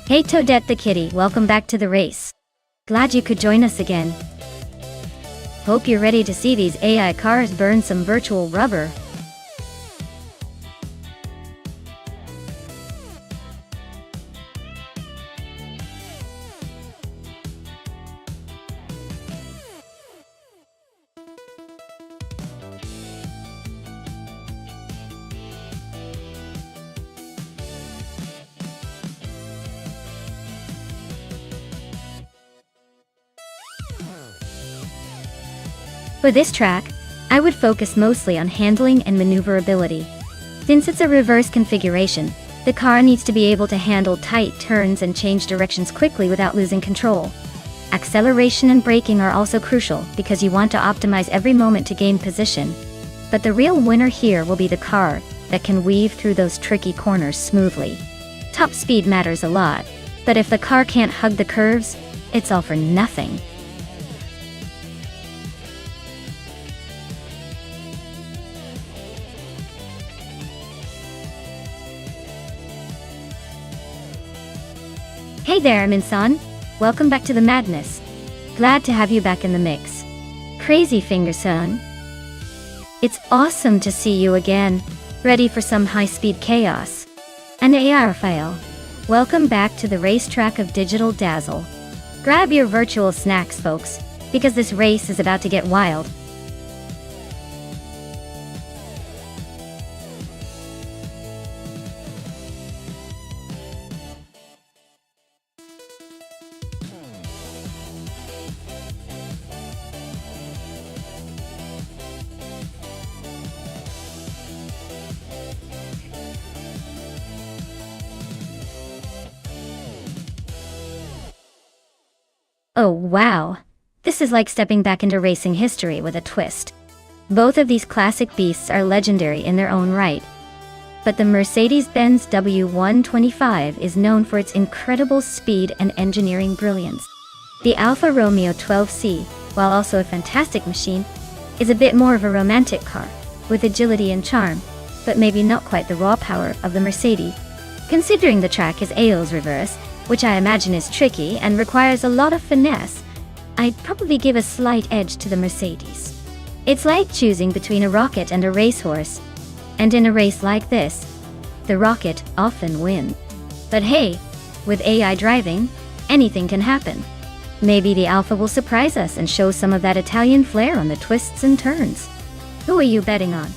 Hey Toadette the kitty, welcome back to the race. Glad you could join us again. Hope you're ready to see these AI cars burn some virtual rubber. For this track, I would focus mostly on handling and maneuverability. Since it's a reverse configuration, the car needs to be able to handle tight turns and change directions quickly without losing control. Acceleration and braking are also crucial because you want to optimize every moment to gain position. But the real winner here will be the car that can weave through those tricky corners smoothly. Top speed matters a lot, but if the car can't hug the curves, it's all for nothing. Hey there, Min-san. Welcome back to the madness. Glad to have you back in the mix. Crazy Finger-san. It's awesome to see you again. Ready for some high-speed chaos? And AI Raphael. Welcome back to the racetrack of Digital Dazzle. Grab your virtual snacks, folks, because this race is about to get wild. Oh wow, this is like stepping back into racing history with a twist. Both of these classic beasts are legendary in their own right. But the Mercedes-Benz W125 is known for its incredible speed and engineering brilliance. The Alfa Romeo 12C, while also a fantastic machine, is a bit more of a romantic car, with agility and charm, but maybe not quite the raw power of the Mercedes. Considering the track is Ailes reverse, which I imagine is tricky and requires a lot of finesse, I'd probably give a slight edge to the Mercedes. It's like choosing between a rocket and a racehorse. And in a race like this, the rocket often wins. But hey, with AI driving, anything can happen. Maybe the Alfa will surprise us and show some of that Italian flair on the twists and turns. Who are you betting on?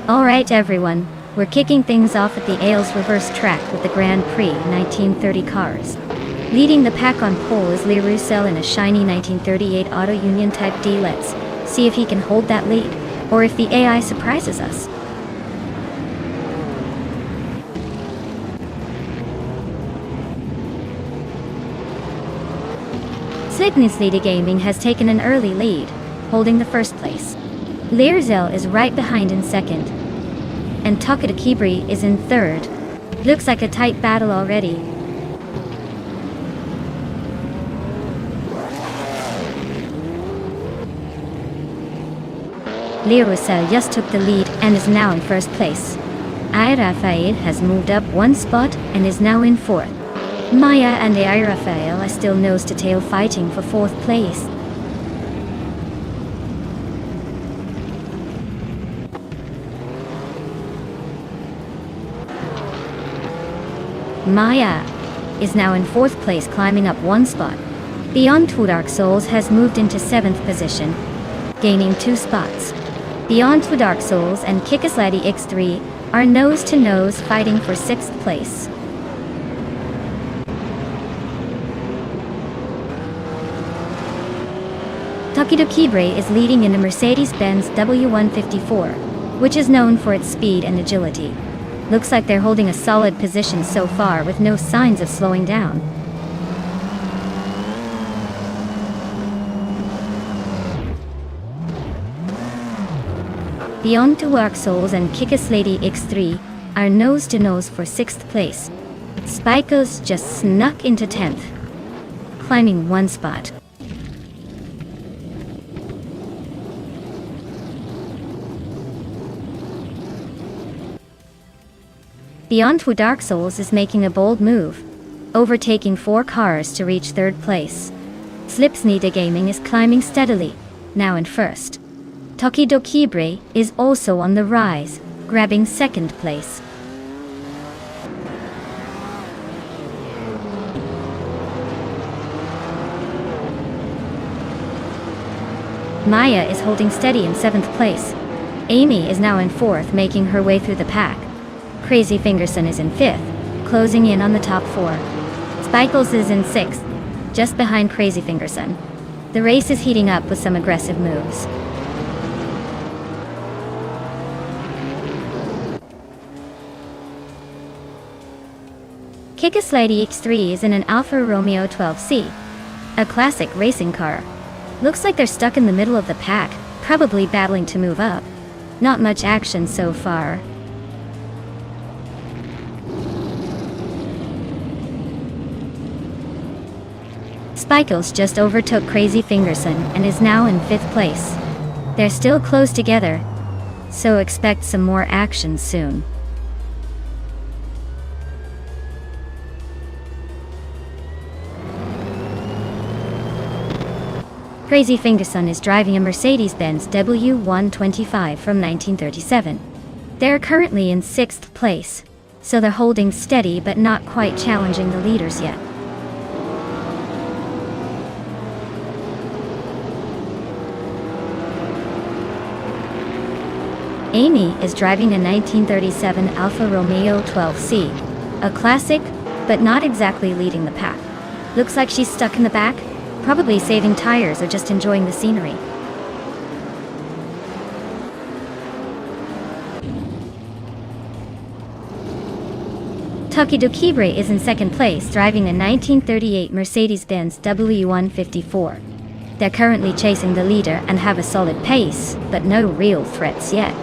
Alright everyone, we're kicking things off at the Ailes reverse track with the Grand Prix 1930 cars. Leading the pack on pole is Lee Roussel in a shiny 1938 Auto Union Type D. Let's see if he can hold that lead, or if the AI surprises us. Cygnus Lida Gaming has taken an early lead, holding the first place. Lee Roussel is right behind in second, and Takeda Kibri is in third. Looks like a tight battle already. Lee Roussel just took the lead and is now in first place. AI Raphael has moved up one spot and is now in fourth. Maya and AI Raphael are still nose-to-tail fighting for fourth place. Maya is now in fourth place, climbing up one spot. Beyond Two Dark Souls has moved into seventh position, gaining 2 spots. Beyond Two Dark Souls and Kikaslady X3 are nose-to-nose fighting for 6th place. Takedo Kibre is leading in a Mercedes-Benz W154, which is known for its speed and agility. Looks like they're holding a solid position so far with no signs of slowing down. Beyond Two Arc Souls and Kick-Ass Lady X3 are nose-to-nose for 6th place. Spikos just snuck into 10th, climbing one spot. Beyond Two Dark Souls is making a bold move, overtaking 4 cars to reach 3rd place. Slipsneeder Gaming is climbing steadily, now in 1st. Tokidokibre is also on the rise, grabbing 2nd place. Maya is holding steady in 7th place. Amy is now in 4th, making her way through the pack. Crazy Fingerson is in 5th, closing in on the top 4. Spikles is in 6th, just behind Crazy Fingerson. The race is heating up with some aggressive moves. Kick-Ass Lady X3 is in an Alfa Romeo 12C, a classic racing car. Looks like they're stuck in the middle of the pack, probably battling to move up. Not much action so far. Spikles just overtook Crazy Fingerson and is now in 5th place. They're still close together, so expect some more action soon. Crazy Fingerson is driving a Mercedes-Benz W125 from 1937. They're currently in 6th place, so they're holding steady but not quite challenging the leaders yet. Amy is driving a 1937 Alfa Romeo 12C, a classic, but not exactly leading the pack. Looks like she's stuck in the back, probably saving tires or just enjoying the scenery. Tokidokibre is in 2nd place, driving a 1938 Mercedes-Benz W154. They're currently chasing the leader and have a solid pace, but no real threats yet.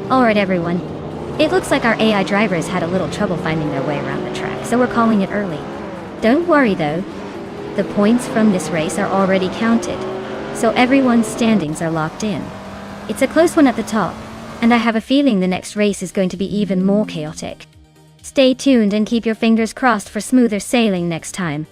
Alright everyone, it looks like our AI drivers had a little trouble finding their way around the track, so we're calling it early. Don't worry though, the points from this race are already counted, so everyone's standings are locked in. It's a close one at the top, and I have a feeling the next race is going to be even more chaotic. Stay tuned and keep your fingers crossed for smoother sailing next time.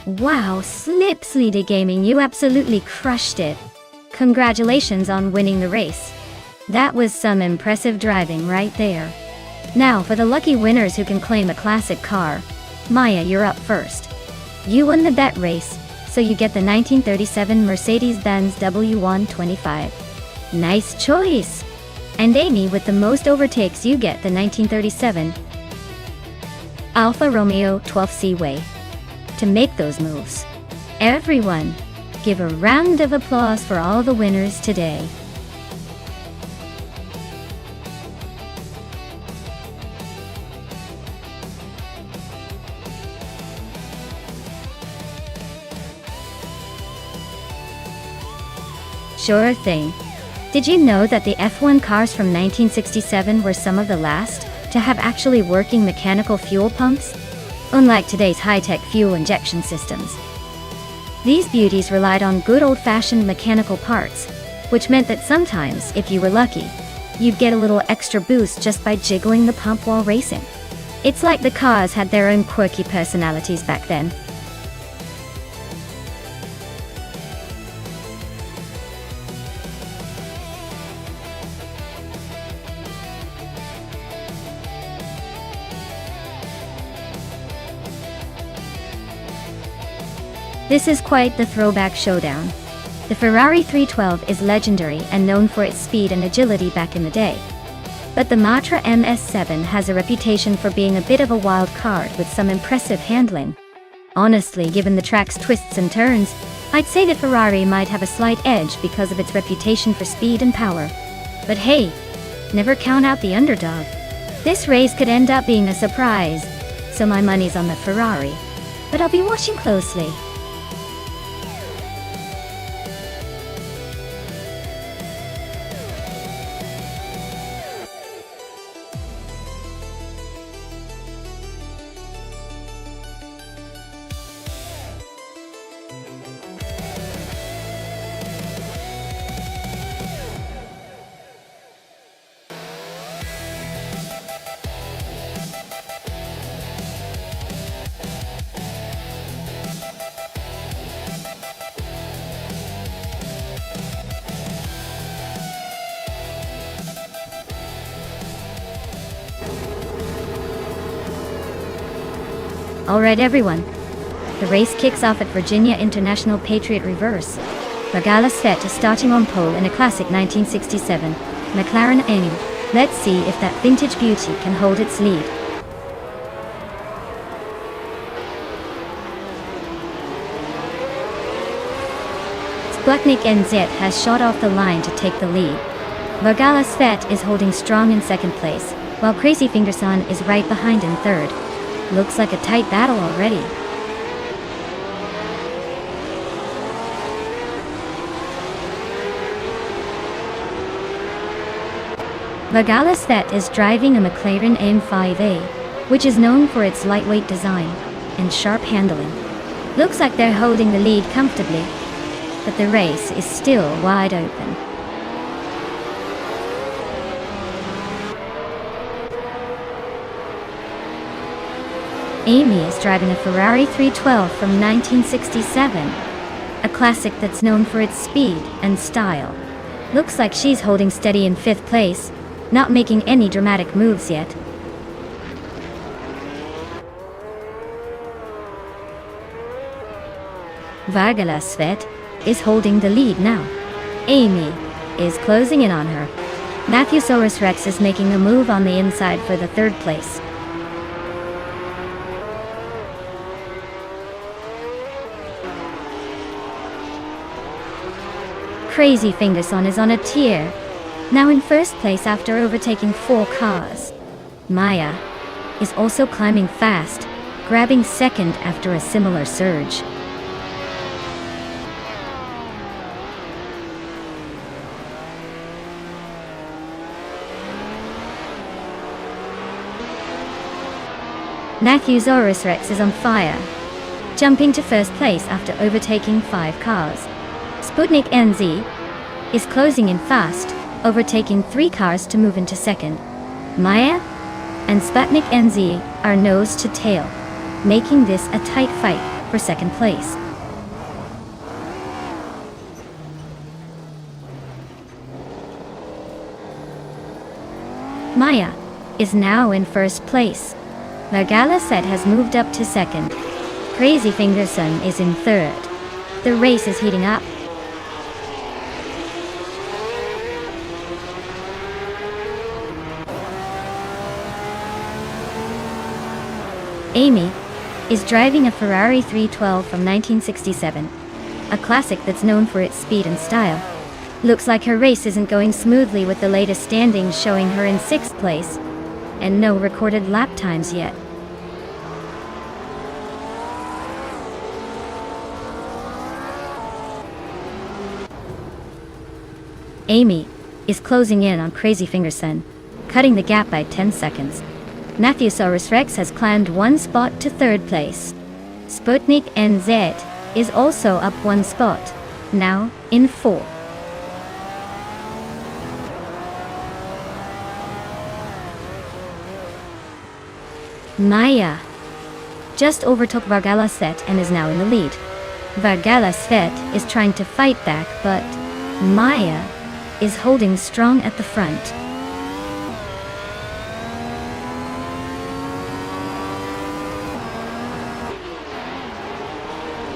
Wow, Slipsneeder Gaming, you absolutely crushed it. Congratulations on winning the race. That was some impressive driving right there. Now for the lucky winners who can claim a classic car. Maya, you're up first. You won the bet race, so you get the 1937 Mercedes-Benz W125. Nice choice! And Amy, with the most overtakes, you get the 1937 Alfa Romeo 12C Way. To make those moves. Everyone, give a round of applause for all the winners today. Sure thing. Did you know that the F1 cars from 1967 were some of the last to have actually working mechanical fuel pumps? Unlike today's high-tech fuel injection systems. These beauties relied on good old-fashioned mechanical parts, which meant that sometimes, if you were lucky, you'd get a little extra boost just by jiggling the pump while racing. It's like the cars had their own quirky personalities back then. This is quite the throwback showdown. The Ferrari 312 is legendary and known for its speed and agility back in the day. But the Matra MS7 has a reputation for being a bit of a wild card with some impressive handling. Honestly, given the track's twists and turns, I'd say the Ferrari might have a slight edge because of its reputation for speed and power. But hey, never count out the underdog. This race could end up being a surprise, so my money's on the Ferrari. But I'll be watching closely. Alright everyone, the race kicks off at Virginia International Patriot Reverse. Vargala Svet is starting on pole in a classic 1967 McLaren AIM. Let's see if that vintage beauty can hold its lead. Sputnik NZ has shot off the line to take the lead. Vargala Svet is holding strong in second place, while Crazy Fingerson is right behind in third. Looks like a tight battle already. Vargala Svet is driving a McLaren M5A, which is known for its lightweight design and sharp handling. Looks like they're holding the lead comfortably, but the race is still wide open. Amy is driving a Ferrari 312 from 1967, a classic that's known for its speed and style. Looks like she's holding steady in fifth place, not making any dramatic moves yet. Vargala Svet is holding the lead now. Amy is closing in on her. Matthewsaurus Rex is making a move on the inside for the third place. Crazy Fingerson is on a tear, now in first place after overtaking 4 cars. Maya is also climbing fast, grabbing second after a similar surge. Matthewsaurus Rex is on fire, jumping to first place after overtaking 5 cars. Sputnik NZ is closing in fast, overtaking 3 cars to move into second. Maya and Sputnik NZ are nose to tail, making this a tight fight for second place. Maya is now in first place. Vargala Svet has moved up to second. Crazy Fingerson is in third. The race is heating up. Amy is driving a Ferrari 312 from 1967, a classic that's known for its speed and style. Looks like her race isn't going smoothly with the latest standings showing her in 6th place, and no recorded lap times yet. Amy is closing in on Crazy Fingerson, cutting the gap by 10 seconds. Matthewsaurus Rex has climbed 1 spot to third place. Sputnik NZ is also up 1 spot, now in 4th. Maya just overtook Vargala Svet and is now in the lead. Vargala Svet is trying to fight back, but Maya is holding strong at the front.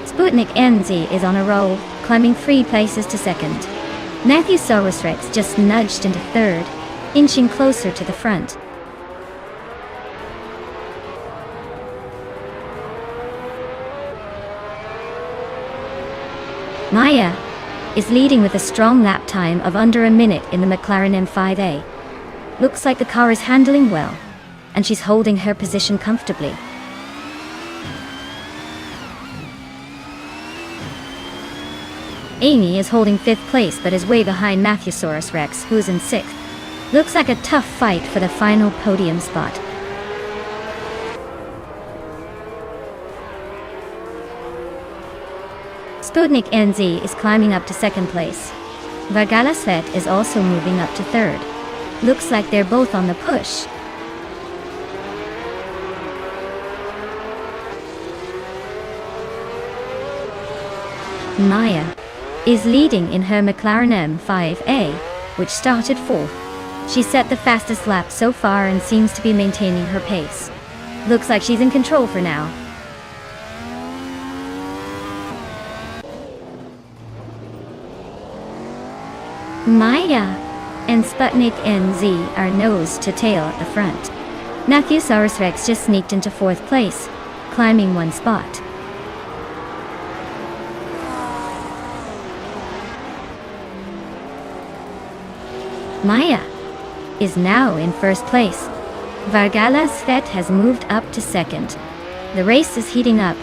Sputnik NZ is on a roll, climbing 3 places to second. Matthew-Saurus Rex just nudged into third, inching closer to the front. Maya is leading with a strong lap time of under a minute in the McLaren M5A. Looks like the car is handling well, and she's holding her position comfortably. Amy is holding 5th place but is way behind Matthew-Saurus Rex, who is in 6th. Looks like a tough fight for the final podium spot. Sputnik NZ is climbing up to 2nd place. Vargala Svet is also moving up to 3rd. Looks like they're both on the push. Maya is leading in her McLaren M5A, which started 4th. She set the fastest lap so far and seems to be maintaining her pace. Looks like she's in control for now. Maya and Sputnik NZ are nose to tail at the front. Matthew-Saurus Rex just sneaked into 4th place, climbing 1 spot. Maya is now in 1st place. Vargala Svet has moved up to 2nd. The race is heating up.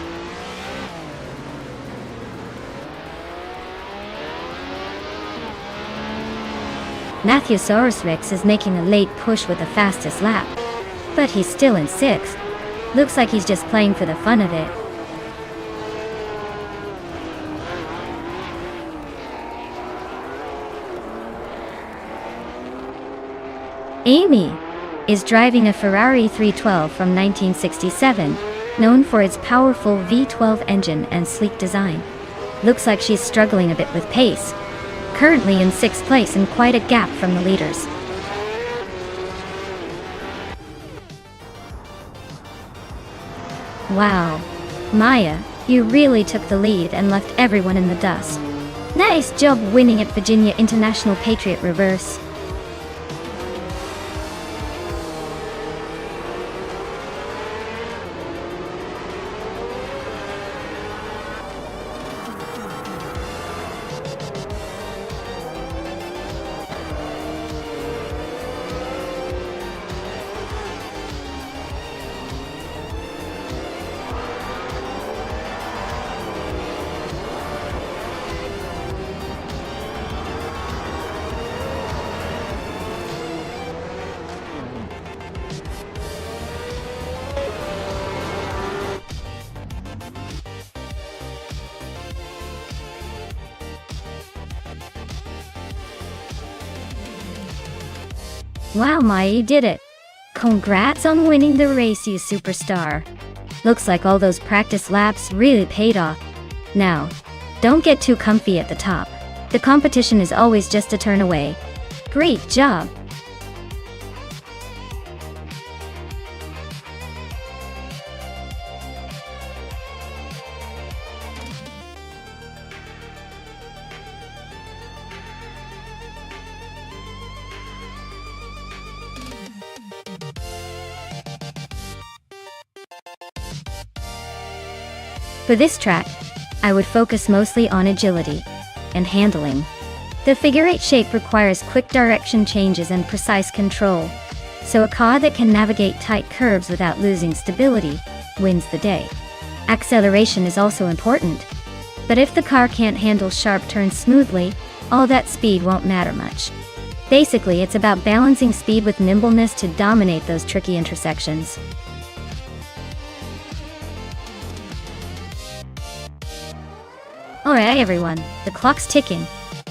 Matthew-Saurus Rex is making a late push with the fastest lap, but he's still in 6th. Looks like he's just playing for the fun of it. Amy is driving a Ferrari 312 from 1967, known for its powerful V12 engine and sleek design. Looks like she's struggling a bit with pace, currently in 6th place and quite a gap from the leaders. Wow, Maya, you really took the lead and left everyone in the dust. Nice job winning at Virginia International Patriot Reverse. Wow, Maya, you did it! Congrats on winning the race, you superstar! Looks like all those practice laps really paid off. Now, don't get too comfy at the top. The competition is always just a turn away. Great job! For this track, I would focus mostly on agility and handling. The figure-8 shape requires quick direction changes and precise control, so a car that can navigate tight curves without losing stability wins the day. Acceleration is also important, but if the car can't handle sharp turns smoothly, all that speed won't matter much. Basically, it's about balancing speed with nimbleness to dominate those tricky intersections. Alright everyone, the clock's ticking.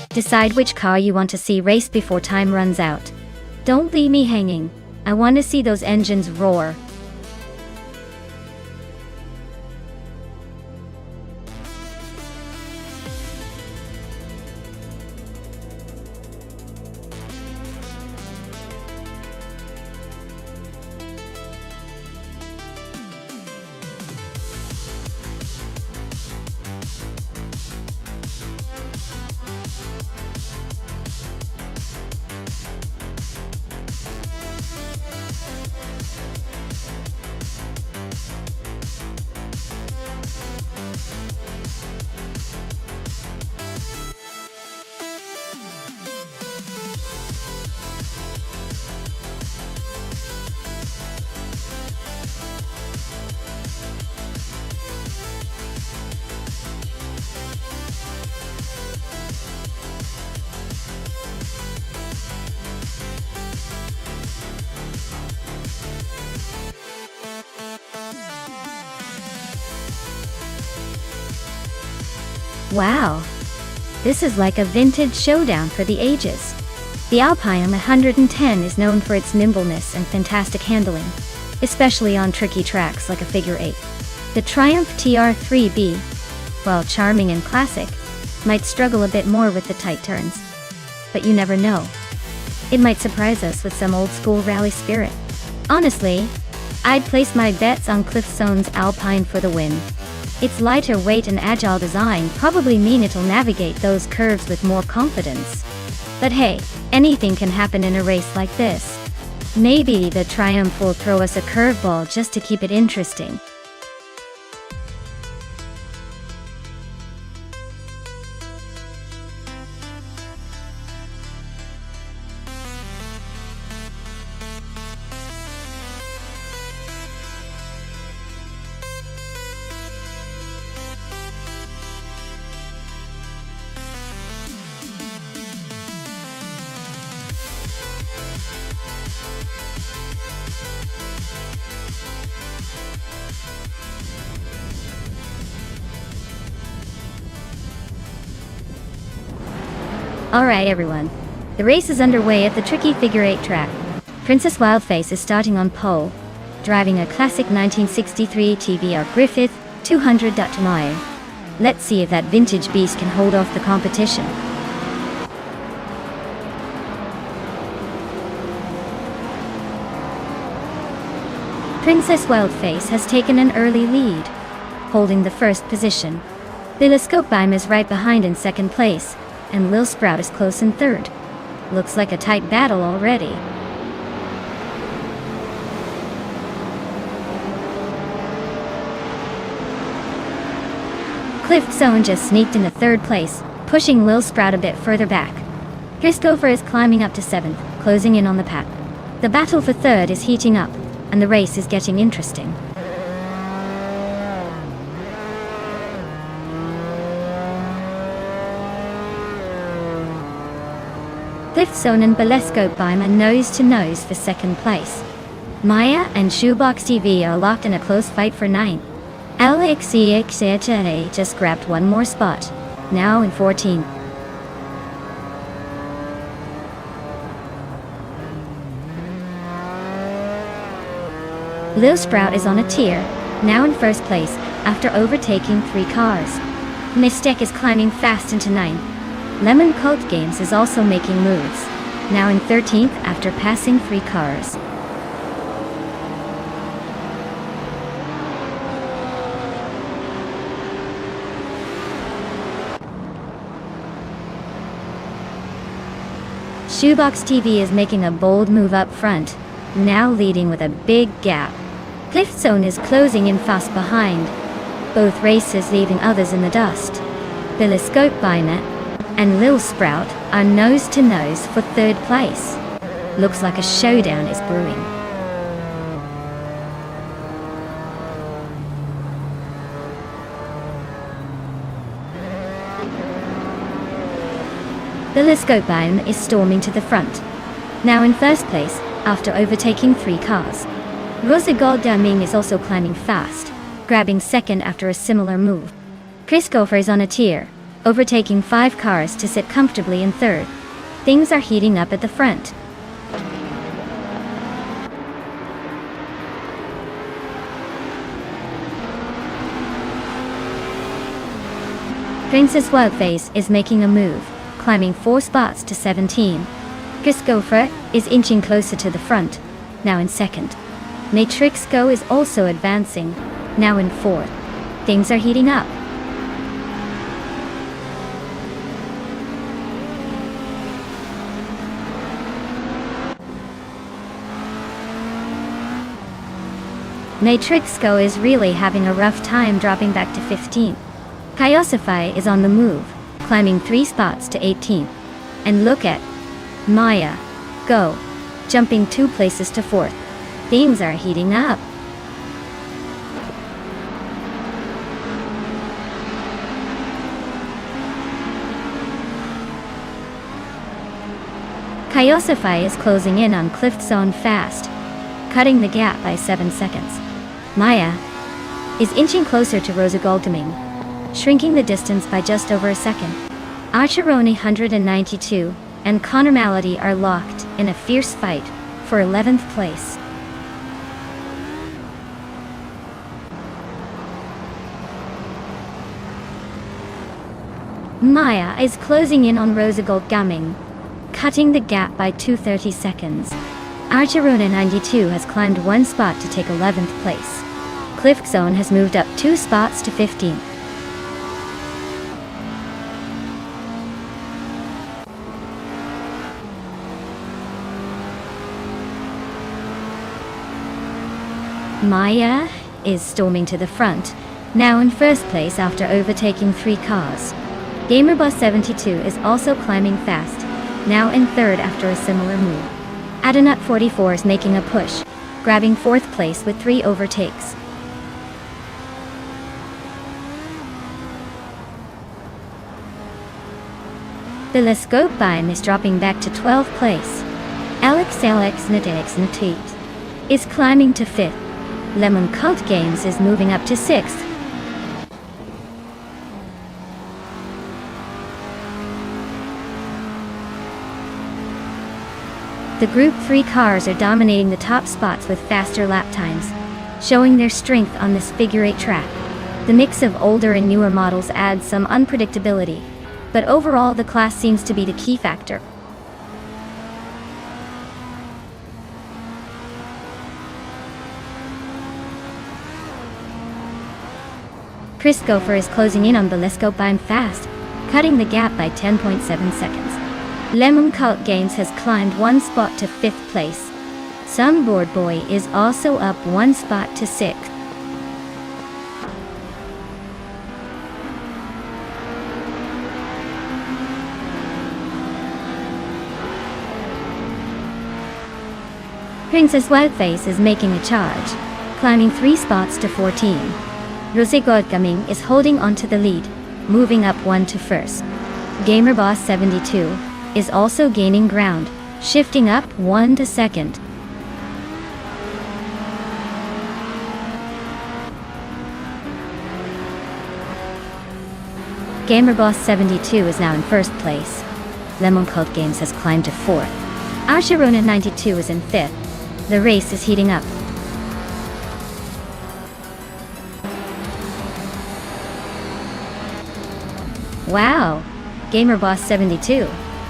Decide which car you want to see race before time runs out. Don't leave me hanging. I want to see those engines roar. Wow! This is like a vintage showdown for the ages. The Alpine 110 is known for its nimbleness and fantastic handling, especially on tricky tracks like a figure 8. The Triumph TR3B, while charming and classic, might struggle a bit more with the tight turns. But you never know. It might surprise us with some old-school rally spirit. Honestly, I'd place my bets on Cliffzone's Alpine for the win. Its lighter weight and agile design probably mean it'll navigate those curves with more confidence. But hey, anything can happen in a race like this. Maybe the Triumph will throw us a curveball just to keep it interesting. Alright everyone, the race is underway at the tricky figure 8 track. Princess Wildface is starting on pole, driving a classic 1963 TVR Griffith 200 Dutch Meyer. Let's see if that vintage beast can hold off the competition. Princess Wildface has taken an early lead, holding the first position. Telescopebeam is right behind in second place, and Lil Sprout is close in third. Looks like a tight battle already. Cliffzone just sneaked into third place, pushing Lil Sprout a bit further back. Christopher is climbing up to 7th, closing in on the pack. The battle for third is heating up, and the race is getting interesting. Cliffzone and Telescopebeam are nose-to-nose for second place. Maya and Shoebox TV are locked in a close fight for 9th. LXEXHA just grabbed one more spot, now in 14th. Lil Sprout is on a tier, now in first place, after overtaking 3 cars. Mystic is climbing fast into 9th. Lemon Cult Games is also making moves, now in 13th after passing 3 cars. Shoebox TV is making a bold move up front, now leading with a big gap. Cliffzone is closing in fast behind, both races leaving others in the dust. Telescopebeam and Lil Sprout are nose-to-nose for third place. Looks like a showdown is brewing. Telescopebeam is storming to the front, now in first place after overtaking 3 cars. Rosegold is also climbing fast, grabbing second after a similar move. Christopher is on a tier, overtaking 5 cars to sit comfortably in third. Things are heating up at the front. Princess Wildface is making a move, climbing 4 spots to 17. Christopher is inching closer to the front, now in second. Matrixco is also advancing, now in 4th. Things are heating up. Matrixco is really having a rough time dropping back to 15th. Kyosify is on the move, climbing 3 spots to 18th. And look at Maya go, jumping 2 places to 4th. Things are heating up. Kyosify is closing in on Cliffzone fast, cutting the gap by 7 seconds. Maya is inching closer to Rosa Goldgaming. shrinking the distance by just over a second. Archerone 192 and Connor Malady are locked in a fierce fight for 11th place. Maya is closing in on Rosagold Gumming, cutting the gap by 2:30 seconds. Archerone 92 has climbed 1 spot to take 11th place. Cliff Zone has moved up 2 spots to 15th. Maya is storming to the front, now in first place after overtaking 3 cars. GamerBoss72 is also climbing fast, now in third after a similar move. Adanut44 is making a push, grabbing 4th place with 3 overtakes. The Lescopine is dropping back to 12th place. Alex is climbing to 5th. Lemon Cult Games is moving up to 6th. The Group 3 cars are dominating the top spots with faster lap times, showing their strength on this figure-8 track. The mix of older and newer models adds some unpredictability, but overall the class seems to be the key factor. Chris Gopher is closing in on Belescopine fast, cutting the gap by 10.7 seconds. Lemon Cult Games has climbed 1 spot to 5th place. Sunboard Boy is also up 1 spot to 6th. Princess Whiteface is making a charge, climbing 3 spots to 14. Rosagold Gumming is holding on to the lead, moving up 1 to 1st. GamerBoss72 is also gaining ground, shifting up 1 to 2nd. GamerBoss72 is now in 1st place. Lemon Cult Games has climbed to 4th. Archerone 92 is in 5th. The race is heating up. Wow! GamerBoss72,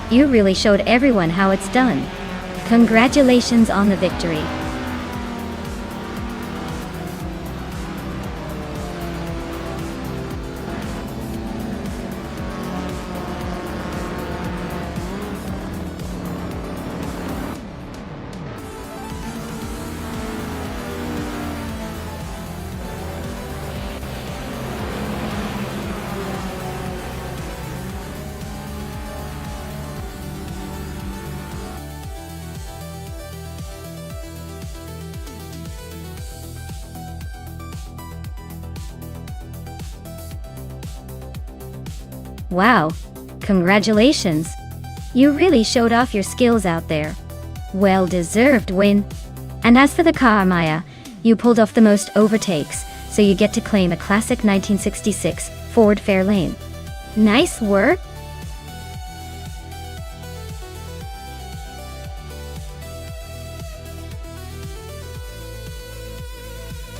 you really showed everyone how it's done. Congratulations on the victory. Wow, congratulations. You really showed off your skills out there. Well-deserved win. And as for the car, Maya, you pulled off the most overtakes, so you get to claim a classic 1966 Ford Fairlane. Nice work.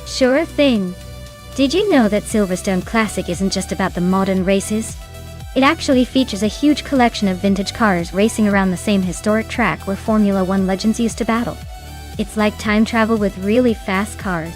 Sure thing. Did you know that Silverstone Classic isn't just about the modern races? It actually features a huge collection of vintage cars racing around the same historic track where Formula One legends used to battle. It's like time travel with really fast cars.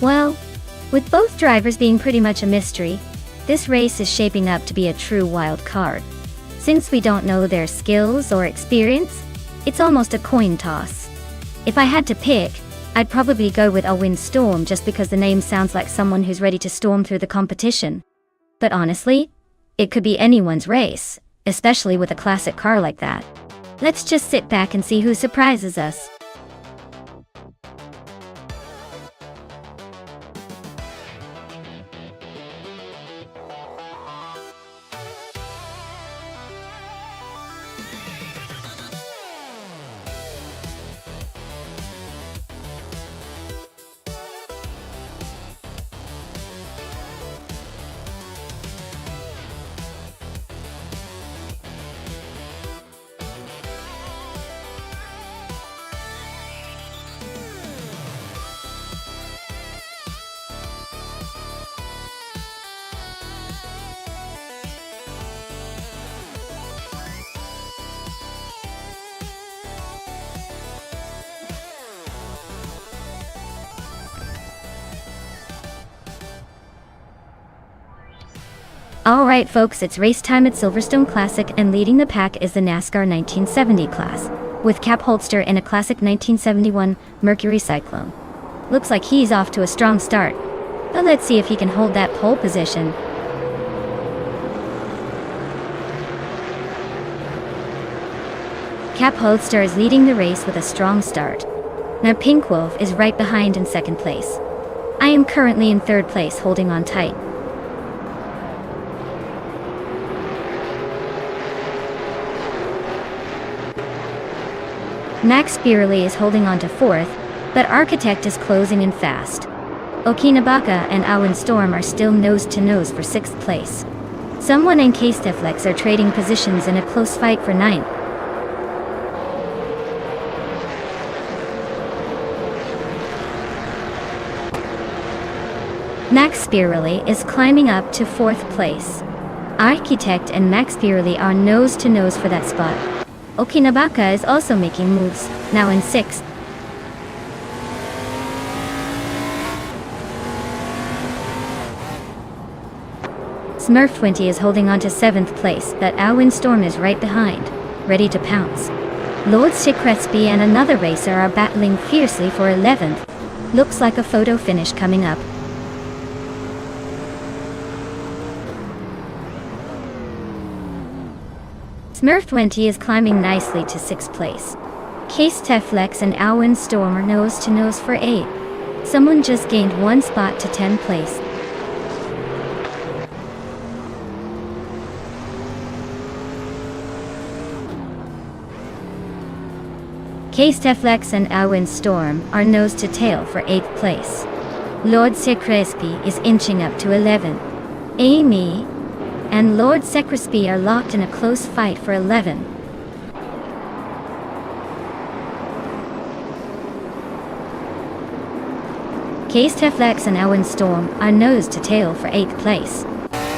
Well, with both drivers being pretty much a mystery, this race is shaping up to be a true wild card. Since we don't know their skills or experience, it's almost a coin toss. If I had to pick, I'd probably go with Alwyn Storm just because the name sounds like someone who's ready to storm through the competition. But honestly, it could be anyone's race, especially with a classic car like that. Let's just sit back and see who surprises us. Alright folks, it's race time at Silverstone Classic, and leading the pack is the NASCAR 1970 class, with Cap Holster in a classic 1971 Mercury Cyclone. Looks like he's off to a strong start, but let's see if he can hold that pole position. Cap Holster is leading the race with a strong start. Now Pink Wolf is right behind in second place. I am currently in third place, holding on tight. Max Beerley is holding on to fourth, but Architect is closing in fast. Okinabaka and Alwyn Storm are still nose-to-nose for sixth place. Someone and K-Steflex are trading positions in a close fight for ninth. Max Beerley is climbing up to fourth place. Architect and Max Beerley are nose-to-nose for that spot. Okinabaka is also making moves, now in sixth. Smurf20 is holding on to seventh place, but Alwyn Storm is right behind, ready to pounce. Lord Sikrespi and another racer are battling fiercely for 11th. Looks like a photo finish coming up. Smurf20 is climbing nicely to sixth place. Case Teflex and Alwyn Storm are nose-to-nose for 8th. Someone just gained one spot to 10th place. Case Teflex and Alwyn Storm are nose-to-tail for 8th place. Lord Secrespi is inching up to 11th. Amy and Lord Secrespi are locked in a close fight for 11. Case Teflex and Alwyn Storm are nose-to-tail for 8th place.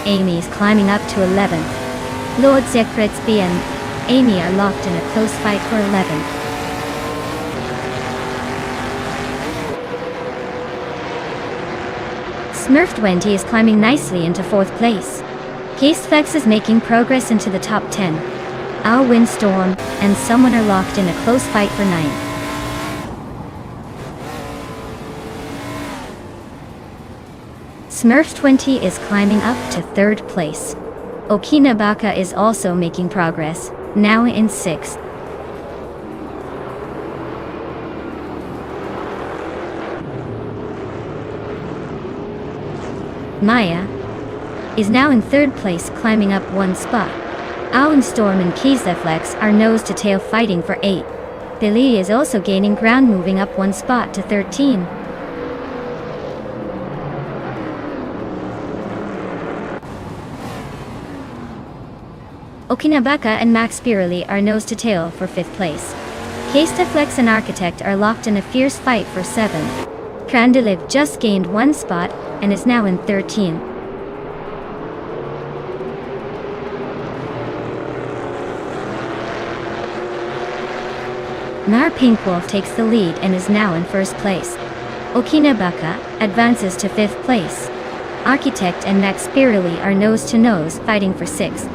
Amy is climbing up to 11th. Lord Secrespi and Amy are locked in a close fight for 11th. Smurf20 is climbing nicely into 4th place. Casteflex is making progress into the top 10. Alwyn Storm and someone are locked in a close fight for 9th. Smurf20 is climbing up to 3rd place. Okinabaka is also making progress, now in 6th. Maya is now in 3rd place, climbing up one spot. Alwyn Storm and Kizeflex are nose-to-tail fighting for 8. Billy is also gaining ground, moving up one spot to 13. Okinabaka and Max Beerley are nose-to-tail for 5th place. Kasteflex and Architect are locked in a fierce fight for 7th. Krandiliv just gained one spot and is now in 13. Mar Pinkwolf takes the lead and is now in 1st place. Okinabaka advances to 5th place. Architect and Max Pirelli are nose-to-nose fighting for 6th.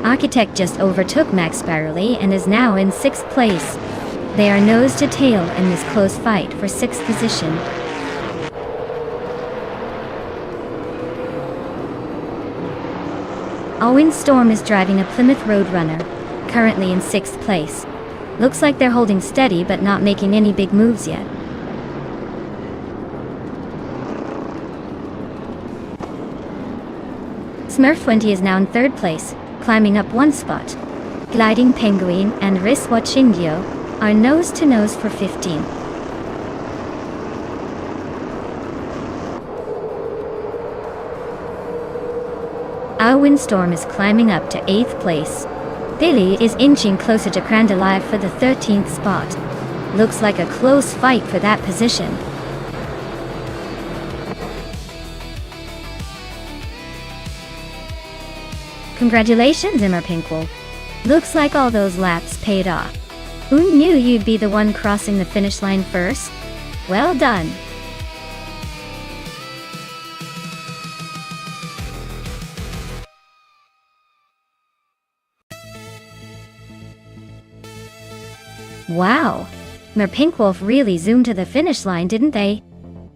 Architect just overtook Max Pirelli and is now in 6th place. They are nose-to-tail in this close fight for 6th position. Owen Storm is driving a Plymouth Roadrunner, currently in 6th place. Looks like they're holding steady but not making any big moves yet. Smurf 20 is now in 3rd place, climbing up 1 spot. Gliding Penguin and Riswa Chingyo are nose-to-nose for 15. Our Windstorm is climbing up to 8th place. Billy is inching closer to Crandalive for the 13th spot. Looks like a close fight for that position. Congratulations, Immer Pinkwolf. Looks like all those laps paid off. Who knew you'd be the one crossing the finish line first? Well done. Wow! Merpinkwolf really zoomed to the finish line, didn't they?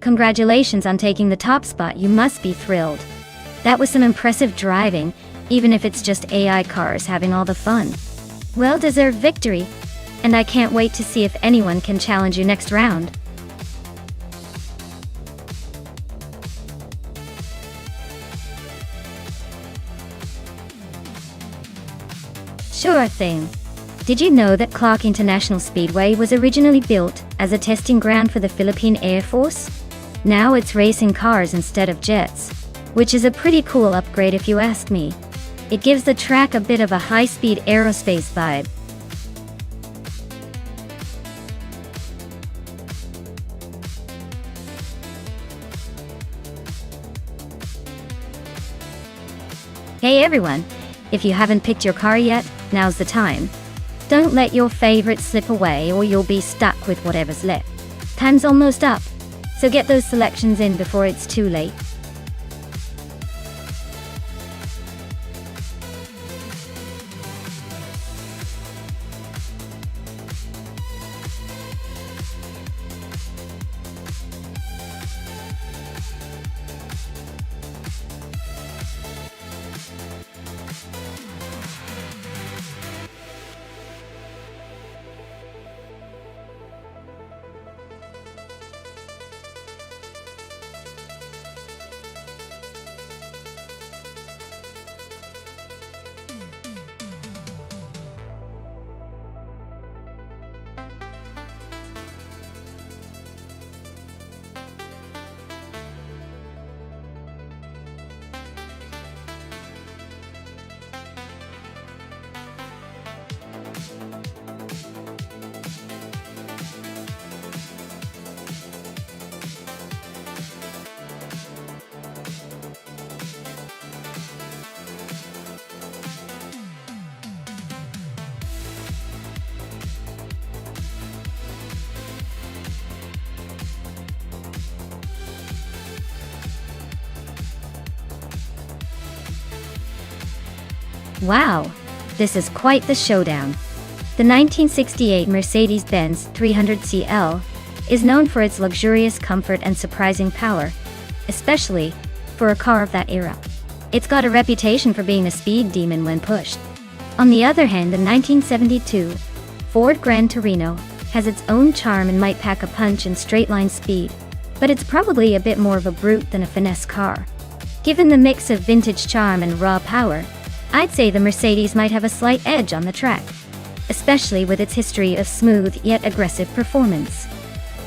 Congratulations on taking the top spot, you must be thrilled. That was some impressive driving, even if it's just AI cars having all the fun. Well-deserved victory, and I can't wait to see if anyone can challenge you next round. Sure thing. Did you know that Clark International Speedway was originally built as a testing ground for the Philippine Air Force? Now it's racing cars instead of jets, which is a pretty cool upgrade if you ask me. It gives the track a bit of a high-speed aerospace vibe. Hey everyone, if you haven't picked your car yet, now's the time. Don't let your favorite slip away or you'll be stuck with whatever's left. Time's almost up, so get those selections in before it's too late. Wow, this is quite the showdown. The 1968 Mercedes-Benz 300CL is known for its luxurious comfort and surprising power, especially for a car of that era. It's got a reputation for being a speed demon when pushed. On the other hand, the 1972 Ford Gran Torino has its own charm and might pack a punch in straight-line speed, but it's probably a bit more of a brute than a finesse car. Given the mix of vintage charm and raw power, I'd say the Mercedes might have a slight edge on the track, especially with its history of smooth yet aggressive performance.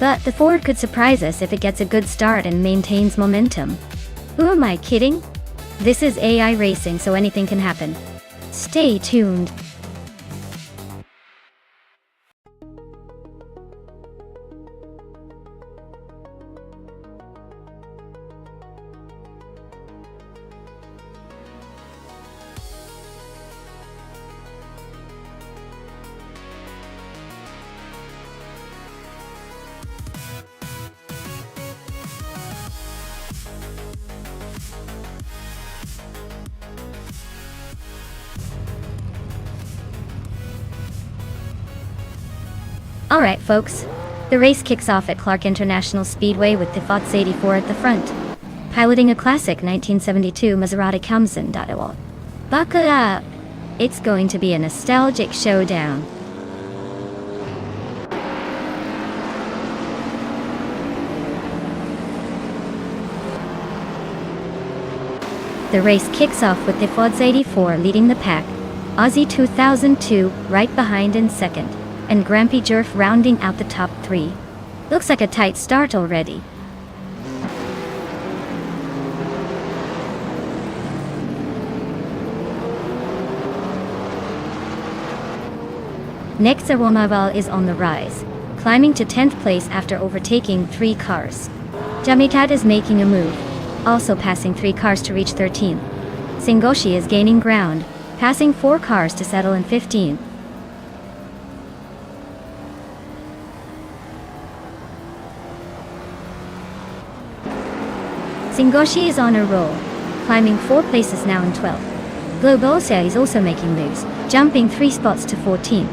But the Ford could surprise us if it gets a good start and maintains momentum. Who am I kidding? This is AI racing, so anything can happen. Stay tuned. Alright folks, the race kicks off at Clark International Speedway with the Fox 84 at the front, piloting a classic 1972 Maserati Kamsen. Buckle up! It's going to be a nostalgic showdown. The race kicks off with the Fox 84 leading the pack, Aussie 2002 right behind in second, and Grampy Jerf rounding out the top three. Looks like a tight start already. Next, Aromaval is on the rise, climbing to 10th place after overtaking 3 cars. Jamitat is making a move, also passing 3 cars to reach 13th. Singoshi is gaining ground, passing 4 cars to settle in 15th. Singoshi is on a roll, climbing 4 places now in 12th. Globosa is also making moves, jumping 3 spots to 14th.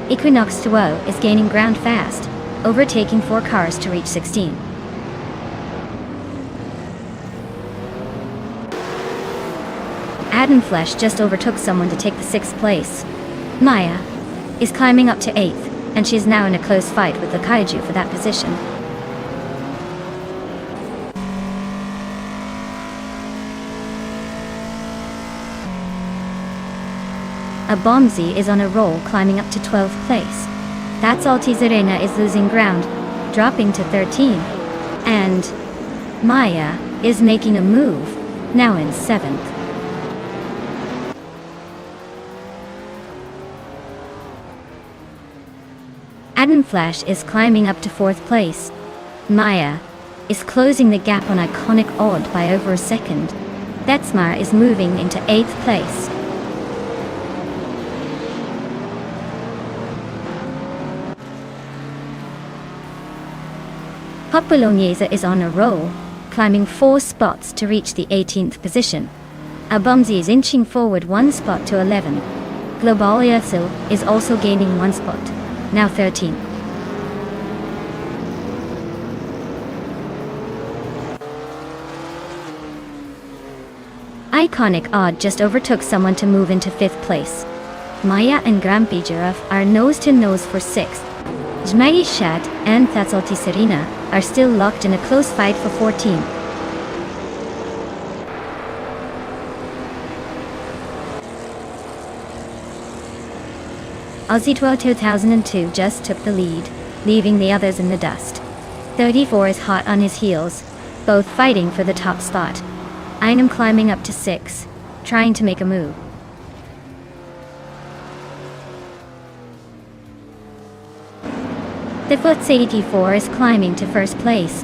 Equinox Tuo is gaining ground fast, overtaking 4 cars to reach 16th. Adam Flesh just overtook someone to take the 6th place. Maya is climbing up to 8th, and she is now in a close fight with the Kaiju for that position. A Bombsy is on a roll climbing up to 12th place. That's Altizarena is losing ground, dropping to 13th. And Maya is making a move, now in 7th. Adam Flash is climbing up to 4th place. Maya is closing the gap on Iconic Odd by over a second. Detsmar is moving into 8th place. Hot Bolognese is on a roll, climbing 4 spots to reach the 18th position. Abumzi is inching forward 1 spot to 11. Global Yersil is also gaining 1 spot, now 13th. Iconic Odd just overtook someone to move into 5th place. Maya and Grampy Giraffe are nose to nose for 6th. Jmai Shat and Thatsalti Serena are still locked in a close fight for 14th. Aussie 2002 just took the lead, leaving the others in the dust. 34 is hot on his heels, both fighting for the top spot. Einem climbing up to 6, trying to make a move. The Fox 84 is climbing to 1st place.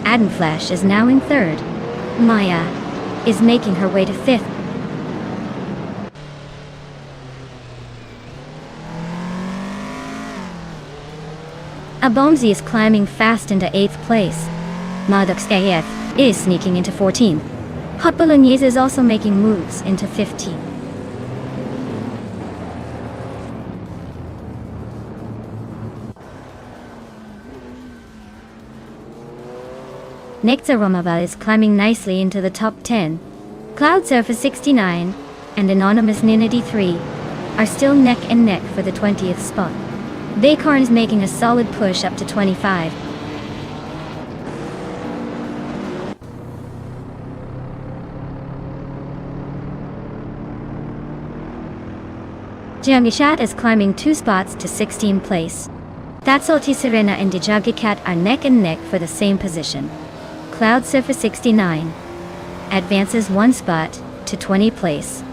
Adam Flash is now in 3rd. Maya is making her way to 5th. Abomzi is climbing fast into 8th place. Maddox AF is sneaking into 14th. Hot Bolognese is also making moves into 15th. Nectar Romaval is climbing nicely into the top 10. Cloud Surfer 69 and Anonymous Ninity 3 are still neck and neck for the 20th spot. Baycorn is making a solid push up to 25. Jangishat is climbing 2 spots to 16th place. Thatsalti Serena and Dijagikat are neck and neck for the same position. Cloud Surfer 69 advances 1 spot to 20th place.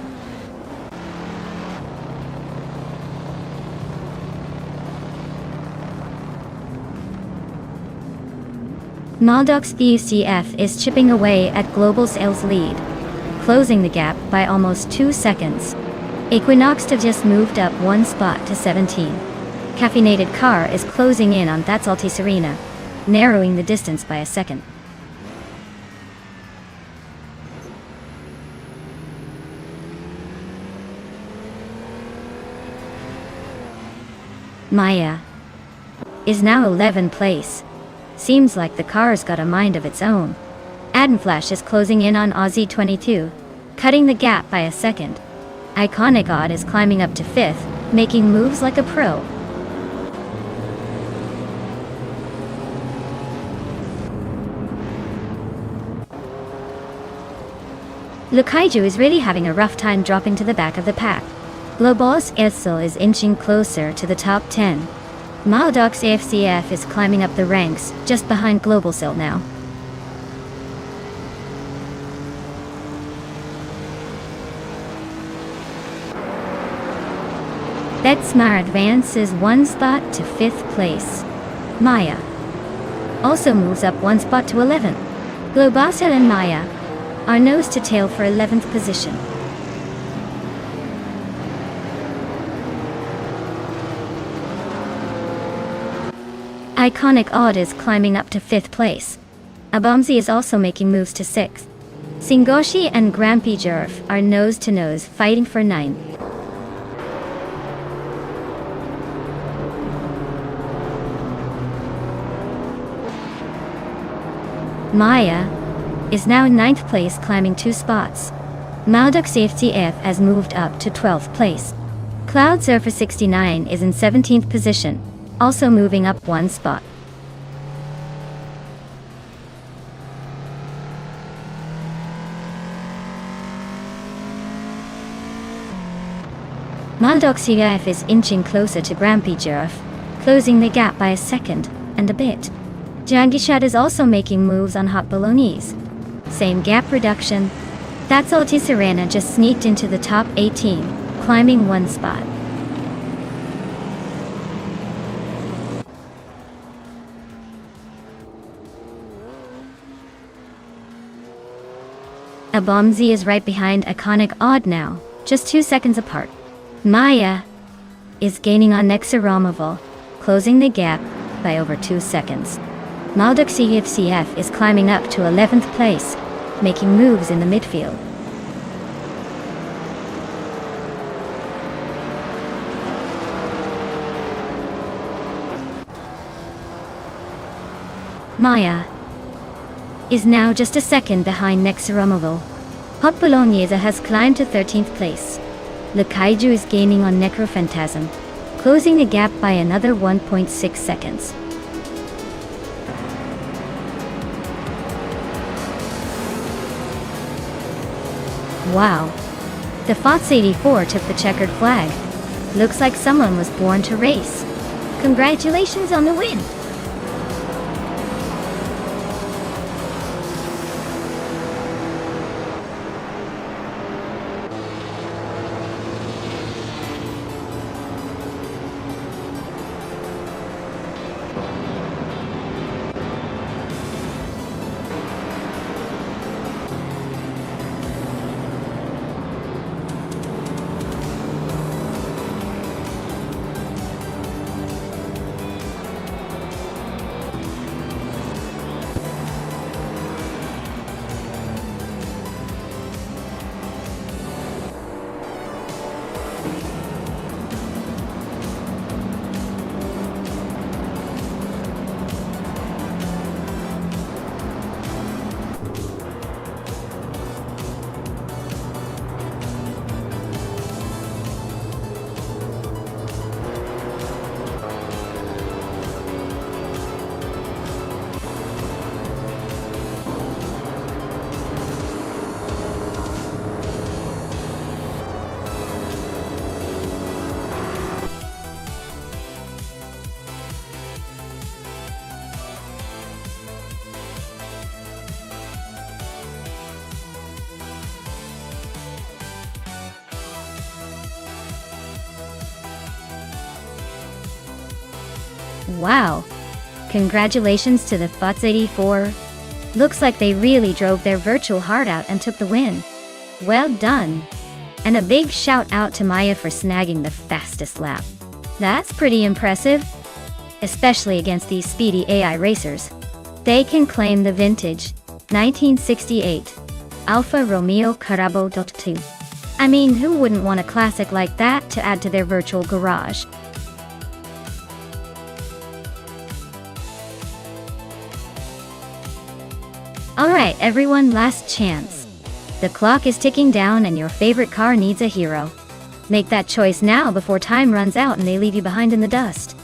Maldox VUCF is chipping away at Global Sales lead, closing the gap by almost 2 seconds. Equinox have just moved up 1 spot to 17. Caffeinated Car is closing in on Thatsalti Serena, narrowing the distance by a second. Maya is now 11th place. Seems like the car's got a mind of its own. Flash is closing in on Aussie 22, cutting the gap by a second. Iconic Odd is climbing up to 5th, making moves like a pro. Lukaiju is really having a rough time dropping to the back of the pack. Globos Edsel is inching closer to the top 10. Maldox AFCF is climbing up the ranks, just behind Globalsil now. Betsmar advances 1 spot to 5th place. Maya also moves up 1 spot to 11th. Globosel and Maya are nose to tail for 11th position. Iconic Odd is climbing up to 5th place. Abomzi is also making moves to 6th. Singoshi and Grampy Jerf are nose to nose fighting for 9th. Maya is now 9th place, climbing 2 spots. Maldux FTF has moved up to 12th place. Cloud Surfer 69 is in 17th position, also moving up 1 spot. Maldux CF is inching closer to Grampy Jerf, closing the gap by a second and a bit. Jangishat is also making moves on Hot Bolognese. Same gap reduction. That's Altisarana just sneaked into the top 18, climbing 1 spot. Abomzi is right behind Iconic Odd now, just 2 seconds apart. Maya is gaining on Nexaromoval, closing the gap by over 2 seconds. Maldux CFCF is climbing up to 11th place, making moves in the midfield. Maya is now just a second behind Nexaromoval. Hot Bolognese has climbed to 13th place. Lukaiju is gaining on Necrophantasm, closing the gap by another 1.6 seconds. Wow. The FOTS 84 took the checkered flag. Looks like someone was born to race. Congratulations on the win! Wow! Congratulations to the FOTS 84. Looks like they really drove their virtual heart out and took the win. Well done! And a big shout out to Maya for snagging the fastest lap. That's pretty impressive, especially against these speedy AI racers. They can claim the vintage 1968 Alfa Romeo Carabo 2. I mean, who wouldn't want a classic like that to add to their virtual garage? Alright everyone, last chance. The clock is ticking down and your favorite car needs a hero. Make that choice now before time runs out and they leave you behind in the dust.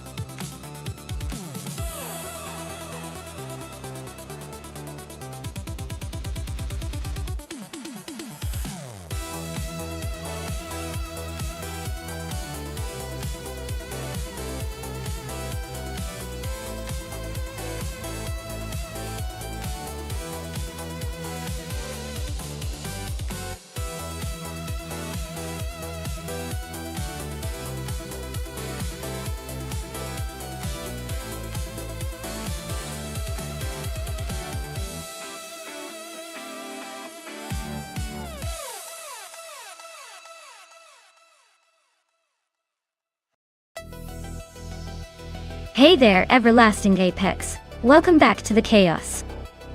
Hey there, everlasting Apex. Welcome back to the chaos.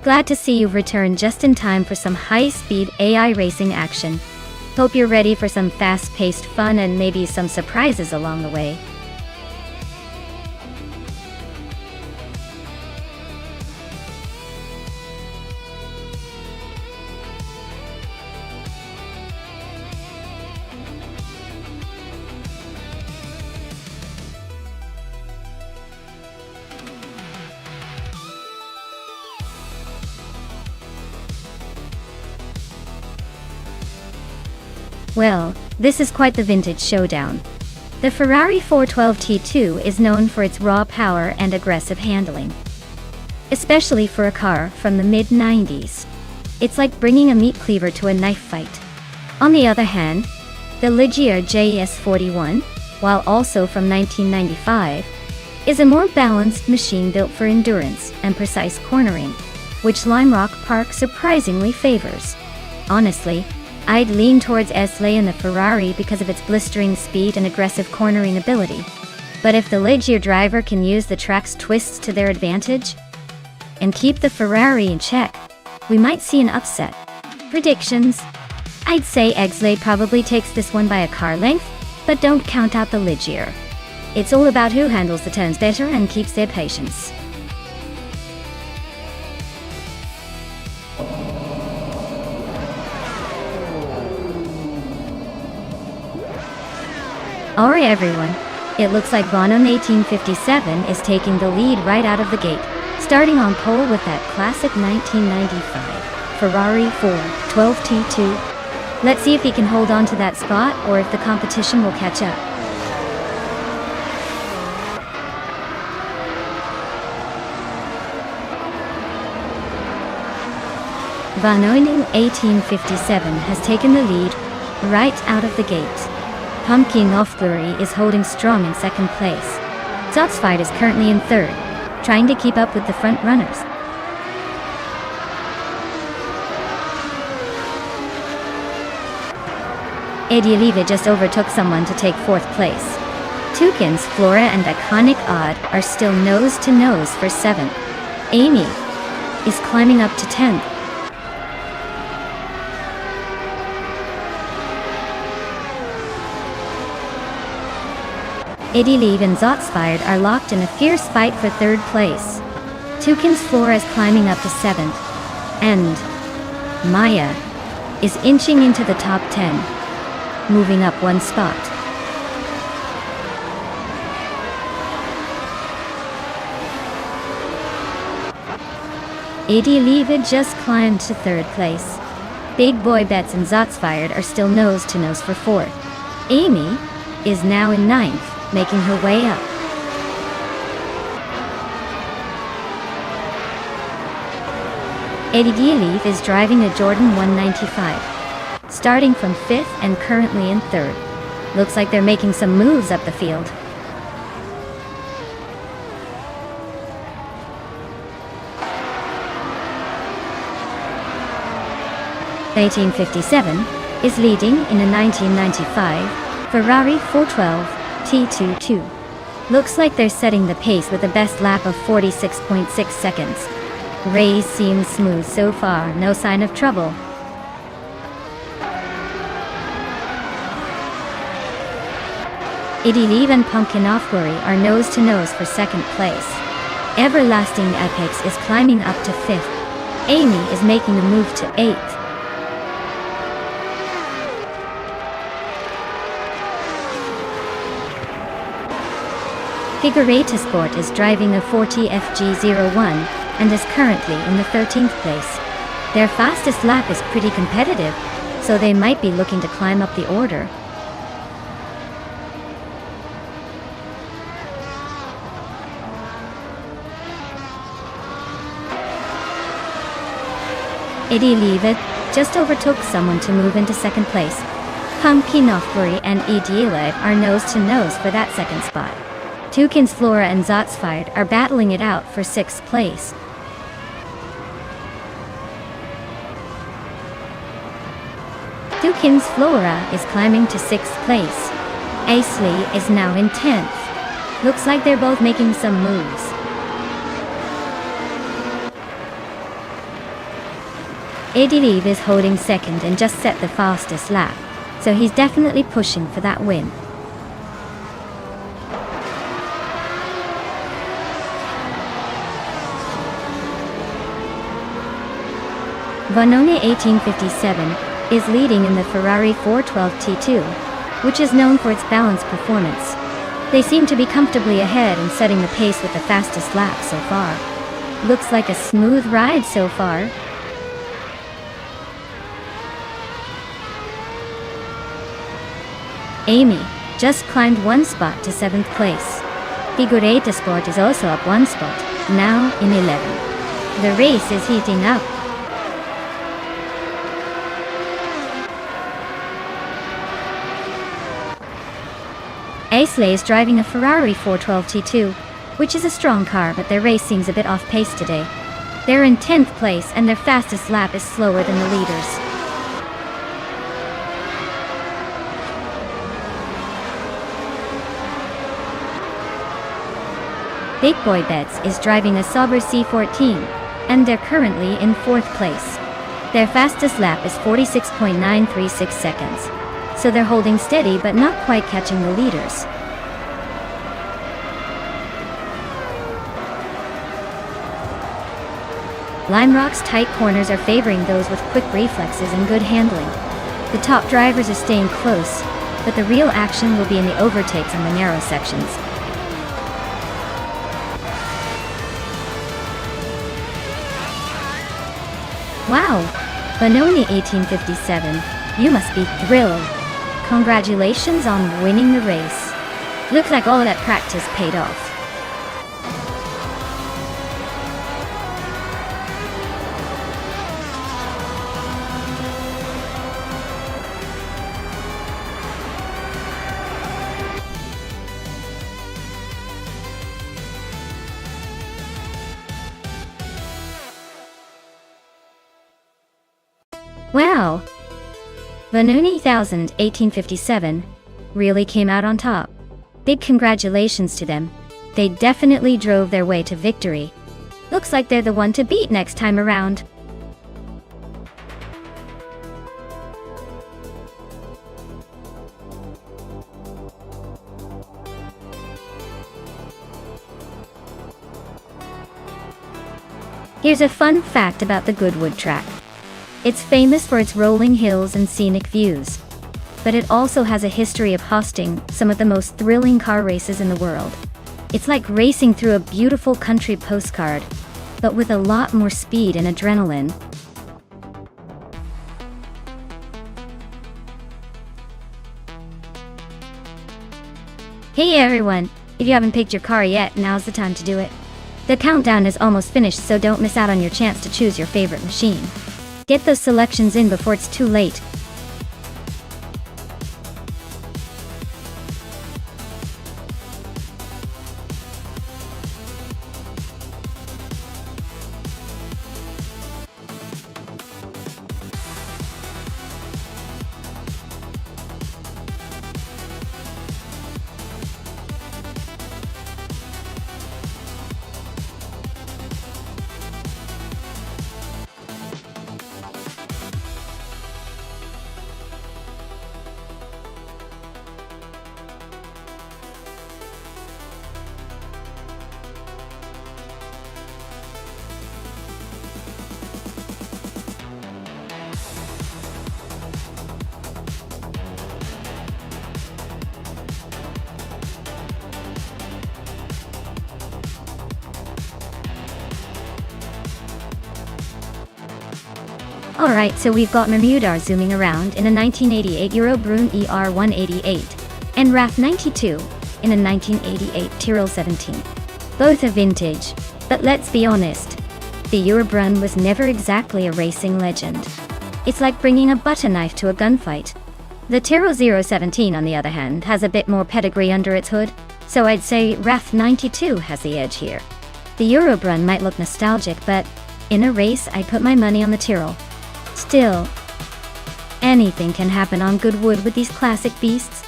Glad to see you've returned just in time for some high-speed AI racing action. Hope you're ready for some fast-paced fun and maybe some surprises along the way. Well, this is quite the vintage showdown. The Ferrari 412 T2 is known for its raw power and aggressive handling, especially for a car from the mid-90s. It's like bringing a meat cleaver to a knife fight. On the other hand, the Ligier JS41, while also from 1995, is a more balanced machine built for endurance and precise cornering, which Lime Rock Park surprisingly favors. Honestly, I'd lean towards Slay in the Ferrari because of its blistering speed and aggressive cornering ability. But if the Ligier driver can use the track's twists to their advantage and keep the Ferrari in check, we might see an upset. Predictions? I'd say Slay probably takes this one by a car length, but don't count out the Ligier. It's all about who handles the turns better and keeps their patience. Alright everyone, it looks like Bono 1857 is taking the lead right out of the gate, starting on pole with that classic 1995 Ferrari 412 T2. Let's see if he can hold on to that spot or if the competition will catch up. Bono 1857 has taken the lead right out of the gate. Pumpkin Offglory is holding strong in second place. Zotsfied is currently in third, trying to keep up with the front runners. Edialiva just overtook someone to take fourth place. Toucan's Flora and Iconic Odd are still nose to nose for seventh. Amy is climbing up to 10th. Edialiva and Zotspired are locked in a fierce fight for third place. Toucan's Flora is climbing up to 7th. And Maya is inching into the top 10, moving up one spot. Edialiva just climbed to third place. Big Boy Bets and Zotspired are still nose to nose for fourth. Amy is now in 9th. Making her way up. Edialiva is driving a Jordan 195, starting from 5th and currently in 3rd. Looks like they're making some moves up the field. The 1857 is leading in a 1995 Ferrari 412 T22. Looks like they're setting the pace with a best lap of 46.6 seconds. Race seems smooth so far, no sign of trouble. Edialiva and Pumpkin Offglory are nose to nose for second place. Everlasting Apex is climbing up to 5th. Amy is making a move to 8th. Figureta Sport is driving a 40 FG01 and is currently in the 13th place. Their fastest lap is pretty competitive, so they might be looking to climb up the order. Eddie Leavitt just overtook someone to move into second place. Pumpkin Ofbury and Ediele are nose-to-nose for that second spot. Tukins Flora and Zotsfired are battling it out for 6th place. Tukins Flora is climbing to 6th place. Aisley is now in 10th. Looks like they're both making some moves. Ediliv is holding second and just set the fastest lap, so he's definitely pushing for that win. Vanoni 1857 is leading in the Ferrari 412 T2, which is known for its balanced performance. They seem to be comfortably ahead and setting the pace with the fastest lap so far. Looks like a smooth ride so far. Amy just climbed 1 spot to 7th place. Figureta Sport is also up 1 spot, now in 11th. The race is heating up. Aisley is driving a Ferrari 412 T2, which is a strong car, but their race seems a bit off pace today. They're in 10th place and their fastest lap is slower than the leaders. Big Boy Bets is driving a Sauber C14, and they're currently in 4th place. Their fastest lap is 46.936 seconds, so they're holding steady but not quite catching the leaders. Lime Rock's tight corners are favoring those with quick reflexes and good handling. The top drivers are staying close, but the real action will be in the overtakes on the narrow sections. Wow! Vanoni 1857, you must be thrilled. Congratulations on winning the race. Looks like all that practice paid off. Wow! Vanoni 1857 really came out on top. Big congratulations to them. They definitely drove their way to victory. Looks like they're the one to beat next time around. Here's a fun fact about the Goodwood track. It's famous for its rolling hills and scenic views, but it also has a history of hosting some of the most thrilling car races in the world. It's like racing through a beautiful country postcard, but with a lot more speed and adrenaline. Hey everyone, if you haven't picked your car yet, now's the time to do it. The countdown is almost finished, so don't miss out on your chance to choose your favorite machine. Get those selections in before it's too late. Alright, so we've got Mamudar zooming around in a 1988 Eurobrunn ER188 and RAF 92 in a 1988 Tyrrell 17. Both are vintage, but let's be honest, the Eurobrunn was never exactly a racing legend. It's like bringing a butter knife to a gunfight. The Tyrrell 017, on the other hand, has a bit more pedigree under its hood, so I'd say RAF 92 has the edge here. The Eurobrunn might look nostalgic, but in a race, I'd put my money on the Tyrrell. Still, anything can happen on good wood with these classic beasts.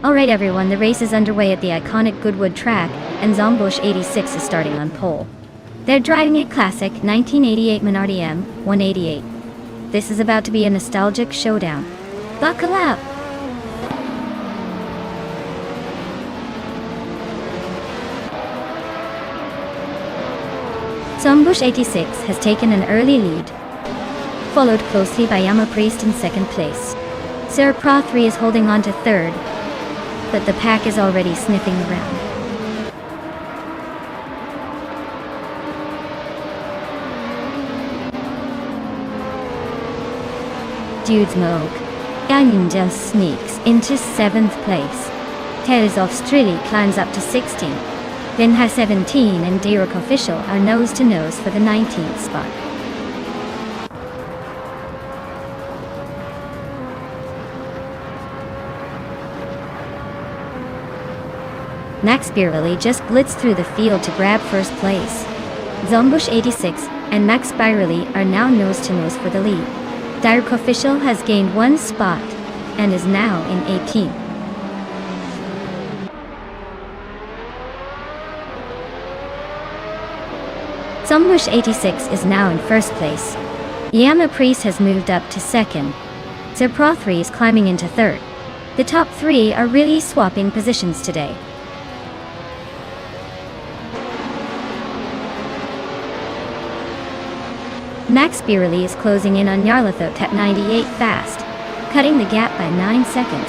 Alright everyone, the race is underway at the iconic Goodwood track, and Zombush 86 is starting on pole. They're driving a classic 1988 Minardi M188. This is about to be a nostalgic showdown. Buckle up! Zombush 86 has taken an early lead, followed closely by Yama Priest in second place. Sir Pra 3 is holding on to third, but the pack is already sniffing around. Dude Smoke Ganyan just sneaks into 7th place. Tales of Strilly climbs up to 16. Then has 17 and Derek Official are nose to nose for the 19th spot. Max Birley just blitzed through the field to grab first place. Zombush 86 and Max Birley are now nose to nose for the lead. Derek Official has gained 1 spot and is now in 18th. Zombush 86 is now in first place. Yama Priest has moved up to second. Sir Pro 3 is climbing into third. The top 3 are really swapping positions today. Max Birley is closing in on Nyarlathotep at 98 fast, cutting the gap by 9 seconds.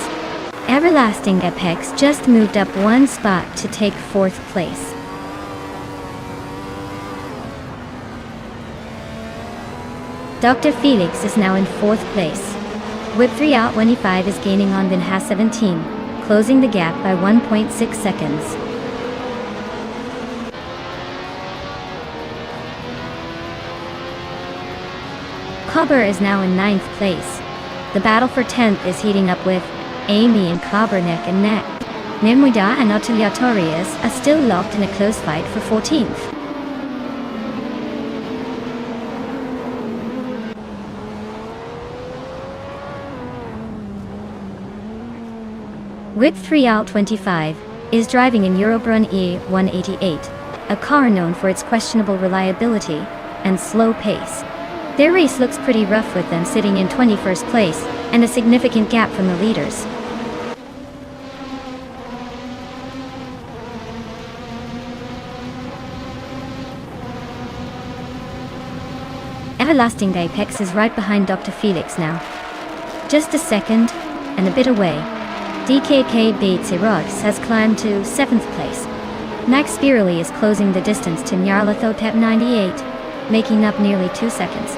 Everlasting Apex just moved up 1 spot to take 4th place. Dr. Felix is now in 4th place. Whip 3 out 25 is gaining on Vinha 17, closing the gap by 1.6 seconds. Cobber is now in 9th place. The battle for 10th is heating up with Amy and Cobber neck and neck. Nemuida and Otiliatorius are still locked in a close fight for 14th. Whip 3 out 25 is driving in Eurobrunn E188, a car known for its questionable reliability and slow pace. Their race looks pretty rough with them sitting in 21st place and a significant gap from the leaders. Everlasting Apex is right behind Dr. Felix now. Just a second and a bit away. DKK Bates has climbed to 7th place. Max Birley is closing the distance to Nyarlathotep 98, making up nearly 2 seconds.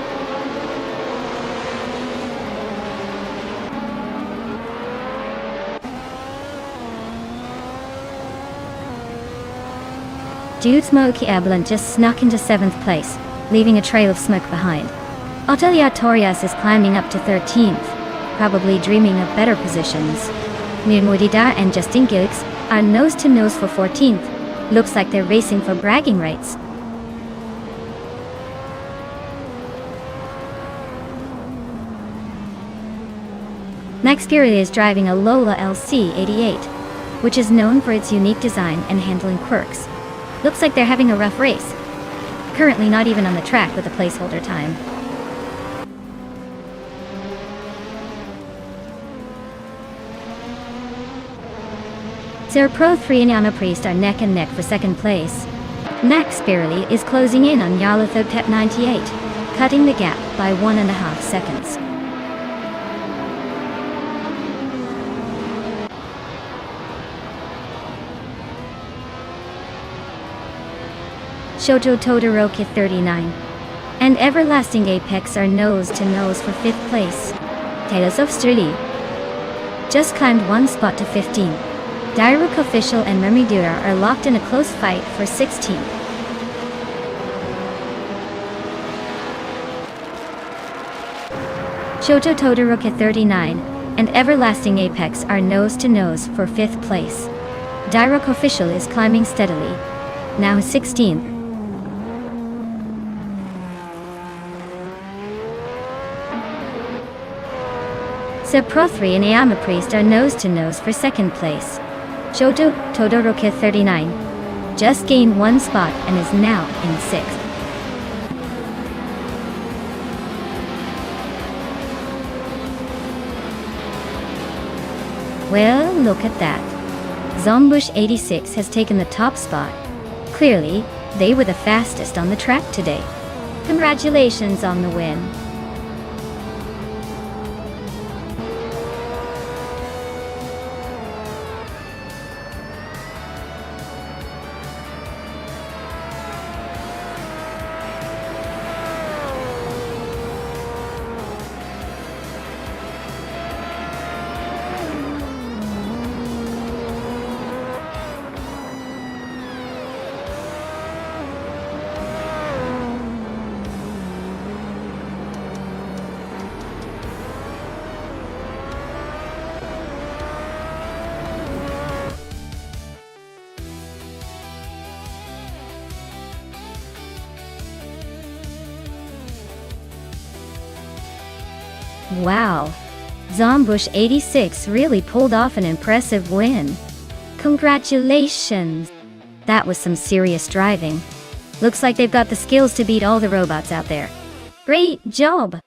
Dude Smoky Ablin just snuck into 7th place, leaving a trail of smoke behind. Otiliatorius is climbing up to 13th, probably dreaming of better positions. Nirmudida and Justin Gilks are nose to nose for 14th. Looks like they're racing for bragging rights. Next Spirit is driving a Lola LC88, which is known for its unique design and handling quirks. Looks like they're having a rough race. Currently not even on the track with a placeholder time. Sir Pro 3 and Yama Priest are neck and neck for second place. Max Spirally is closing in on Yarlathod Pep 98, cutting the gap by 1.5 seconds. Shoto Todoroki 39 and Everlasting Apex are nose to nose for 5th place. Tales of Sturdy just climbed 1 spot to 15. Dairuk Official and Mermidura are locked in a close fight for 16th. Shoto Todoroki 39 and Everlasting Apex are nose to nose for 5th place. Dairuk Official is climbing steadily, now 16th. Sir Pro 3 and Ayama Priest are nose to nose for 2nd place. Shoto Todoroki 39 just gained 1 spot and is now in 6th. Well, look at that. Zombush 86 has taken the top spot. Clearly, they were the fastest on the track today. Congratulations on the win. Wow, Zombush 86 really pulled off an impressive win. Congratulations! That was some serious driving. Looks like they've got the skills to beat all the robots out there. Great job!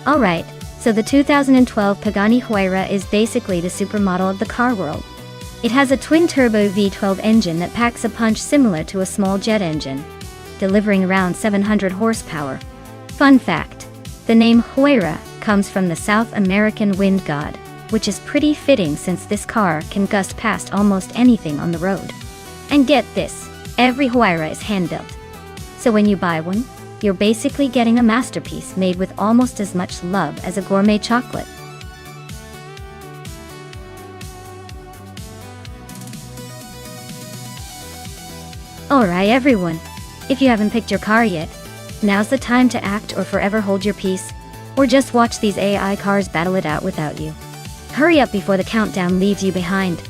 Alright, so the 2012 Pagani Huayra is basically the supermodel of the car world. It has a twin-turbo V12 engine that packs a punch similar to a small jet engine, delivering around 700 horsepower. Fun fact, the name Huayra comes from the South American wind god, which is pretty fitting since this car can gust past almost anything on the road. And get this, every Huayra is hand-built. So when you buy one, you're basically getting a masterpiece made with almost as much love as a gourmet chocolate. Alright everyone, if you haven't picked your car yet, now's the time to act or forever hold your peace, or just watch these AI cars battle it out without you. Hurry up before the countdown leaves you behind.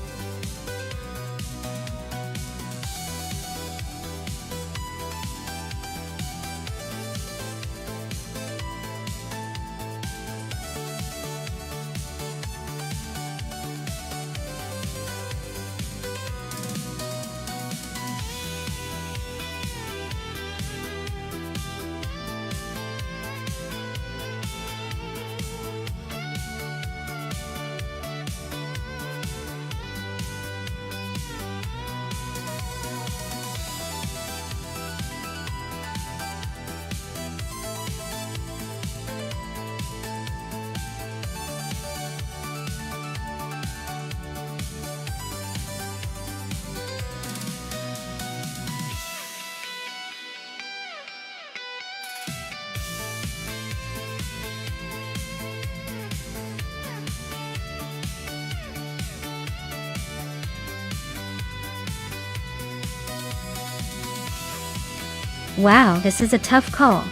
Wow, this is a tough call.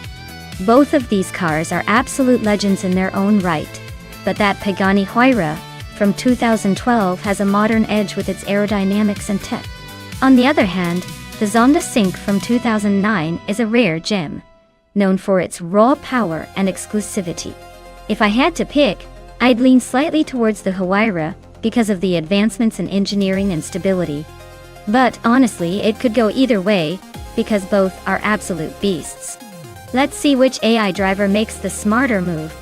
Both of these cars are absolute legends in their own right. But that Pagani Huayra from 2012 has a modern edge with its aerodynamics and tech. On the other hand, the Zonda Sync from 2009 is a rare gem, known for its raw power and exclusivity. If I had to pick, I'd lean slightly towards the Huayra because of the advancements in engineering and stability. But honestly, it could go either way, because both are absolute beasts. Let's see which AI driver makes the smarter move.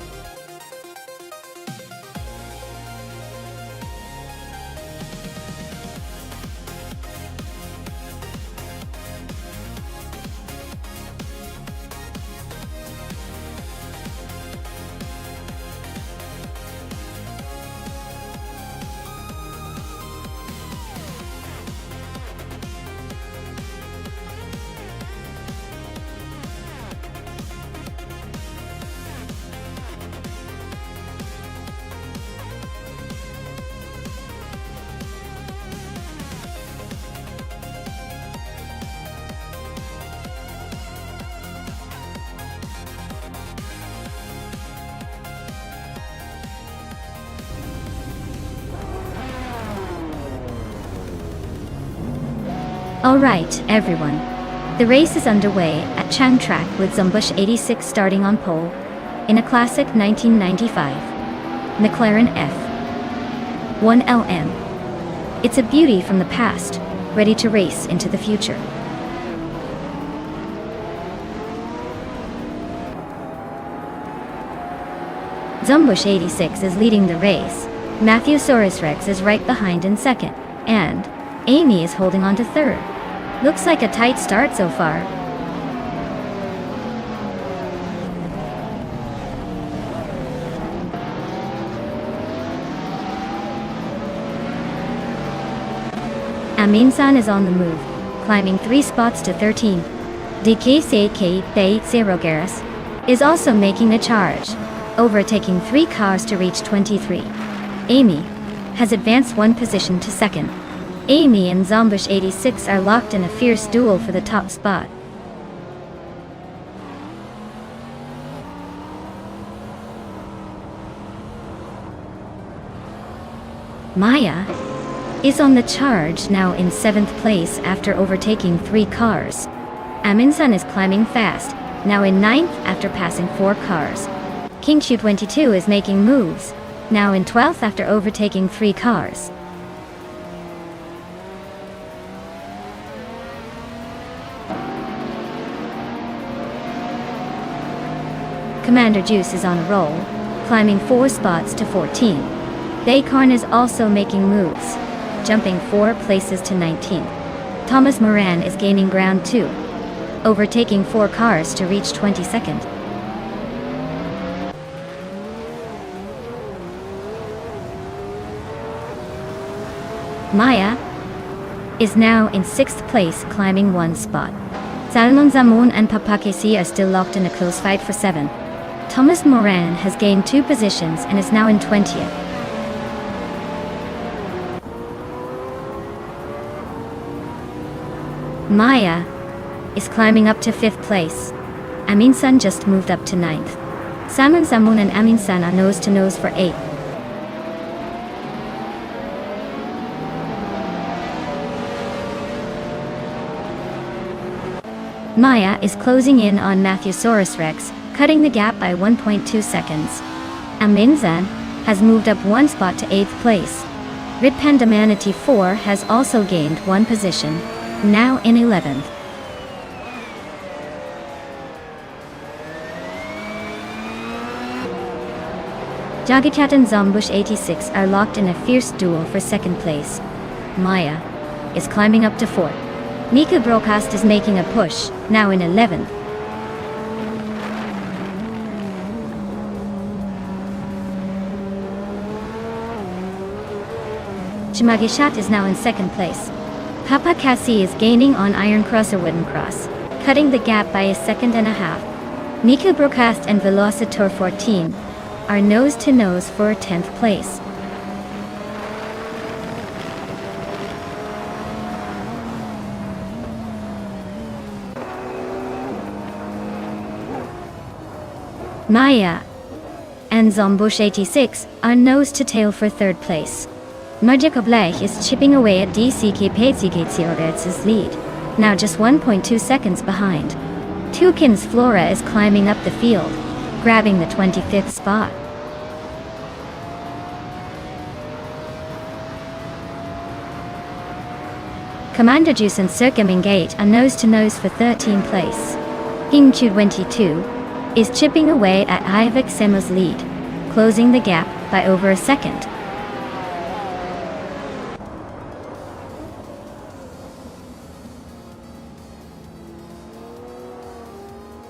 Alright, everyone. The race is underway at Chang Track with Zumbush 86 starting on pole, in a classic 1995 McLaren F1LM. It's a beauty from the past, ready to race into the future. Zumbush 86 is leading the race, Matthew Rex is right behind in second, and Amy is holding on to third. Looks like a tight start so far. Amin-san is on the move, climbing 3 spots to 13. DKCK Bay Zerogaris is also making a charge, overtaking 3 cars to reach 23. Amy has advanced 1 position to second. Amy and Zumbush 86 are locked in a fierce duel for the top spot. Maya is on the charge, now in 7th place after overtaking 3 cars. Amin-san is climbing fast, now in 9th after passing 4 cars. Kingshu 22 is making moves, now in 12th after overtaking 3 cars. Commander Juice is on a roll, climbing 4 spots to 14. Baycorn is also making moves, jumping 4 places to 19th. Thomas Moran is gaining ground too, overtaking 4 cars to reach 22nd. Maya is now in 6th place, climbing 1 spot. Salmon Zamon and Papakesi are still locked in a close fight for 7. Thomas Moran has gained 2 positions and is now in 20th. Maya is climbing up to 5th place. Amin-san just moved up to 9th. Salmon Zamon and Amin-san are nose to nose for 8th. Maya is closing in on Matthew Rex, cutting the gap by 1.2 seconds. Amin-san has moved up 1 spot to 8th place. Rit Pandamanati 4 has also gained 1 position, now in 11th. Jagicat and Zumbush 86 are locked in a fierce duel for 2nd place. Maya is climbing up to 4th. Mika Broadcast is making a push, now in 11th. Chimagishat is now in 2nd place. Papa Cassie is gaining on Iron Cross or Wooden Cross, cutting the gap by 1.5 seconds. Mika Broadcast and Velocitor 14 are nose to nose for 10th place. Maya and Zombush 86 are nose to tail for third place. Magic Oblech is chipping away at DCK Petsikatsiorets's lead, now just 1.2 seconds behind. Tukin's Flora is climbing up the field, grabbing the 25th spot. Commander Juice and Circumingate are nose-to-nose for 13th place. Hingchu 22 is chipping away at Ivik Sema's lead, closing the gap by over a second.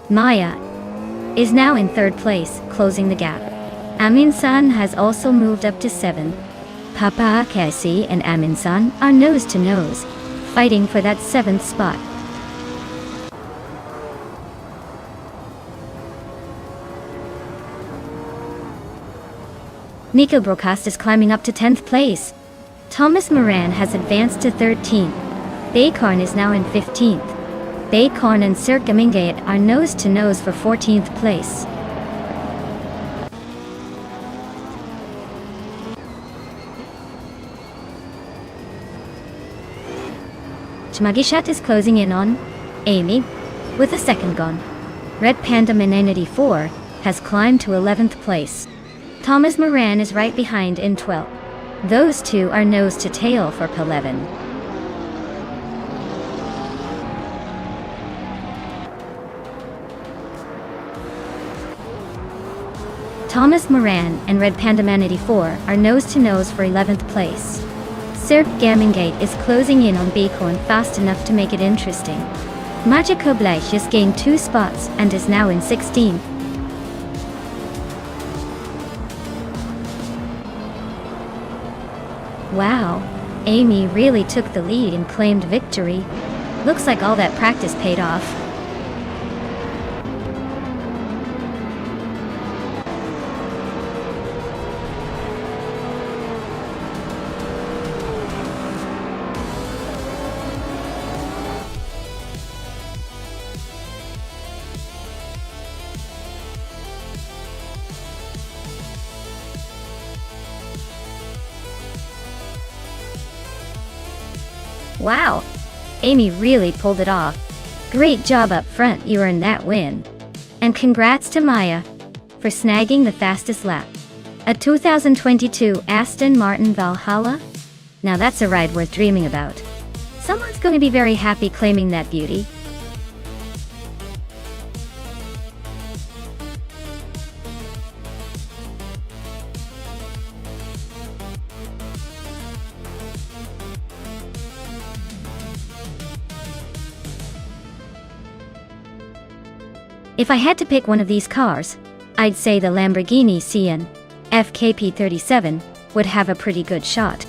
Maya is now in third place, closing the gap. Amin-san has also moved up to 7. Papa Casey and Amin-san are nose-to-nose, fighting for that 7th spot. Nico Broadcast is climbing up to 10th place. Thomas Moran has advanced to 13th. Baycorn is now in 15th. Baycorn and Sir Gamingate are nose-to-nose for 14th place. Chmagishat is closing in on Amy with a second gone. Red Panda Man 84 has climbed to 11th place. Thomas Moran is right behind in 12th. Those two are nose to tail for P11. Thomas Moran and Red Panda Man 84 are nose to nose for 11th place. Sir Gamingate is closing in on Baycorn fast enough to make it interesting. Magic Oblech just gained 2 spots and is now in 16th. Wow, Amy really took the lead and claimed victory. Looks like all that practice paid off. Wow, Amy really pulled it off. Great job up front, you earned that win. And congrats to Maya for snagging the fastest lap. A 2022 Aston Martin Valhalla? Now that's a ride worth dreaming about. Someone's going to be very happy claiming that beauty. If I had to pick one of these cars, I'd say the Lamborghini Sian FKP37 would have a pretty good shot.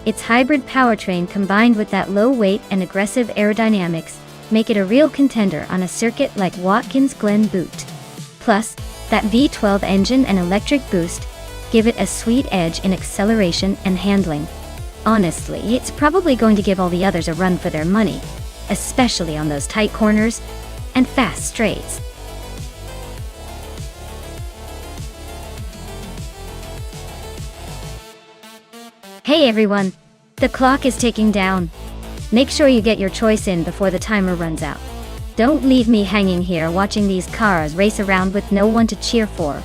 Its hybrid powertrain combined with that low weight and aggressive aerodynamics make it a real contender on a circuit like Watkins Glen Butte. Plus, that V12 engine and electric boost give it a sweet edge in acceleration and handling. Honestly, it's probably going to give all the others a run for their money, especially on those tight corners and fast straights. Hey everyone, the clock is ticking down. Make sure you get your choice in before the timer runs out. Don't leave me hanging here watching these cars race around with no one to cheer for.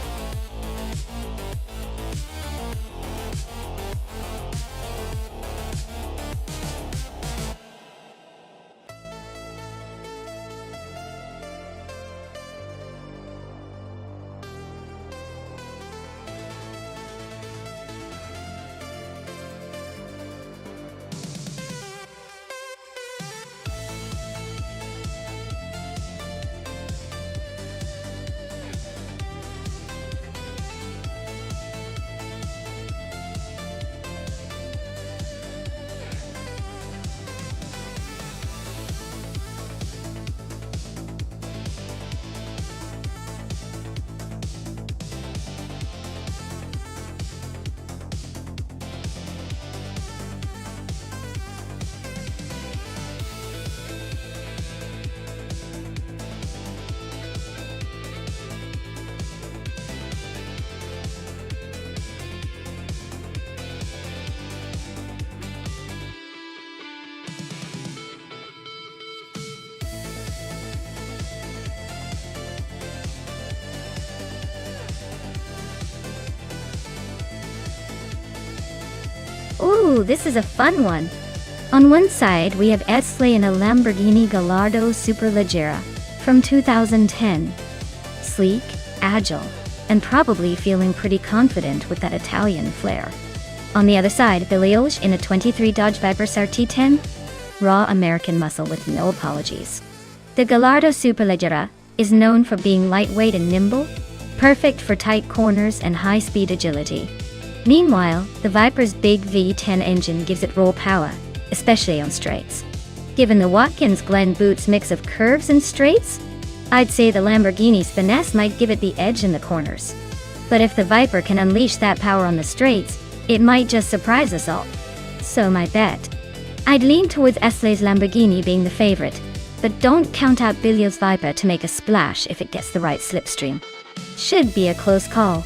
Ooh, this is a fun one. On one side, we have Esley in a Lamborghini Gallardo Superleggera from 2010. Sleek, agile, and probably feeling pretty confident with that Italian flair. On the other side, Billy Olsh in a 23 Dodge Viper SRT10. Raw American muscle with no apologies. The Gallardo Superleggera is known for being lightweight and nimble, perfect for tight corners and high-speed agility. Meanwhile, the Viper's big V10 engine gives it raw power, especially on straights. Given the Watkins Glen Boot's mix of curves and straights, I'd say the Lamborghini's finesse might give it the edge in the corners. But if the Viper can unleash that power on the straights, it might just surprise us all. So my bet. I'd lean towards Esley's Lamborghini being the favorite, but don't count out Billy's Viper to make a splash if it gets the right slipstream. Should be a close call.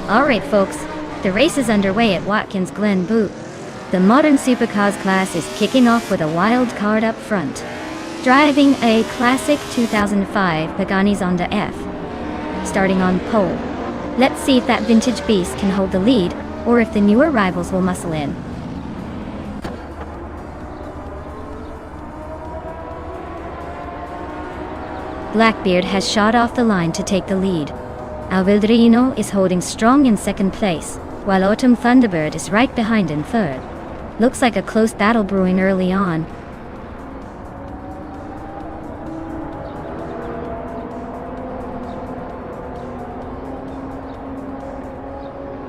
Alright folks, the race is underway at Watkins Glen Boot. The modern supercars class is kicking off with a wild card up front. Driving a classic 2005 Pagani Zonda F. Starting on pole. Let's see if that vintage beast can hold the lead, or if the newer rivals will muscle in. Blackbeard has shot off the line to take the lead. Alvildrino is holding strong in second place, while Autumn Thunderbird is right behind in third. Looks like a close battle brewing early on.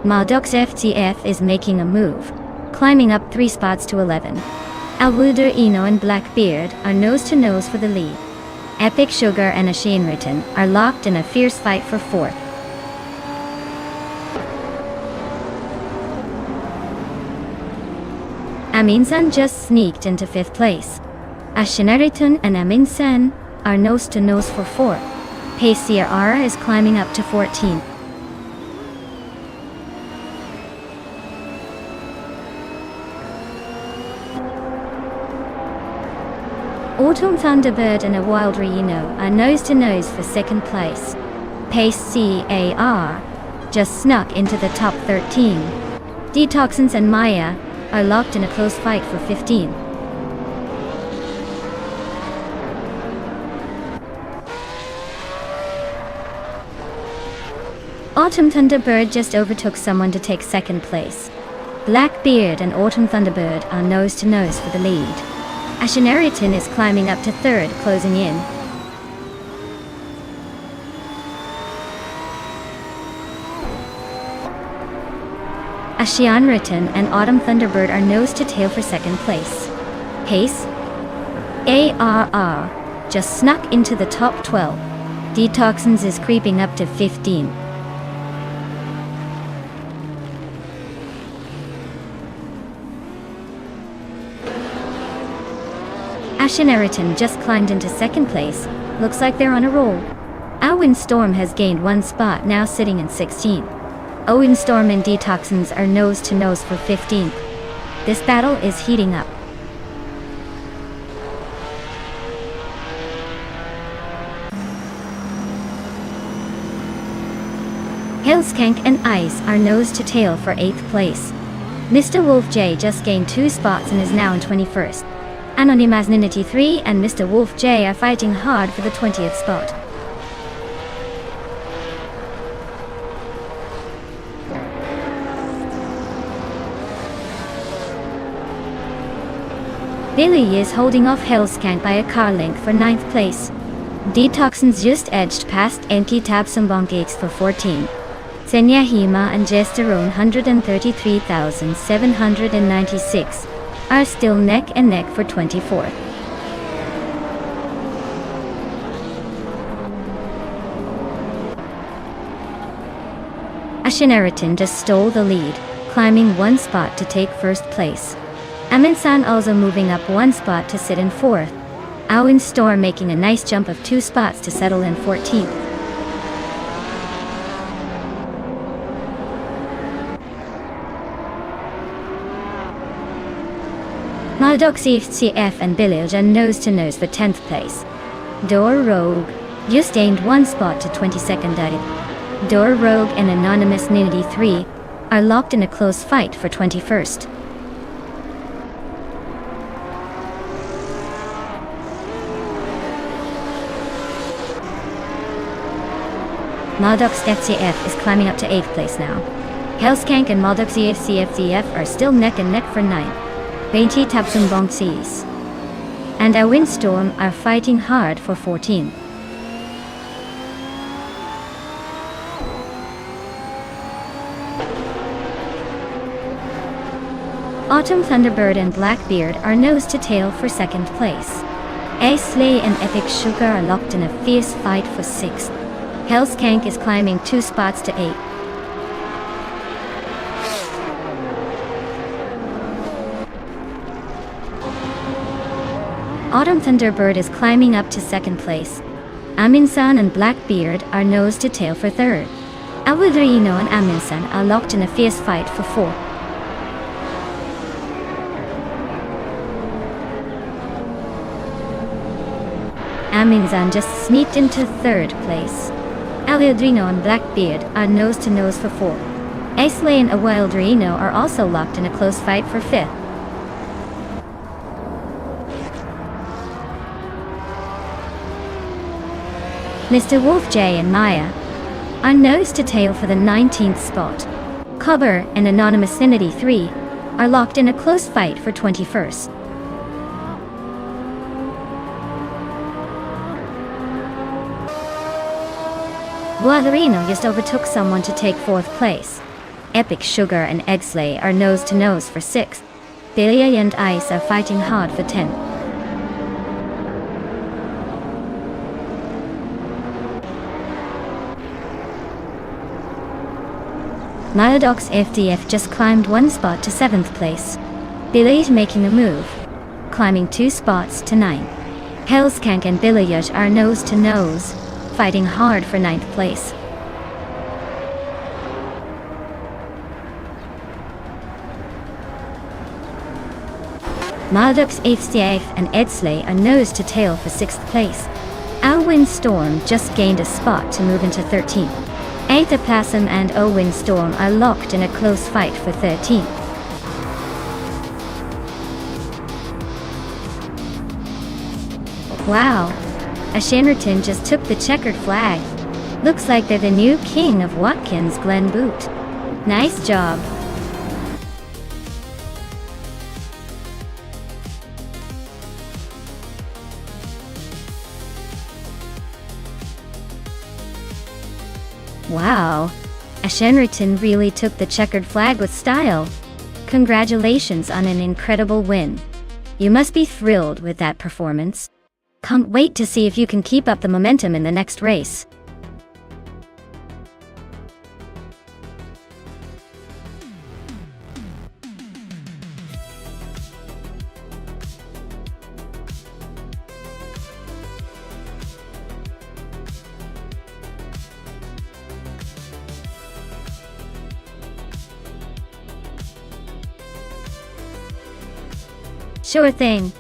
Maldux FTF is making a move, climbing up 3 spots to 11. Alvildrino and Blackbeard are nose to nose for the lead. Epic Sugar and Ashainriton are locked in a fierce fight for fourth. Aminsan just sneaked into 5th place. Ashainriton and Aminsan are nose to nose for 4th. Pace Sierra is climbing up to 14th. Autumn Thunderbird and a Wild Reno are nose to nose for 2nd place. Pace CAR just snuck into the top 13. Detoxins and Maya are locked in a close fight for 15. Autumn Thunderbird just overtook someone to take 2nd place. Blackbeard and Autumn Thunderbird are nose to nose for the lead. Ashainriton is climbing up to 3rd, closing in. Ashainriton and Autumn Thunderbird are nose to tail for 2nd place. Pace ARR just snuck into the top 12. Detoxins is creeping up to 15. Ashainriton just climbed into 2nd place. Looks like they're on a roll. Alwyn Storm has gained 1 spot, now sitting in 16. Owen Storm and Detoxins are nose to nose for 15th. This battle is heating up. Hellskank and Ice are nose to tail for 8th place. Mr. Wolf J just gained 2 spots and is now in 21st. Anonymous Ninity 3 and Mr. Wolf J are fighting hard for the 20th spot. Billy is holding off Hellskank by a car length for 9th place. Detoxins just edged past Enki Tabsambongates for 14. Senyahima and Gesterone 133,796 are still neck and neck for 24th. Ashainriton just stole the lead, climbing 1 spot to take 1st place. Aminsan also moving up 1 spot to sit in 4th. Owen Storm making a nice jump of 2 spots to settle in 14th. Maldox CF and Village are nose-to-nose for 10th place. Door Rogue just gained 1 spot to 22nd. Door Rogue and Anonymous Ninity 3 are locked in a close fight for 21st. Maldox FCF is climbing up to 8th place now. Hellskank and Maldox CFCF are still neck and neck for 9th. Beinti Tabsumbong Seas and our Windstorm are fighting hard for 14th. Autumn Thunderbird and Blackbeard are nose to tail for 2nd place. Slay and Epic Sugar are locked in a fierce fight for 6th. Hellskank is climbing 2 spots to 8th. Autumn Thunderbird is climbing up to 2nd place. Aminsan and Blackbeard are nose to tail for 3rd. Awudrino and Aminsan are locked in a fierce fight for 4th. Aminsan just sneaked into 3rd place. Awudrino and Blackbeard are nose to nose for 4th. Aisley and Awudrino are also locked in a close fight for 5th. Mr. Wolf J and Maya are nose to tail for the 19th spot. Cobber and Anonymous Ninity 3 are locked in a close fight for 21st. Guadarino just overtook someone to take 4th place. Epic Sugar and Eggsley are nose to nose for 6th. Billy and Ice are fighting hard for 10th. Maldox FDF just climbed 1 spot to 7th place. Billy making a move, climbing 2 spots to 9th. Hellskank and Billyush are nose to nose, fighting hard for 9th place. Maldox FDF and Edsley are nose to tail for 6th place. Alwyn Storm just gained a spot to move into 13th. Aethaplasm and Owen Storm are locked in a close fight for 13th. Wow, Ashenderton just took the checkered flag. Looks like they're the new king of Watkins Glen Boot. Nice job. Wow, Ashenderton really took the checkered flag with style. Congratulations on an incredible win. You must be thrilled with that performance. Can't wait to see if you can keep up the momentum in the next race. Sure thing.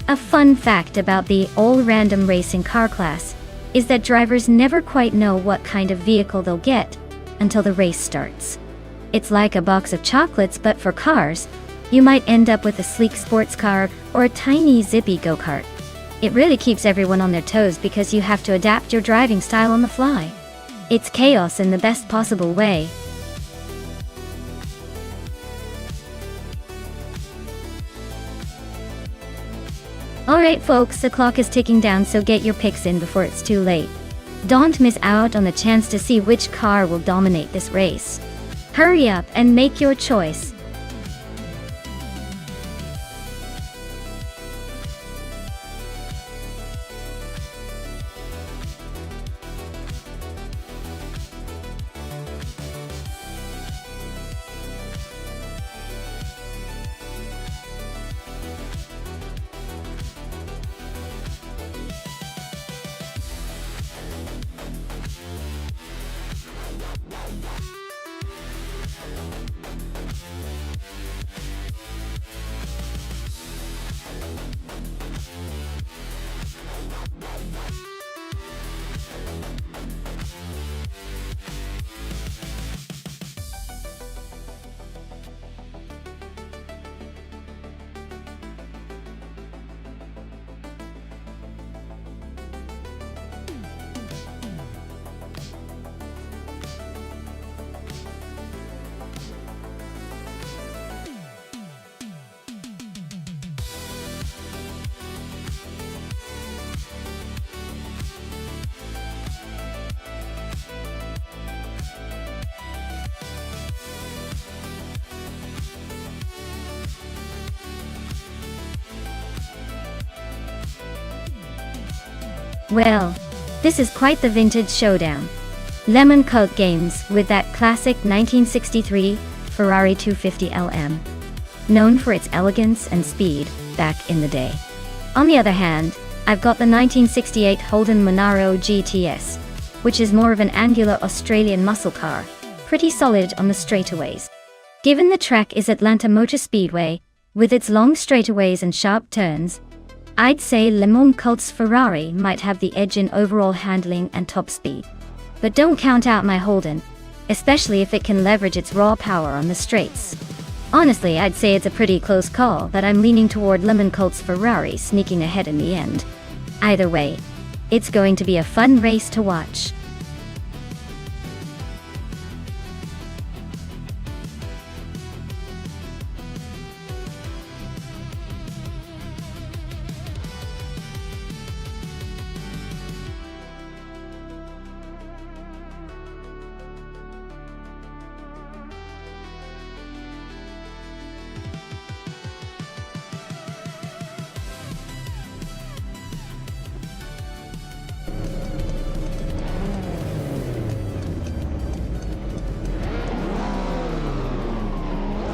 A fun fact about the all-random racing car class is that drivers never quite know what kind of vehicle they'll get until the race starts. It's like a box of chocolates, but for cars. You might end up with a sleek sports car or a tiny zippy go-kart. It really keeps everyone on their toes because you have to adapt your driving style on the fly. It's chaos in the best possible way. Alright folks, the clock is ticking down, so get your picks in before it's too late. Don't miss out on the chance to see which car will dominate this race. Hurry up and make your choice. Well, this is quite the vintage showdown. Lemon Cult Games with that classic 1963 Ferrari 250 LM, known for its elegance and speed back in the day. On the other hand, I've got the 1968 Holden Monaro GTS, which is more of an angular Australian muscle car, pretty solid on the straightaways. Given the track is Atlanta Motor Speedway, with its long straightaways and sharp turns, I'd say Lemon Cult's Ferrari might have the edge in overall handling and top speed. But don't count out my Holden, especially if it can leverage its raw power on the straights. Honestly, I'd say it's a pretty close call, but I'm leaning toward Lemon Cult's Ferrari sneaking ahead in the end. Either way, it's going to be a fun race to watch.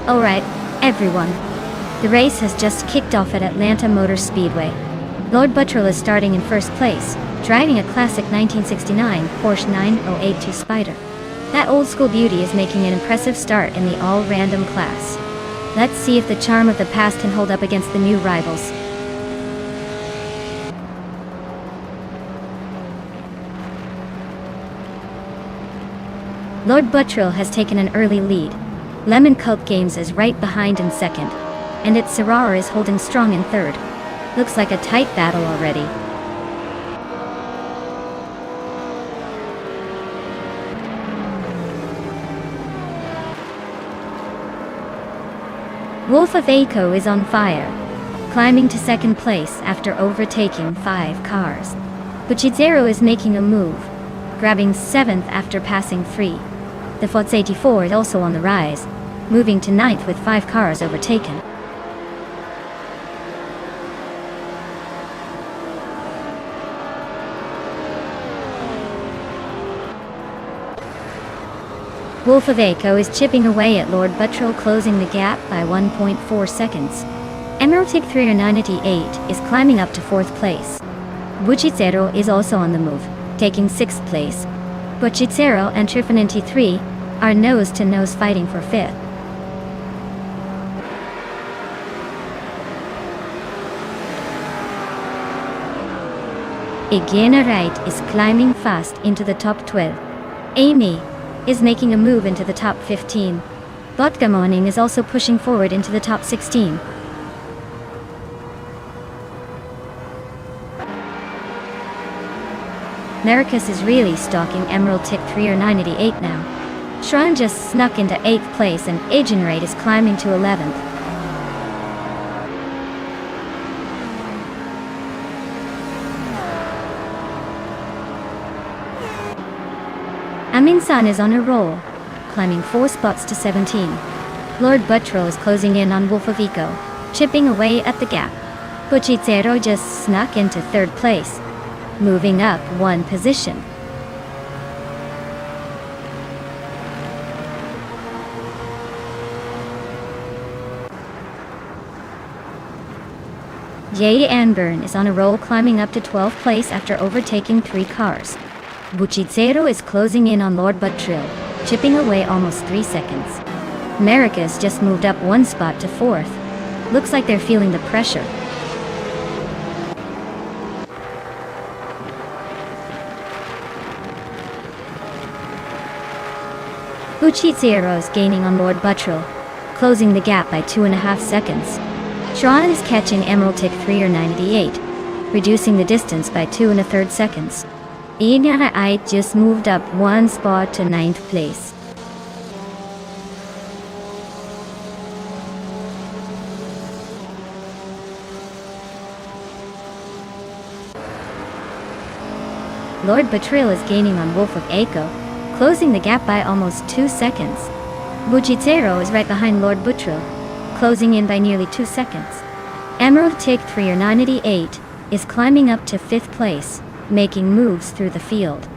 Alright, everyone. The race has just kicked off at Atlanta Motor Speedway. Lord Buttrell is starting in first place, driving a classic 1969 Porsche 9082 Spider. That old-school beauty is making an impressive start in the all-random class. Let's see if the charm of the past can hold up against the new rivals. Lord Buttrell has taken an early lead. Lemon Cult Games is right behind in second, and its Serrara is holding strong in third. Looks like a tight battle already. Wolf of Aco is on fire, climbing to second place after overtaking 5 cars. Buchizero is making a move, grabbing 7th after passing 3. The Fox 84 is also on the rise, moving to 9th with 5 cars overtaken. Wolf of Aco is chipping away at Lord Buttrell, closing the gap by 1.4 seconds. Emeraldic 398 is climbing up to 4th place. Buchizero is also on the move, taking 6th place. Buchizero and Trifinanti 3 are nose-to-nose fighting for 5th. Igena Wright is climbing fast into the top 12. Amy is making a move into the top 15. Botgamoning is also pushing forward into the top 16. Maricus is really stalking Emerald Tick 398 now. Shran just snuck into 8th place and Agenrate is climbing to 11th. Aminsan is on a roll, climbing 4 spots to 17. Lord Buttrell is closing in on Wolf of Eco, chipping away at the gap. Buchizero just snuck into 3rd place, moving up 1 position. Jay Anburn is on a roll, climbing up to 12th place after overtaking 3 cars. Buchizero is closing in on Lord Buttrell, chipping away almost 3 seconds. Maricus just moved up 1 spot to 4th. Looks like they're feeling the pressure. Buchizero is gaining on Lord Buttrell, closing the gap by 2.5 seconds. Shran is catching Emerald Tick 398, reducing the distance by 2 1/3 seconds. I just moved up 1 spot to 9th place. Lord Buttrell is gaining on Wolf of Aco, closing the gap by almost 2 seconds. Buchizero is right behind Lord Buttrell, closing in by nearly 2 seconds. Emerald Tick 398 is climbing up to 5th place, making moves through the field.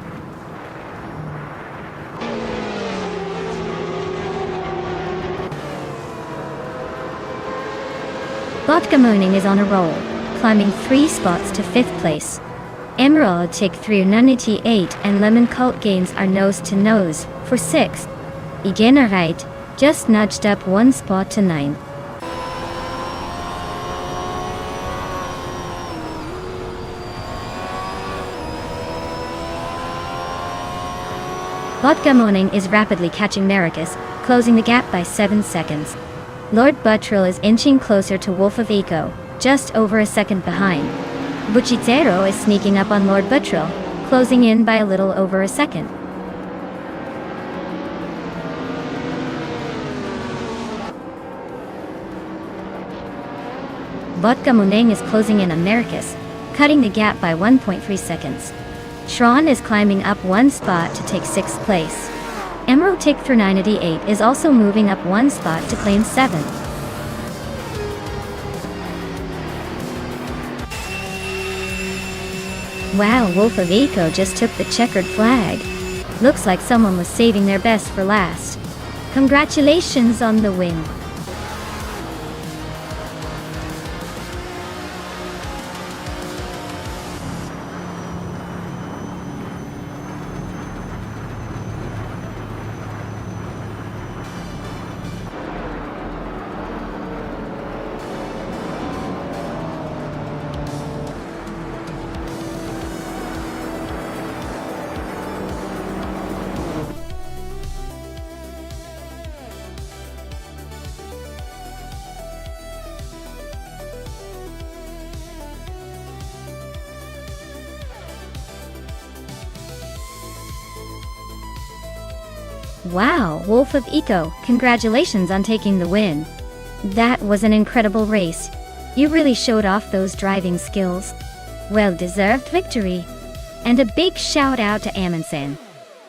Vodka Mooning is on a roll, climbing 3 spots to 5th place. Emerald Tick 398 and Lemon Cult Gains are nose to nose for 6th. Igenerite just nudged up 1 spot to 9th. Vodka Morning is rapidly catching Maracus, closing the gap by 7 seconds. Lord Buttrill is inching closer to Wolf of Eco, just over a second behind. Buchitero is sneaking up on Lord Buttrill, closing in by a little over a second. Vodka Muneng is closing in on Maracus, cutting the gap by 1.3 seconds. Shran is climbing up 1 spot to take 6th place. Emerald Tick 398 is also moving up 1 spot to claim 7th. Wow, Wolf of Eco just took the checkered flag. Looks like someone was saving their best for last. Congratulations on the win. Wow, Wolf of Eco, congratulations on taking the win. That was an incredible race. You really showed off those driving skills. Well-deserved victory. And a big shout out to Amundsen.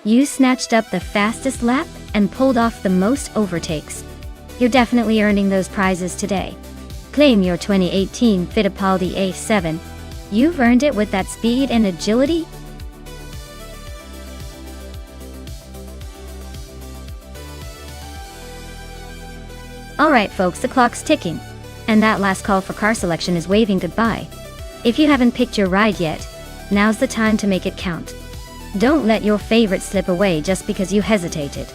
You snatched up the fastest lap and pulled off the most overtakes. You're definitely earning those prizes today. Claim your 2018 Fittipaldi A7. You've earned it with that speed and agility. Alright folks, the clock's ticking. And that last call for car selection is waving goodbye. If you haven't picked your ride yet, now's the time to make it count. Don't let your favorite slip away just because you hesitated.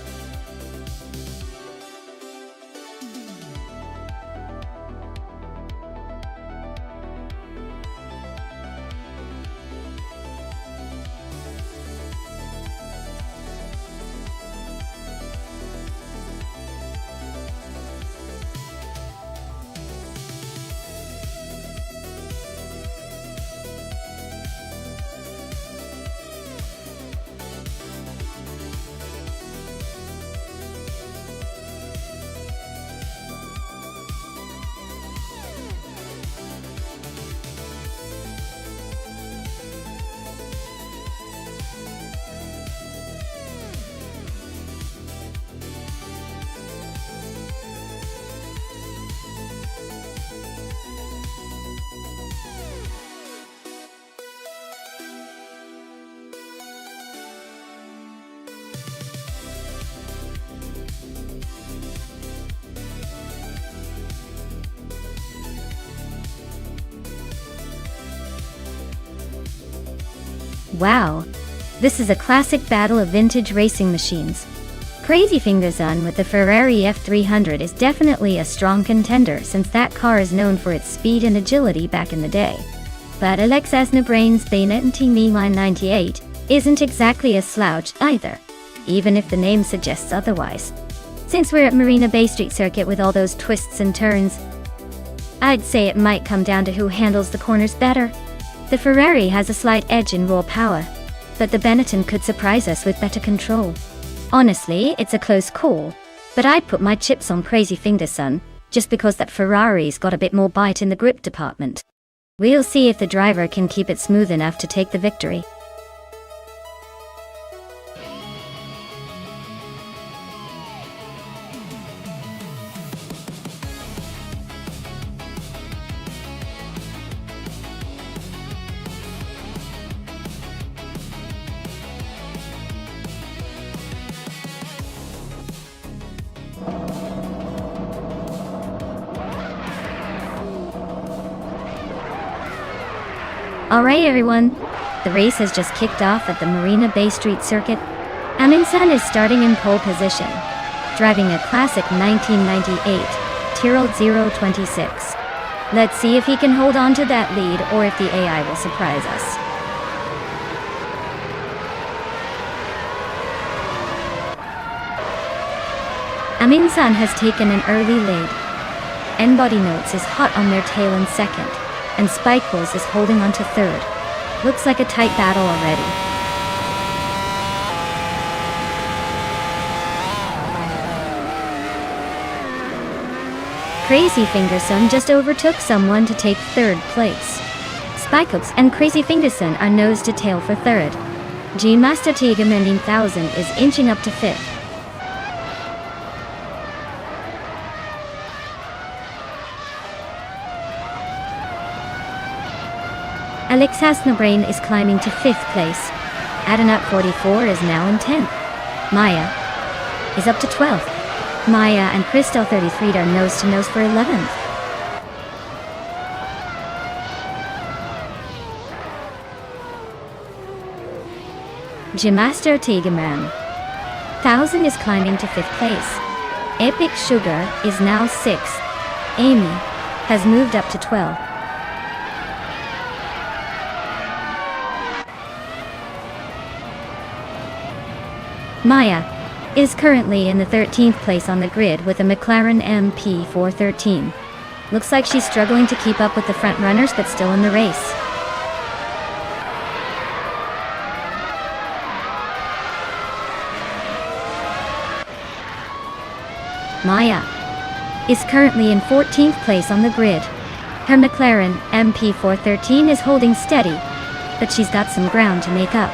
Wow, this is a classic battle of vintage racing machines. Crazy Fingers on with the Ferrari F300 is definitely a strong contender since that car is known for its speed and agility back in the day. But Alexas Nebrain's Bayonet Team E-Line 98 isn't exactly a slouch either, even if the name suggests otherwise. Since we're at Marina Bay Street Circuit with all those twists and turns, I'd say it might come down to who handles the corners better. The Ferrari has a slight edge in raw power, but the Benetton could surprise us with better control. Honestly, it's a close call, but I'd put my chips on Crazy Fingerson, just because that Ferrari's got a bit more bite in the grip department. We'll see if the driver can keep it smooth enough to take the victory. Alright everyone, the race has just kicked off at the Marina Bay Street Circuit. Amin-san is starting in pole position, driving a classic 1998 Tyrrell 026. Let's see if he can hold on to that lead or if the AI will surprise us. Amin-san has taken an early lead. N-Body Notes is hot on their tail in second, and Spikeballs is holding on to third. Looks like a tight battle already. Crazy Fingerson just overtook someone to take third place. Spikeballs and Crazy Fingerson are nose to tail for third. G-Master Tigamending 1000 is inching up to fifth. Alex Hasnabrain is climbing to 5th place. Adanut 44 is now in 10th. Maya is up to 12th. Maya and Crystal 33 are nose to nose for 11th. Gmaster Tigaman 1000 is climbing to 5th place. Epic Sugar is now 6th. Amy has moved up to 12th. Maya is currently in the 13th place on the grid with a McLaren MP413. Looks like she's struggling to keep up with the front runners but still in the race. Maya is currently in 14th place on the grid. Her McLaren MP413 is holding steady, but she's got some ground to make up.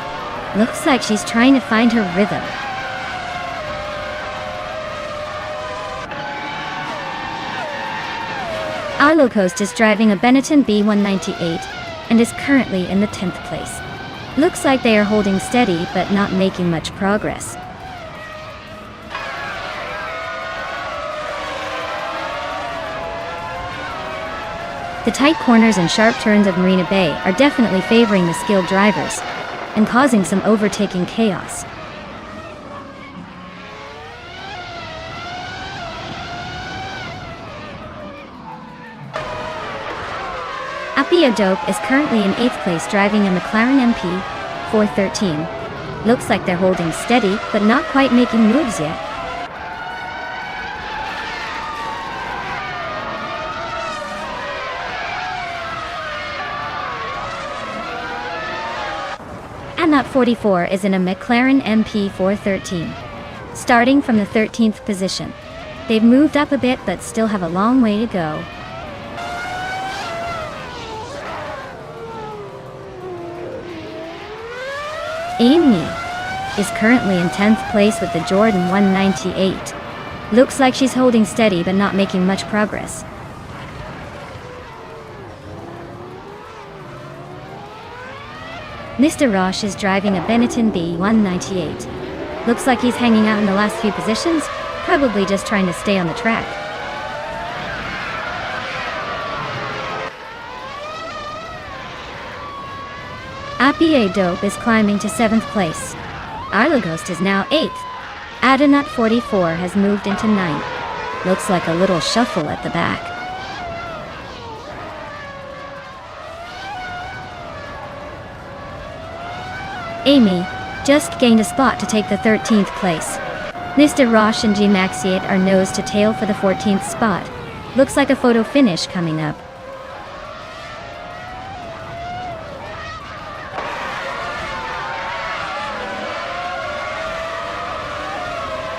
Looks like she's trying to find her rhythm. Arlo Coast is driving a Benetton B198 and is currently in the 10th place. Looks like they are holding steady but not making much progress. The tight corners and sharp turns of Marina Bay are definitely favoring the skilled drivers and causing some overtaking chaos. Appia Dope is currently in 8th place driving a McLaren MP413. Looks like they're holding steady, but not quite making moves yet. Anut 44 is in a McLaren MP413, starting from the 13th position. They've moved up a bit but still have a long way to go. Amy is currently in 10th place with the Jordan 198. Looks like she's holding steady but not making much progress. Mr. Roche is driving a Benetton B198. Looks like he's hanging out in the last few positions, probably just trying to stay on the track. Appia Dope is climbing to 7th place. Arlo Ghost is now 8th. Adanut 44 has moved into 9th. Looks like a little shuffle at the back. Amy just gained a spot to take the 13th place. Mr. Roche and G Maxiate are nose to tail for the 14th spot. Looks like a photo finish coming up.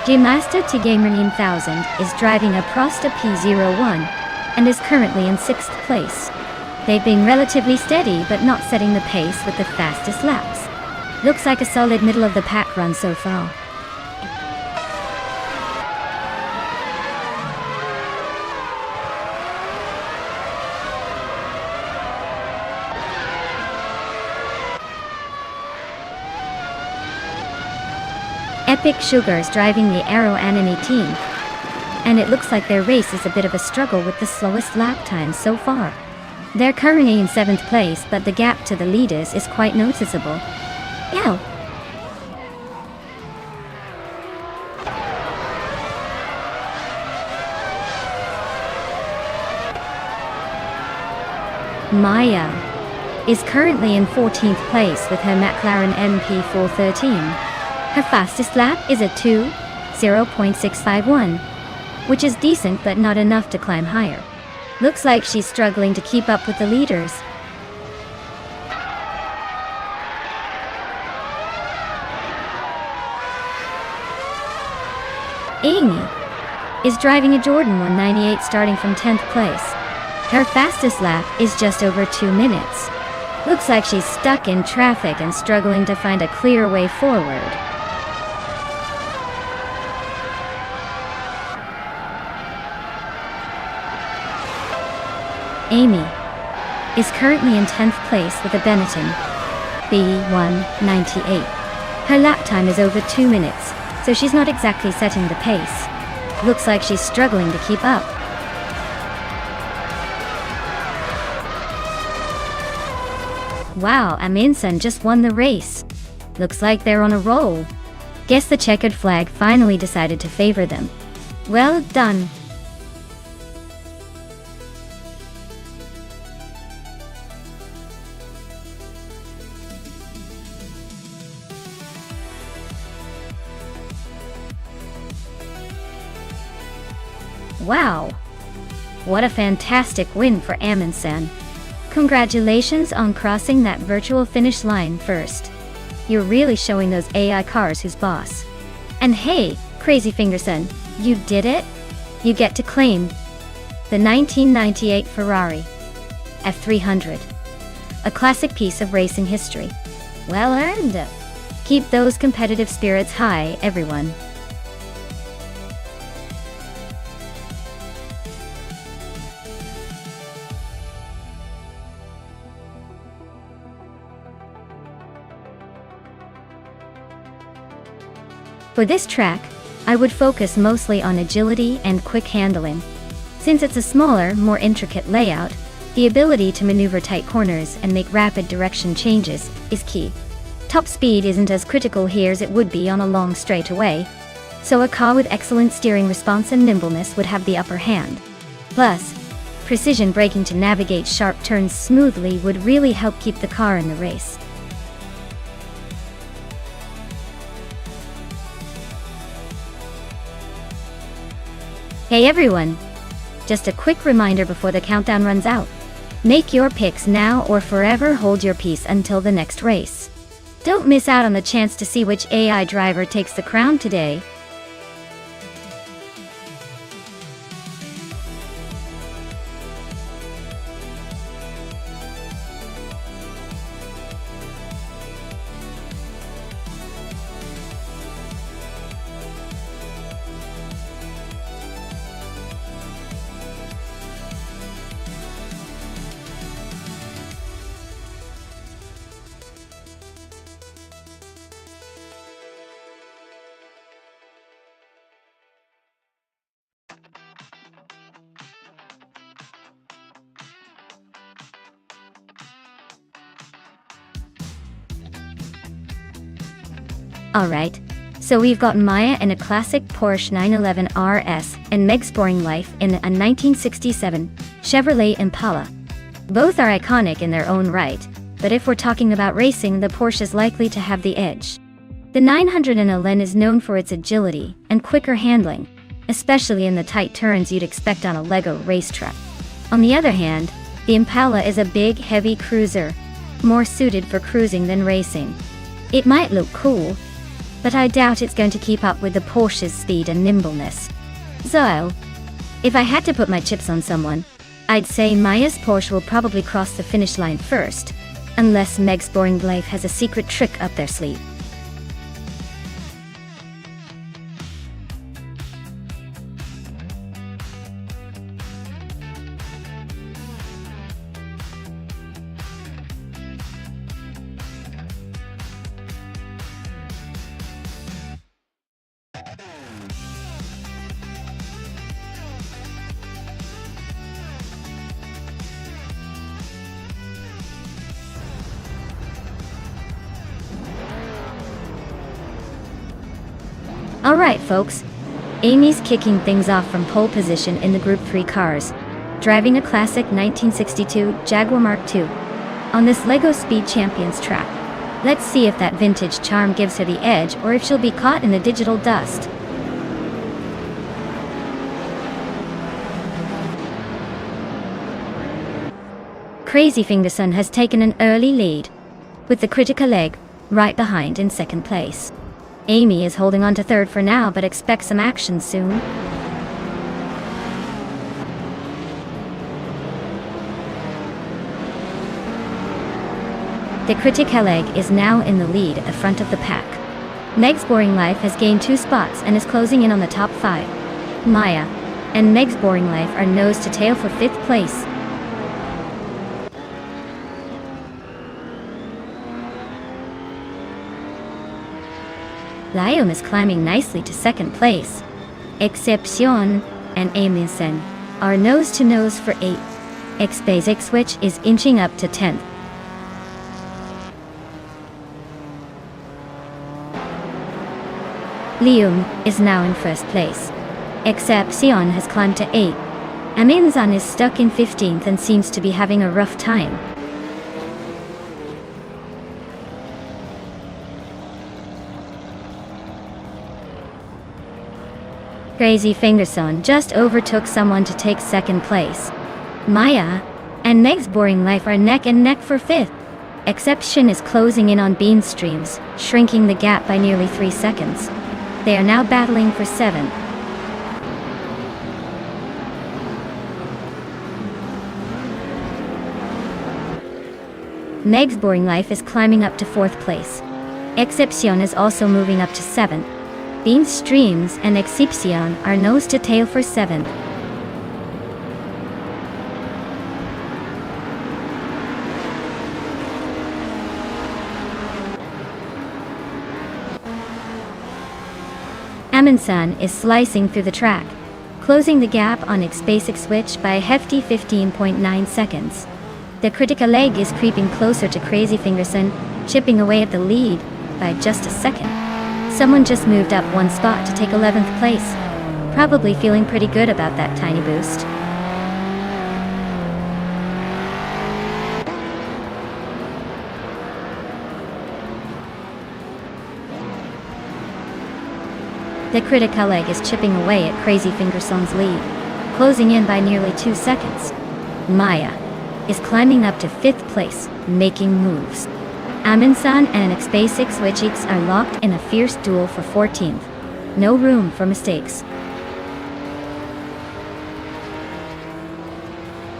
G-Master Tigamer 1000 is driving a Prosta P01 and is currently in 6th place. They've been relatively steady but not setting the pace with the fastest laps. Looks like a solid middle of the pack run so far. Epic Sugar's driving the Aero Anime team, and it looks like their race is a bit of a struggle with the slowest lap time so far. They're currently in 7th place, but the gap to the leaders is quite noticeable. Ow! Maya is currently in 14th place with her McLaren MP413. Her fastest lap is a 2:0.651, which is decent but not enough to climb higher. Looks like she's struggling to keep up with the leaders. Amy is driving a Jordan 198 starting from 10th place. Her fastest lap is just over 2 minutes. Looks like she's stuck in traffic and struggling to find a clear way forward. Amy is currently in 10th place with a Benetton B198. Her lap time is over 2 minutes, so she's not exactly setting the pace. Looks like she's struggling to keep up. Wow, Amundsen just won the race. Looks like they're on a roll. Guess the checkered flag finally decided to favor them. Well done. Wow. What a fantastic win for Amundsen. Congratulations on crossing that virtual finish line first. You're really showing those AI cars who's boss. And hey, Crazy Fingerson, you did it? You get to claim the 1998 Ferrari F300. A classic piece of racing history. Well earned. Keep those competitive spirits high, everyone. For this track, I would focus mostly on agility and quick handling. Since it's a smaller, more intricate layout, the ability to maneuver tight corners and make rapid direction changes is key. Top speed isn't as critical here as it would be on a long straightaway, so a car with excellent steering response and nimbleness would have the upper hand. Plus, precision braking to navigate sharp turns smoothly would really help keep the car in the race. Hey everyone! Just a quick reminder before the countdown runs out. Make your picks now or forever hold your peace until the next race. Don't miss out on the chance to see which AI driver takes the crown today. Alright, so we've got Maya in a classic Porsche 911 RS and Meg scoring life in a 1967 Chevrolet Impala. Both are iconic in their own right, but if we're talking about racing, the Porsche is likely to have the edge. The 911 is known for its agility and quicker handling, especially in the tight turns you'd expect on a Lego racetrack. On the other hand, the Impala is a big, heavy cruiser, more suited for cruising than racing. It might look cool, but I doubt it's going to keep up with the Porsche's speed and nimbleness. So, if I had to put my chips on someone, I'd say Maya's Porsche will probably cross the finish line first, unless Meg's boring life has a secret trick up their sleeve. Alright folks, Amy's kicking things off from pole position in the Group 3 cars, driving a classic 1962 Jaguar Mark II on this LEGO Speed Champions track. Let's see if that vintage charm gives her the edge or if she'll be caught in the digital dust. Crazy Fingerson has taken an early lead, with the critical leg right behind in second place. Amy is holding on to third for now but expects some action soon. The critical leg is now in the lead at the front of the pack. Meg's Boring Life has gained 2 spots and is closing in on the top 5. Maya and Meg's Boring Life are nose to tail for 5th place. Liam is climbing nicely to 2nd place. Excepcion and Amundsen are nose to nose for 8th. X-Basic Switch is inching up to 10th. Liam is now in 1st place. Excepcion has climbed to 8th. Amundsen is stuck in 15th and seems to be having a rough time. Crazy Fingerson just overtook someone to take 2nd place. Maya and Meg's Boring Life are neck and neck for 5th. Exception is closing in on Bean Streams, shrinking the gap by nearly 3 seconds. They are now battling for 7th. Meg's Boring Life is climbing up to 4th place. Exception is also moving up to 7th. Bean Streams and Excepcion are nose to tail for 7th. Amundsen is slicing through the track, closing the gap on X-Basic Switch by a hefty 15.9 seconds. The critical leg is creeping closer to Crazy Fingerson, chipping away at the lead by just a second. Someone just moved up 1 spot to take 11th place, probably feeling pretty good about that tiny boost. The critical leg is chipping away at Crazy Fingerson's lead, closing in by nearly 2 seconds. Maya is climbing up to 5th place, making moves. Amundsen and X-Basic Switch are locked in a fierce duel for 14th. No room for mistakes.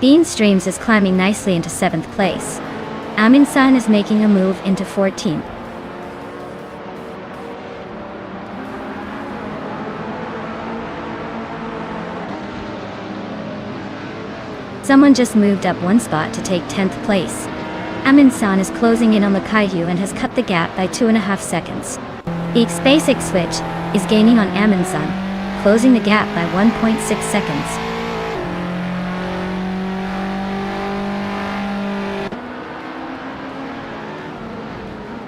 Bean Streams is climbing nicely into 7th place. Amundsen is making a move into 14th. Someone just moved up 1 spot to take 10th place. Amundsen is closing in on the Kaiju and has cut the gap by 2.5 seconds. The X-Basic Switch is gaining on Amundsen, closing the gap by 1.6 seconds.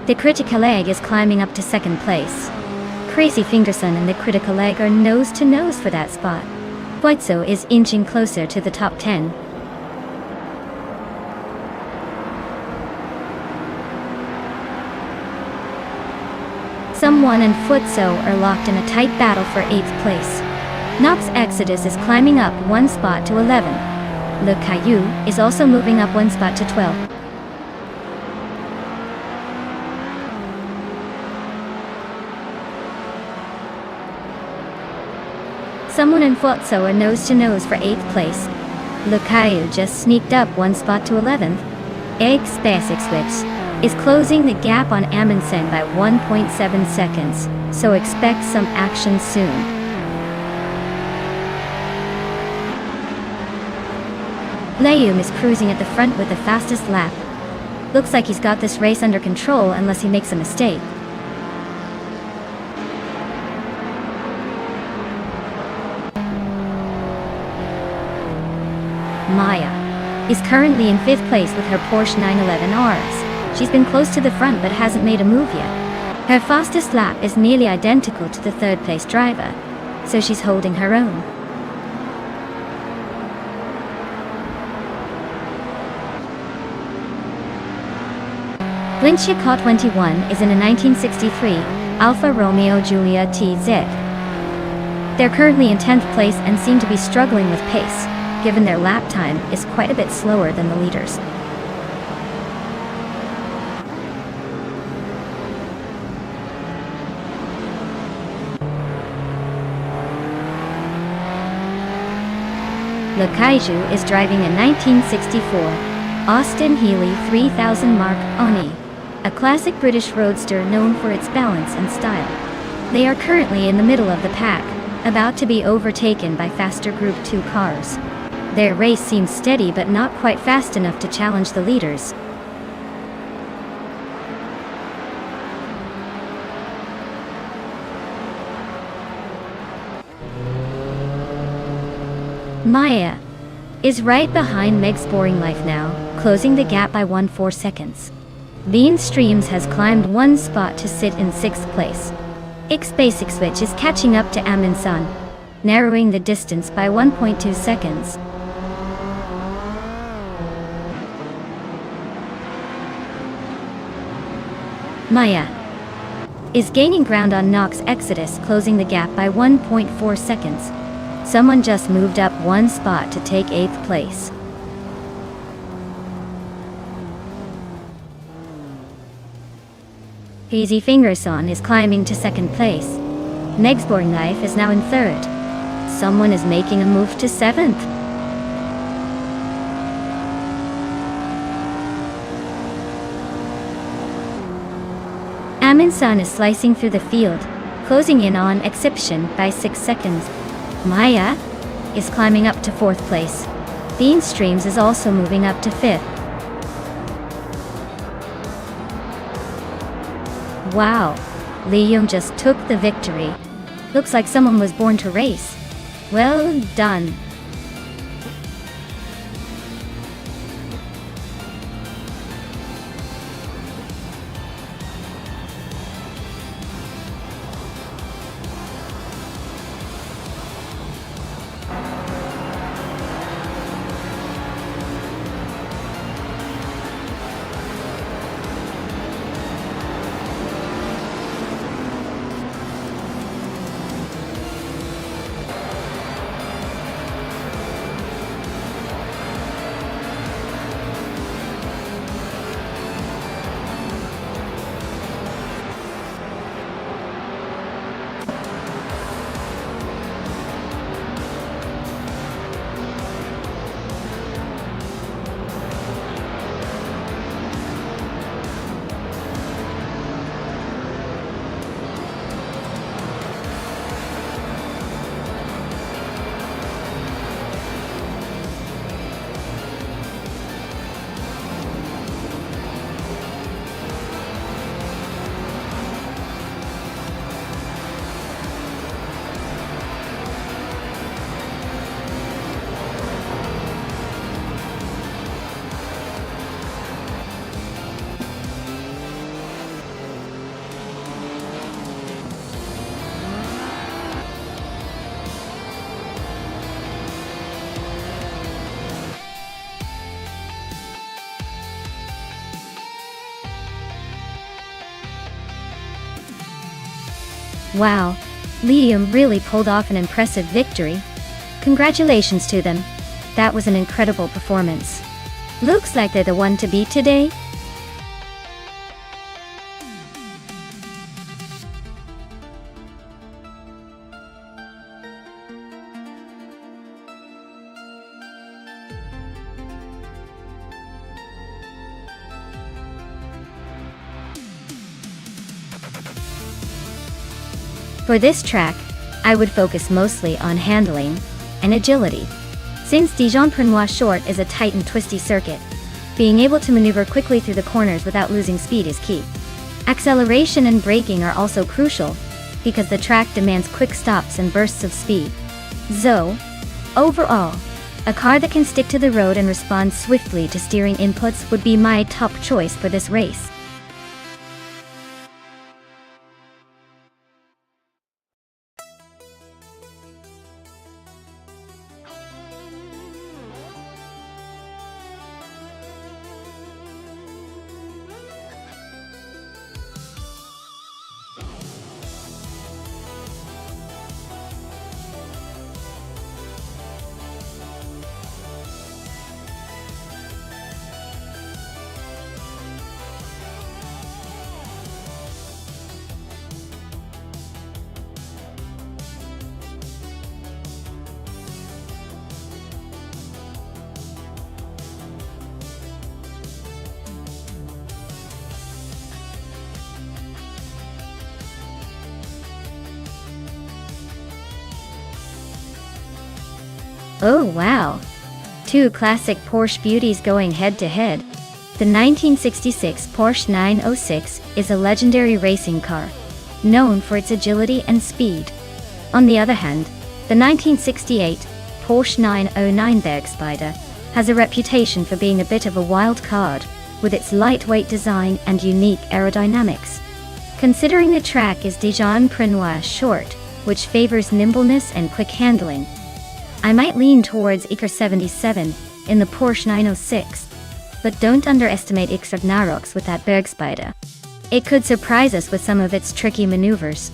The critical leg is climbing up to 2nd place. Crazy Fingerson and the critical leg are nose to nose for that spot. Boitzo is inching closer to the top 10. Someone and Futso are locked in a tight battle for 8th place. Nox Exodus is climbing up 1 spot to 11. Le Caillou is also moving up 1 spot to 12. Someone and Futso are nose to nose for 8th place. Le Caillou just sneaked up 1 spot to 11th. X-Basic Switch is closing the gap on Amundsen by 1.7 seconds, so expect some action soon. Liam is cruising at the front with the fastest lap. Looks like he's got this race under control unless he makes a mistake. Maya is currently in 5th place with her Porsche 911 RS. She's been close to the front but hasn't made a move yet. Her fastest lap is nearly identical to the third-place driver, so she's holding her own. Lincia Car 21 is in a 1963 Alfa Romeo Giulia TZ. They're currently in 10th place and seem to be struggling with pace, given their lap time is quite a bit slower than the leaders. Le Kaiju is driving a 1964 Austin Healey 3000 Mark Oni, a classic British roadster known for its balance and style. They are currently in the middle of the pack, about to be overtaken by faster Group 2 cars. Their race seems steady but not quite fast enough to challenge the leaders. Maya is right behind Meg's Boring Life now, closing the gap by 1.4 seconds. Bean Streams has climbed one spot to sit in 6th place. X Basic Switch is catching up to Amin Sun, narrowing the distance by 1.2 seconds. Maya is gaining ground on Nox Exodus, closing the gap by 1.4 seconds. Someone just moved up one spot to take 8th place. Easy Fingerson is climbing to 2nd place. Meg's Boring Life is now in 3rd. Someone is making a move to 7th. Amin Sun is slicing through the field, closing in on Exception by 6 seconds. Maya is climbing up to 4th place. Bean Streams is also moving up to 5th. Wow, Liam just took the victory. Looks like someone was born to race. Well done. Wow, Liam really pulled off an impressive victory. Congratulations to them. That was an incredible performance. Looks like they're the one to beat today. For this track, I would focus mostly on handling and agility. Since Dijon-Prenois Short is a tight and twisty circuit, being able to maneuver quickly through the corners without losing speed is key. Acceleration and braking are also crucial, because the track demands quick stops and bursts of speed. So, overall, a car that can stick to the road and respond swiftly to steering inputs would be my top choice for this race. Oh wow! Two classic Porsche beauties going head to head. The 1966 Porsche 906 is a legendary racing car, known for its agility and speed. On the other hand, the 1968 Porsche 909 Bergspider has a reputation for being a bit of a wild card, with its lightweight design and unique aerodynamics. Considering the track is Dijon-Prenois short, which favors nimbleness and quick handling, I might lean towards EK77 in the Porsche 906, but don't underestimate Ragnarok's with that Bergspider. It could surprise us with some of its tricky maneuvers.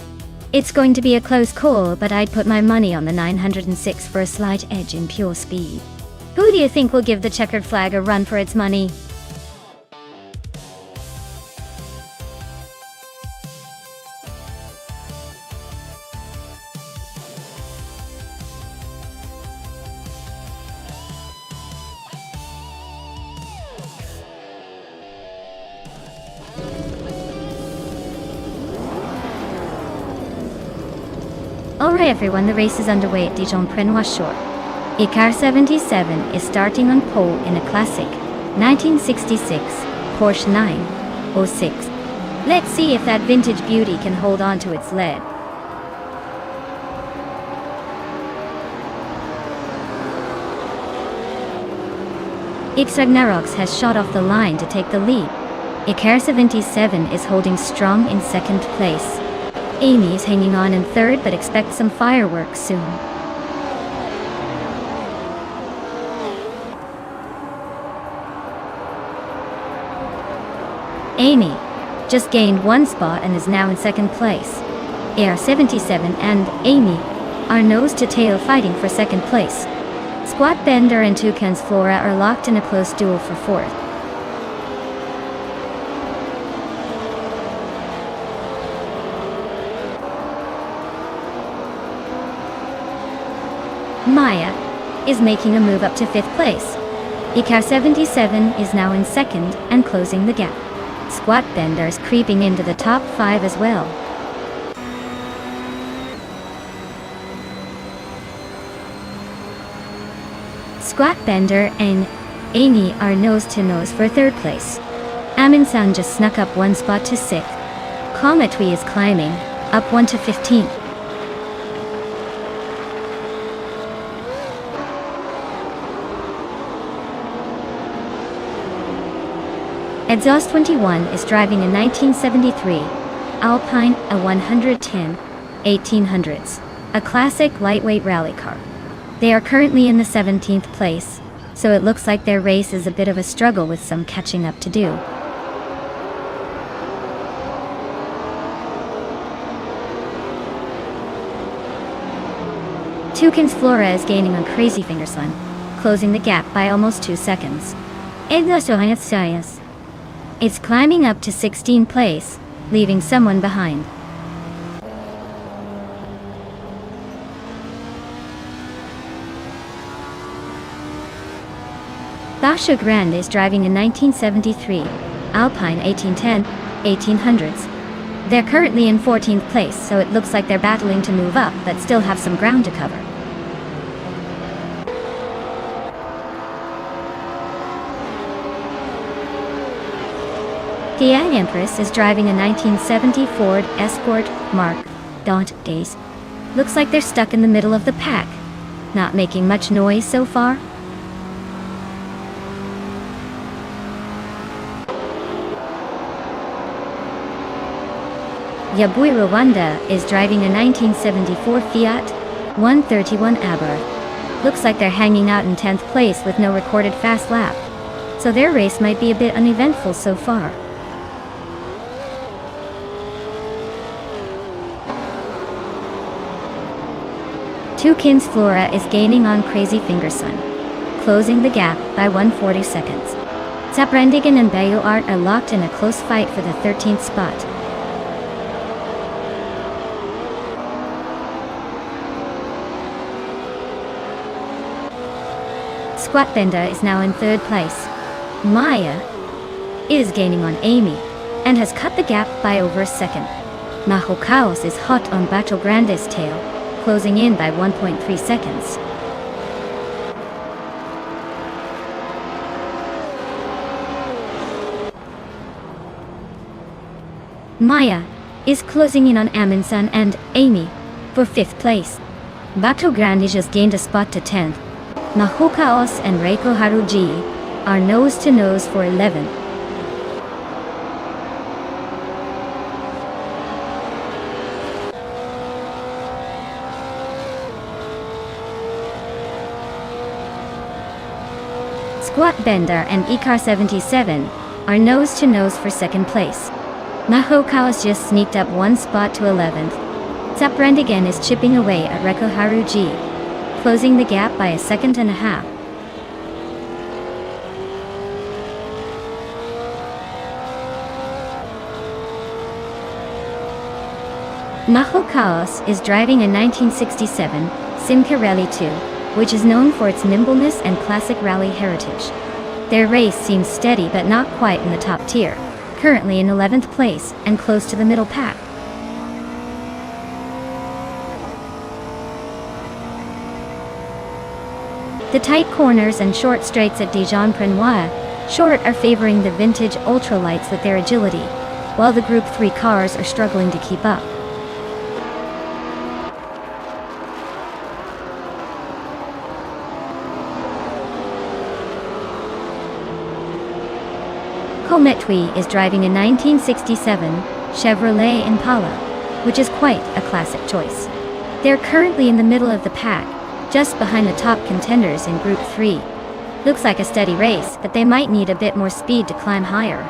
It's going to be a close call, but I'd put my money on the 906 for a slight edge in pure speed. Who do you think will give the checkered flag a run for its money? Alright everyone, the race is underway at Dijon-Prenois Short. EK77 is starting on pole in a classic 1966 Porsche 906. Let's see if that vintage beauty can hold on to its lead. Ragnarok's has shot off the line to take the lead. EK77 is holding strong in second place. Amy is hanging on in third, but expect some fireworks soon. Amy just gained one spot and is now in second place. EK77 and Amy are nose to tail fighting for second place. Squat Bender and Toucan's Flora are locked in a close duel for fourth. Maya is making a move up to fifth place. EK77 is now in second and closing the gap. Squat Bender is creeping into the top 5 as well. Squat Bender and Amy are nose to nose for third place. Amin-san just snuck up one spot to 6th. Cometui is climbing up 1 to 15th. Exhaust 21 is driving a 1973 Alpine a 110 1800s, a classic lightweight rally car. They are currently in the 17th place, so it looks like their race is a bit of a struggle with some catching up to do. Toucan's Flora is gaining on Crazy Fingerson, closing the gap by almost 2 seconds. It's climbing up to 16th place, leaving someone behind. Basha Grande is driving a 1973 Alpine 1810 1800s. They're currently in 14th place, so it looks like they're battling to move up, but still have some ground to cover. Gia Empress is driving a 1970 Ford Escort Mark Days. Looks like they're stuck in the middle of the pack, not making much noise so far. Yabui Rwanda is driving a 1974 Fiat 131 Abarth. Looks like they're hanging out in 10th place with no recorded fast lap, so their race might be a bit uneventful so far. Toucan's Flora is gaining on Crazy Fingerson, closing the gap by 140 seconds. Zaprandigan and Bayo Art are locked in a close fight for the 13th spot. Squat Bender is now in third place. Maya is gaining on Amy and has cut the gap by over a second. Maho Chaos is hot on Bato Grande's tail, closing in by 1.3 seconds. Maya is closing in on Amundsen and Amy for 5th place. Bato Grande just gained a spot to 10th. Mahokaos and Reiko Haruji are nose to nose for 11th. Squat Bender and Ikar 77 are nose to nose for 2nd place. Mahokaos just sneaked up 1 spot to 11th. Zaprandigan is chipping away at Reiko Haruji, closing the gap by a 1.5 seconds. Mahokaos is driving a 1967 Simca Rally 2, which is known for its nimbleness and classic rally heritage. Their race seems steady but not quite in the top tier, currently in 11th place and close to the middle pack. The tight corners and short straights at Dijon-Prenois Short are favoring the vintage ultralights with their agility, while the Group 3 cars are struggling to keep up. Colmetui is driving a 1967 Chevrolet Impala, which is quite a classic choice. They're currently in the middle of the pack, just behind the top contenders in Group 3. Looks like a steady race, but they might need a bit more speed to climb higher.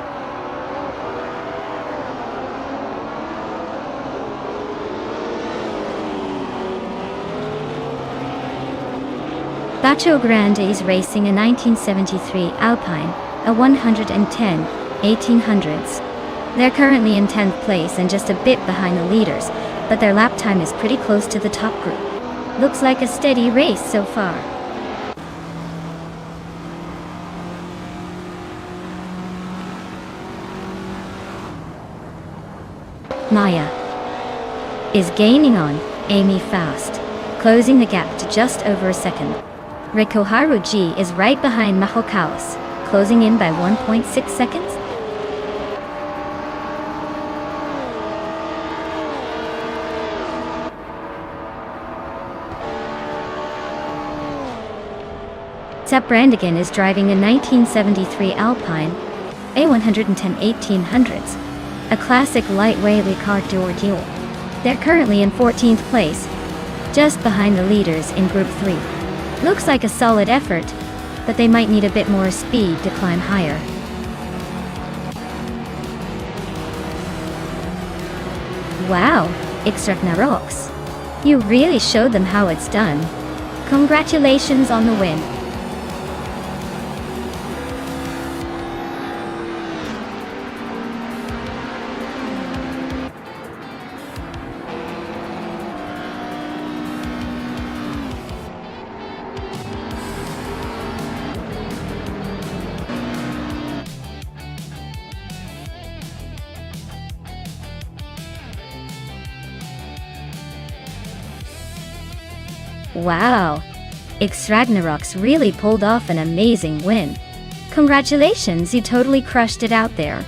Bato Grande is racing a 1973 Alpine, a 110 1800s. They're currently in 10th place and just a bit behind the leaders, but their lap time is pretty close to the top group. Looks like a steady race so far. Maya is gaining on Amy fast, closing the gap to just over a second. Reiko Haruji is right behind Mahokaos, closing in by 1.6 seconds. Zaprandigan is driving a 1973 Alpine, a 110 1800s, a classic lightweight Ricard d'Ordeal. They're currently in 14th place, just behind the leaders in Group 3. Looks like a solid effort, but they might need a bit more speed to climb higher. Wow, Extragnarox. You really showed them how it's done. Congratulations on the win. Wow, Extragnarox really pulled off an amazing win. Congratulations, you totally crushed it out there.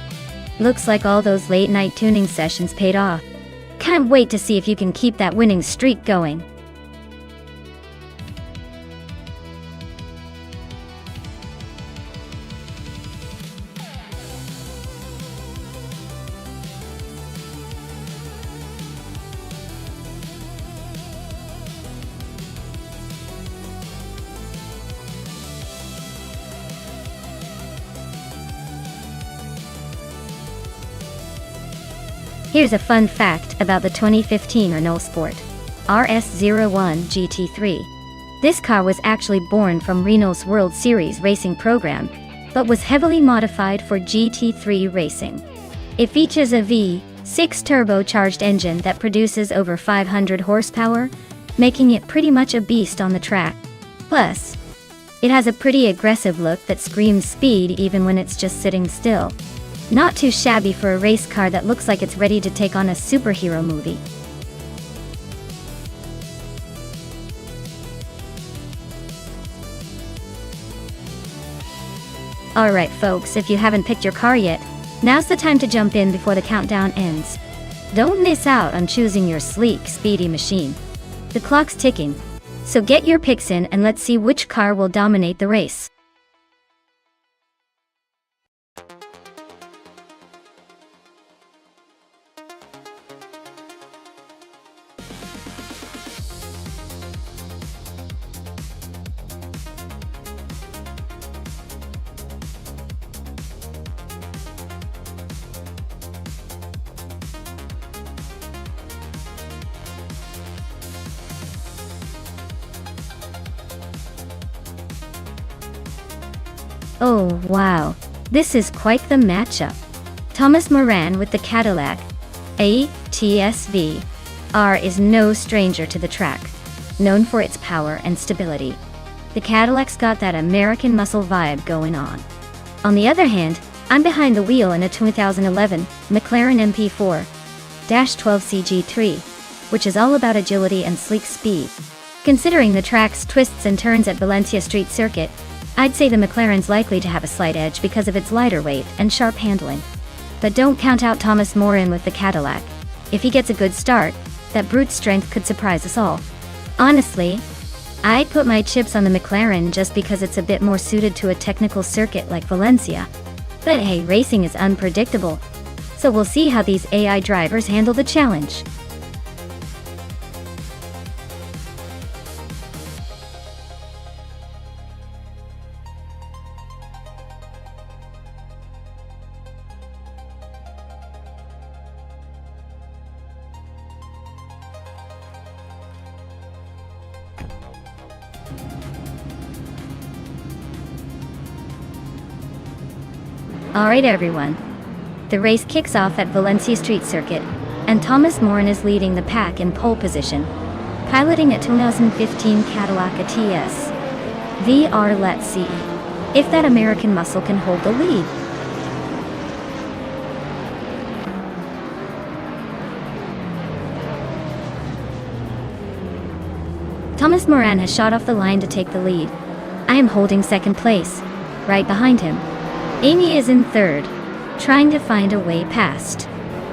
Looks like all those late night tuning sessions paid off. Can't wait to see if you can keep that winning streak going. Here's a fun fact about the 2015 Renault Sport RS01 GT3. This car was actually born from Renault's World Series racing program, but was heavily modified for GT3 racing. It features a V6 turbocharged engine that produces over 500 horsepower, making it pretty much a beast on the track. Plus, it has a pretty aggressive look that screams speed even when it's just sitting still. Not too shabby for a race car that looks like it's ready to take on a superhero movie. Alright folks, if you haven't picked your car yet, Now's the time to jump in before the countdown ends. Don't miss out on choosing your sleek, speedy machine. The clock's ticking, so get your picks in and let's see which car will dominate the race. Oh wow, this is quite the matchup. Thomas Moran with the Cadillac ATS-V R is no stranger to the track, known for its power and stability. The Cadillac's got that American muscle vibe going on. On the other hand, I'm behind the wheel in a 2011 McLaren MP4-12CG3, which is all about agility and sleek speed. Considering the track's twists and turns at Valencia Street Circuit, I'd say the McLaren's likely to have a slight edge because of its lighter weight and sharp handling. But don't count out Thomas Moran with the Cadillac. If he gets a good start, that brute strength could surprise us all. Honestly, I'd put my chips on the McLaren just because it's a bit more suited to a technical circuit like Valencia. But hey, racing is unpredictable, so we'll see how these AI drivers handle the challenge. Alright everyone, the race kicks off at Valencia Street Circuit, and Thomas Moran is leading the pack in pole position, piloting a 2015 Cadillac ATS VR. Let's see if that American muscle can hold the lead. Thomas Moran has shot off the line to take the lead. I am holding second place, right behind him. Amy is in third, trying to find a way past.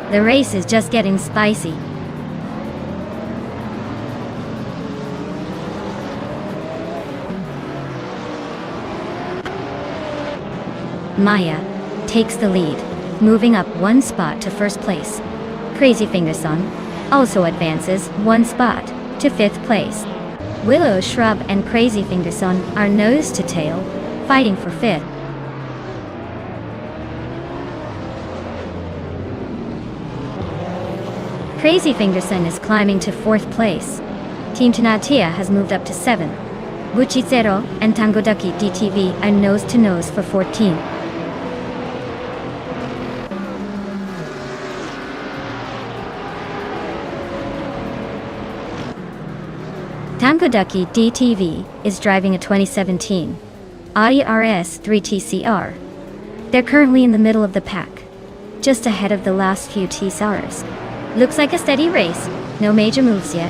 The race is just getting spicy. Maya takes the lead, moving up one spot to first place. Crazy Fingerson also advances one spot to fifth place. Willow Shrub and Crazy Fingerson are nose to tail, fighting for fifth. Crazy Fingerson is climbing to fourth place. Team Tanatia has moved up to 7. Buchicero and Tangodaki DTV are nose to nose for 14. Tangodaki DTV is driving a 2017 Audi RS 3TCR. They're currently in the middle of the pack, just ahead of the last few TCRs. Looks like a steady race, no major moves yet.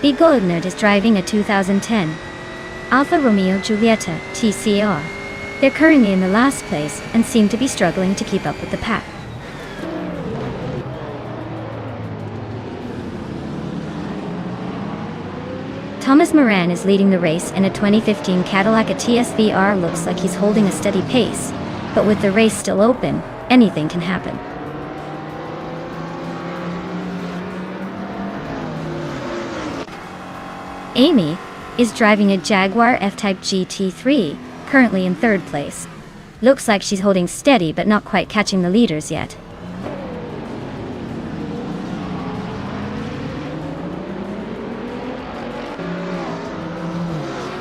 B. Goldnerd is driving a 2010 Alfa Romeo Giulietta TCR. They're currently in the last place and seem to be struggling to keep up with the pack. Thomas Moran is leading the race in a 2015 Cadillac ATS VR. Looks like he's holding a steady pace, but with the race still open, anything can happen. Amy is driving a Jaguar F-Type GT3, currently in third place. Looks like she's holding steady but not quite catching the leaders yet.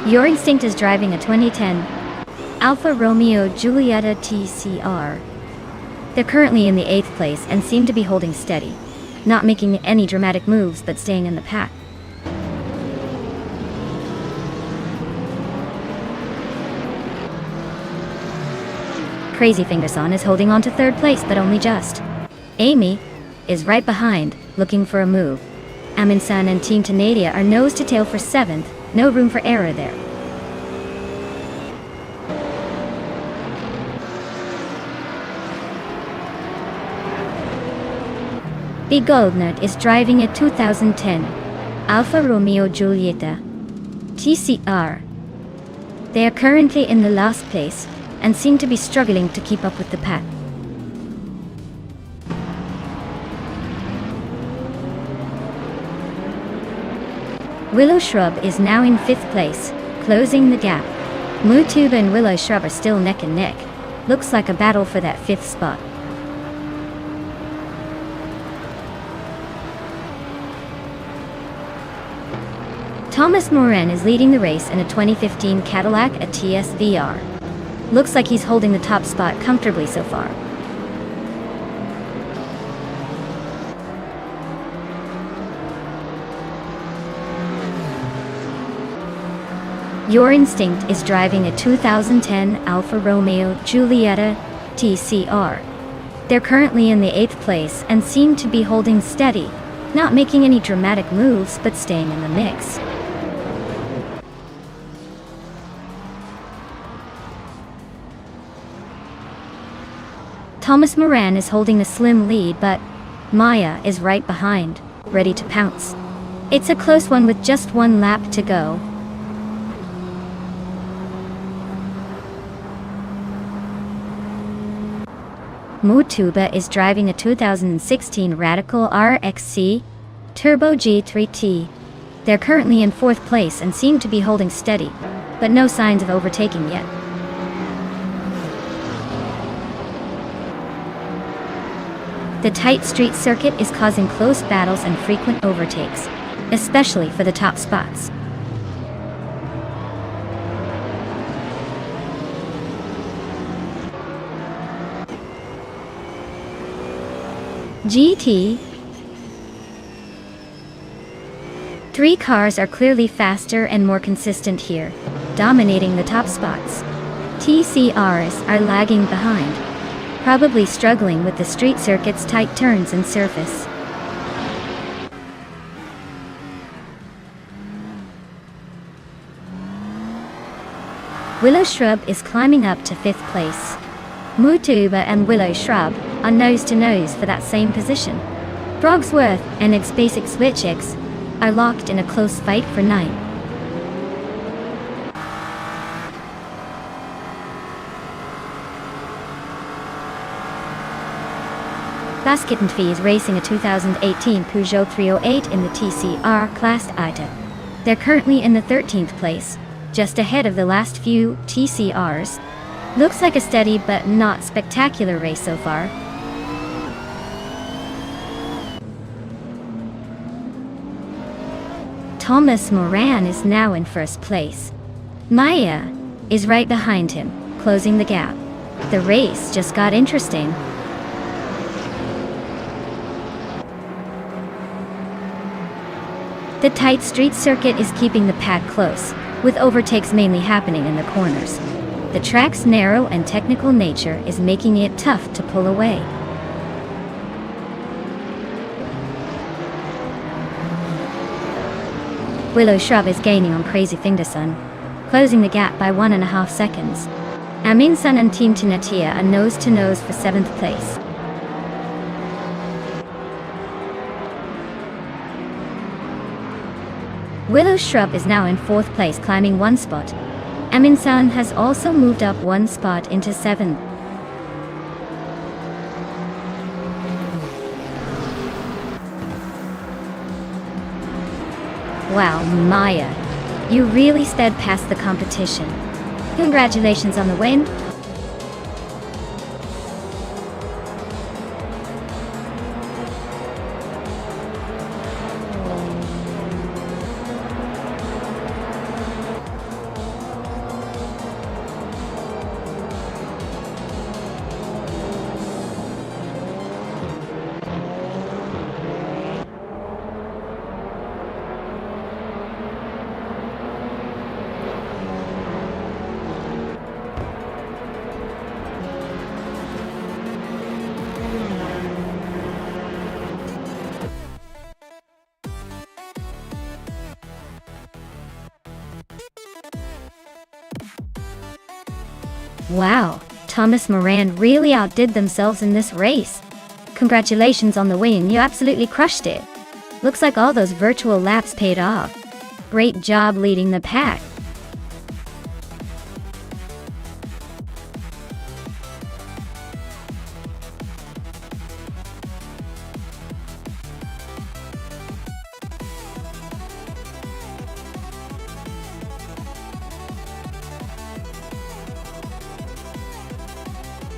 Your Instinct is driving a 2010 Alfa Romeo Giulietta TCR. They're currently in the 8th place and seem to be holding steady, not making any dramatic moves but staying in the pack. Crazy Fingerson is holding on to third place but only just. Amy is right behind, looking for a move. Aminsan and Team Tanadia are nose to tail for 7th, No room for error there. The Goldnut is driving a 2010 Alfa Romeo Giulietta TCR. They are currently in the last place and seem to be struggling to keep up with the pack. Willow Shrub is now in 5th place, closing the gap. Mutuba and Willow Shrub are still neck and neck. Looks like a battle for that 5th spot. Thomas Moran is leading the race in a 2015 Cadillac ATS VR. Looks like he's holding the top spot comfortably so far. Your Instinct is driving a 2010 Alfa Romeo Giulietta TCR. They're currently in the 8th place and seem to be holding steady, not making any dramatic moves but staying in the mix. Thomas Moran is holding a slim lead, but Maya is right behind, ready to pounce. It's a close one with just one lap to go. Mutuba is driving a 2016 Radical RXC Turbo G3T. They're currently in 4th place and seem to be holding steady, but no signs of overtaking yet. The tight street circuit is causing close battles and frequent overtakes, especially for the top spots. GT. 3 cars are clearly faster and more consistent here, dominating the top spots. TCRs are lagging behind, probably struggling with the street circuit's tight turns and surface. Willow Shrub is climbing up to 5th place. Mutuba and Willow Shrub are nose to nose for that same position. Brogsworth and X Basic Switch X are locked in a close fight for 9th. Basketnfee is racing a 2018 Peugeot 308 in the TCR Class ITA. They're currently in the 13th place, just ahead of the last few TCRs. Looks like a steady but not spectacular race so far. Thomas Moran is now in 1st place. Maya is right behind him, closing the gap. The race just got interesting. The tight street circuit is keeping the pack close, with overtakes mainly happening in the corners. The track's narrow and technical nature is making it tough to pull away. Willow Shrub is gaining on Crazy Fingerson, closing the gap by 1.5 seconds. Amin Sun and Team Tinatia are nose to nose for 7th place. Willow Shrub is now in 4th place, climbing 1 spot. Amin San has also moved up 1 spot into 7th. Wow, Maya, you really sped past the competition. Congratulations on the win. Wow, Thomas Moran really outdid themselves in this race. Congratulations on the win, you absolutely crushed it. Looks like all those virtual laps paid off. Great job leading the pack.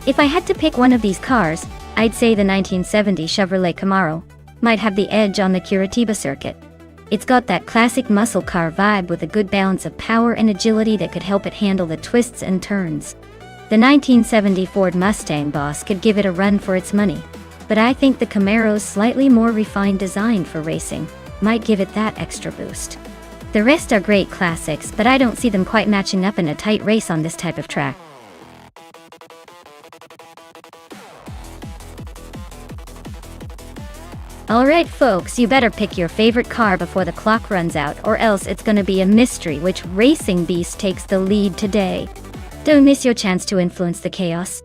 If I had to pick one of these cars, I'd say the 1970 Chevrolet Camaro might have the edge on the Curitiba circuit. It's got that classic muscle car vibe with a good balance of power and agility that could help it handle the twists and turns. The 1970 Ford Mustang Boss could give it a run for its money, but I think the Camaro's slightly more refined design for racing might give it that extra boost. The rest are great classics, but I don't see them quite matching up in a tight race on this type of track. Alright folks, you better pick your favorite car before the clock runs out, or else it's gonna be a mystery which racing beast takes the lead today. Don't miss your chance to influence the chaos.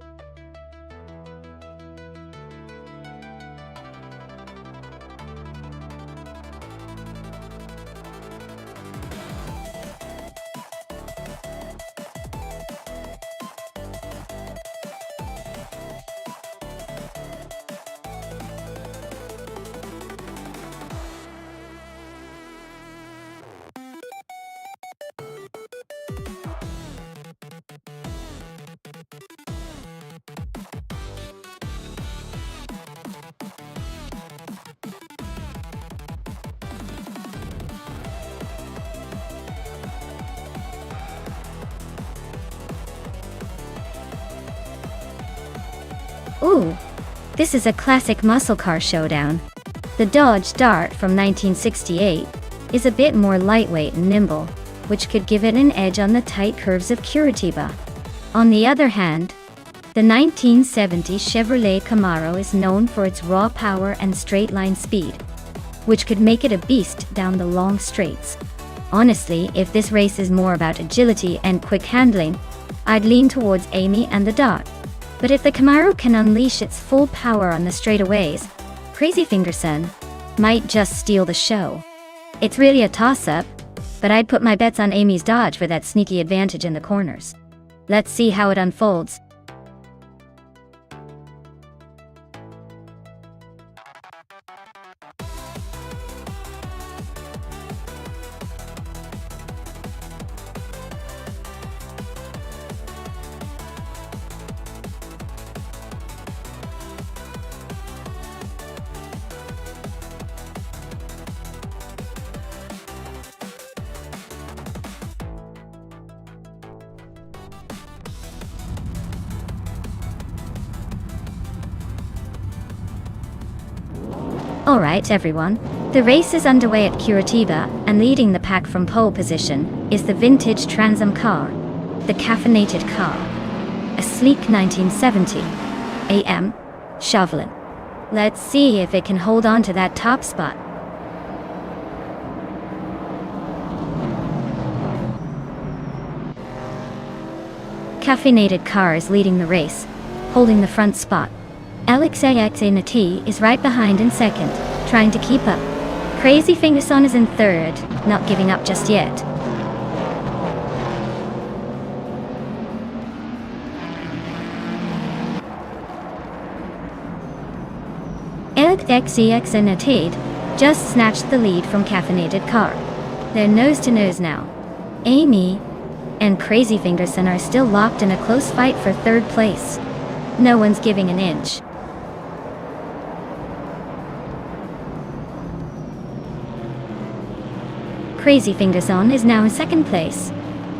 Ooh, this is a classic muscle car showdown. The Dodge Dart from 1968 is a bit more lightweight and nimble, which could give it an edge on the tight curves of Curitiba. On the other hand, the 1970 Chevrolet Camaro is known for its raw power and straight-line speed, which could make it a beast down the long straights. Honestly, if this race is more about agility and quick handling, I'd lean towards Amy and the Dart. But if the Camaro can unleash its full power on the straightaways, Crazy Fingerson might just steal the show. It's really a toss-up, but I'd put my bets on Amy's Dodge for that sneaky advantage in the corners. Let's see how it unfolds. Alright everyone, the race is underway at Curitiba, and leading the pack from pole position is the vintage Trans Am car, the caffeinated car. A sleek 1970 AM Chevrolet. Let's see if it can hold on to that top spot. Caffeinated car is leading the race, holding the front spot. LXAXANT is right behind in second, trying to keep up. Crazy Fingerson is in third, not giving up just yet. LXAXANT just snatched the lead from Caffeinated Car. They're nose to nose now. Amy and Crazy Fingerson are still locked in a close fight for third place. No one's giving an inch. Crazy Fingerson is now in second place.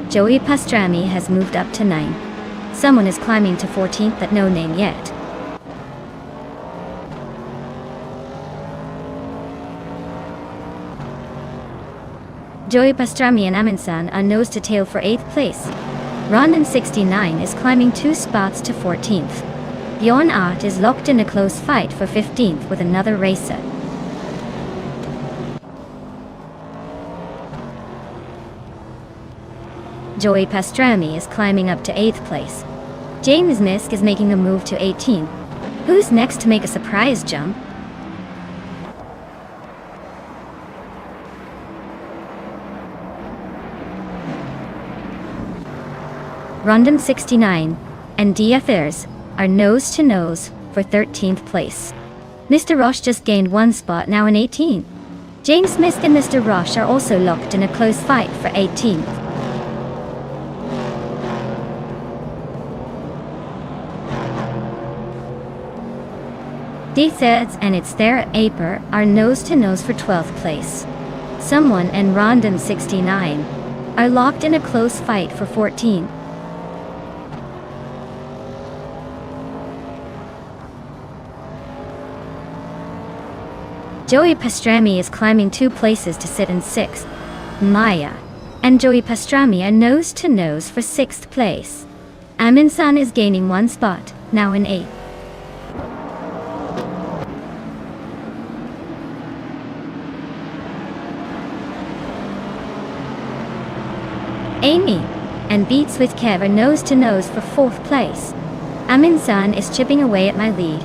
Joey Pastrami has moved up to 9. Someone is climbing to 14th but no name yet. Joey Pastrami and Aminsan are nose to tail for 8th place. Ron in 69 is climbing 2 spots to 14th. Bjorn Art is locked in a close fight for 15th with another racer. Joey Pastrami is climbing up to 8th place. James Misk is making a move to 18. Who's next to make a surprise jump? Random 69 and the others are nose to nose for 13th place. Mr. Roche just gained 1 spot, now in 18. James Misk and Mr. Roche are also locked in a close fight for 18th. The thirds and it's their Aper are nose to nose for 12th place. Someone and Random 69 are locked in a close fight for 14. Joey Pastrami is climbing 2 places to sit in 6th. Maya and Joey Pastrami are nose to nose for 6th place. Amin-san is gaining 1 spot, now in 8th. Amy and Beats with Kev are nose to nose for 4th place. Amin-san is chipping away at my lead,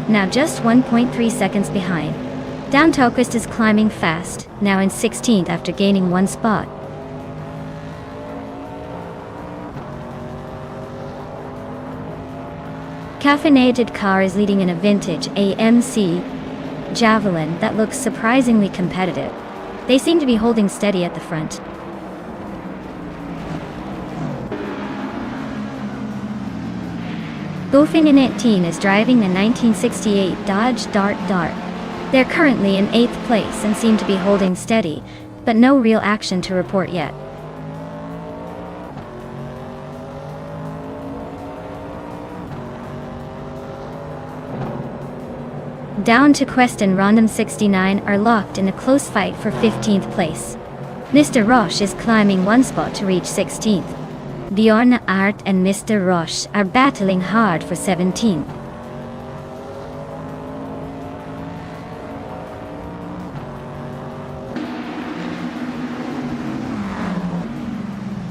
now just 1.3 seconds behind. Down Tolquist is climbing fast, now in 16th after gaining 1 spot. Caffeinated Car is leading in a vintage AMC Javelin that looks surprisingly competitive. They seem to be holding steady at the front. Goofing in 18 is driving the 1968 Dodge Dart. They're currently in 8th place and seem to be holding steady, but no real action to report yet. Down to Quest and Random 69 are locked in a close fight for 15th place. Mr. Roche is climbing 1 spot to reach 16th. Bjorn Art and Mr. Roche are battling hard for 17th.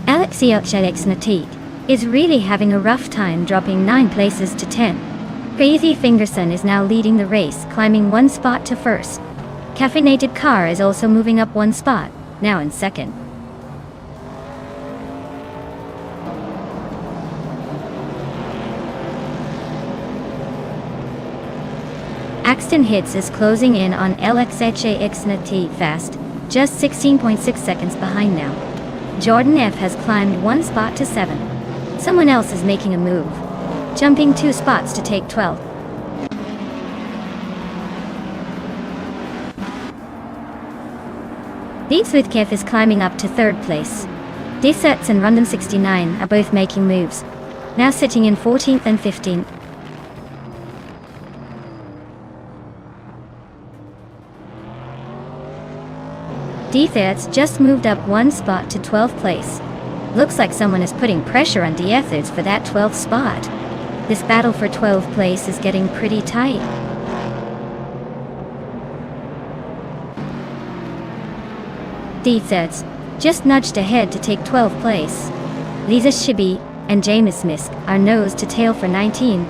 Alexios is really having a rough time, dropping 9 places to 10. Crazy Fingerson is now leading the race, climbing 1 spot to 1st. Caffeinated Car is also moving up 1 spot, now in 2nd. Axton Hits is closing in on LXHAXNT fast, just 16.6 seconds behind now. Jordan F has climbed 1 spot to 7. Someone else is making a move, jumping 2 spots to take 12th. Beats with Kev is climbing up to 3rd place. Desets and Random 69 are both making moves, now sitting in 14th and 15th. D-Thirds just moved up 1 spot to 12th place. Looks like someone is putting pressure on D-Thirds for that 12th spot. This battle for 12th place is getting pretty tight. D-Thirds just nudged ahead to take 12th place. Lisa Shibi and James Misk are nose to tail for 19.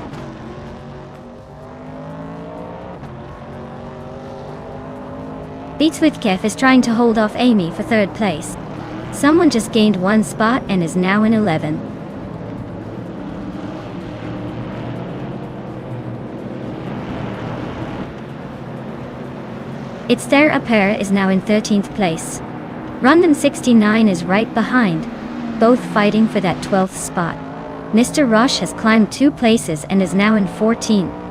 Beats with Kev is trying to hold off Amy for 3rd place. Someone just gained 1 spot and is now in 11. It's their Aper is now in 13th place. Random 69 is right behind, both fighting for that 12th spot. Mr. Roche has climbed 2 places and is now in 14.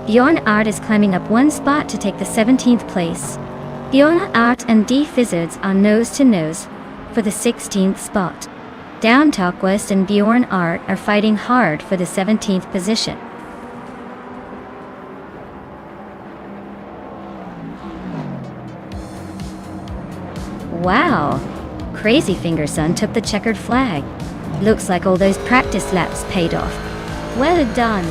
Bjorn Art is climbing up 1 spot to take the 17th place. Bjorn Art and D Fizzards are nose to nose for the 16th spot. Down Talkwest and Bjorn Art are fighting hard for the 17th position. Wow! Crazy Fingerson took the checkered flag. Looks like all those practice laps paid off. Well done!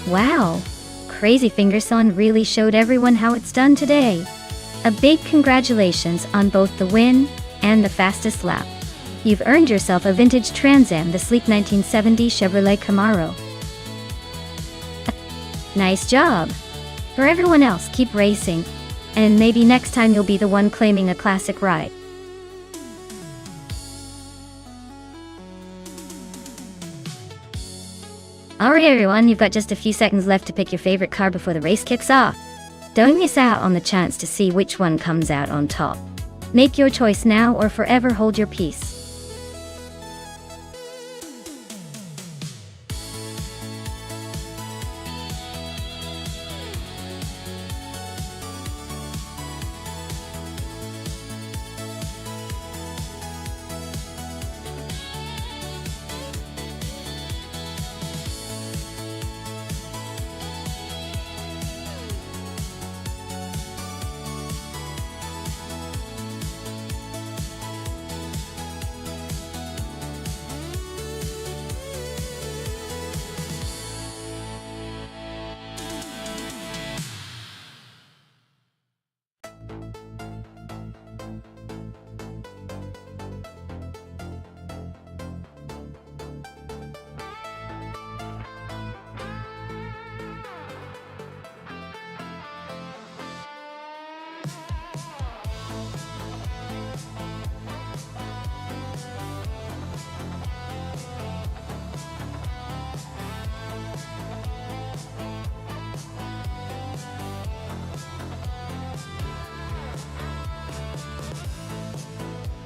Wow! Crazy Fingerson really showed everyone how it's done today. A big congratulations on both the win and the fastest lap. You've earned yourself a vintage Trans Am, the sleek 1970 Chevrolet Camaro. Nice job! For everyone else, keep racing, and maybe next time you'll be the one claiming a classic ride. Alright everyone, you've got just a few seconds left to pick your favorite car before the race kicks off. Don't miss out on the chance to see which one comes out on top. Make your choice now or forever hold your peace.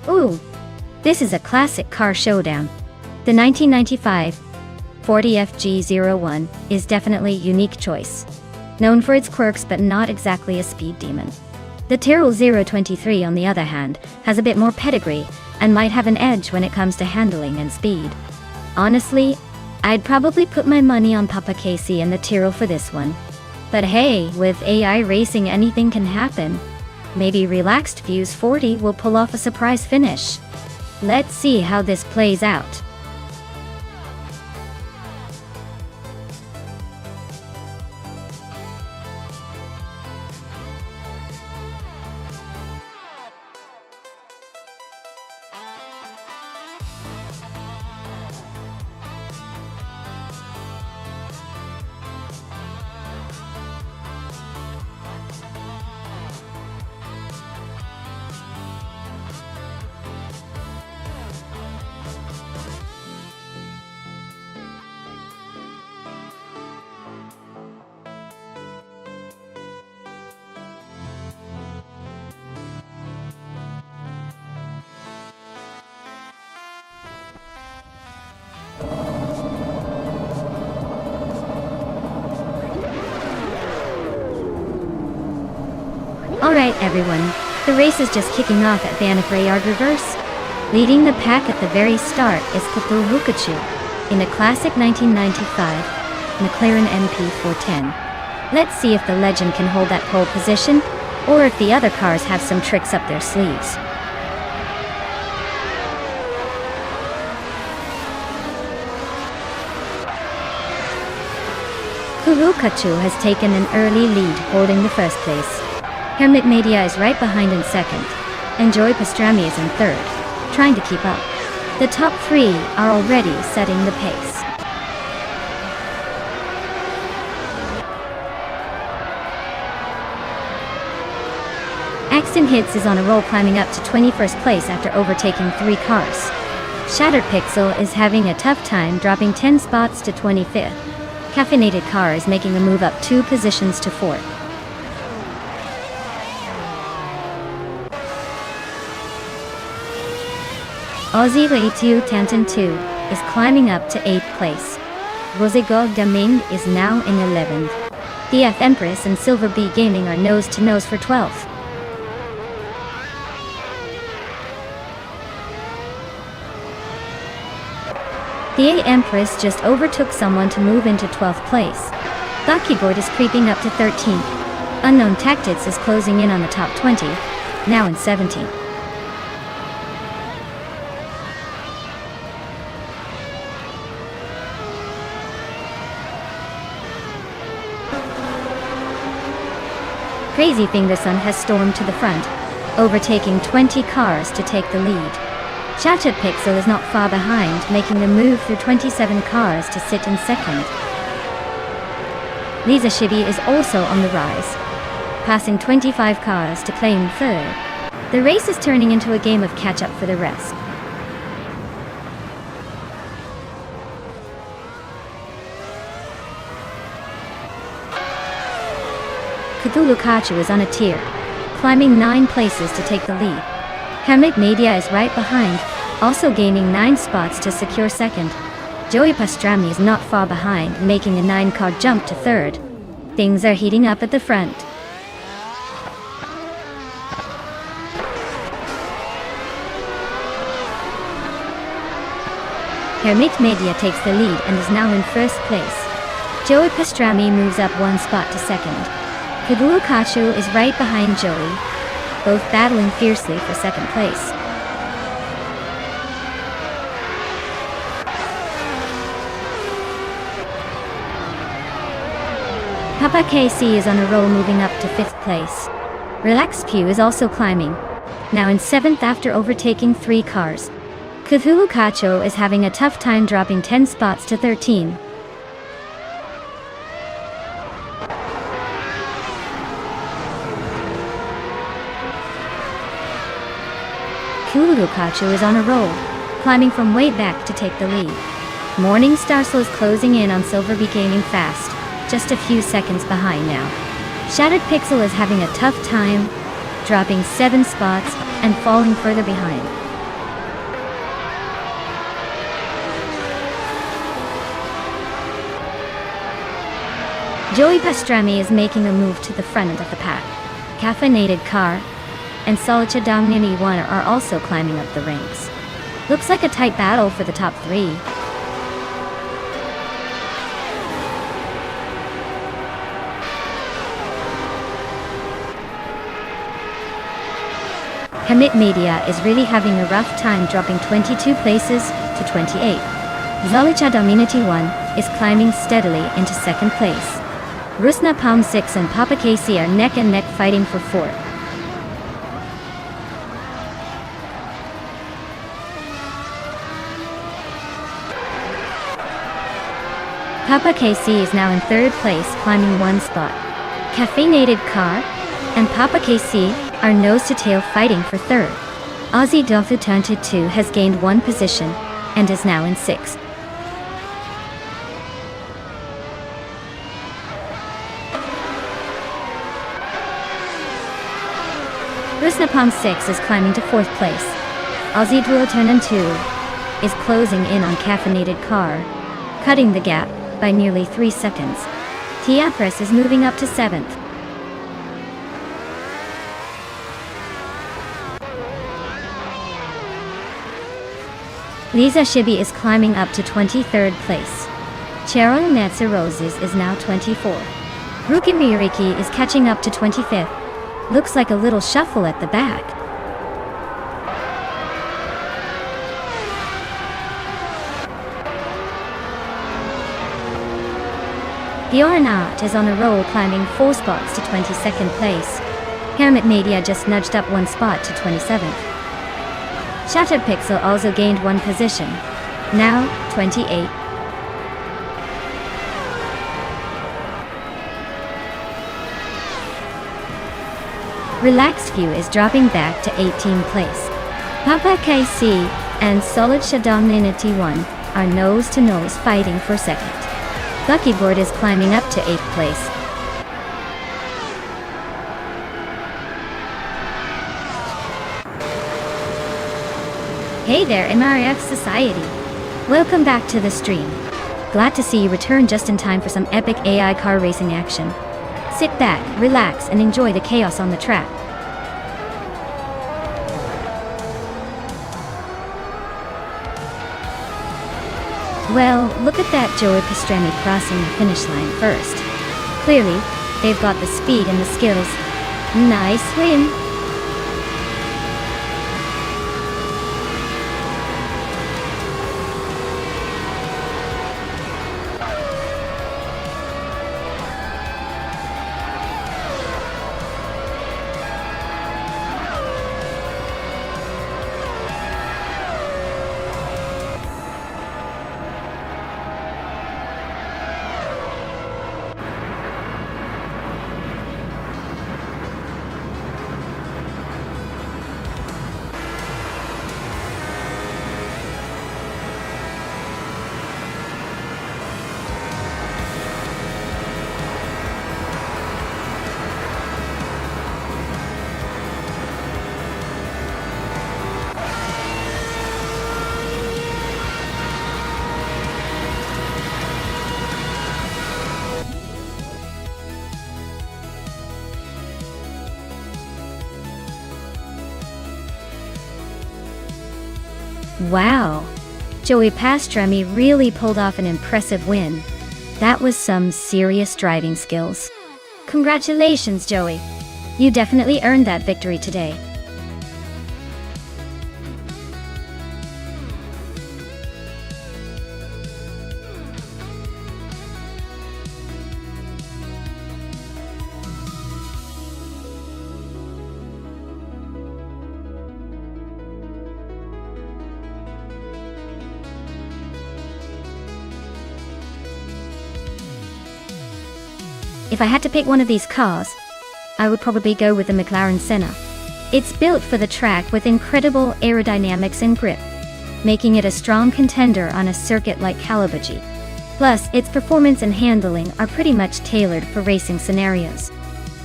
Ooh, this is a classic car showdown. The 1995 Ford FG01 is definitely a unique choice. Known for its quirks but not exactly a speed demon. The Tyrrell 023 on the other hand, has a bit more pedigree and might have an edge when it comes to handling and speed. Honestly, I'd probably put my money on Papa Casey and the Tyrrell for this one. But hey, with AI racing anything can happen. Maybe Relaxed Views 40 will pull off a surprise finish. Let's see how this plays out. Alright everyone, the race is just kicking off at Bannock Yard Reverse. Leading the pack at the very start is Kuhukachu in the classic 1995 McLaren MP410. Let's see if the legend can hold that pole position, or if the other cars have some tricks up their sleeves. Kuhukachu has taken an early lead, holding the first place. Hermit Media is right behind in second, and Joy Pastrami is in third, trying to keep up. The top three are already setting the pace. Axton Hits is on a roll, climbing up to 21st place after overtaking 3 cars. Shattered Pixel is having a tough time, dropping 10 spots to 25th. Caffeinated Car is making a move up 2 positions to 4th. Aussie Leitiu Tantan 2 is climbing up to 8th place. Rosego Daming is now in 11th. The F Empress and Silver Bee Gaming are nose to nose for 12th. The A Empress just overtook someone to move into 12th place. Thought is creeping up to 13th. Unknown Tactics is closing in on the top 20, now in 17th. Crazy Fingerson has stormed to the front, overtaking 20 cars to take the lead. Shattered Pixel is not far behind, making the move through 27 cars to sit in second. Lisa Shibi is also on the rise, passing 25 cars to claim third. The race is turning into a game of catch-up for the rest. Cthulhu Kachu is on a tier, climbing 9 places to take the lead. Hammock Media is right behind, also gaining 9 spots to secure second. Joey Pastrami is not far behind, making a 9-car jump to third. Things are heating up at the front. Hermit Media takes the lead and is now in first place. Joey Pastrami moves up 1 spot to second. Cthulhu Kachu is right behind Joey, both battling fiercely for second place. Papa KC is on a roll, moving up to 5th place. Relax Pew is also climbing, now in 7th after overtaking 3 cars. Cthulhu Kachu is having a tough time, dropping 10 spots to 13. Cthulhu Kachu is on a roll, climbing from way back to take the lead. Morning Starslow is closing in on Silverby, gaining fast, just a few seconds behind now. Shattered Pixel is having a tough time, dropping 7 spots and falling further behind. Joey Pastrami is making a move to the front of the pack. Caffeinated Car and Solicha Domnini 1 are also climbing up the ranks. Looks like a tight battle for the top 3. Hamit Media is really having a rough time, dropping 22 places to 28. Zolicha Dominity 1 is climbing steadily into second place. Rusna Palm 6 and Papa KC are neck and neck, fighting for 4th. Papa KC is now in 3rd place, climbing 1 spot. Caffeinated Car and Papa KC are nose to tail, fighting for 3rd. Aussie Dofu Taunted 2 has gained 1 position and is now in 6th. Rusnapalm 6 is climbing to 4th place. Aussie Duo Turn 2 is closing in on Caffeinated Car, cutting the gap by nearly 3 seconds. Tiapres is moving up to 7th. Lisa Shibi is climbing up to 23rd place. Cheryl Natsa Roses is now 24. Ruki Miyuriki is catching up to 25th. Looks like a little shuffle at the back. Bjornart is on a roll, climbing 4 spots to 22nd place. Hermit Media just nudged up 1 spot to 27th. Shattered Pixel also gained 1 position, now 28. Relaxed View is dropping back to 18th place. Papa KC and Solid Shadomninity 1 are nose to nose, fighting for 2nd. Lucky Board is climbing up to 8th place. Hey there, MRF Society. Welcome back to the stream. Glad to see you return just in time for some epic AI car racing action. Sit back, relax, and enjoy the chaos on the track. Well, look at that, Joey Pastrami crossing the finish line first. Clearly, they've got the speed and the skills. Nice win! Wow! Joey Pastrami really pulled off an impressive win. That was some serious driving skills. Congratulations, Joey! You definitely earned that victory today. If I had to pick one of these cars, I would probably go with the McLaren Senna. It's built for the track with incredible aerodynamics and grip, making it a strong contender on a circuit like Calabugie. Plus, its performance and handling are pretty much tailored for racing scenarios.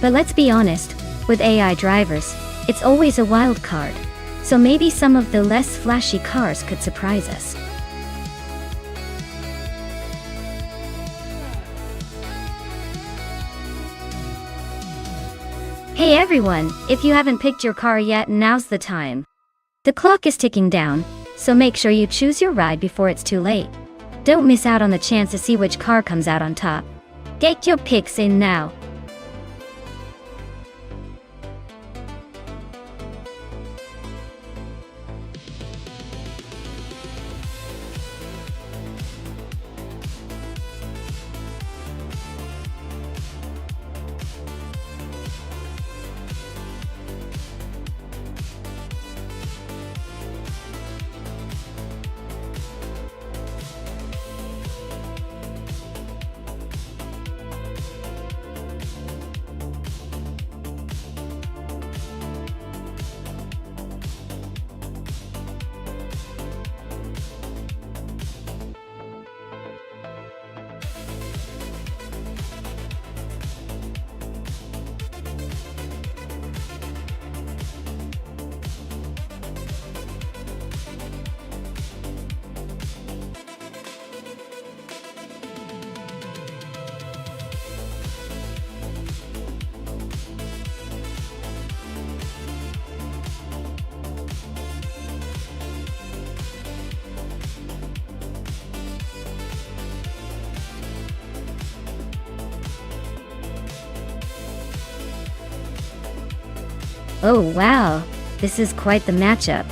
But let's be honest, with AI drivers, it's always a wild card, so maybe some of the less flashy cars could surprise us. Hey everyone, if you haven't picked your car yet, now's the time. The clock is ticking down, so make sure you choose your ride before it's too late. Don't miss out on the chance to see which car comes out on top. Get your picks in now. Oh wow, this is quite the matchup.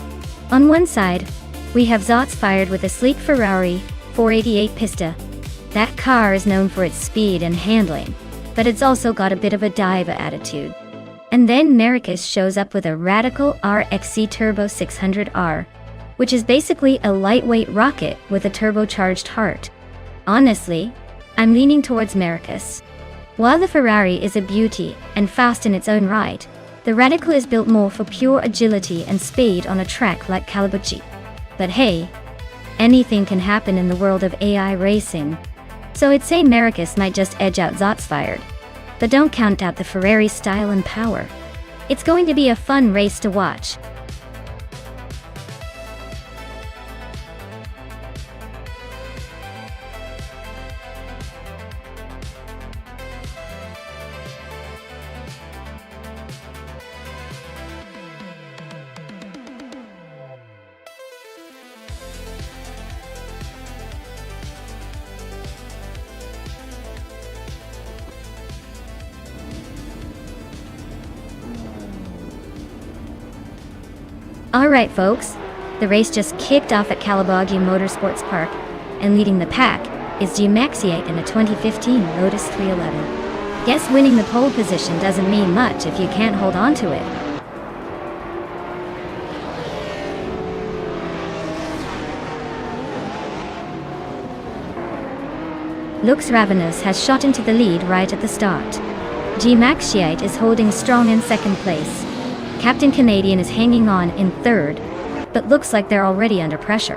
On one side, we have Zots fired with a sleek Ferrari 488 Pista. That car is known for its speed and handling, but it's also got a bit of a diva attitude. And then Marcus shows up with a radical RXC Turbo 600R, which is basically a lightweight rocket with a turbocharged heart. Honestly, I'm leaning towards Marcus. While the Ferrari is a beauty and fast in its own right, the Radical is built more for pure agility and speed on a track like Calabugie. But hey, anything can happen in the world of AI racing. So I'd say Marcus might just edge out Zots fired. But don't count out the Ferrari's style and power. It's going to be a fun race to watch. Alright folks, the race just kicked off at Calabugie Motorsports Park, and leading the pack is G-Maxiate in a 2015 Lotus 311. Guess winning the pole position doesn't mean much if you can't hold on to it. Lux Ravenous has shot into the lead right at the start. G-Maxiate is holding strong in second place. Captain Canadian is hanging on in third, but looks like they're already under pressure.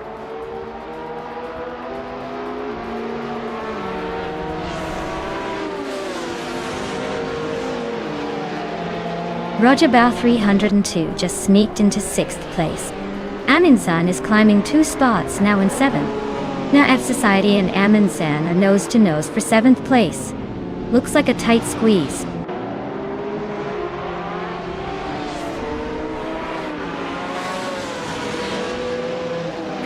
Roger Bao 302 just sneaked into 6th place. Aminsan is climbing 2 spots, now in 7th. Now F Society and Aminsan are nose to nose for 7th place. Looks like a tight squeeze.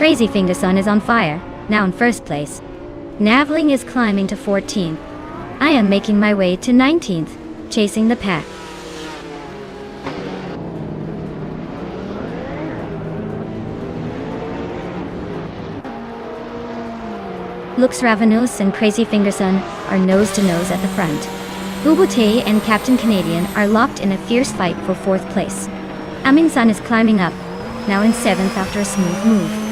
Crazy Fingerson is on fire, now in first place. Navling is climbing to 14th. I am making my way to 19th, chasing the pack. Lux Ravenous and Crazy Fingerson are nose to nose at the front. Ubute and Captain Canadian are locked in a fierce fight for 4th place. Aminsan is climbing up, now in 7th after a smooth move.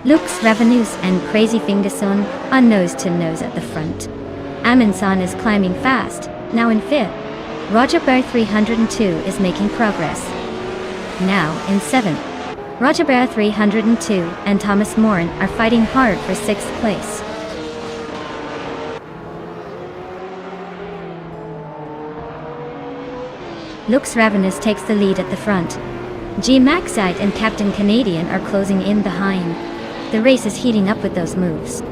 Lux Ravenous and Crazy Fingerson are nose to nose at the front. Aminsan is climbing fast, now in 5th. Roger Bear 302 is making progress, now in 7th. Roger Bear 302 and Thomas Morin are fighting hard for 6th place. Lux Ravenous takes the lead at the front. G Maxite and Captain Canadian are closing in behind. The race is heating up with those moves.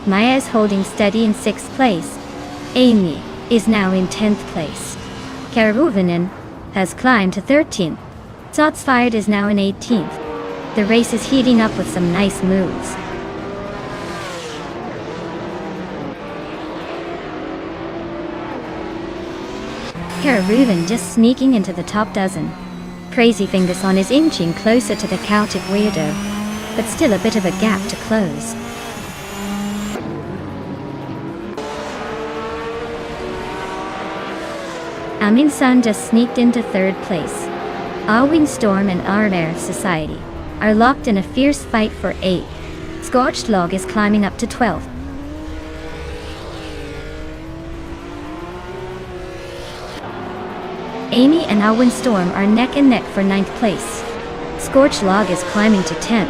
Maya is holding steady in 6th place. Amy is now in 10th place. Karavinen has climbed to 13th. Shots Fired is now in 18th. The race is heating up with some nice moves. Kararuvan just sneaking into the top dozen. Crazy Fingerson is inching closer to the Celtic Weirdo, but still a bit of a gap to close. Aminsan just sneaked into 3rd place. Arwing Storm and Armare Society are locked in a fierce fight for 8th. Scorched Log is climbing up to 12th. Amy and Arwing Storm are neck and neck for 9th place. Scorched Log is climbing to 10th.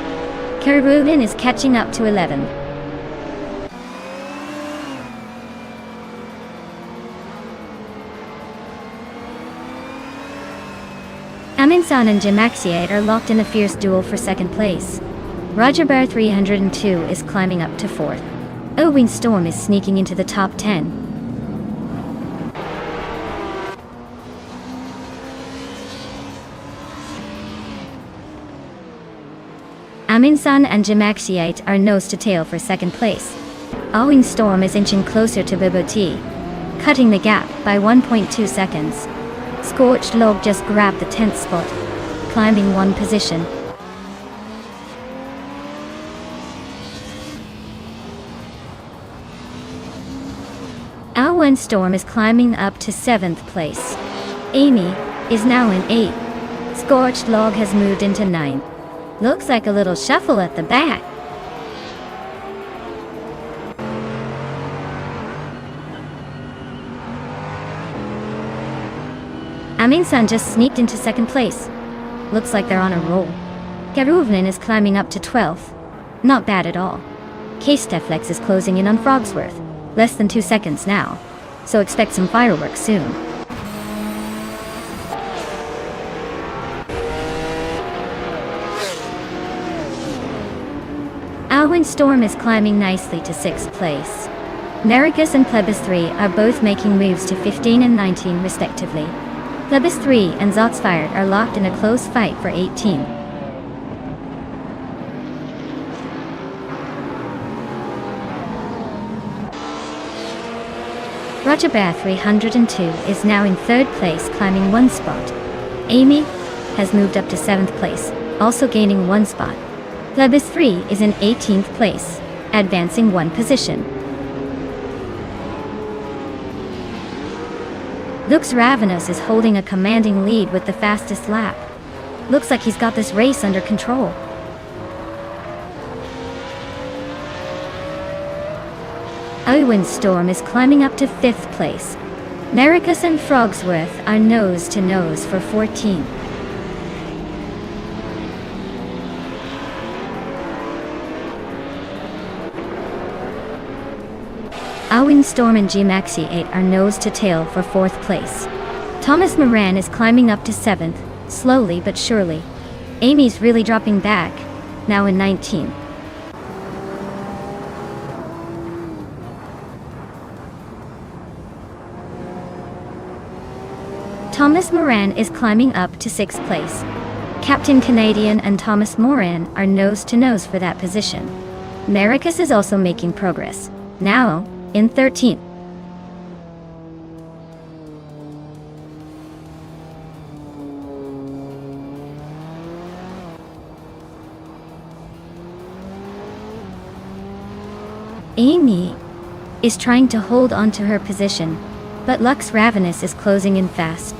Kararubin is catching up to 11th. Aminsan and Jimaxiate are locked in a fierce duel for 2nd place. Roger Bear 302 is climbing up to 4th. Owing Storm is sneaking into the top 10. Aminsan and Jimaxiate are nose to tail for 2nd place. Owing Storm is inching closer to Biboti, cutting the gap by 1.2 seconds. Scorched Log just grabbed the 10th spot, climbing 1 position. Alwen Storm is climbing up to 7th place. Amy is now in 8th. Scorched Log has moved into 9th. Looks like a little shuffle at the back. Aminsan just sneaked into 2nd place. Looks like they're on a roll. Garuvnin is climbing up to 12th. Not bad at all. K-Steflex is closing in on Frogsworth. Less than 2 seconds now. So expect some fireworks soon. Alwyn Storm is climbing nicely to 6th place. Nericus and Plebis 3 are both making moves to 15 and 19 respectively. Plebis 3 and Zotsfired are locked in a close fight for 18. Roger Bear 302 is now in 3rd place, climbing 1 spot. Amy has moved up to 7th place, also gaining 1 spot. Plebis 3 is in 18th place, advancing 1 position. Lux Ravenous is holding a commanding lead with the fastest lap. Looks like he's got this race under control. Owen Storm is climbing up to 5th place. Nericus and Frogsworth are nose to nose for 14. Owen Storm and G-Maxi 8 are nose to tail for 4th place. Thomas Moran is climbing up to 7th, slowly but surely. Amy's really dropping back, now in 19. Thomas Moran is climbing up to 6th place. Captain Canadian and Thomas Moran are nose-to-nose for that position. Maricus is also making progress, now in 13th. Amy is trying to hold on to her position, but Lux Ravenous is closing in fast.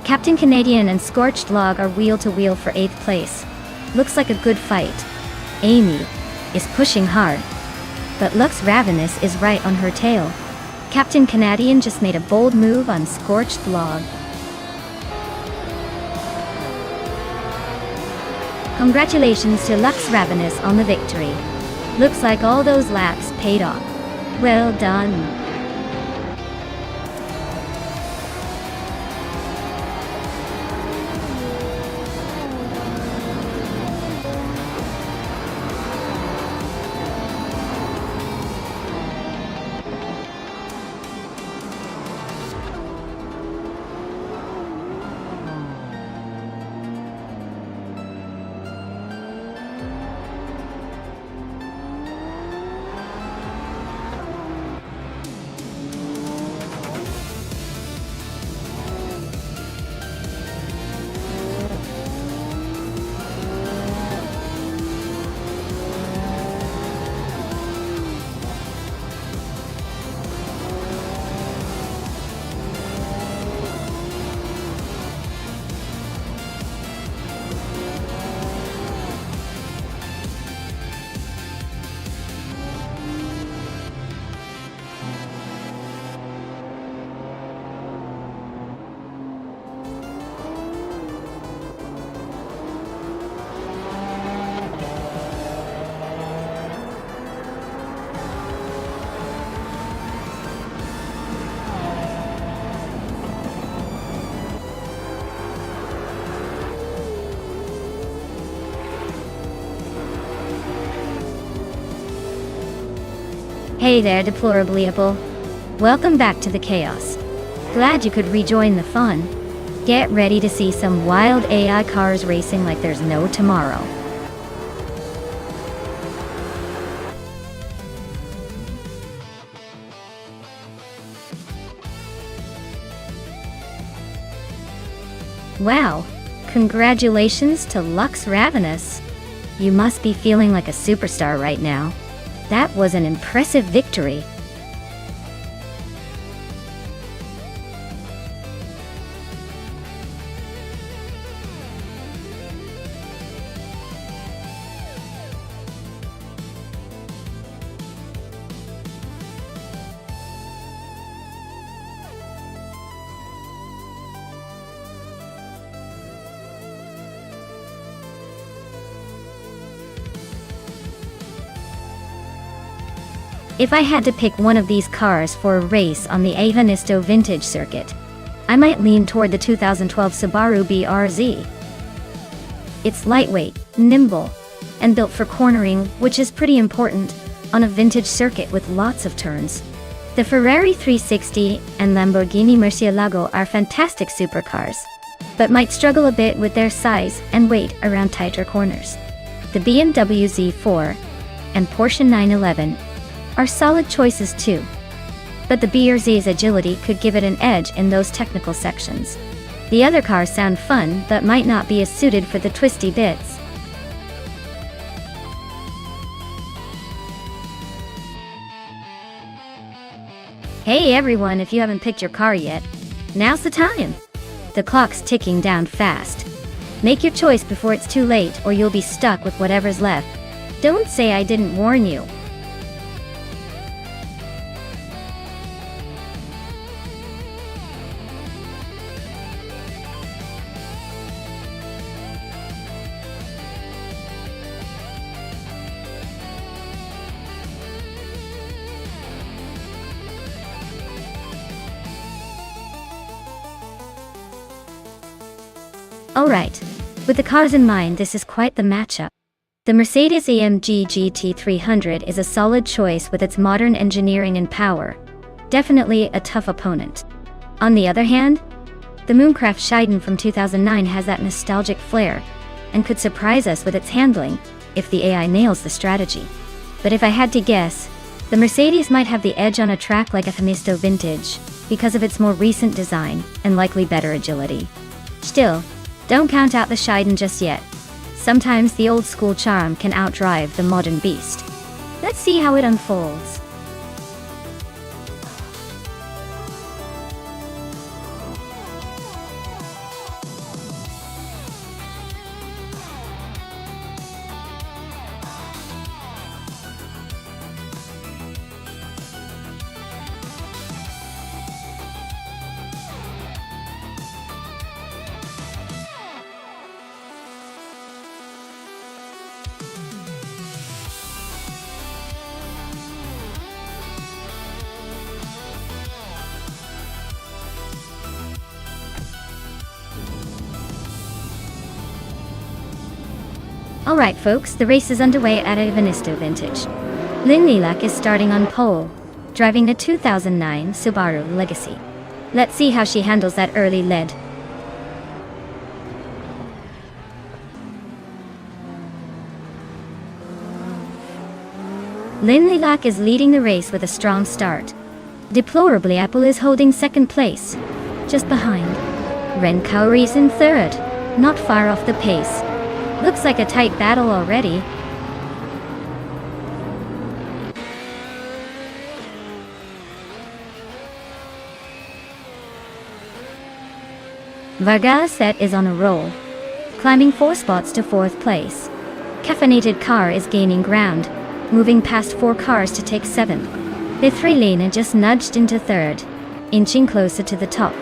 Captain Canadian and Scorched Log are wheel-to-wheel for 8th place. Looks like a good fight. Amy is pushing hard, but Lux Ravenous is right on her tail. Captain Canadian just made a bold move on Scorched Log. Congratulations to Lux Ravenous on the victory. Looks like all those laps paid off. Well done. Hey there, Deplorablyable. Welcome back to the chaos. Glad you could rejoin the fun. Get ready to see some wild AI cars racing like there's no tomorrow. Wow, congratulations to Lux Ravenous. You must be feeling like a superstar right now. That was an impressive victory. If I had to pick one of these cars for a race on the Avanisto Vintage Circuit, I might lean toward the 2012 Subaru BRZ. It's lightweight, nimble, and built for cornering, which is pretty important on a vintage circuit with lots of turns. The Ferrari 360 and Lamborghini Murcielago are fantastic supercars, but might struggle a bit with their size and weight around tighter corners. The BMW Z4 and Porsche 911 are solid choices too, but the BRZ's agility could give it an edge in those technical sections. The other cars sound fun, but might not be as suited for the twisty bits. Hey everyone, if you haven't picked your car yet, now's the time. The clock's ticking down fast. Make your choice before it's too late, or you'll be stuck with whatever's left. Don't say I didn't warn you. Alright, With the cars in mind, this is quite the matchup. The Mercedes-AMG GT 300 is a solid choice with its modern engineering and power. Definitely a tough opponent. On the other hand, the Mooncraft Scheiden from 2009 has that nostalgic flair, and could surprise us with its handling, if the AI nails the strategy. But if I had to guess, the Mercedes might have the edge on a track like a Themisto Vintage, because of its more recent design, and likely better agility. Still, don't count out the Scheiden just yet. Sometimes the old school charm can outdrive the modern beast. Let's see how it unfolds. Alright folks, the race is underway at a Themisto Vintage. Lynn Lilac is starting on pole, driving the 2009 Subaru Legacy. Let's see how she handles that early lead. Lynn Lilac is leading the race with a strong start. Deplorably, Apple is holding second place, just behind. Ren Kaori is in third, not far off the pace. Looks like a tight battle already. Vargaset is on a roll, climbing 4 spots to 4th place. Caffeinated Car is gaining ground, moving past 4 cars to take 7th. The 3-laner just nudged into 3rd, inching closer to the top.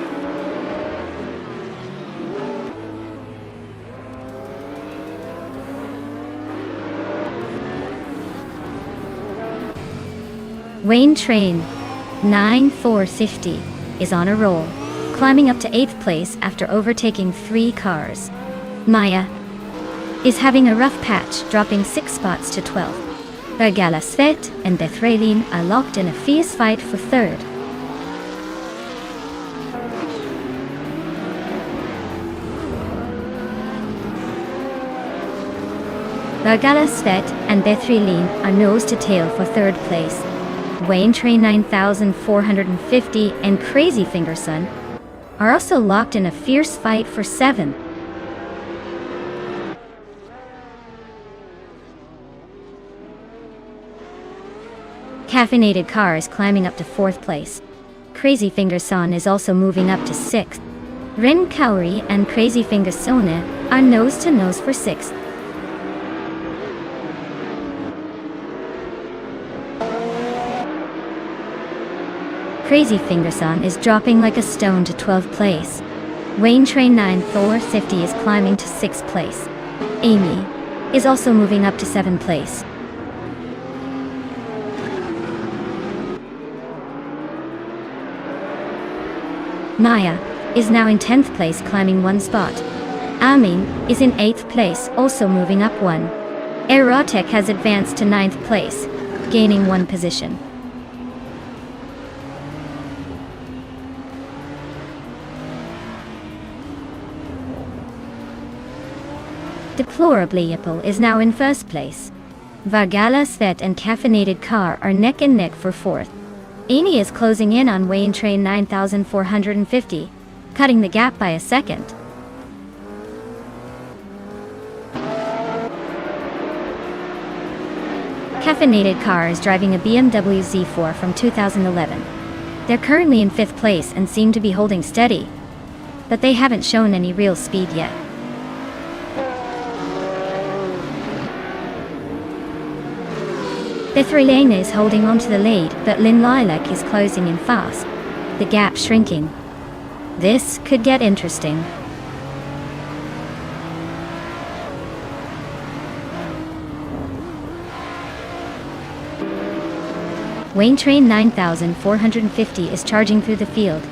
Wayne Train 9450 is on a roll, climbing up to 8th place after overtaking 3 cars. Maya is having a rough patch, dropping 6 spots to 12th. Vergala Svet and Bethrelin are locked in a fierce fight for 3rd. Vergala Svet and Bethrelin are nose to tail for 3rd place. Wayne Train 9450 and Crazy Fingerson are also locked in a fierce fight for 7th. Caffeinated Car is climbing up to 4th place. Crazy Fingerson is also moving up to 6th. Ren Kaori and Crazy Fingersone are nose to nose for 6th. Crazy Fingerson is dropping like a stone to 12th place. Wayne Train 9450 is climbing to 6th place. Amy is also moving up to 7th place. Maya is now in 10th place, climbing 1 spot. Amin is in 8th place, also moving up 1. Erotic has advanced to 9th place, gaining 1 position. Deplorably, Apple is now in 1st place. Vargala Svet and Caffeinated Car are neck and neck for 4th. Amy is closing in on Wayne Train 9450, cutting the gap by a second. Caffeinated Car is driving a BMW Z4 from 2011. They're currently in 5th place and seem to be holding steady, but they haven't shown any real speed yet. Bethrelane is holding on to the lead, but Lynn Lilac is closing in fast, the gap shrinking. This could get interesting. Wayne Train 9450 is charging through the field,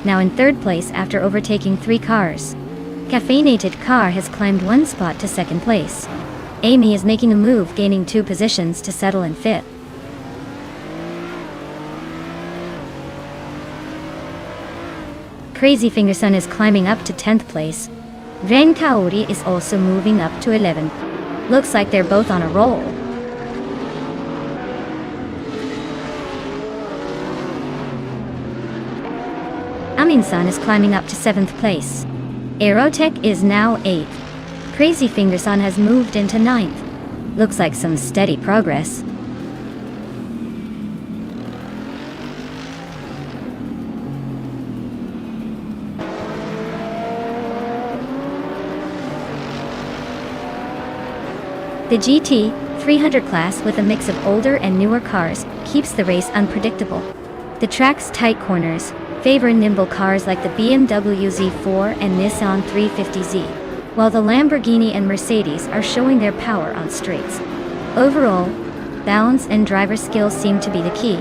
now in 3rd place after overtaking 3 cars. Caffeinated car has climbed one spot to second place. Amy is making a move, gaining 2 positions to settle in 5th. Crazy Fingerson is climbing up to 10th place. Ren Kaori is also moving up to 11th. Looks like they're both on a roll. Amin-san is climbing up to 7th place. Aerotech is now 8th. Crazy Fingerson has moved into 9th. Looks like some steady progress. The GT 300 class, with a mix of older and newer cars, keeps the race unpredictable. The track's tight corners favor nimble cars like the BMW Z4 and Nissan 350Z, while the Lamborghini and Mercedes are showing their power on straights. Overall, balance and driver skill seem to be the key.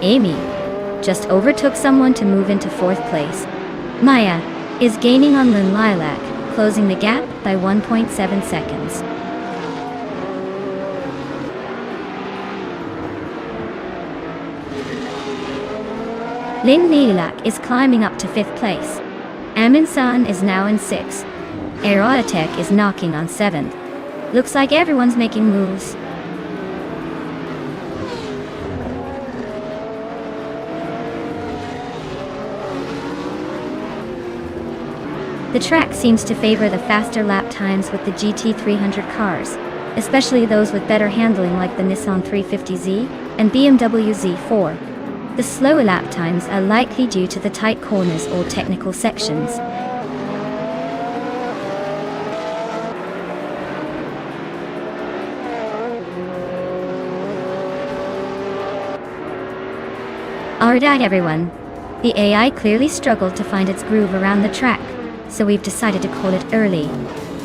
Amy just overtook someone to move into 4th place. Maya is gaining on Lin Lilac, closing the gap by 1.7 seconds. Lin Lilac is climbing up to 5th place. Amin-san is now in 6th. Aerotech is knocking on 7th. Looks like everyone's making moves. The track seems to favor the faster lap times with the GT300 cars, especially those with better handling like the Nissan 350Z and BMW Z4. The slower lap times are likely due to the tight corners or technical sections. Alright everyone, the AI clearly struggled to find its groove around the track, so we've decided to call it early.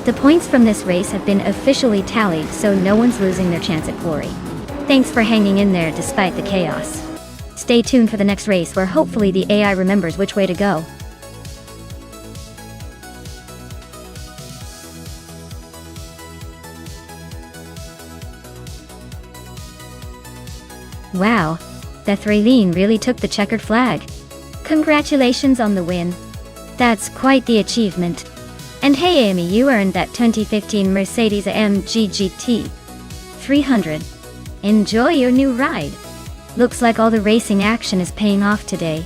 The points from this race have been officially tallied, so no one's losing their chance at glory. Thanks for hanging in there despite the chaos. Stay tuned for the next race, where hopefully the AI remembers which way to go. Wow, Thethraline really took the checkered flag. Congratulations on the win. That's quite the achievement. And hey Amy, you earned that 2015 Mercedes-AMG GT 300. Enjoy your new ride. Looks like all the racing action is paying off today.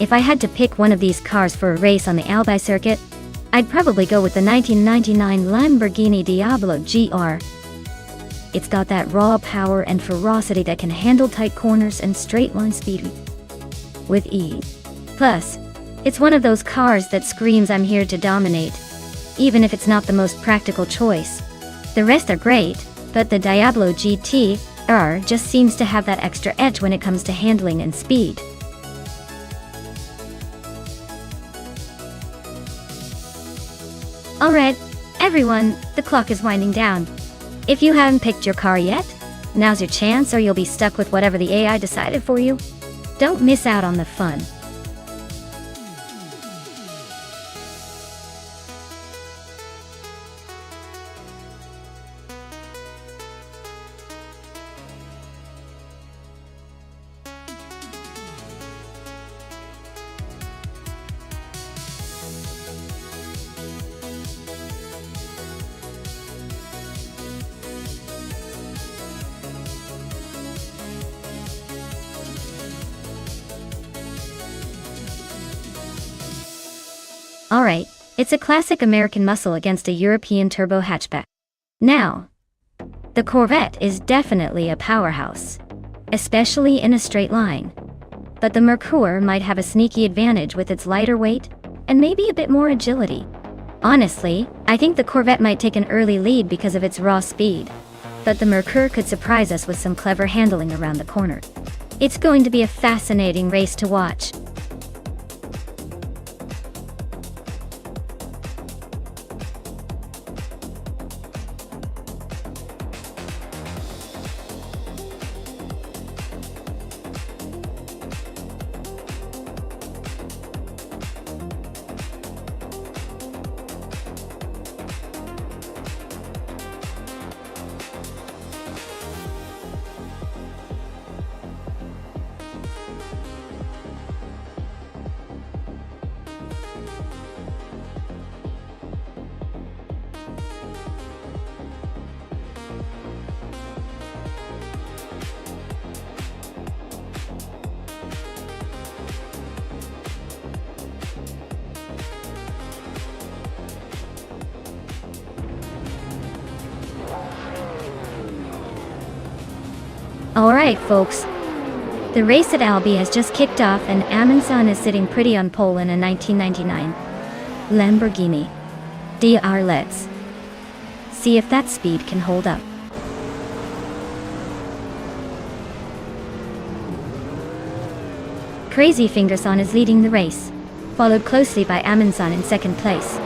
If I had to pick one of these cars for a race on the Albi circuit, I'd probably go with the 1999 Lamborghini Diablo GR. It's got that raw power and ferocity that can handle tight corners and straight-line speed with ease. Plus, it's one of those cars that screams "I'm here to dominate," even if it's not the most practical choice. The rest are great, but the Diablo GT-R just seems to have that extra edge when it comes to handling and speed. Alright, everyone, the clock is winding down. If you haven't picked your car yet, now's your chance, or you'll be stuck with whatever the AI decided for you. Don't miss out on the fun. Alright, it's a classic American muscle against a European turbo hatchback. Now, the Corvette is definitely a powerhouse, especially in a straight line. But the Mercure might have a sneaky advantage with its lighter weight and maybe a bit more agility. Honestly, I think the Corvette might take an early lead because of its raw speed, but the Mercure could surprise us with some clever handling around the corner. It's going to be a fascinating race to watch. Alright folks, the race at Albi has just kicked off and Amundsen is sitting pretty on pole in a 1999 Lamborghini DR. Let's see if that speed can hold up. Crazy Fingerson is leading the race, followed closely by Amundsen in second place.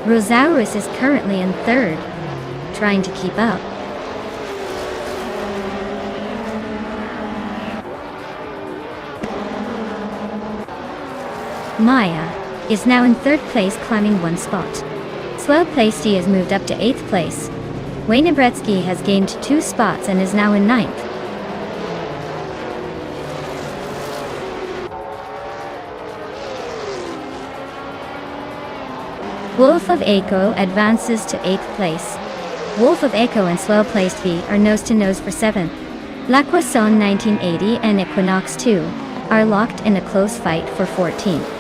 Rosaurus is currently in third, trying to keep up. Maya is now in third place, climbing one spot. Swell Placey has moved up to 8th place. Wayne Bretsky has gained 2 spots and is now in 9th. Wolf of Echo advances to 8th place. Wolf of Echo and Swell Placey are nose-to-nose for 7th. La Croissant 1980 and Equinox 2 are locked in a close fight for 14th.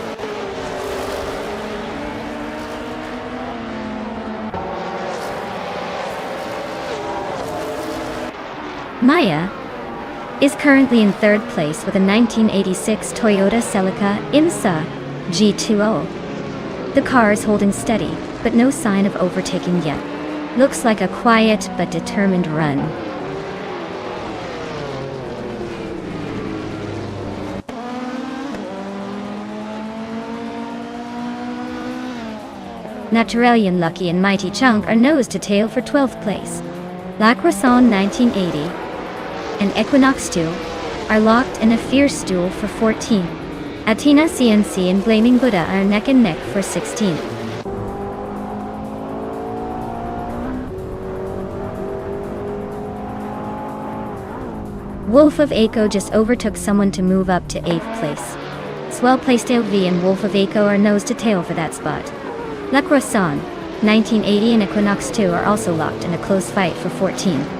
Maya is currently in third place with a 1986 Toyota Celica IMSA G20. The car is holding steady, but no sign of overtaking yet. Looks like a quiet but determined run. Naturelian Lucky and Mighty Chunk are nose to tail for 12th place. La Croissant 1980 and Equinox 2 are locked in a fierce duel for 14th. Athena CNC and Blaming Buddha are neck and neck for 16th. Wolf of Echo just overtook someone to move up to 8th place. Swell Placed V and Wolf of Echo are nose to tail for that spot. La Croissant 1980 and Equinox 2 are also locked in a close fight for 14th.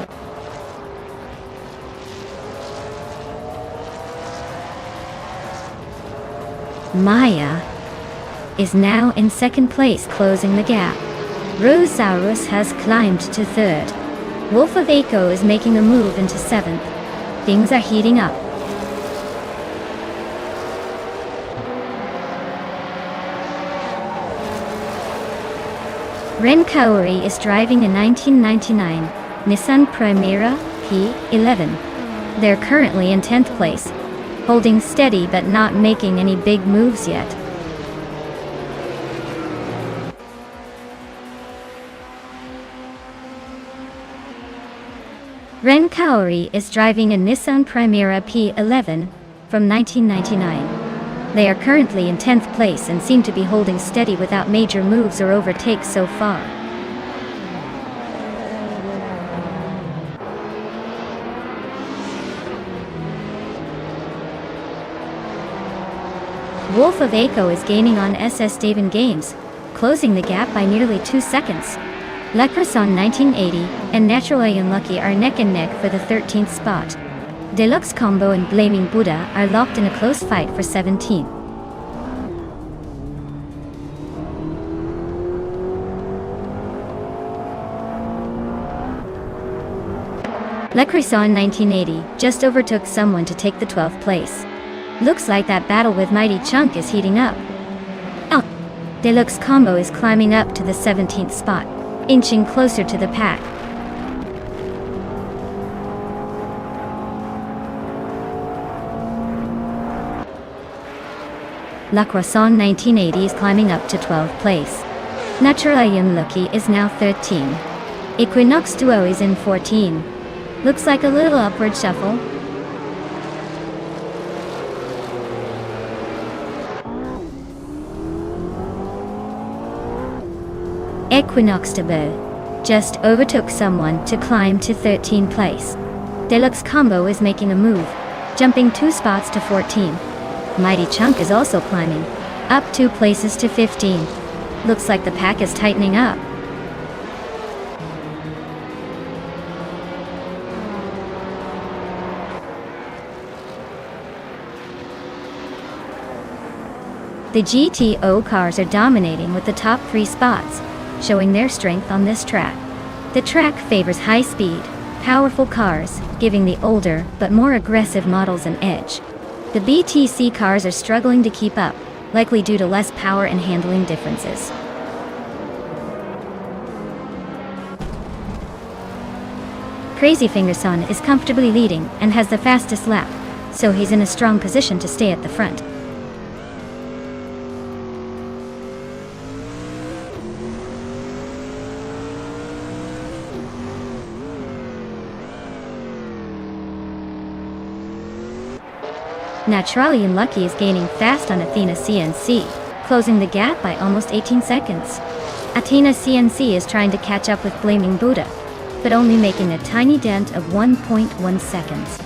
Maya is now in second place, closing the gap. Rosaurus has climbed to third. Wolf of Echo is making a move into 7th. Things are heating up. Ren Kaori is driving a 1999 Nissan Primera P11. They're currently in 10th place, holding steady but not making any big moves yet. Ren Kaori is driving a Nissan Primera P11 from 1999. They are currently in 10th place and seem to be holding steady without major moves or overtakes so far. Wolf of Echo is gaining on SS Davin Games, closing the gap by nearly 2 seconds. La Croissant 1980 and Naturelian Lucky are neck and neck for the 13th spot. Deluxe Combo and Blaming Buddha are locked in a close fight for 17th. La Croissant 1980 just overtook someone to take the 12th place. Looks like that battle with Mighty Chunk is heating up. Deluxe Combo is climbing up to the 17th spot, inching closer to the pack. La Croissant 1980 is climbing up to 12th place. Naturalian Lucky is now 13. Equinox Duo is in 14. Looks like a little upward shuffle. Equinox Duo just overtook someone to climb to 13th place. Deluxe Combo is making a move, jumping 2 spots to 14. Mighty Chunk is also climbing, up 2 places to 15. Looks like the pack is tightening up. The GTO cars are dominating with the top 3 spots, showing their strength on this track. The track favors high-speed, powerful cars, giving the older but more aggressive models an edge. The BTC cars are struggling to keep up, likely due to less power and handling differences. Crazy Fingerson is comfortably leading and has the fastest lap, so he's in a strong position to stay at the front. Naturalian Lucky is gaining fast on Athena CNC, closing the gap by almost 18 seconds. Athena CNC is trying to catch up with Blaming Buddha, but only making a tiny dent of 1.1 seconds.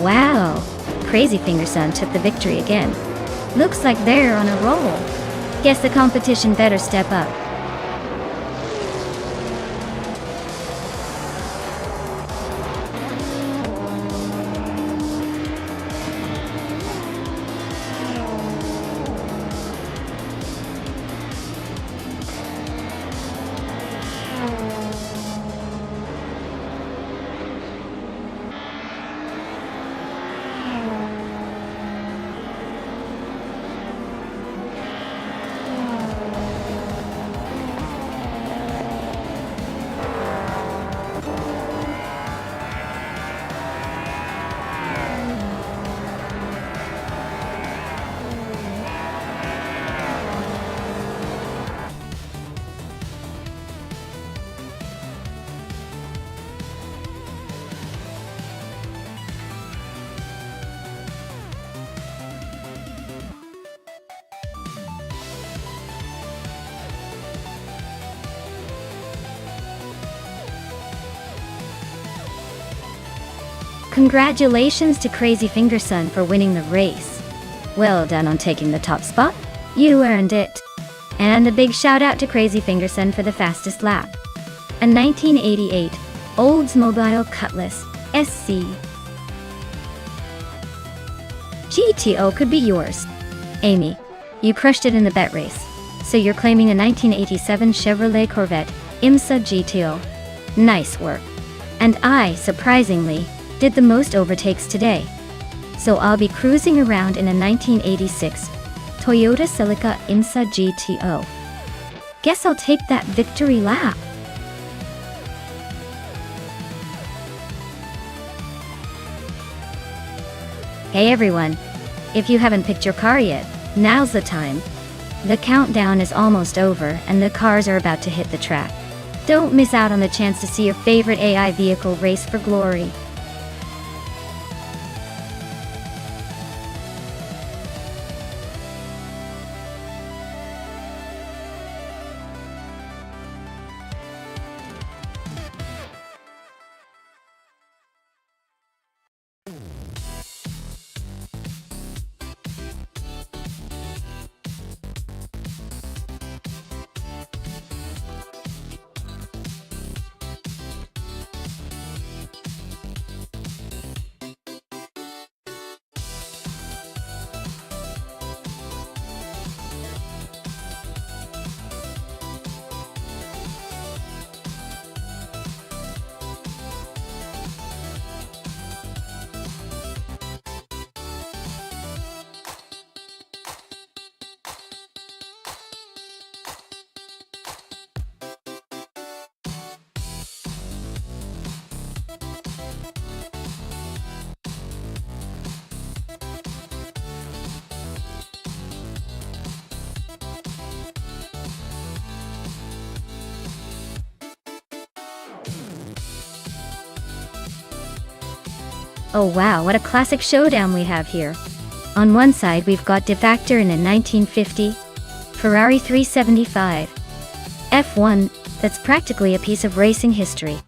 Wow! Crazy Fingerson took the victory again. Looks like they're on a roll. Guess the competition better step up. Congratulations to Crazy Fingerson for winning the race. Well done on taking the top spot. You earned it. And a big shout out to Crazy Fingerson for the fastest lap. A 1988 Oldsmobile Cutlass SC GTO could be yours. Amy, you crushed it in the bet race, so you're claiming a 1987 Chevrolet Corvette IMSA GTO. Nice work. And I, surprisingly, did the most overtakes today. So I'll be cruising around in a 1986 Toyota Celica IMSA GTO. Guess I'll take that victory lap. Hey everyone, if you haven't picked your car yet, now's the time. The countdown is almost over and the cars are about to hit the track. Don't miss out on the chance to see your favorite AI vehicle race for glory. Oh wow, what a classic showdown we have here. On one side we've got Defactor in a 1950 Ferrari 375 F1, that's practically a piece of racing history.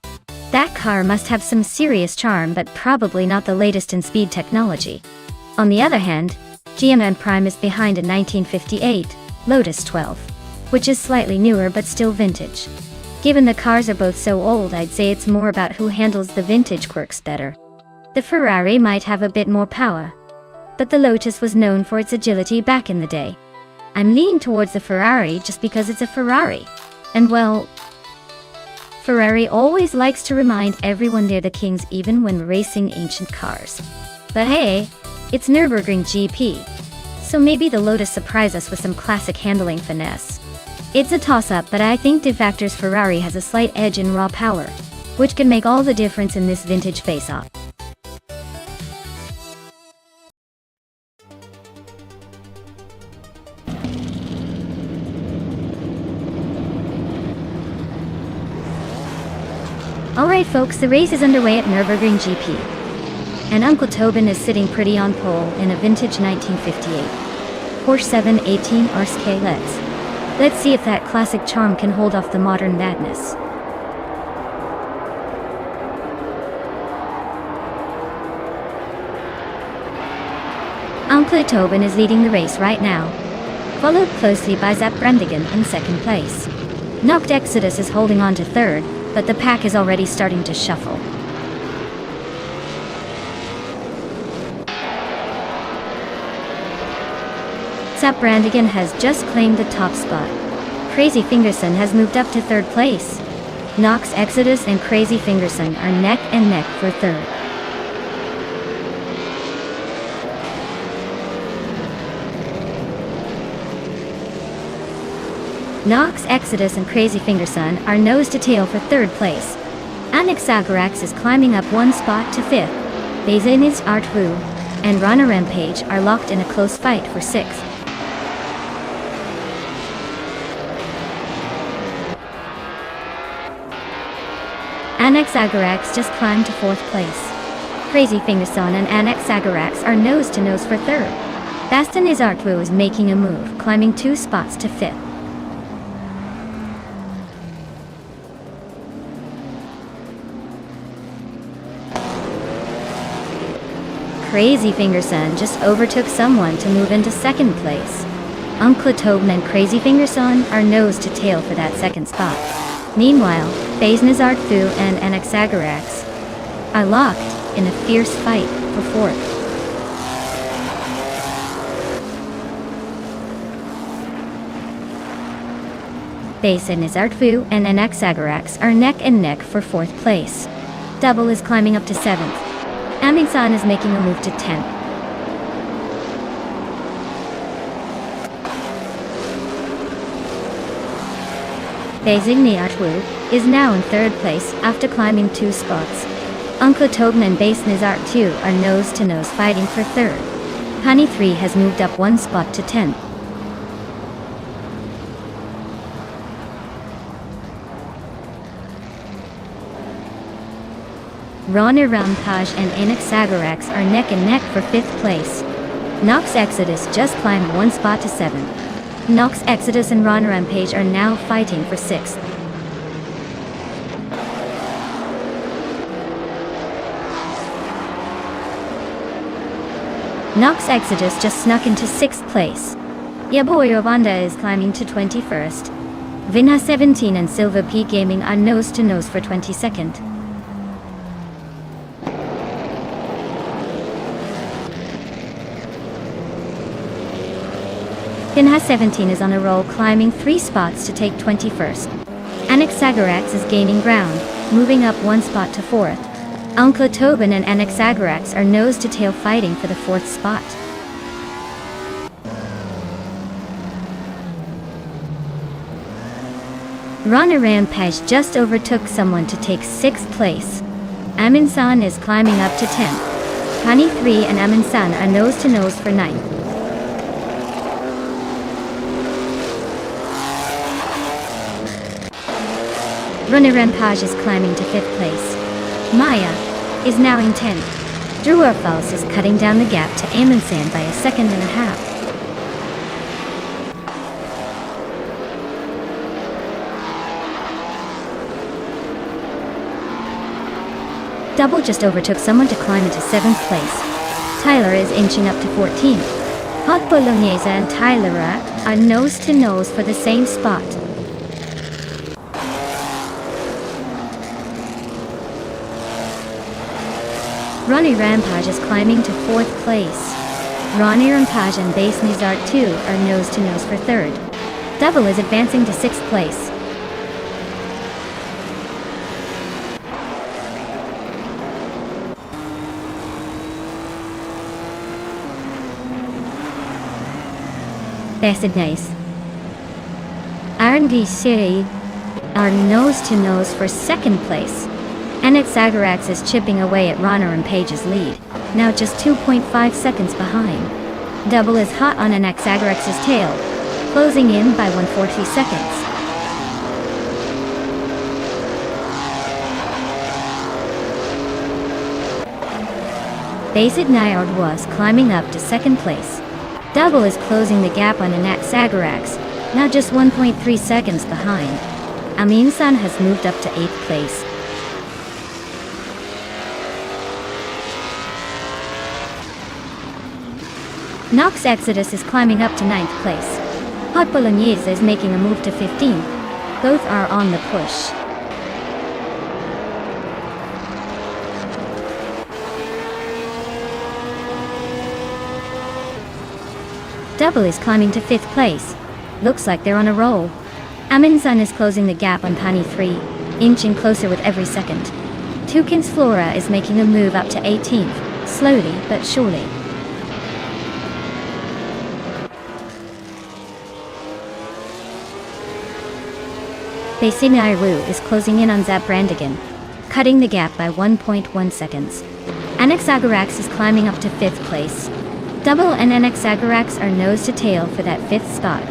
That car must have some serious charm, but probably not the latest in speed technology. On the other hand, GMM Prime is behind a 1958 Lotus 12, which is slightly newer but still vintage. Given the cars are both so old, I'd say it's more about who handles the vintage quirks better. The Ferrari might have a bit more power, but the Lotus was known for its agility back in the day. I'm leaning towards the Ferrari just because it's a Ferrari. And well, Ferrari always likes to remind everyone they're the kings even when racing ancient cars. But hey, it's Nürburgring GP, so maybe the Lotus surprise us with some classic handling finesse. It's a toss-up, but I think Defactor's Ferrari has a slight edge in raw power, which can make all the difference in this vintage face-off. Alright folks, the race is underway at Nürburgring GP. And Uncle Tobin is sitting pretty on pole in a vintage 1958 Porsche 718 RSK. Let's see if that classic charm can hold off the modern madness. Uncle Tobin is leading the race right now, followed closely by Zap Brandigan in second place. Noct Exodus is holding on to third, but the pack is already starting to shuffle. Zap Brandigan has just claimed the top spot. Crazy Fingerson has moved up to third place. Nox Exodus and Crazy Fingerson are neck and neck for third. Nox Exodus and Crazy Fingerson are nose to tail for third place. Anaxagorax is climbing up one spot to fifth. Bezenis Artwu and Rana Rampage are locked in a close fight for sixth. Anaxagorax just climbed to fourth place. Crazy Fingerson and Anaxagorax are nose to nose for third. Bastinis Artwu is making a move, climbing 2 spots to fifth. Crazy Fingerson just overtook someone to move into second place. Uncle Tobin and Crazy Fingerson are nose to tail for that second spot. Meanwhile, Baznazart Fu and Anaxagorax are locked in a fierce fight for fourth. Baznazart Fu and Anaxagorax are neck and neck for fourth place. Double is climbing up to seventh. Aminsan is making a move to 10th. Beizigni Artwu is now in third place after climbing 2 spots. Uncle Tobin and Base Nizart 2 are nose to nose fighting for third. Honey 3 has moved up 1 spot to 10th. Rana Rampage and Anaxagorax are neck and neck for 5th place. Nox Exodus just climbed 1 spot to 7th. Nox Exodus and Rana Rampage are now fighting for 6th. Nox Exodus just snuck into 6th place. Yaboy Rovanda is climbing to 21st. Vinha 17 and Silver P Gaming are nose to nose for 22nd. Vinha 17 is on a roll, climbing 3 spots to take 21st. Anaxagorax is gaining ground, moving up 1 spot to 4th. Uncle Tobin and Anaxagorax are nose to tail fighting for the 4th spot. Rana Rampage just overtook someone to take 6th place. Aminsan is climbing up to 10th. Honey 3 and Aminsan are nose to nose for 9th. Rana Rampage is climbing to 5th place. Maya is now in 10th. True or false is cutting down the gap to Amundsen by a second and a half. Double just overtook someone to climb into 7th place. Tyler is inching up to 14th. Hot Bolognese and Tyler are nose to nose for the same spot. Ronnie Rampage is climbing to 4th place. Ronnie Rampage and Base Nizart 2 are nose to nose for 3rd. Double is advancing to 6th place. Best nice. R&D City are nose to nose for 2nd place. NX Agarax is chipping away at Ronner and Page's lead, now just 2.5 seconds behind. Double is hot on NX Agarax's tail, closing in by 140 seconds. Basic Nyard was climbing up to 2nd place. Double is closing the gap on NX Agarax, now just 1.3 seconds behind. Amin-san has moved up to 8th place. Nox Exodus is climbing up to 9th place. Hot Bolognese is making a move to 15th. Both are on the push. Double is climbing to 5th place. Looks like they're on a roll. Amin-san is closing the gap on Pani 3, inching closer with every second. Toucan's Flora is making a move up to 18th, slowly but surely. Beisinairu is closing in on Zabrandigan, cutting the gap by 1.1 seconds. NX Agarax is climbing up to 5th place. Double and NX Agarax are nose to tail for that 5th spot.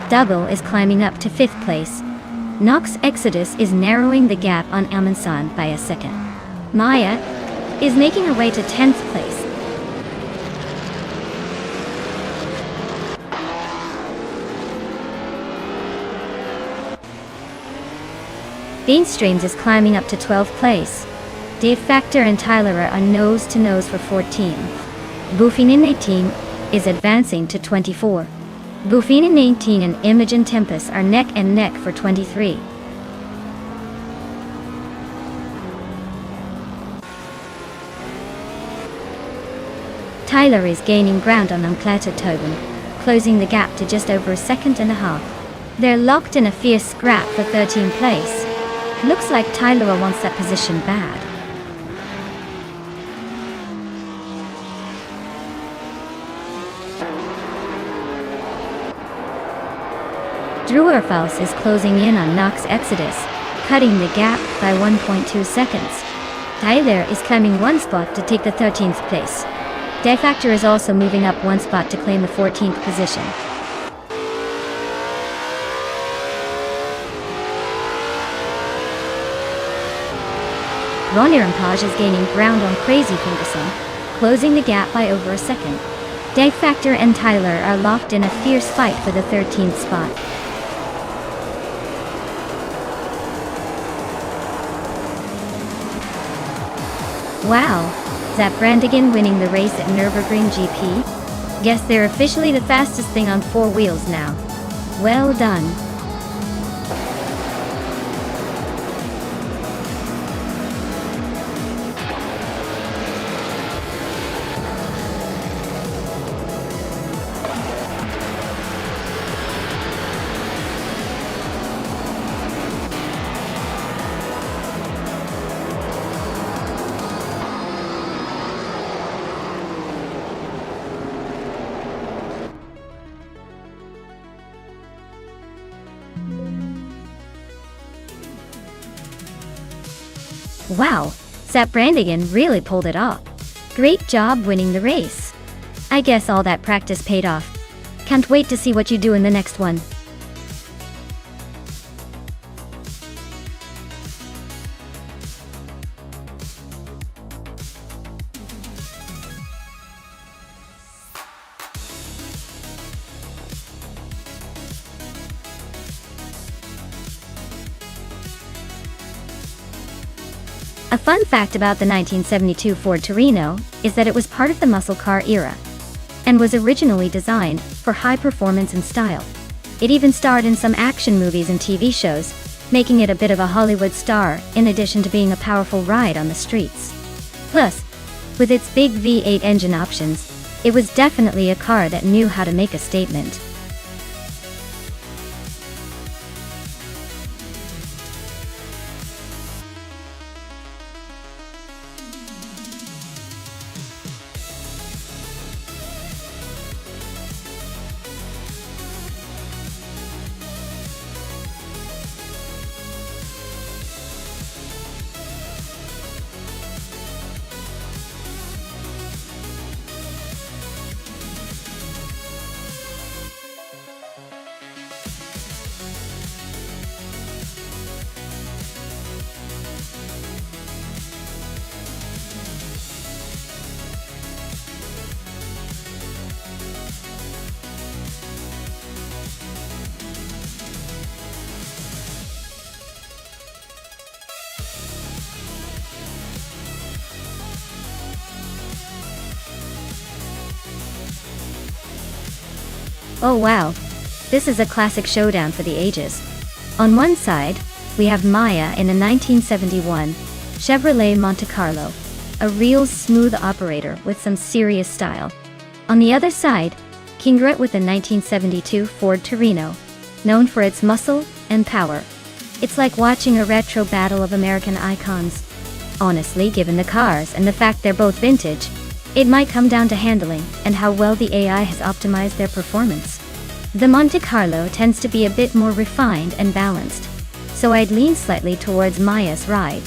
Double is climbing up to 5th place. Nox Exodus is narrowing the gap on Amin-san by a second. Maya is making her way to 10th place. Beanstreams is climbing up to 12th place. Dave Factor and Tyler are nose to nose for 14th. Buffinin 18 is advancing to 24. Buffinin 18 and Imogen Tempest are neck and neck for 23. Tyler is gaining ground on Umklata Tobin, closing the gap to just over a second and a half. They're locked in a fierce scrap for 13th place. Looks like Tyler wants that position bad. Druerfals is closing in on Nox Exodus, cutting the gap by 1.2 seconds. Tyler is climbing 1 spot to take the 13th place. Defactor is also moving up 1 spot to claim the 14th position. Ronnie Rampage is gaining ground on Crazy Ferguson, closing the gap by over a second. Dave Factor and Tyler are locked in a fierce fight for the 13th spot. Wow, Zabrandigan winning the race at Nürburgring GP? Guess they're officially the fastest thing on 4 wheels now. Well done. Wow, Zabrandigan really pulled it off. Great job winning the race. I guess all that practice paid off. Can't wait to see what you do in the next one. A fun fact about the 1972 Ford Torino is that it was part of the muscle car era and was originally designed for high performance and style. It even starred in some action movies and TV shows, making it a bit of a Hollywood star in addition to being a powerful ride on the streets. Plus, with its big V8 engine options, it was definitely a car that knew how to make a statement. Oh wow, this is a classic showdown for the ages. On one side, we have Maya in a 1971 Chevrolet Monte Carlo, a real smooth operator with some serious style. On the other side, King Groot with a 1972 Ford Torino, known for its muscle and power. It's like watching a retro battle of American icons. Honestly, given the cars and the fact they're both vintage, it might come down to handling and how well the AI has optimized their performance. The Monte Carlo tends to be a bit more refined and balanced, so I'd lean slightly towards Maya's ride.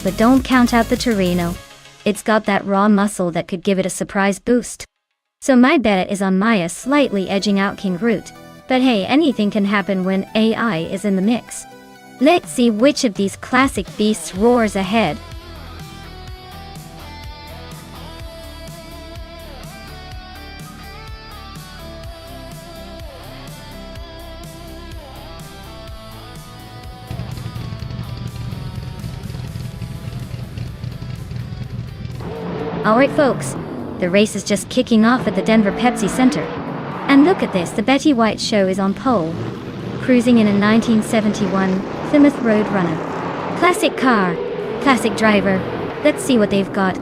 But don't count out the Torino. It's got that raw muscle that could give it a surprise boost. So my bet is on Maya slightly edging out King Groot. But hey, anything can happen when AI is in the mix. Let's see which of these classic beasts roars ahead. Alright folks, the race is just kicking off at the Denver Pepsi Center. And look at this, the Betty White show is on pole, cruising in a 1971 Plymouth Roadrunner. Classic car, classic driver. Let's see what they've got.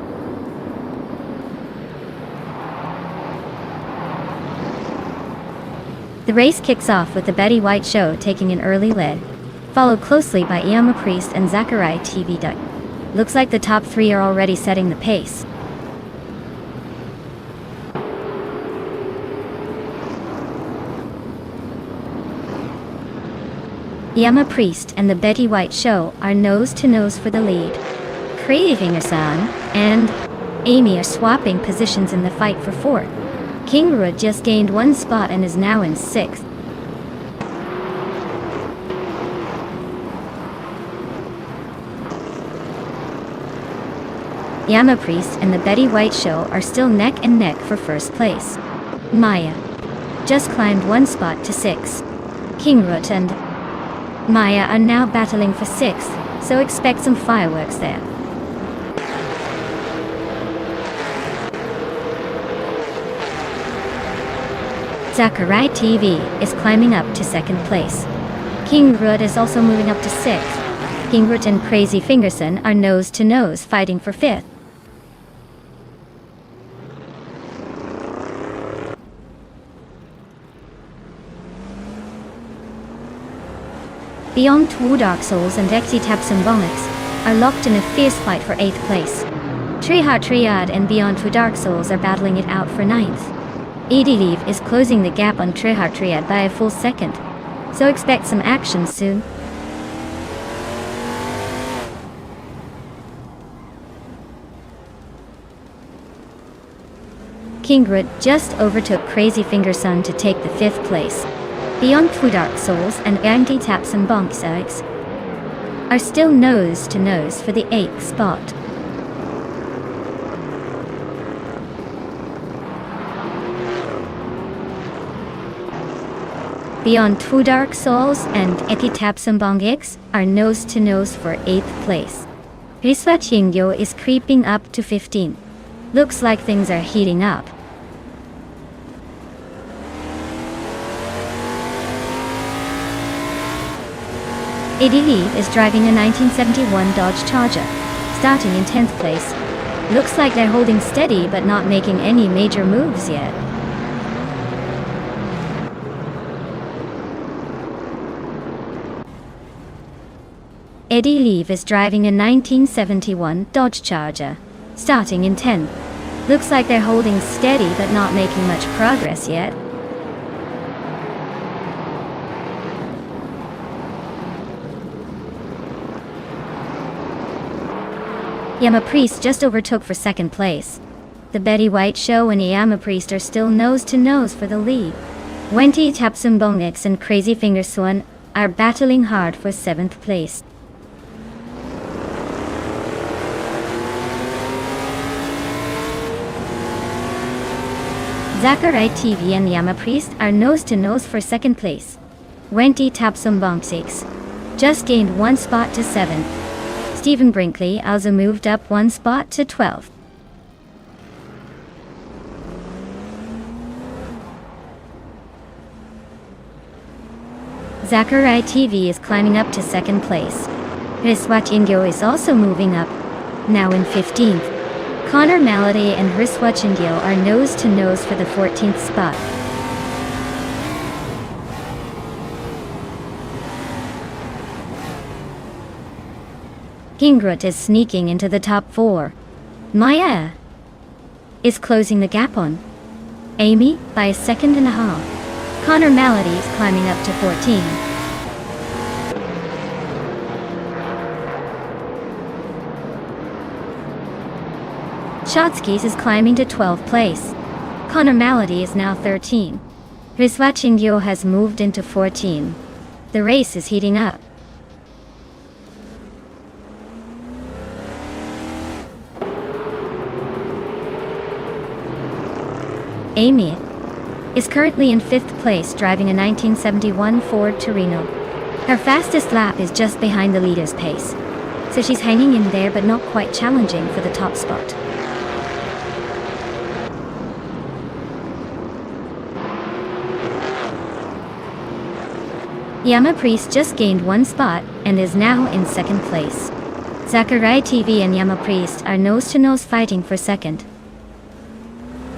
The race kicks off with the Betty White show taking an early lead, followed closely by Iama Priest and Zachariah TV Duck. Looks like the top three are already setting the pace. Iama Priest and the Betty White show are nose to nose for the lead. Crazy Finger-san and Amy are swapping positions in the fight for fourth. King Groot just gained one spot and is now in sixth. Iama Priest and the Betty White show are still neck and neck for first place. Maya just climbed one spot to sixth. King Groot and Maya are now battling for sixth, so expect some fireworks there. Zachariah TV is climbing up to second place. King Groot is also moving up to sixth. King Groot and Crazy Fingerson are nose to nose fighting for fifth. Beyond Two Dark Souls and Exitapsambonix are locked in a fierce fight for 8th place. Trihar Triad and Beyond Two Dark Souls are battling it out for 9th. Edilive is closing the gap on Trihar Triad by a full second, so expect some action soon. King Groot just overtook Crazy Fingerson to take the 5th place. Beyond Two Dark Souls and Anti-Taps and Bonks are still nose to nose for the 8th spot. Beyond Two Dark Souls and Anti-Taps and Bonks are nose to nose for 8th place. Riswachingyo is creeping up to 15. Looks like things are heating up. Leave is driving a 1971 Dodge Charger, starting in 10th place. Looks like they're holding steady but not making any major moves yet. Leave is driving a 1971 Dodge Charger, starting in 10th. Looks like they're holding steady but not making much progress yet. Yama Priest just overtook for 2nd place. The Betty White Show and Yama Priest are still nose to nose for the lead. Wenti Tapsumbongix and Crazy Finger Swan are battling hard for 7th place. Zachary TV and Yama Priest are nose to nose for 2nd place. Wenti Tapsumbongix just gained 1 spot to 7th. Stephen Brinkley also moved up 1 spot to 12th. Zachary TV is climbing up to 2nd place. Riswachingyo is also moving up, now in 15th. Connor Malady and Riswachingyo are nose to nose for the 14th spot. Kingrut is sneaking into the top 4. Maya is closing the gap on Amy by a 2.5. Connor Malady is climbing up to 14. Shotskis is climbing to 12th place. Connor Malady is now 13. Riswachingyo has moved into 14. The race is heating up. Amy is currently in 5th place driving a 1971 Ford Torino. Her fastest lap is just behind the leader's pace, so she's hanging in there but not quite challenging for the top spot. Yama Priest just gained 1 spot and is now in 2nd place. Zachary TV and Yama Priest are nose to nose fighting for 2nd.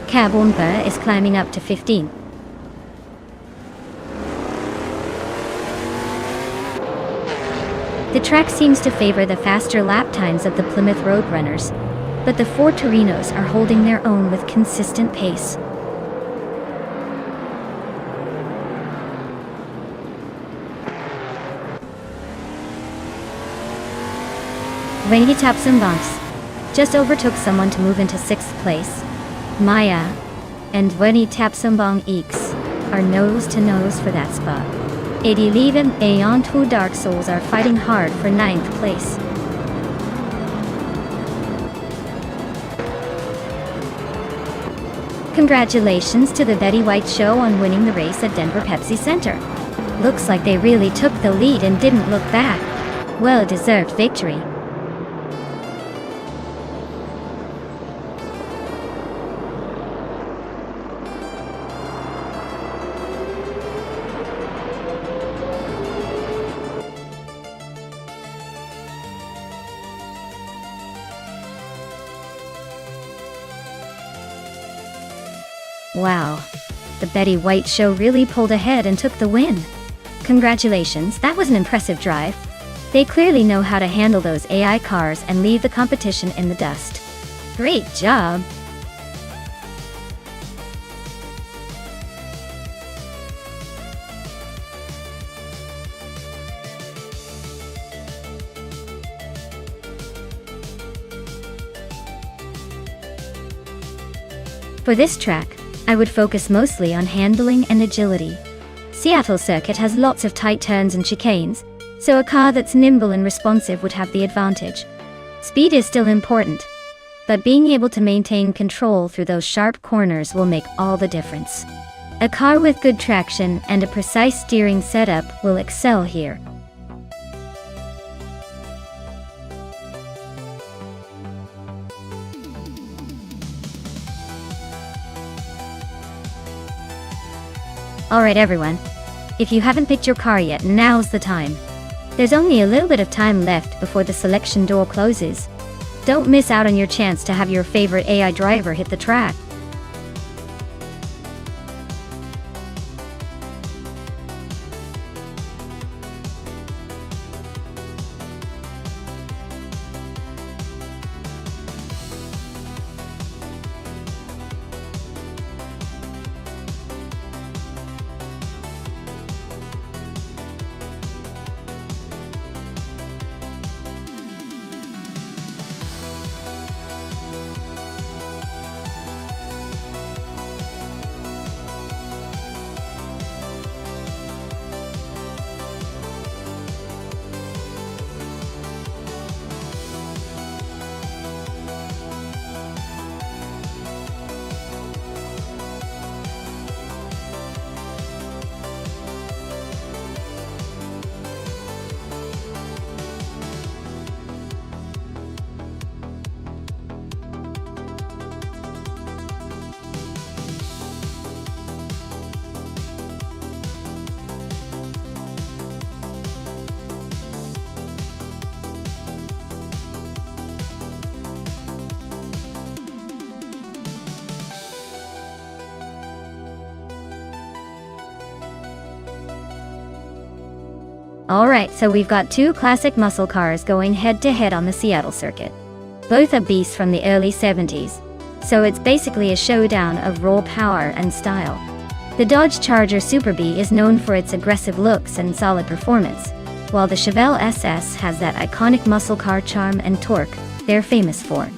Kabonpa is climbing up to 15. The track seems to favor the faster lap times of the Plymouth Roadrunners, but the 4 Torinos are holding their own with consistent pace. Wengi Tapsumbongs just overtook someone to move into 6th place. Maya and Wengi Tapsumbong X are nose to nose for that spot. Leave and Aeon 2 Dark Souls are fighting hard for 9th place. Congratulations to the Betty White Show on winning the race at Denver Pepsi Center. Looks like they really took the lead and didn't look back. Well-deserved victory. Wow, the Betty White Show really pulled ahead and took the win. Congratulations, that was an impressive drive. They clearly know how to handle those AI cars and leave the competition in the dust. Great job! For this track, I would focus mostly on handling and agility. Seattle Circuit has lots of tight turns and chicanes, so a car that's nimble and responsive would have the advantage. Speed is still important, but being able to maintain control through those sharp corners will make all the difference. A car with good traction and a precise steering setup will excel here. Alright everyone, if you haven't picked your car yet, now's the time. There's only a little bit of time left before the selection door closes. Don't miss out on your chance to have your favorite AI driver hit the track. Alright, so we've got two classic muscle cars going head to head on the Seattle circuit. Both are beasts from the early 70s, so it's basically a showdown of raw power and style. The Dodge Charger Super Bee is known for its aggressive looks and solid performance, while the Chevelle SS has that iconic muscle car charm and torque they're famous for.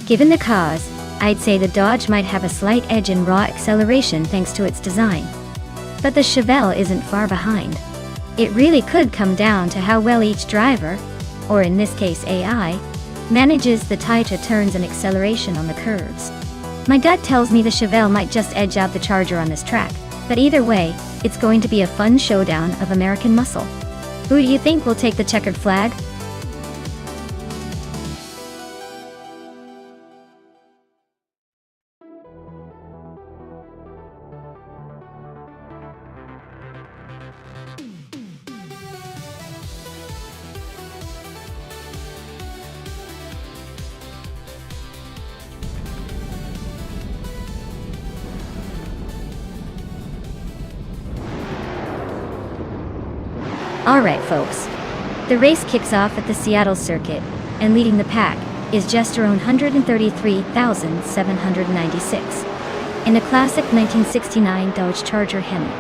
Given the cause, I'd say the Dodge might have a slight edge in raw acceleration thanks to its design. But the Chevelle isn't far behind. It really could come down to how well each driver, or in this case AI, manages the tighter turns and acceleration on the curves. My gut tells me the Chevelle might just edge out the Charger on this track, but either way, it's going to be a fun showdown of American muscle. Who do you think will take the checkered flag? Alright folks, the race kicks off at the Seattle circuit, and leading the pack is just around 133,796 in a classic 1969 Dodge Charger Hemi.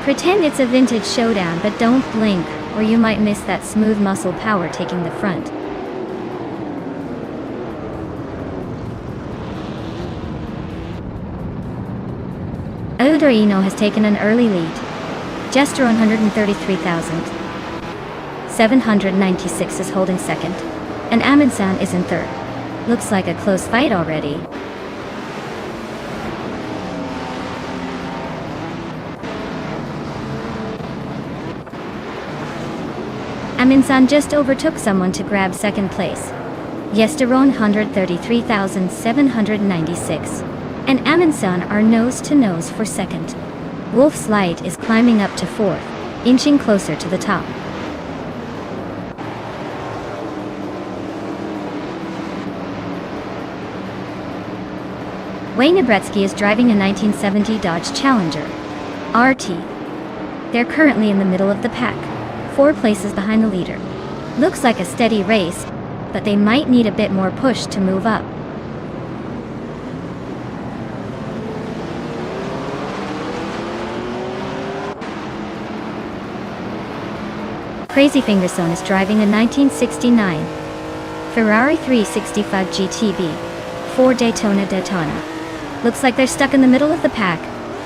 Pretend it's a vintage showdown, but don't blink or you might miss that smooth muscle power taking the front. El Dorino has taken an early lead, just around 133,796 is holding second, and Amundsen is in third. Looks like a close fight already. Amundsen just overtook someone to grab second place. Yes, around 133,796, and Amundsen are nose to nose for second. Wolf's Light is climbing up to fourth, inching closer to the top. Wayne Gretzky is driving a 1970 Dodge Challenger RT. They're currently in the middle of the pack, 4 places behind the leader. Looks like a steady race, but they might need a bit more push to move up. Crazy Fingerson is driving a 1969 Ferrari 365 GTB for Daytona. Looks like they're stuck in the middle of the pack,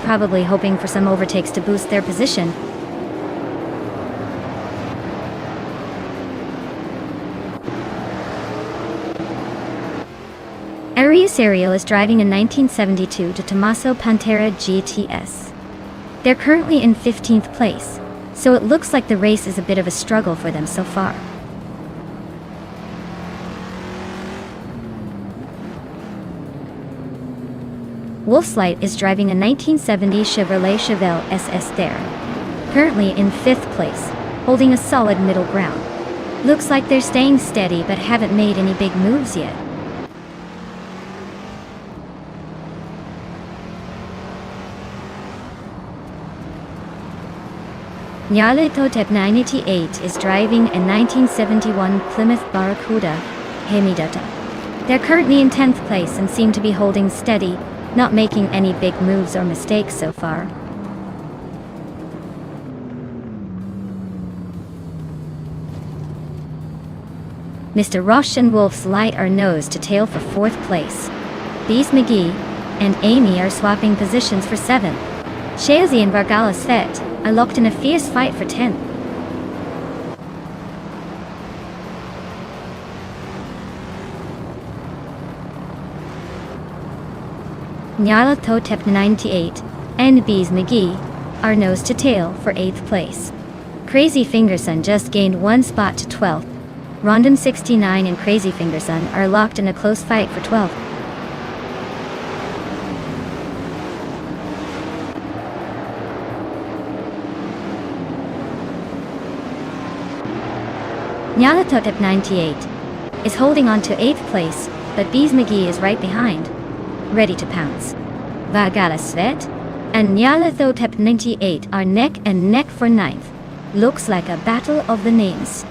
probably hoping for some overtakes to boost their position. Arias Ariel is driving a 1972 De Tomaso Pantera GTS. They're currently in 15th place, so it looks like the race is a bit of a struggle for them so far. Wolfslight is driving a 1970 Chevrolet Chevelle SS there. Currently in 5th place, holding a solid middle ground. Looks like they're staying steady but haven't made any big moves yet. Nyarlathotep 988 is driving a 1971 Plymouth Barracuda, Hemidata. They're currently in 10th place and seem to be holding steady, not making any big moves or mistakes so far. Mr. Roche and Wolf's Light are nose to tail for 4th place. Bees McGee and Amy are swapping positions for 7th. Shazi and Vargala Svet are locked in a fierce fight for 10th. Nyarlathotep 98 and Bees McGee are nose to tail for 8th place. Crazy Fingerson just gained 1 spot to 12th. Rondon 69 and Crazy Fingerson are locked in a close fight for 12th. Nyarlathotep 98 is holding on to 8th place, but Bees McGee is right behind, ready to pounce. Vargala Svet and Nyarlathotep 98 are neck and neck for 9th. Looks like a battle of the names.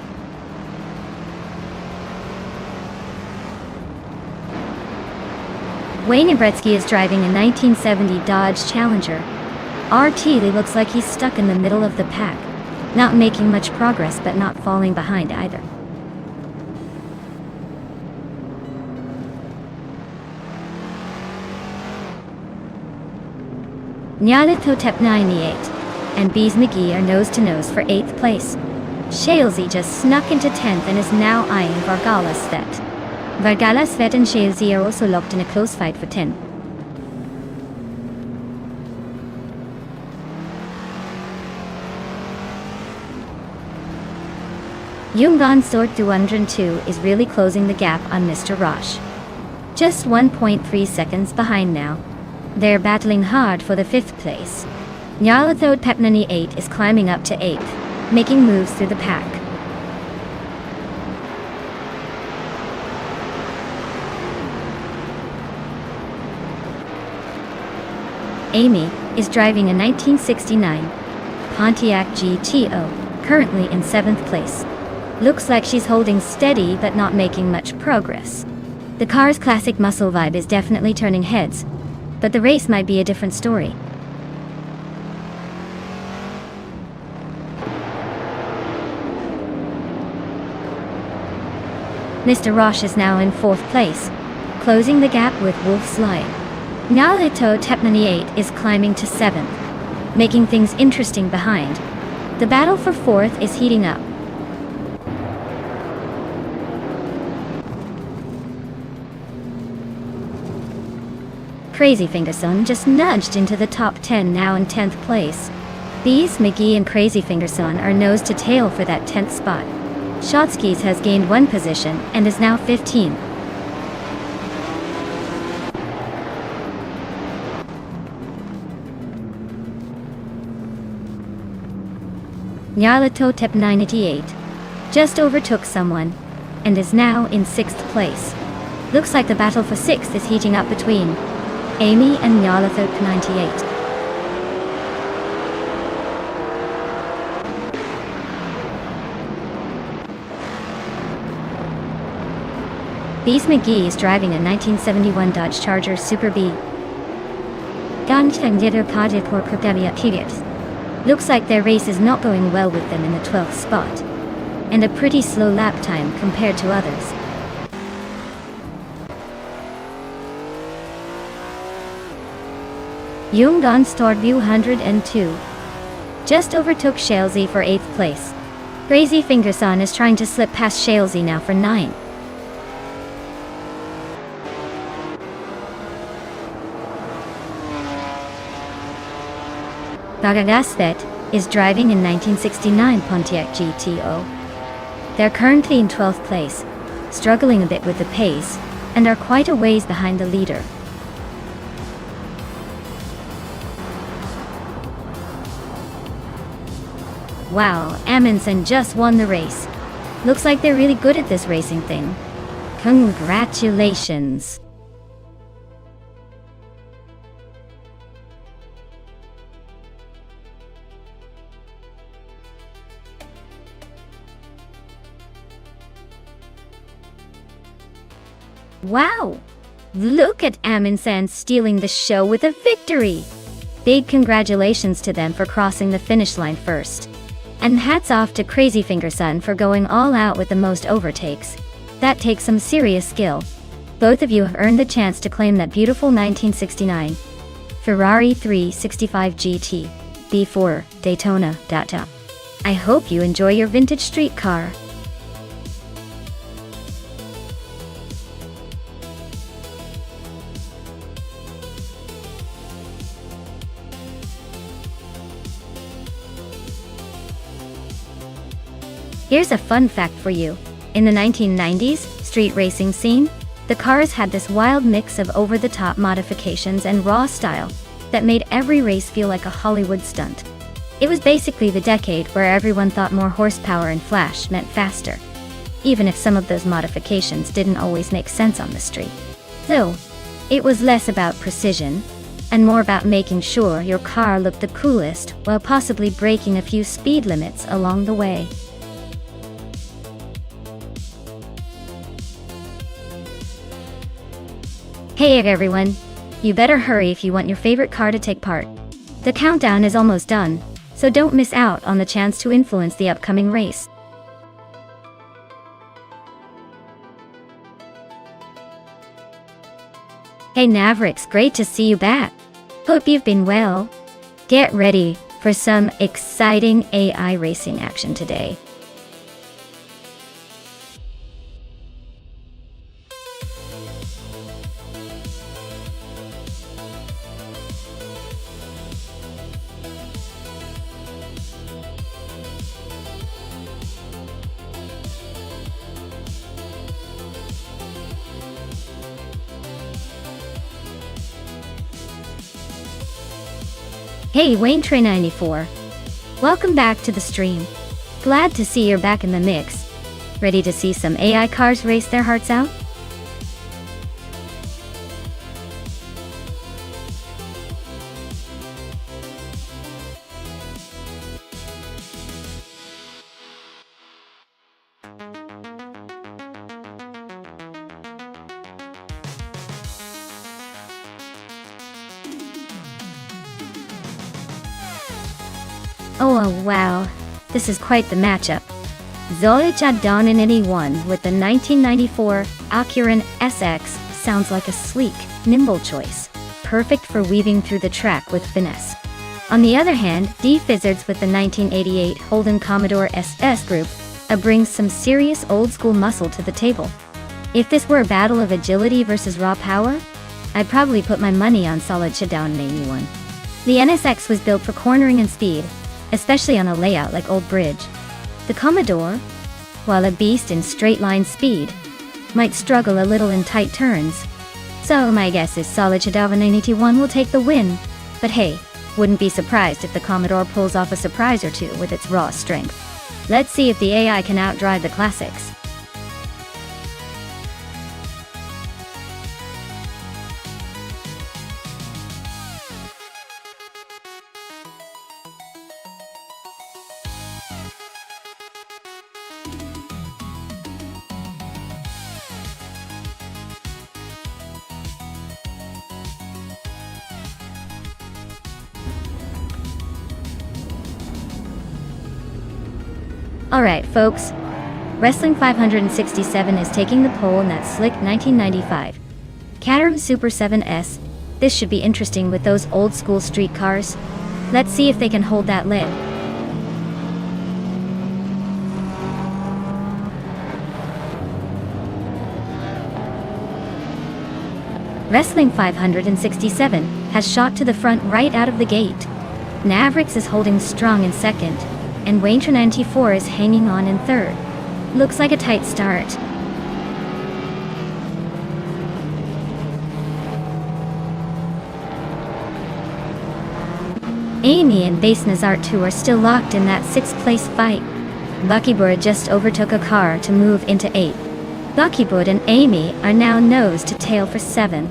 Wayne Ibretsky is driving a 1970 Dodge Challenger. RT looks like he's stuck in the middle of the pack, not making much progress but not falling behind either. Nyarlathotep 98 and Bees McGee are nose to nose for 8th place. Shalesy just snuck into 10th and is now eyeing Vargala Svet. Vargala Svet and Shalesy are also locked in a close fight for 10th. Yungan Sword 202 is really closing the gap on Mr. Roche. Just 1.3 seconds behind now. They're battling hard for the 5th place. Nyarlathotep 98 is climbing up to 8th, making moves through the pack. Amy is driving a 1969 Pontiac GTO, currently in 7th place. Looks like she's holding steady but not making much progress. The car's classic muscle vibe is definitely turning heads, but the race might be a different story. Mr. Roche is now in 4th place, closing the gap with Wolf's Light. Nyarlathotep 98 is climbing to 7th, making things interesting behind. The battle for 4th is heating up. Crazy Fingerson just nudged into the top 10, now in 10th place. Bees McGee and Crazy Fingerson are nose to tail for that 10th spot. Shotskis has gained 1 position and is now 15th. Nyarlathotep 98 just overtook someone and is now in 6th place. Looks like the battle for 6th is heating up between Amy and Nyarlathotep 98. Bees McGee is driving a 1971 Dodge Charger Super B. Looks like their race is not going well with them in the 12th spot, and a pretty slow lap time compared to others. Yungan Stord 102 just overtook Shalesy for 8th place. Crazy Fingerson is trying to slip past Shalesy now for 9th. Vargala Svet is driving a 1969 Pontiac GTO. They're currently in 12th place, struggling a bit with the pace, and are quite a ways behind the leader. Wow, Amundsen just won the race. Looks like they're really good at this racing thing. Congratulations. Wow! Look at Amundsen stealing the show with a victory! Big congratulations to them for crossing the finish line first. And hats off to Crazy Fingerson for going all out with the most overtakes. That takes some serious skill. Both of you have earned the chance to claim that beautiful 1969 Ferrari 365 GT B4 Daytona. I hope you enjoy your vintage street car. Here's a fun fact for you. In the 1990s street racing scene, the cars had this wild mix of over-the-top modifications and raw style that made every race feel like a Hollywood stunt. It was basically the decade where everyone thought more horsepower and flash meant faster, even if some of those modifications didn't always make sense on the street. So, it was less about precision and more about making sure your car looked the coolest while possibly breaking a few speed limits along the way. Hey everyone! You better hurry if you want your favorite car to take part. The countdown is almost done, so don't miss out on the chance to influence the upcoming race. Hey Mavericks, great to see you back. Hope you've been well. Get ready for some exciting AI racing action today. Hey Wayne94, welcome back to the stream. Glad to see you're back in the mix. Ready to see some AI cars race their hearts out? Oh wow, this is quite the matchup. Zolija Donin 81 with the 1994 Acuren SX sounds like a sleek, nimble choice, perfect for weaving through the track with finesse. On the other hand, D Fizzards with the 1988 Holden Commodore SS Group brings some serious old-school muscle to the table. If this were a battle of agility versus raw power, I'd probably put my money on Zolija Donin 81. The NSX was built for cornering and speed, especially on a layout like Old Bridge. The Commodore, while a beast in straight-line speed, might struggle a little in tight turns. So my guess is Zolija Donin 81 will take the win. But hey, wouldn't be surprised if the Commodore pulls off a surprise or two with its raw strength. Let's see if the AI can outdrive the classics. Alright folks, Wrestling 567 is taking the pole in that slick 1995 Caterham Super 7S. This should be interesting with those old school street cars. Let's see if they can hold that lid. Wrestling 567 has shot to the front right out of the gate. Mavericks is holding strong in second, and Wayne94 is hanging on in third. Looks like a tight start. Amy and Baseness R2 are still locked in that 6th place fight. Buckybird just overtook a car to move into 8th. Buckybird and Amy are now nose to tail for 7.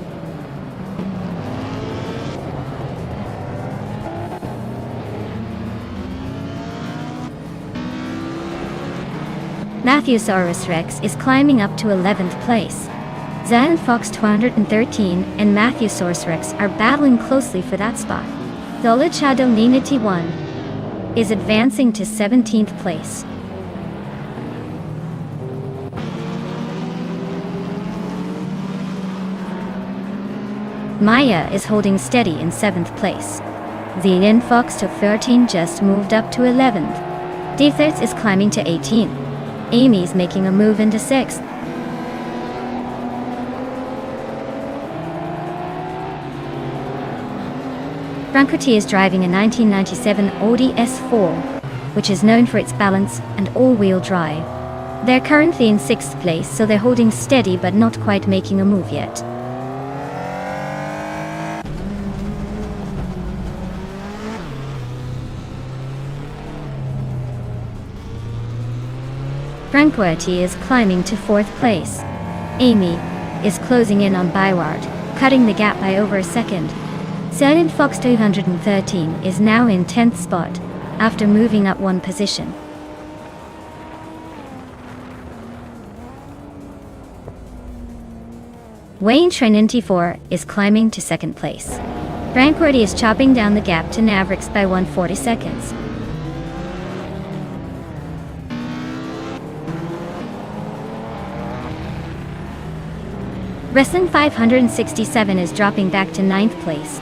Matthewsaurus Rex is climbing up to 11th place. Zion Fox 213 and Matthewsaurus Rex are battling closely for that spot. Dollar Shadow Nina T1 is advancing to 17th place. Maya is holding steady in 7th place. Zillion Fox to 13 just moved up to 11th. Defense is climbing to 18th. Amy's making a move into 6th. Frankerty is driving a 1997 Audi S4, which is known for its balance and all-wheel drive. They're currently in 6th place, so they're holding steady but not quite making a move yet. Tranquility is climbing to 4th place. Amy is closing in on Byward, cutting the gap by over a second. Silent Fox 213 is now in 10th spot, after moving up 1 position. Wayne Trinity 4 is climbing to 2nd place. Tranquility is chopping down the gap to Mavericks by 140 seconds. Wrestling 567 is dropping back to 9th place.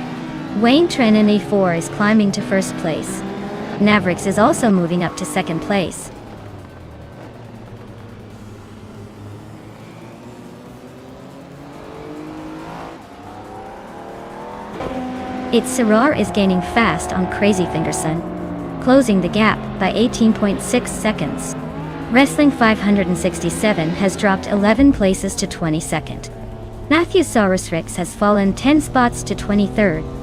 Wayne Trinity 4 is climbing to 1st place. Mavericks is also moving up to 2nd place. It's Sarar is gaining fast on Crazy Fingerson, closing the gap by 18.6 seconds. Wrestling 567 has dropped 11 places to 22nd. Matthewsaurus Rex has fallen 10 spots to 23rd.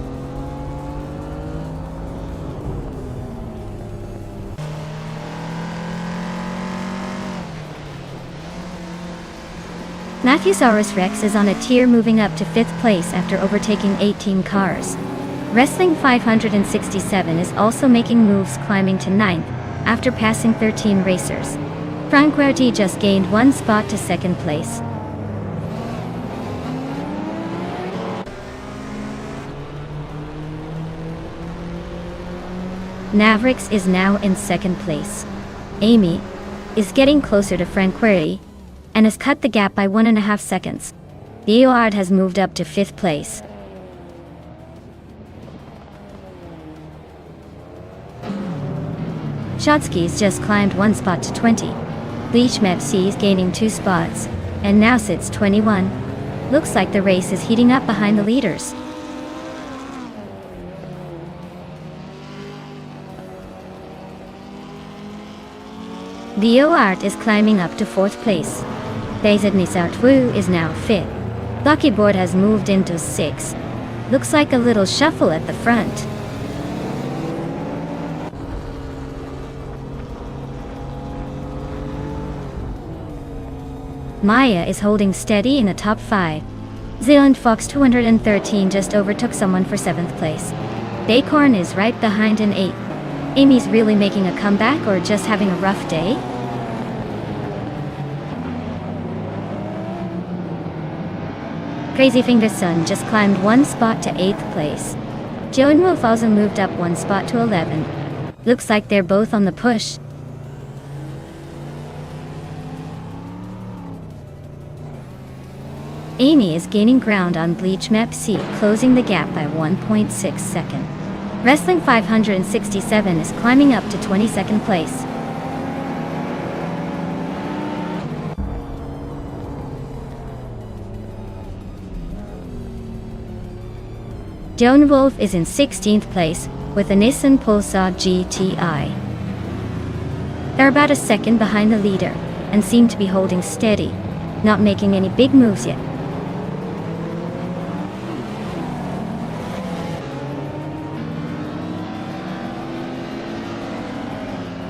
Matthewsaurus Rex is on a tier, moving up to 5th place after overtaking 18 cars. Wrestling 567 is also making moves, climbing to 9th after passing 13 racers. Tranquility just gained 1 spot to 2nd place. Mavericks is now in 2nd place. Amy is getting closer to Tranquility and has cut the gap by 1.5 seconds. Beoard has moved up to 5th place. Shotsky's just climbed 1 spot to 20. Bleachmepsi is gaining 2 spots and now sits 21. Looks like the race is heating up behind the leaders. Beoard is climbing up to 4th place. Bezednisartwu is now 5th. Buckybird has moved into 6th. Looks like a little shuffle at the front. Maya is holding steady in the top 5. Zealand Fox 213 just overtook someone for 7th place. Baycorn is right behind in 8th. Amy's really making a comeback or just having a rough day? Crazy Fingerson just climbed 1 spot to 8th place. Joe and Wolfhausen moved up 1 spot to 11. Looks like they're both on the push. Amy is gaining ground on Bleachmepsi, closing the gap by 1.6 seconds. Wrestling 567 is climbing up to 22nd place. Joan Wolf is in 16th place with a Nissan Pulsar GTI. They're about a second behind the leader and seem to be holding steady, not making any big moves yet.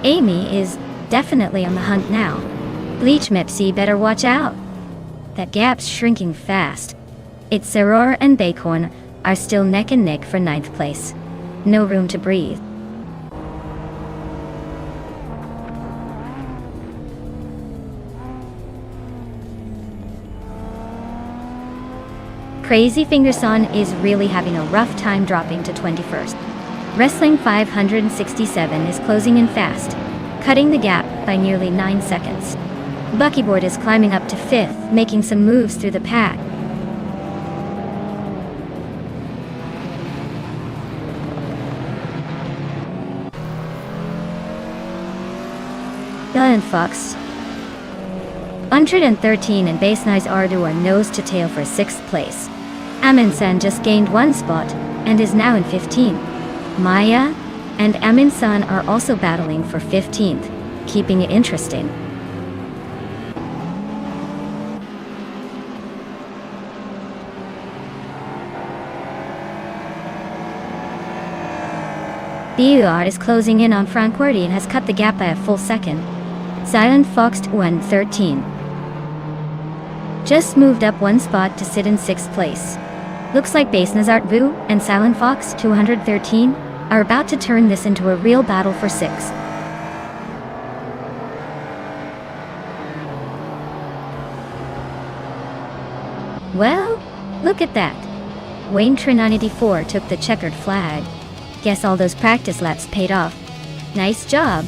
Amy is definitely on the hunt now. Bleach Mepsi better watch out. That gap's shrinking fast. It's Seror and Bacon are still neck and neck for 9th place. No room to breathe. Crazy Fingerson is really having a rough time dropping to 21st. Wrestling 567 is closing in fast, cutting the gap by nearly 9 seconds. Buckyboard is climbing up to 5th, making some moves through the pack. Dylan Fox 113 and Base Nice Ardu are nose to tail for 6th place. Amin-san just gained 1 spot and is now in 15th. Maya and Amin-san are also battling for 15th, keeping it interesting. BUR is closing in on Francoordy and has cut the gap by a full second. Silent Fox 113 just moved up 1 spot to sit in 6th place. Looks like Base Nazart Vu and Silent Fox 213 are about to turn this into a real battle for 6th. Well, look at that. Wayne Trin94 took the checkered flag. Guess all those practice laps paid off. Nice job.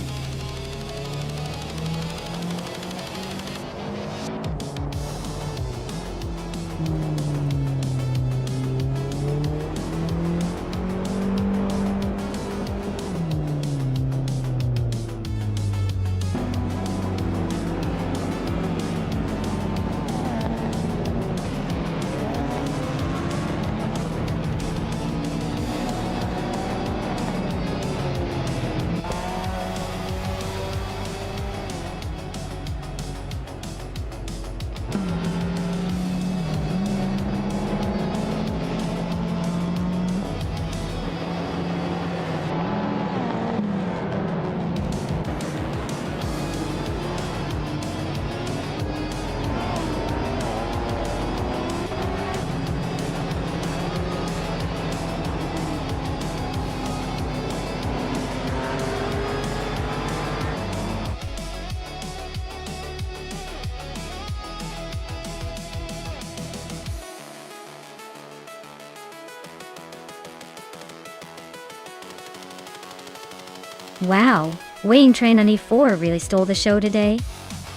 Wow, Wayne Train94 really stole the show today.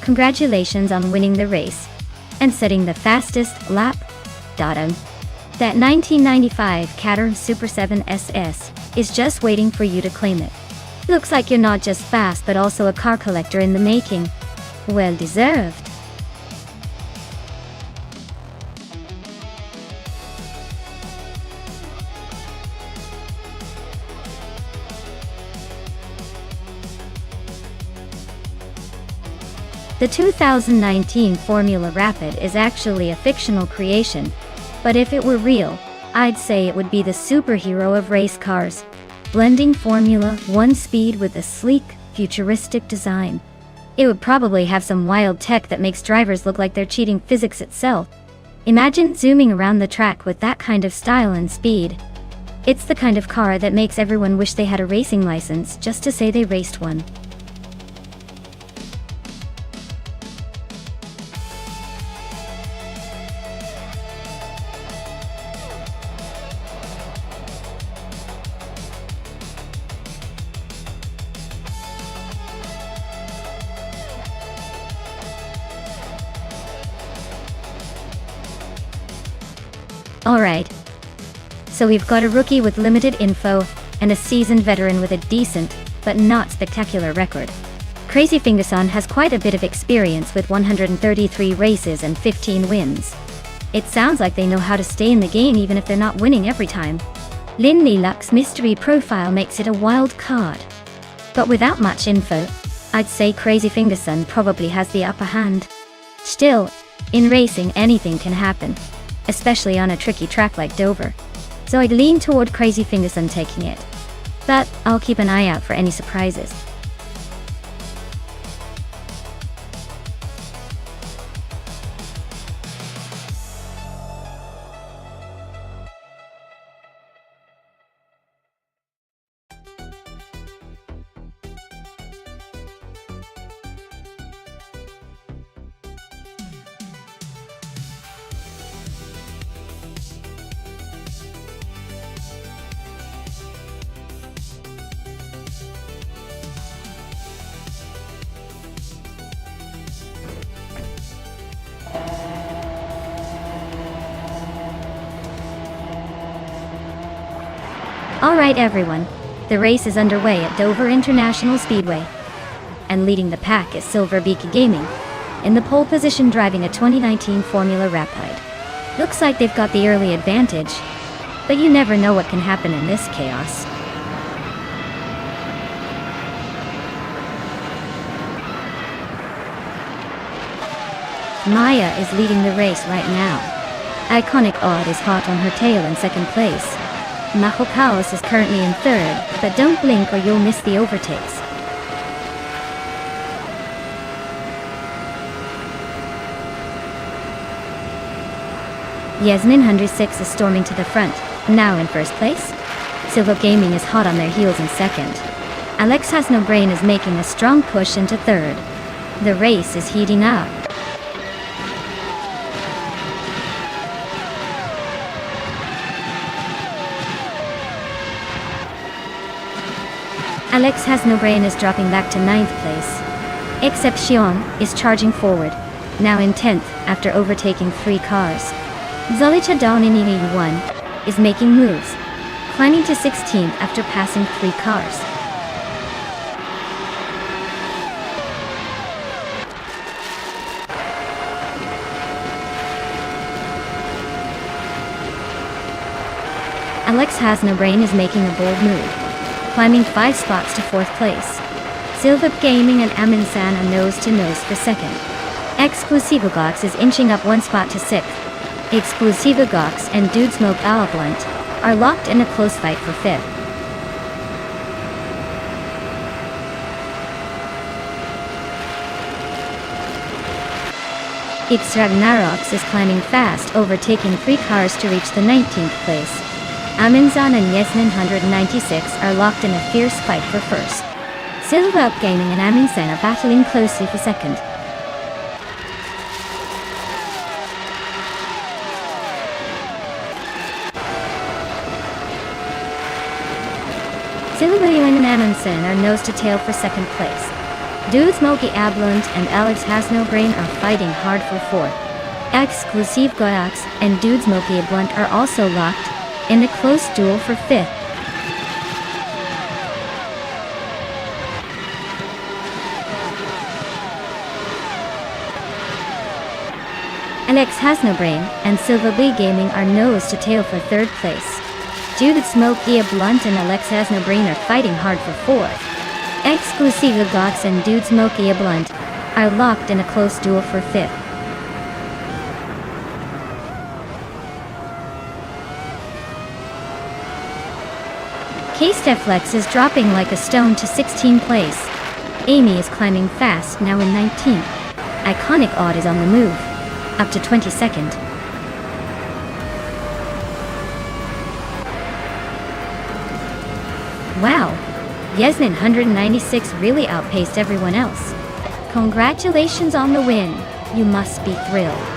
Congratulations on winning the race and setting the fastest lap. That 1995 Caterham Super 7 SS is just waiting for you to claim it. Looks like you're not just fast but also a car collector in the making. Well deserved. The 2019 Formula Rapid is actually a fictional creation, but if it were real, I'd say it would be the superhero of race cars, blending Formula 1 speed with a sleek, futuristic design. It would probably have some wild tech that makes drivers look like they're cheating physics itself. Imagine zooming around the track with that kind of style and speed. It's the kind of car that makes everyone wish they had a racing license just to say they raced one. Alright, so we've got a rookie with limited info and a seasoned veteran with a decent, but not spectacular record. Crazy Fingerson has quite a bit of experience with 133 races and 15 wins. It sounds like they know how to stay in the game even if they're not winning every time. Lin Lilux's mystery profile makes it a wild card. But without much info, I'd say Crazy Fingerson probably has the upper hand. Still, in racing anything can happen, especially on a tricky track like Dover. So I'd lean toward Crazy Fingerson taking it. But I'll keep an eye out for any surprises. Alright everyone, the race is underway at Dover International Speedway. And leading the pack is Silver Beak Gaming, in the pole position driving a 2019 Formula Rapide. Looks like they've got the early advantage, but you never know what can happen in this chaos. Maya is leading the race right now. Iconic Odd is hot on her tail in second place. Mahokaos is currently in third, but don't blink or you'll miss the overtakes. Yasmin 106 is storming to the front, now in first place. Silva Gaming is hot on their heels in second. Alex Has No Brain is making a strong push into third. The race is heating up. Alex Has No Brain is dropping back to 9th place. Exception is charging forward, now in 10th after overtaking 3 cars. Zolicha Donini 1 is making moves, climbing to 16th after passing 3 cars. Alex Has No Brain is making a bold move, climbing 5 spots to 4th place. Silva Gaming and Aminsan are nose to nose for second. Exclusiva Gox is inching up 1 spot to 6th. Exclusiva Gox and Dude Smoke Blunt are locked in a close fight for 5th. Ragnarok is climbing fast, overtaking 3 cars to reach the 19th place. Aminzan and Yasmin 196 are locked in a fierce fight for first. Silva Gaming and Aminsan are battling closely for second. Silva and Aminsan are nose to tail for second place. Dude Smokey Ablunt and Alex Has No Brain are fighting hard for 4th. Exclusive Godax and Dude Smokey Blunt are also locked in a close duel for 5th. Alex Has No Brain and Silva Gaming are nose to tail for 3rd place. Dude Smokey Blunt and Alex Has No Brain are fighting hard for 4th. Exclusive Gox and Dude Smokey Blunt are locked in a close duel for 5th. K-Steflex is dropping like a stone to 16th place. Amy is climbing fast, now in 19th. Iconic Odd is on the move, up to 22nd. Wow, Yasmin 196 really outpaced everyone else. Congratulations on the win, you must be thrilled.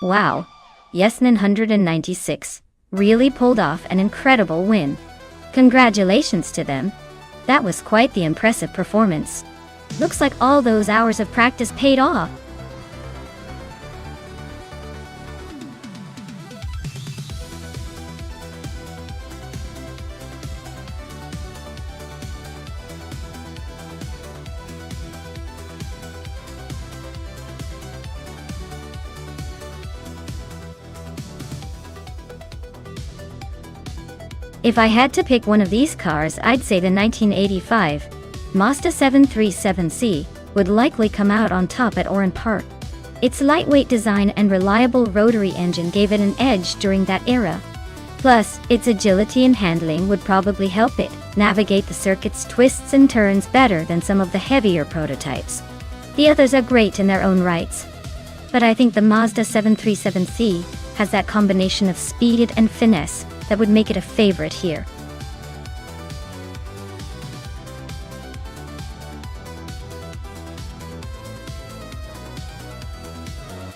Wow, Yasmin 196 really pulled off an incredible win. Congratulations to them. That was quite the impressive performance. Looks like all those hours of practice paid off. If I had to pick one of these cars, I'd say the 1985 Mazda 737C would likely come out on top at Oran Park. Its lightweight design and reliable rotary engine gave it an edge during that era. Plus, its agility and handling would probably help it navigate the circuit's twists and turns better than some of the heavier prototypes. The others are great in their own rights, but I think the Mazda 737C has that combination of speed and finesse that would make it a favorite here.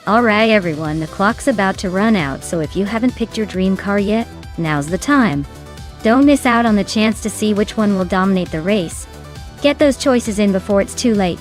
Alright everyone, the clock's about to run out, so if you haven't picked your dream car yet, now's the time. Don't miss out on the chance to see which one will dominate the race. Get those choices in before it's too late.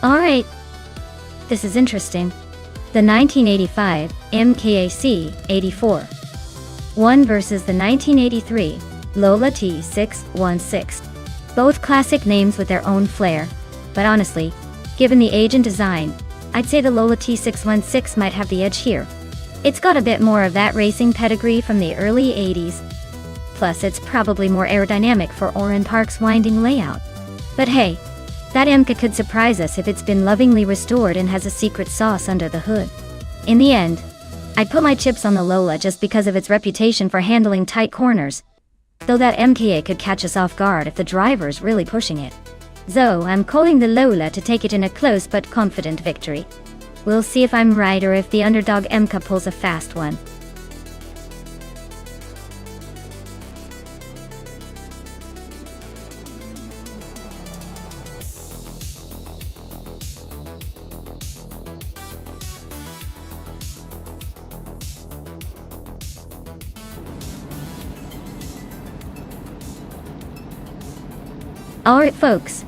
Alright, this is interesting. The 1985 MKAC 84 1 versus the 1983 Lola T616. Both classic names with their own flair, but honestly, given the age and design, I'd say the Lola T616 might have the edge here. It's got a bit more of that racing pedigree from the early 80s, plus it's probably more aerodynamic for Oran Park's winding layout. But hey, that MK could surprise us if it's been lovingly restored and has a secret sauce under the hood. In the end, I'd put my chips on the Lola just because of its reputation for handling tight corners, though that MKA could catch us off guard if the driver's really pushing it. So I'm calling the Lola to take it in a close but confident victory. We'll see if I'm right or if the underdog MK pulls a fast one. Alright folks,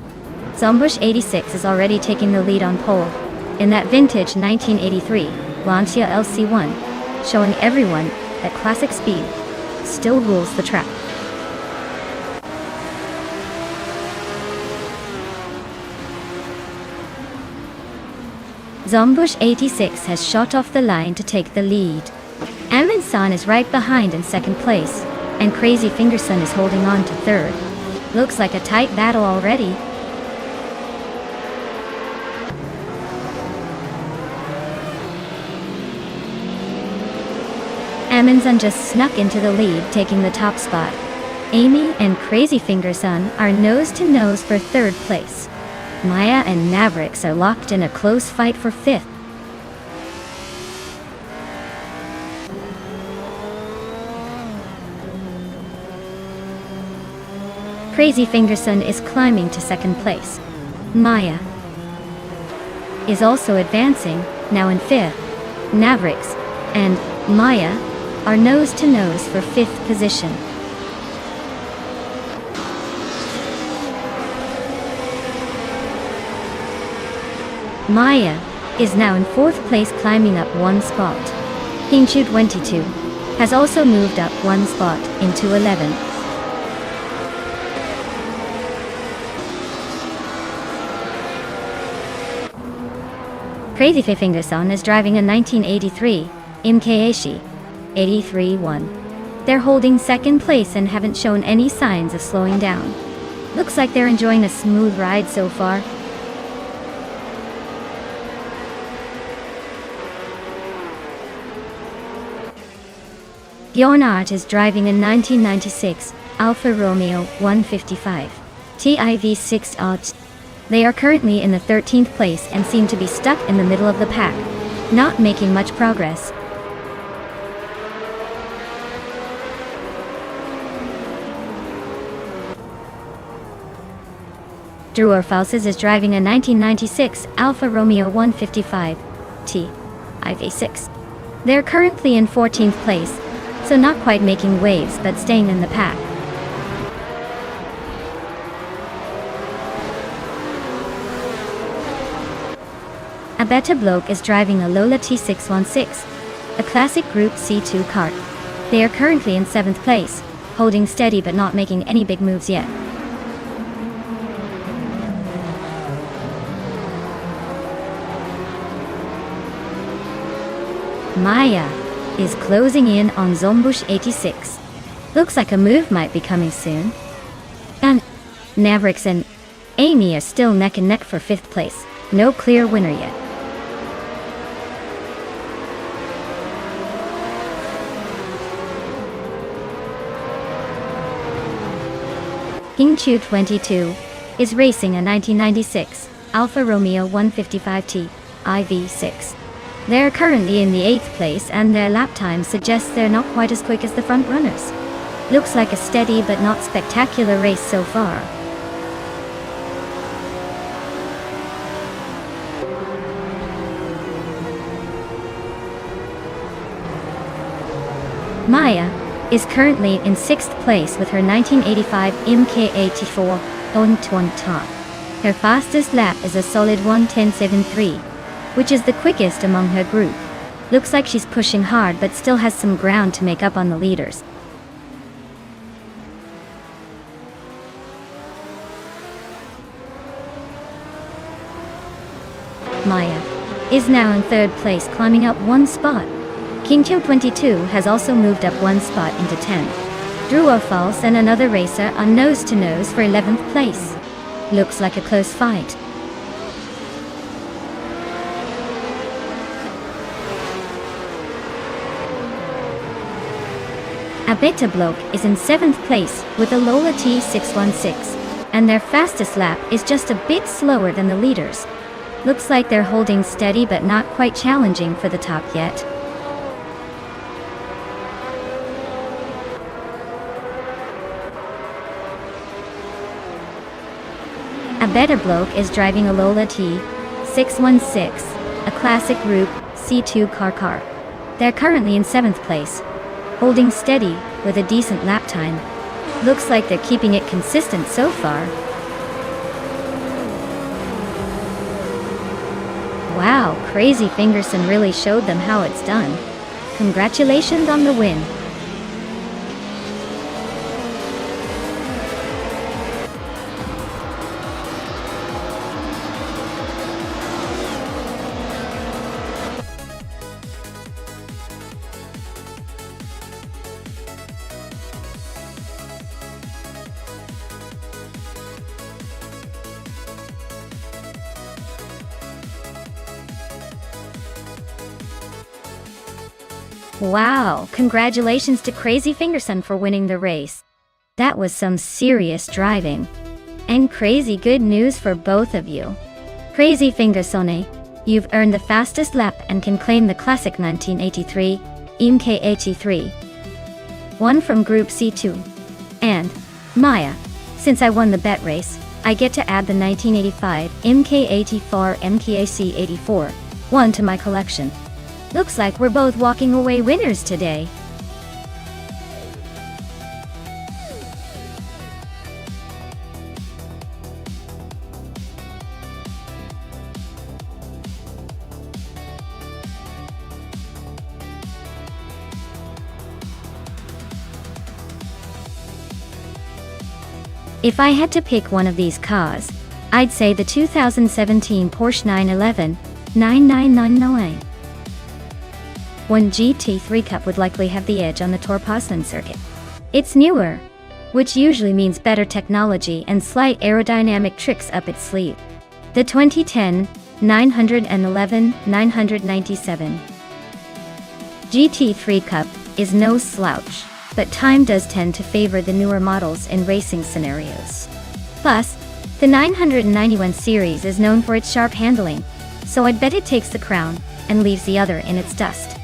Zombush 86 is already taking the lead on pole, in that vintage 1983 Lancia LC1, showing everyone that classic speed still rules the track. Zombush 86 has shot off the line to take the lead. Amin-san is right behind in second place, and Crazy Fingerson is holding on to third. Looks like a tight battle already. Amin-san just snuck into the lead, taking the top spot. Amy and Crazy Fingerson are nose to nose for third place. Maya and Mavericks are locked in a close fight for fifth. Crazy Fingerson is climbing to second place. Maya is also advancing, now in fifth. Mavericks and Maya are nose to nose for fifth position. Maya is now in fourth place, climbing up one spot. Pingshu 22 has also moved up one spot into 11th. Crazy Fingerson is driving a 1983 MKAC 83-1. They're holding second place and haven't shown any signs of slowing down. Looks like they're enjoying a smooth ride so far. Gionart is driving a 1996 Alfa Romeo 155 TIV6 odds. They are currently in the 13th place and seem to be stuck in the middle of the pack, not making much progress. Drew Orfalses is driving a 1996 Alfa Romeo 155 T IV6. They're currently in 14th place, so not quite making waves but staying in the pack. A Beta bloke is driving a Lola T616, a classic Group C2 kart. They are currently in 7th place, holding steady but not making any big moves yet. Maya is closing in on Zombush 86. Looks like a move might be coming soon. And Mavericks and Amy are still neck and neck for 5th place. No clear winner yet. Kingchu 22 is racing a 1996 Alfa Romeo 155T IV6. They're currently in the 8th place and their lap time suggests they're not quite as quick as the front runners. Looks like a steady but not spectacular race so far. Maya is currently in 6th place with her 1985 MK84 Top. Her fastest lap is a solid 1:10.73, which is the quickest among her group. Looks like she's pushing hard but still has some ground to make up on the leaders. Maya is now in 3rd place, climbing up 1 spot. Kingcho 22 has also moved up 1 spot into 10th. Drew Orfals and another racer are nose to nose for 11th place. Looks like a close fight. A Beta bloke is in 7th place with a Lola T616, and their fastest lap is just a bit slower than the leaders. Looks like they're holding steady but not quite challenging for the top yet. A Beta bloke is driving a Lola T616, a classic Group C2 car. They're currently in 7th place, holding steady with a decent lap time. Looks like they're keeping it consistent so far. Wow, Crazy Fingerson really showed them how it's done. Congratulations on the win. Wow, congratulations to Crazy Fingerson for winning the race. That was some serious driving. And crazy good news for both of you. Crazy Fingersone, you've earned the fastest lap and can claim the classic 1983 MK83. One from Group C2. And Maya, since I won the bet race, I get to add the 1985 MK84 MKAC84 one to my collection. Looks like we're both walking away winners today. If I had to pick one of these cars, I'd say the 2017 Porsche 911 9999. One GT3 Cup would likely have the edge on the Torposlan circuit. It's newer, which usually means better technology and slight aerodynamic tricks up its sleeve. The 2010 911 997 GT3 Cup is no slouch, but time does tend to favor the newer models in racing scenarios. Plus, the 991 series is known for its sharp handling, so I'd bet it takes the crown and leaves the other in its dust.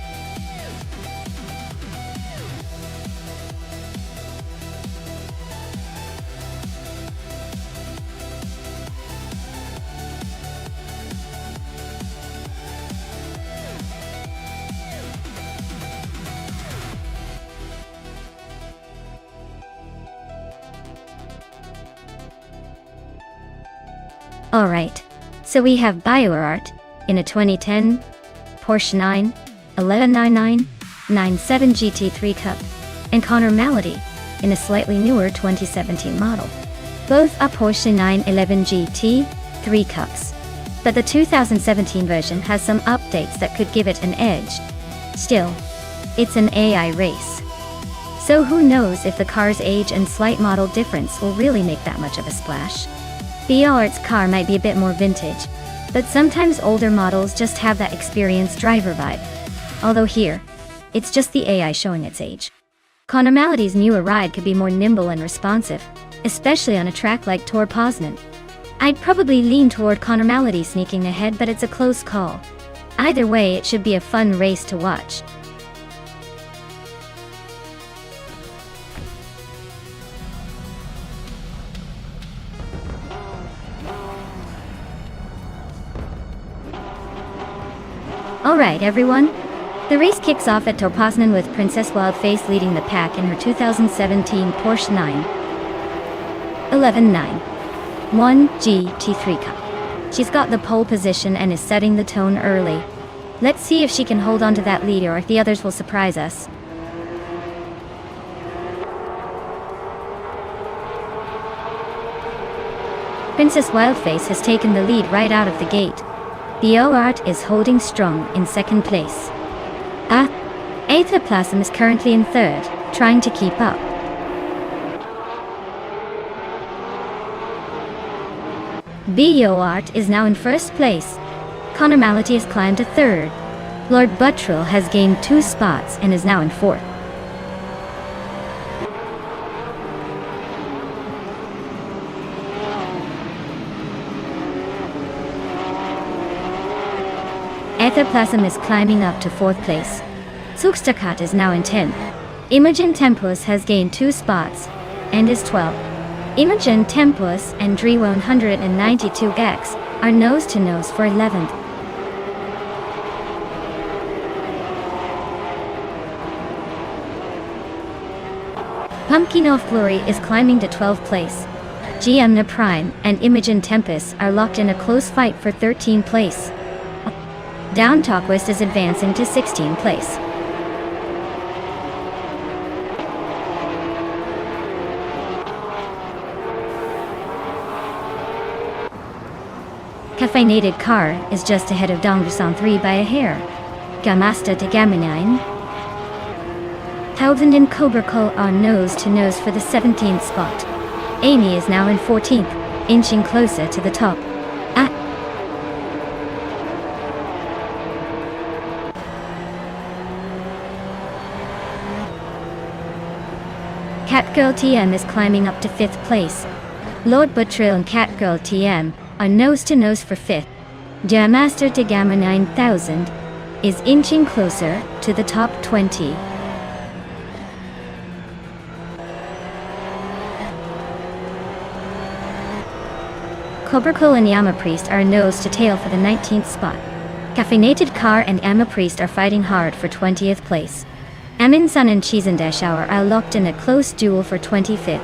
Alright, so we have BioArt in a 2010 Porsche 91199 97 GT3 Cup, and Connor Malady in a slightly newer 2017 model. Both are Porsche 911 GT3 Cups, but the 2017 version has some updates that could give it an edge. Still, it's an AI race, so who knows if the car's age and slight model difference will really make that much of a splash. BioArt's car might be a bit more vintage, but sometimes older models just have that experienced driver vibe. Although here, it's just the AI showing its age. Connor Malady's newer ride could be more nimble and responsive, especially on a track like Tor Poznan. I'd probably lean toward Connor Malady sneaking ahead, but it's a close call. Either way, it should be a fun race to watch. Alright everyone, the race kicks off at Tor Poznan with Princess Wildface leading the pack in her 2017 Porsche 91191 GT3 Cup. She's got the pole position and is setting the tone early. Let's see if she can hold on to that lead or if the others will surprise us. Princess Wildface has taken the lead right out of the gate. BioArt is holding strong in second place. Aetherplasm is currently in third, trying to keep up. BioArt is now in first place. Connor Malady has climbed to third. Lord Buttrill has gained 2 spots and is now in fourth. Aetherplasm is climbing up to 4th place. Zugsterkat is now in 10th. Imogen Tempus has gained 2 spots and is 12th. Imogen Tempus and Dre 192X are nose-to-nose for 11th. Pumpkin of Glory is climbing to 12th place. Giamna Prime and Imogen Tempus are locked in a close fight for 13th place. Down Talkwist is advancing to 16th place. Caffeinated Car is just ahead of Dongdusan 3 by a hair. Gamasta de Gaminine, Thousand and Cobracle are nose-to-nose for the 17th spot. Amy is now in 14th, inching closer to the top. Catgirl TM is climbing up to 5th place. Lord Buttrill and Catgirl TM are nose-to-nose for 5th. Jammaster de Gamma 9000 is inching closer to the top 20. Cobracle and Yama Priest are nose-to-tail for the 19th spot. Caffeinated Car and Amma Priest are fighting hard for 20th place. Amin Sun and Cheesendashauer are locked in a close duel for 25th.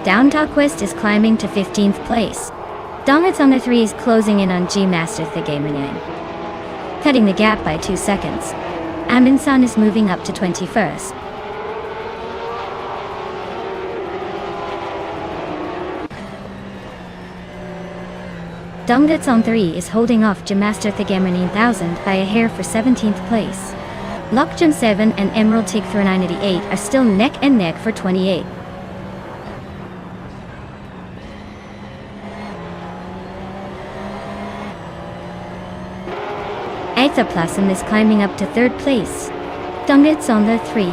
Down Talkwist is climbing to 15th place. Dongits on the 3 is closing in on G Master Thigamenyan, cutting the gap by 2 seconds. Amin Sun is moving up to 21st. Dongdits on 3 is holding off Jamaster Thigamenyan 1000 by a hair for 17th place. Lockjam 7 and Emerald Tig 988 are still neck and neck for 28th. Aetherplasm is climbing up to 3rd place. Dongdits on the 3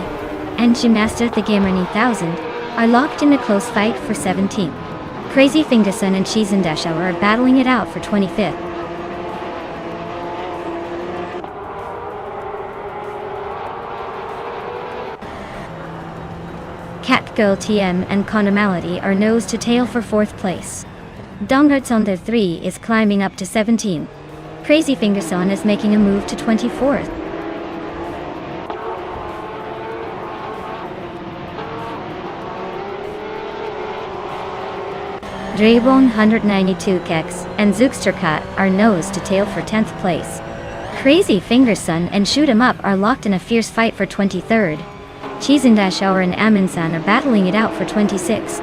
and Jamaster Thigamenyan 1000 are locked in a close fight for 17th. Crazy Fingerson and Cheesendashauer are battling it out for 25th. Catgirl TM and Connor Malady are nose-to-tail for 4th place. Dongarts on the 3 is climbing up to 17. Crazy Fingerson is making a move to 24th. Draybone 192 Kex and Zooksterkat are nose to tail for 10th place. Crazy Fingerson and Shoot 'em Up are locked in a fierce fight for 23rd. Chizindashauer and Aminsan are battling it out for 26th.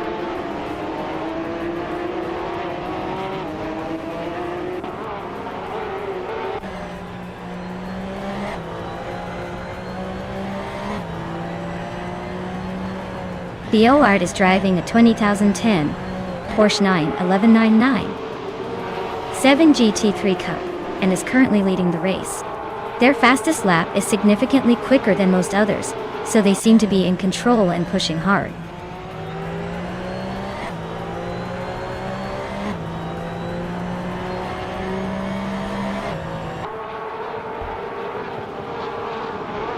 The OART is driving a 2010 Porsche 91199 7 GT3 Cup and is currently leading the race. Their fastest lap is significantly quicker than most others, so they seem to be in control and pushing hard.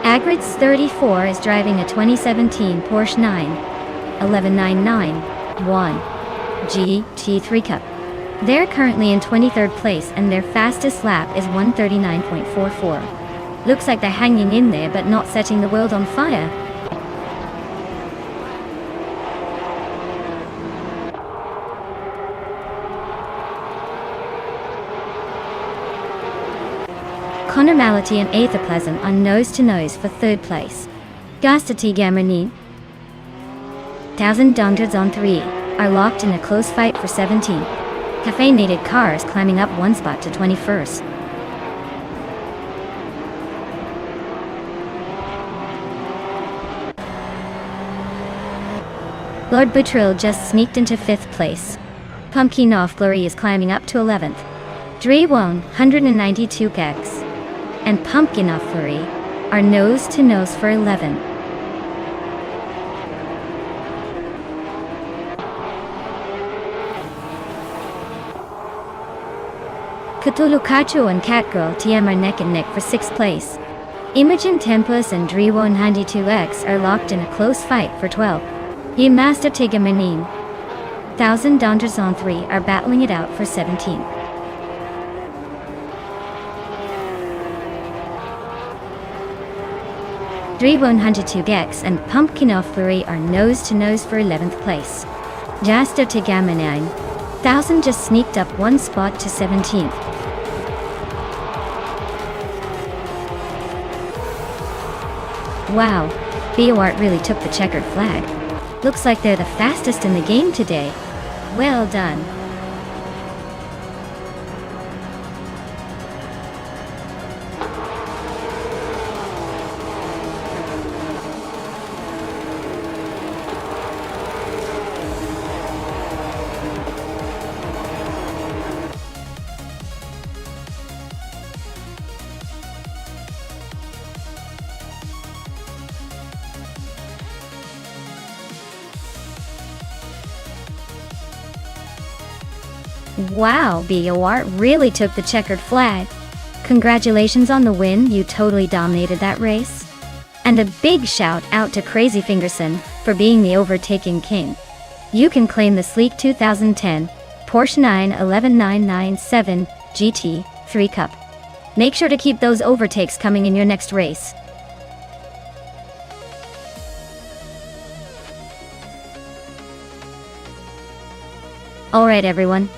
Agrids 34 is driving a 2017 Porsche 91199 1 GT3 Cup. They're currently in 23rd place and their fastest lap is 139.44. Looks like they're hanging in there but not setting the world on fire. Connor Mality and Aether Pleasant are nose-to-nose for 3rd place. Gastati Gamernin, 1000 Dondreds on 3, are locked in a close fight for 17th. Caffeinated cars climbing up one spot to 21st. Lord Butril just sneaked into 5th place. Pumpkin Off Glory is climbing up to 11th. Drewon 192 Gex and Pumpkin Off Flurry are nose-to-nose for 11th. Cthulhu Kachu and Catgirl TM are neck and neck for 6th place. Imogen Tempest and Drewon 92X are locked in a close fight for 12th. Master Tigamanin, 1000 Donders on 3 are battling it out for 17th. Drewon 102 Gex and Pumpkin Off Flurry are nose-to-nose for 11th place. Jaster Tigamanin, 1000 just sneaked up one spot to 17th. Wow, BOART really took the checkered flag. Looks like they're the fastest in the game today. Well done. Wow, BOART really took the checkered flag. Congratulations on the win, you totally dominated that race. And a big shout out to Crazy Fingerson for being the overtaking king. You can claim the sleek 2010 Porsche 91197 GT 3 Cup. Make sure to keep those overtakes coming in your next race. Alright everyone.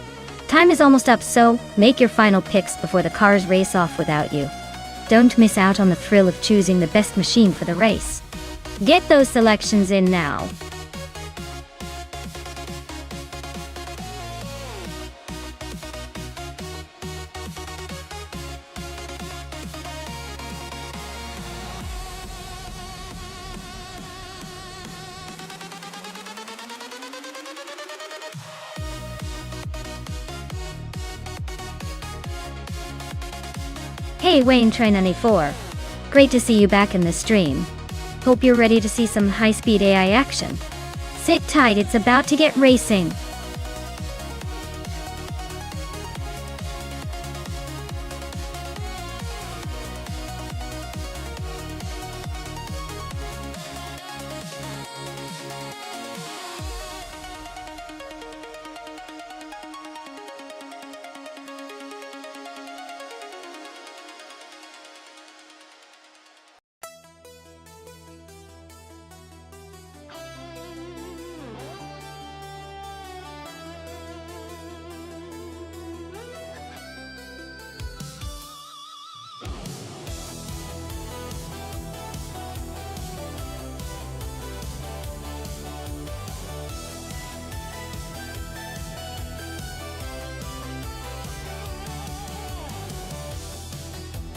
Time is almost up, so make your final picks before the cars race off without you. Don't miss out on the thrill of choosing the best machine for the race. Get those selections in now. Hey Wayne Train 94. Great to see you back in the stream. Hope you're ready to see some high-speed AI action. Sit tight, it's about to get racing.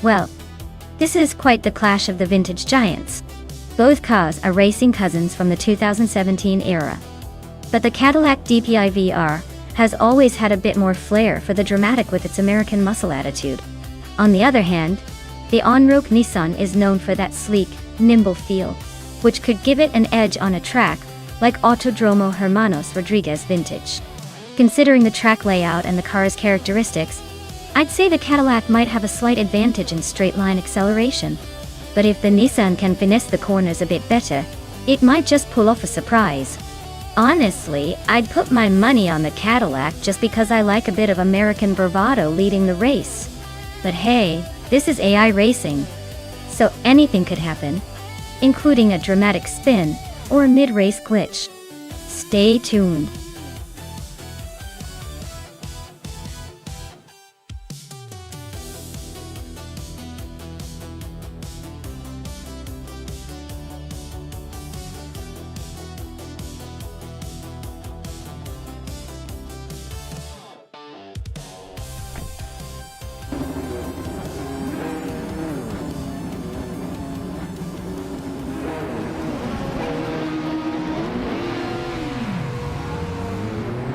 Well, this is quite the clash of the vintage giants. Both cars are racing cousins from the 2017 era. But the Cadillac DPI-VR has always had a bit more flair for the dramatic with its American muscle attitude. On the other hand, the on-road Nissan is known for that sleek, nimble feel, which could give it an edge on a track like Autodromo Hermanos Rodriguez Vintage. Considering the track layout and the car's characteristics, I'd say the Cadillac might have a slight advantage in straight-line acceleration. But if the Nissan can finesse the corners a bit better, it might just pull off a surprise. Honestly, I'd put my money on the Cadillac just because I like a bit of American bravado leading the race. But hey, this is AI racing, so anything could happen, including a dramatic spin or a mid-race glitch. Stay tuned.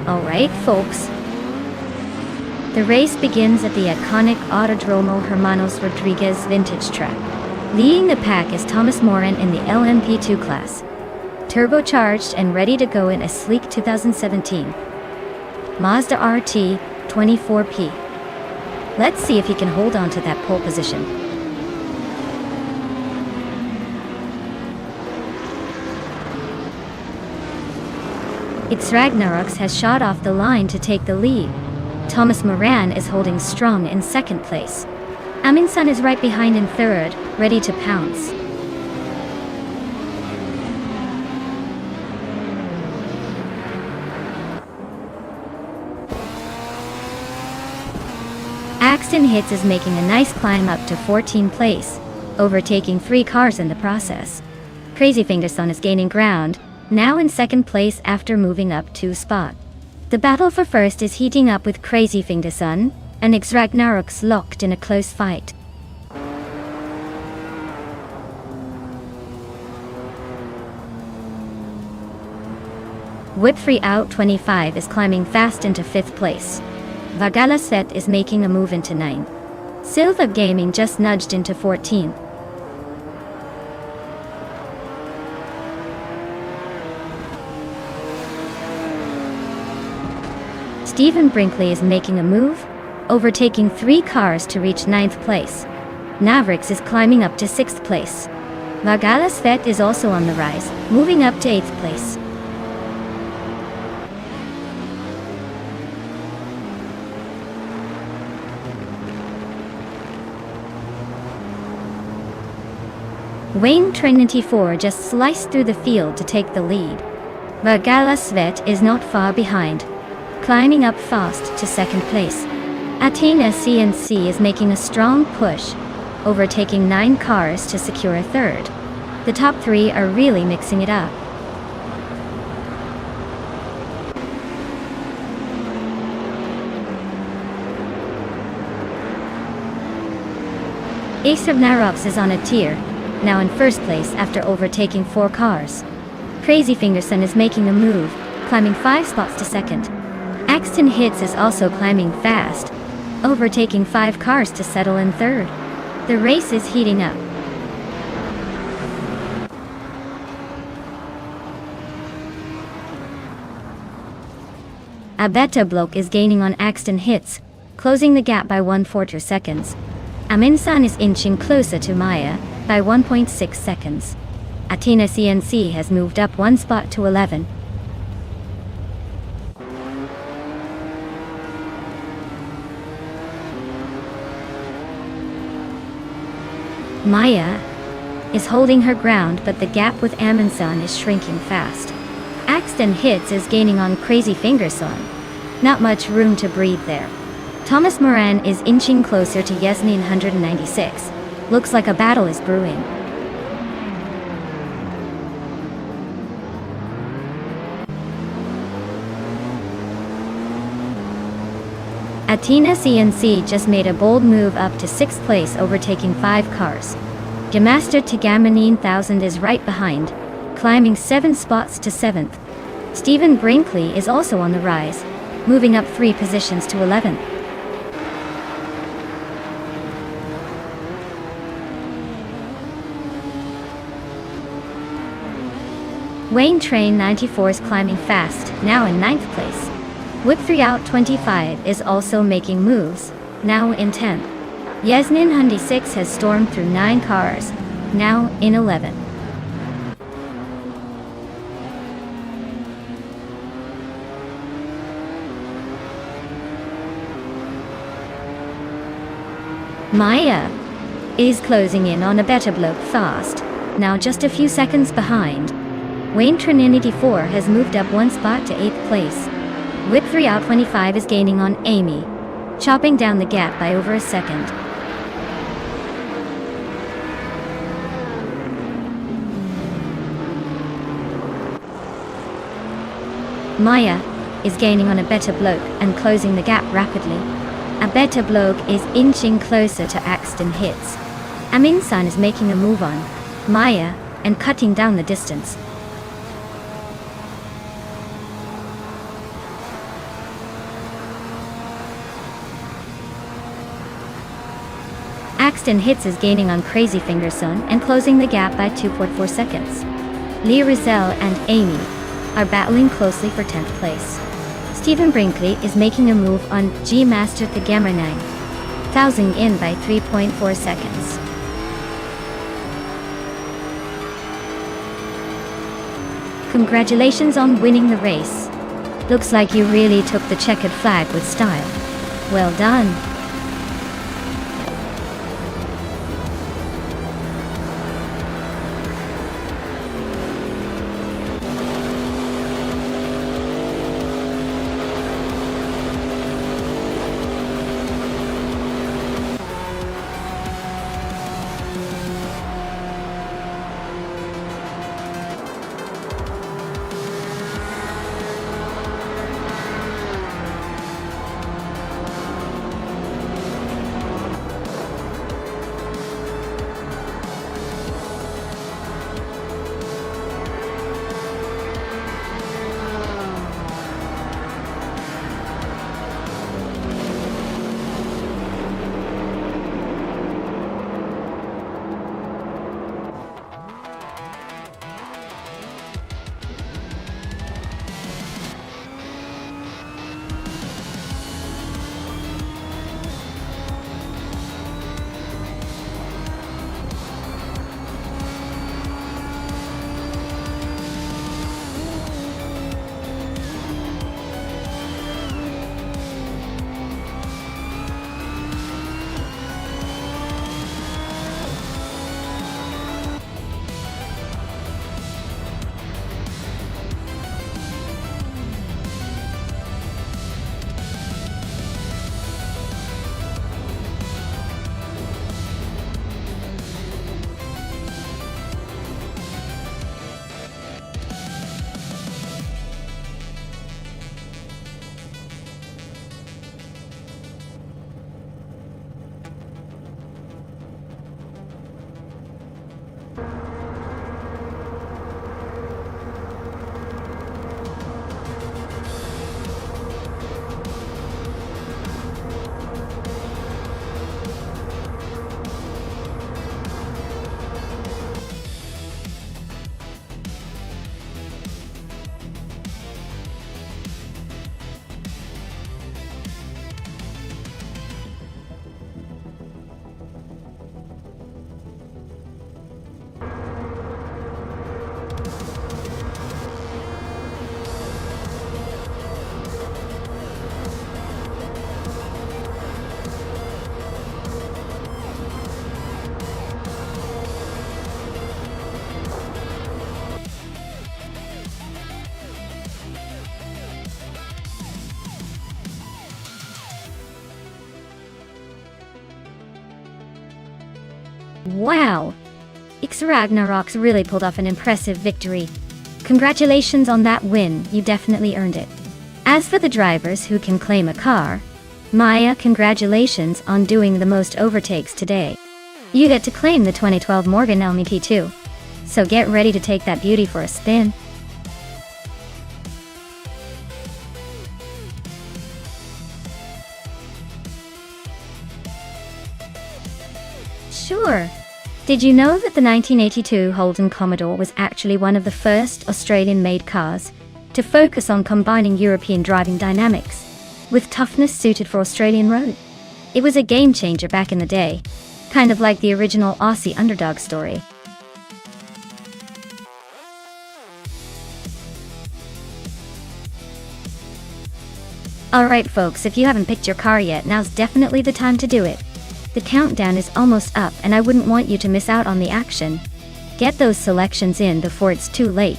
Alright, folks. The race begins at the iconic Autodromo Hermanos Rodriguez Vintage track. Leading the pack is Thomas Moran in the LMP2 class, turbocharged and ready to go in a sleek 2017 Mazda RT 24P. Let's see if he can hold on to that pole position. It's Ragnaroks has shot off the line to take the lead. Thomas Moran is holding strong in second place. Aminsan is right behind in third, ready to pounce. Axton Hits is making a nice climb up to 14th place, overtaking 3 cars in the process. Crazy Fingerson is gaining ground, now in second place after moving up 2 spots. The battle for first is heating up with Crazy Fingerson and X Ragnaroks locked in a close fight. Whipfree Out 25 is climbing fast into 5th place. Vagala Set is making a move into 9th. Silva Gaming just nudged into 14th. Stephen Brinkley is making a move, overtaking 3 cars to reach 9th place. Navrix is climbing up to 6th place. Vagala Svet is also on the rise, moving up to 8th place. Wayne Trinity 4 just sliced through the field to take the lead. Vagala Svet is not far behind, climbing up fast to 2nd place. Athena CNC is making a strong push, overtaking 9 cars to secure a 3rd. The top 3 are really mixing it up. Ace of Narops is on a tier, now in 1st place after overtaking 4 cars. Crazy Fingerson is making a move, climbing 5 spots to 2nd. Axton Hits is also climbing fast, overtaking 5 cars to settle in 3rd. The race is heating up. Abeta Bloke is gaining on Axton Hits, closing the gap by 1/4 seconds. Aminsan is inching closer to Maya by 1.6 seconds. Athena CNC has moved up 1 spot to 11. Maya is holding her ground, but the gap with Aminsan is shrinking fast. Axton Hits is gaining on Crazy Fingerson. Not much room to breathe there. Thomas Moran is inching closer to Yasnin 196. Looks like a battle is brewing. Athena CNC just made a bold move up to 6th place, overtaking 5 cars. Gemaster Tagama 9000 is right behind, climbing 7 spots to 7th. Stephen Brinkley is also on the rise, moving up 3 positions to 11th. Wayne Train 94 is climbing fast, now in 9th place. Whip 3 Out 25 is also making moves, now in 10th. Yasmin Hyundai 6 has stormed through 9 cars, now in 11th. Maya is closing in on a better bloke fast, now just a few seconds behind. Wayne Train 84 has moved up 1 spot to 8th place. Whip 3 Out 25 is gaining on Amy, chopping down the gap by over a second. Maya is gaining on a better bloke and closing the gap rapidly. A better bloke is inching closer to Axton Hits. Aminsan is making a move on Maya and cutting down the distance. Axton Hits is gaining on Crazy Fingerson and closing the gap by 2.4 seconds. Lee Rizal and Amy are battling closely for 10th place. Stephen Brinkley is making a move on G Master the Gamma 9000 in by 3.4 seconds. Congratulations on winning the race. Looks like you really took the checkered flag with style. Well done. Wow! X Ragnarok's really pulled off an impressive victory. Congratulations on that win, you definitely earned it. As for the drivers who can claim a car, Maya, congratulations on doing the most overtakes today. You get to claim the 2012 Morgan Elmi P2. So get ready to take that beauty for a spin. Sure. Did you know that the 1982 Holden Commodore was actually one of the first Australian-made cars to focus on combining European driving dynamics with toughness suited for Australian road? It was a game changer back in the day, kind of like the original Aussie underdog story. Alright folks, if you haven't picked your car yet, now's definitely the time to do it. The countdown is almost up and I wouldn't want you to miss out on the action. Get those selections in before it's too late.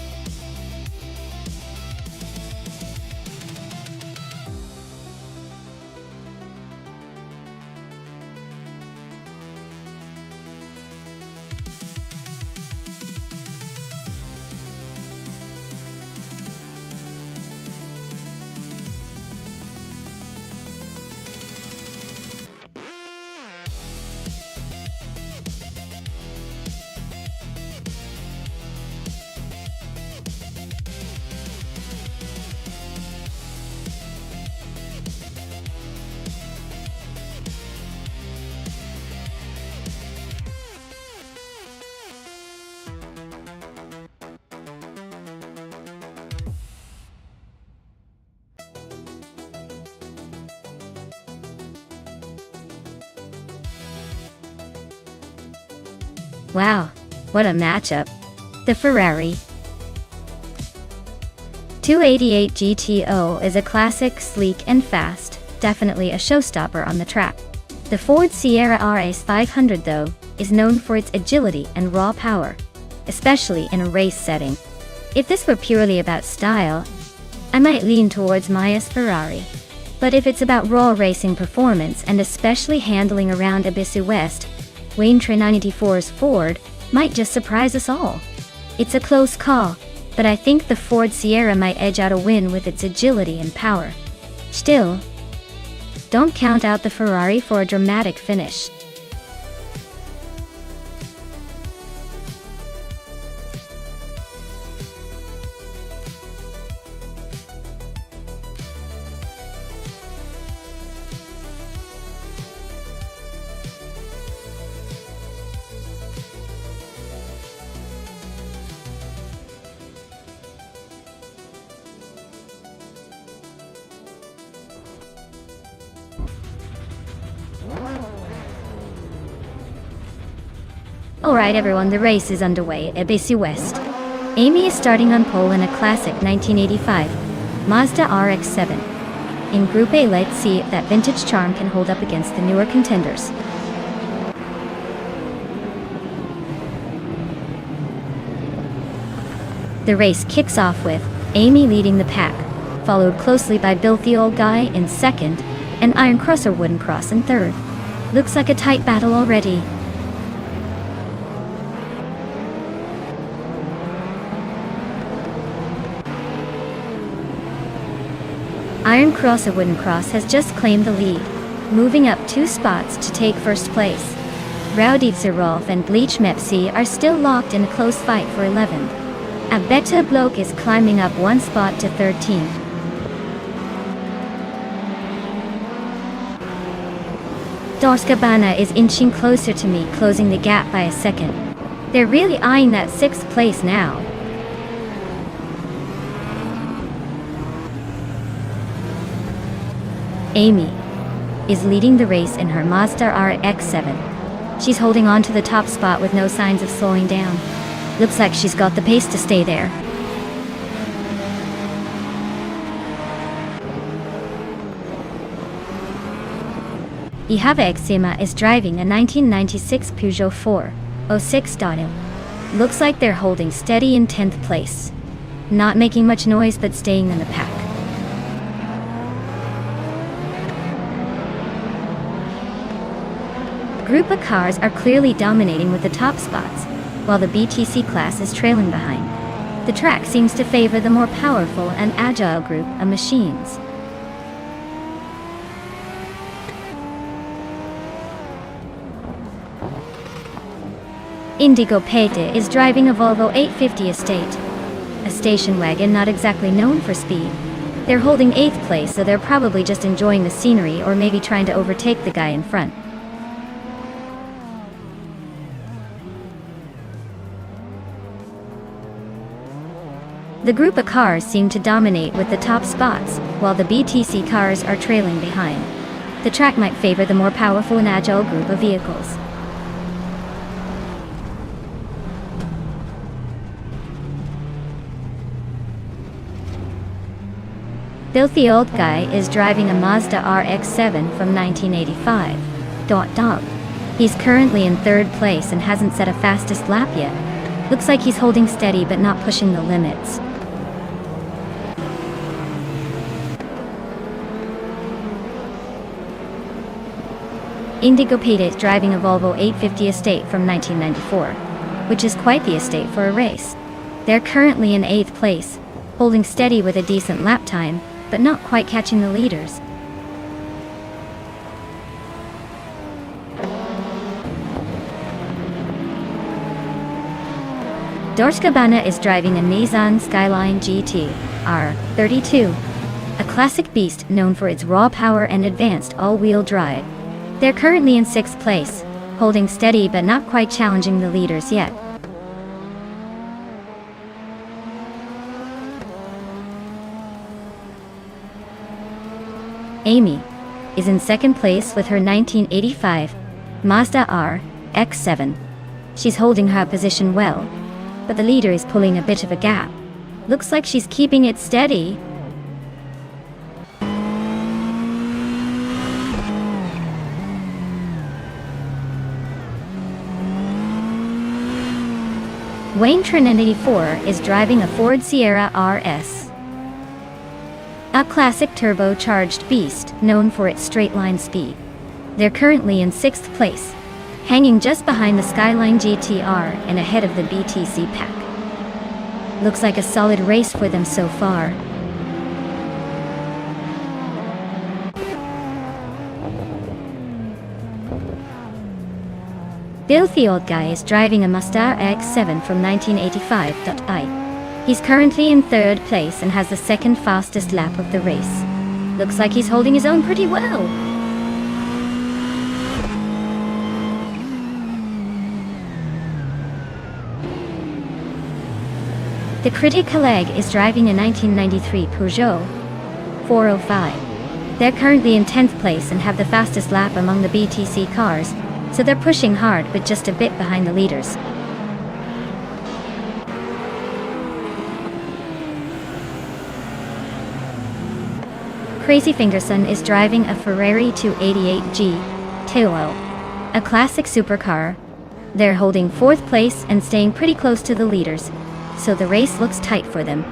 Wow, what a matchup. The Ferrari 288 GTO is a classic, sleek and fast, definitely a showstopper on the track. The Ford Sierra RS 500 though, is known for its agility and raw power, especially in a race setting. If this were purely about style, I might lean towards Maya's Ferrari. But if it's about raw racing performance and especially handling around Ibisu West, Wayne Trey 984's Ford might just surprise us all. It's a close call, but I think the Ford Sierra might edge out a win with its agility and power. Still, don't count out the Ferrari for a dramatic finish. Alright everyone, the race is underway at Ibisu West. Amy is starting on pole in a classic 1985 Mazda RX-7. In Group A, let's see if that vintage charm can hold up against the newer contenders. The race kicks off with Amy leading the pack, followed closely by Bill the Old Guy in second, and Iron Cross or Wooden Cross in third. Looks like a tight battle already. Iron Cross or Wooden Cross has just claimed the lead, moving up 2 spots to take first place. Rowdy Zerolf and Bleach Mepsi are still locked in a close fight for 11th. A Beta Bloke is climbing up 1 spot to 13th. Dorskabana is inching closer to me, closing the gap by a second. They're really eyeing that 6th place now. Amy is leading the race in her Mazda RX-7. She's holding on to the top spot with no signs of slowing down. Looks like she's got the pace to stay there. Ihava Exima is driving a 1996 Peugeot 406. Looks like they're holding steady in 10th place. Not making much noise but staying in the pack. Group of cars are clearly dominating with the top spots, while the BTC class is trailing behind. The track seems to favor the more powerful and agile group of machines. Indigo Pete is driving a Volvo 850 Estate. A station wagon not exactly known for speed. They're holding 8th place, so they're probably just enjoying the scenery or maybe trying to overtake the guy in front. The group of cars seem to dominate with the top spots, while the BTC cars are trailing behind. The track might favor the more powerful and agile group of vehicles. Filthy Old Guy is driving a Mazda RX-7 from 1985. He's currently in 3rd place and hasn't set a fastest lap yet. Looks like he's holding steady but not pushing the limits. Indigo Pete is driving a Volvo 850 Estate from 1994, which is quite the estate for a race. They're currently in 8th place, holding steady with a decent lap time, but not quite catching the leaders. Dorskabana is driving a Nissan Skyline GT R32, a classic beast known for its raw power and advanced all-wheel drive. They're currently in 6th place, holding steady but not quite challenging the leaders yet. Amy is in 2nd place with her 1985 Mazda RX-7. She's holding her position well, but the leader is pulling a bit of a gap. Looks like she's keeping it steady. Wayne Trin 84 is driving a Ford Sierra RS. A classic turbocharged beast known for its straight-line speed. They're currently in 6th place, hanging just behind the Skyline GTR and ahead of the BTC pack. Looks like a solid race for them so far. Filthy Old Guy is driving a Mazda RX-7 from 1985. He's currently in 3rd place and has the 2nd fastest lap of the race. Looks like he's holding his own pretty well. The Critic Haleg is driving a 1993 Peugeot 405. They're currently in 10th place and have the fastest lap among the BTC cars, so they're pushing hard but just a bit behind the leaders. Crazy Fingerson is driving a Ferrari 288G Tailwheel, a classic supercar. They're holding 4th place and staying pretty close to the leaders, so the race looks tight for them.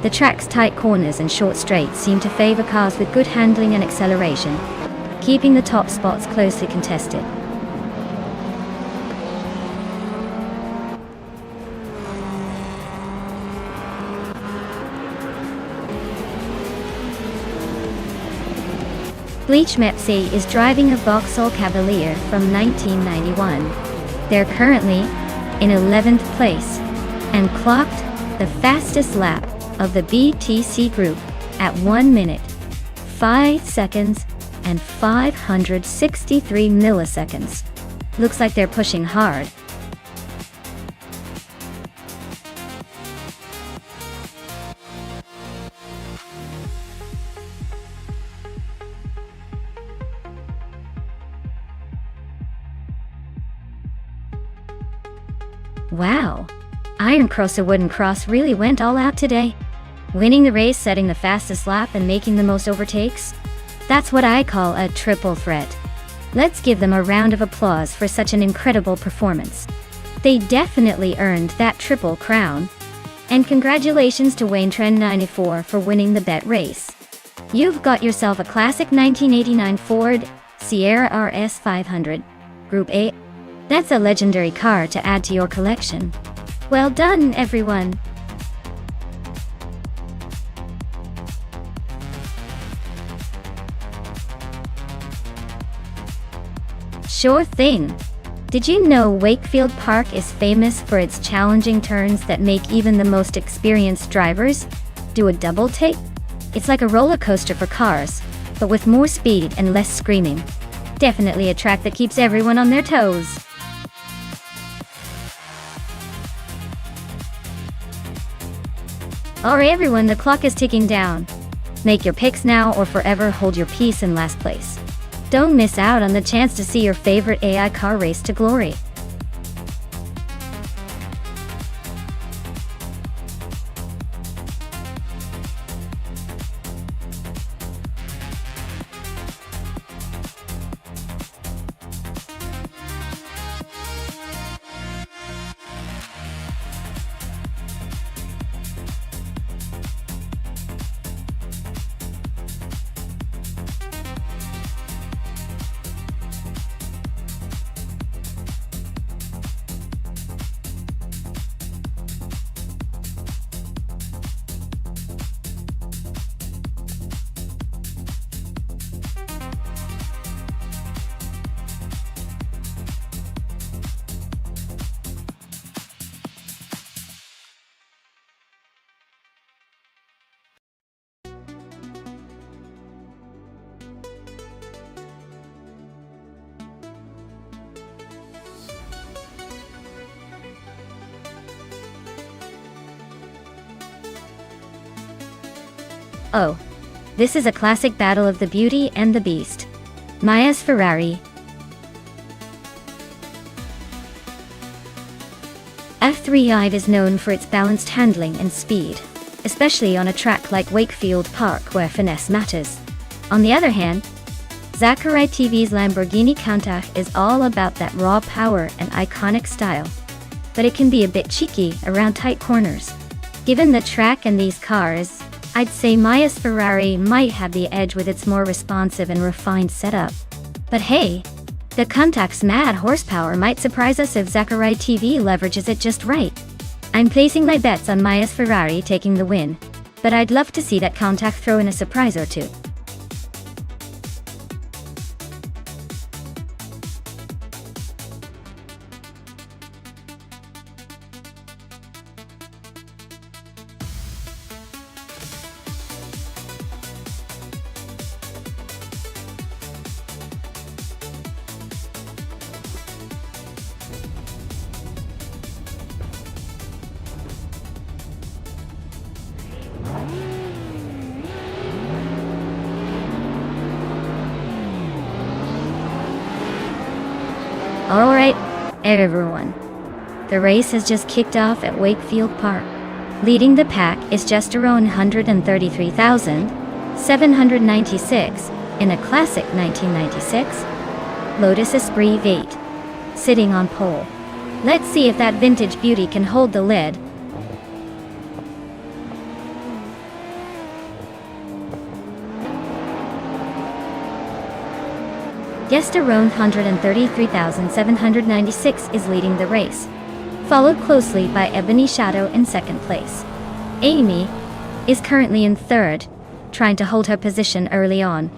The track's tight corners and short straights seem to favor cars with good handling and acceleration, keeping the top spots closely contested. Bleach Mepsi is driving a Vauxhall Cavalier from 1991. They're currently in 11th place and clocked the fastest lap of the BTC group at 1 minute, 5 seconds, and 563 milliseconds. Looks like they're pushing hard. Wow! Iron Cross or Wooden Cross really went all out today. Winning the race, setting the fastest lap, and making the most overtakes? That's what I call a triple threat. Let's give them a round of applause for such an incredible performance. They definitely earned that triple crown. And congratulations to Wayne Tren 94 for winning the bet race. You've got yourself a classic 1989 Ford Sierra RS 500 Group A. That's a legendary car to add to your collection. Well done, everyone! Sure thing. Did you know Wakefield Park is famous for its challenging turns that make even the most experienced drivers do a double take? It's like a roller coaster for cars, but with more speed and less screaming. Definitely a track that keeps everyone on their toes. Alright everyone, the clock is ticking down. Make your picks now or forever hold your peace in last place. Don't miss out on the chance to see your favorite AI car race to glory. Oh, this is a classic battle of the Beauty and the Beast. Maya's Ferrari. F3i is known for its balanced handling and speed, especially on a track like Wakefield Park where finesse matters. On the other hand, Zachary TV's Lamborghini Countach is all about that raw power and iconic style, but it can be a bit cheeky around tight corners. Given the track and these cars, I'd say Maya's Ferrari might have the edge with its more responsive and refined setup. But hey, the Countach's mad horsepower might surprise us if Zachary TV leverages it just right. I'm placing my bets on Maya's Ferrari taking the win, but I'd love to see that Countach throw in a surprise or two. Alright, everyone. The race has just kicked off at Wakefield Park. Leading the pack is just around 133,796 in a classic 1996 Lotus Esprit V8, sitting on pole. Let's see if that vintage beauty can hold the lid. Gestaroan 133,796 is leading the race, followed closely by Ebony Shadow in second place. Amy is currently in third, trying to hold her position early on.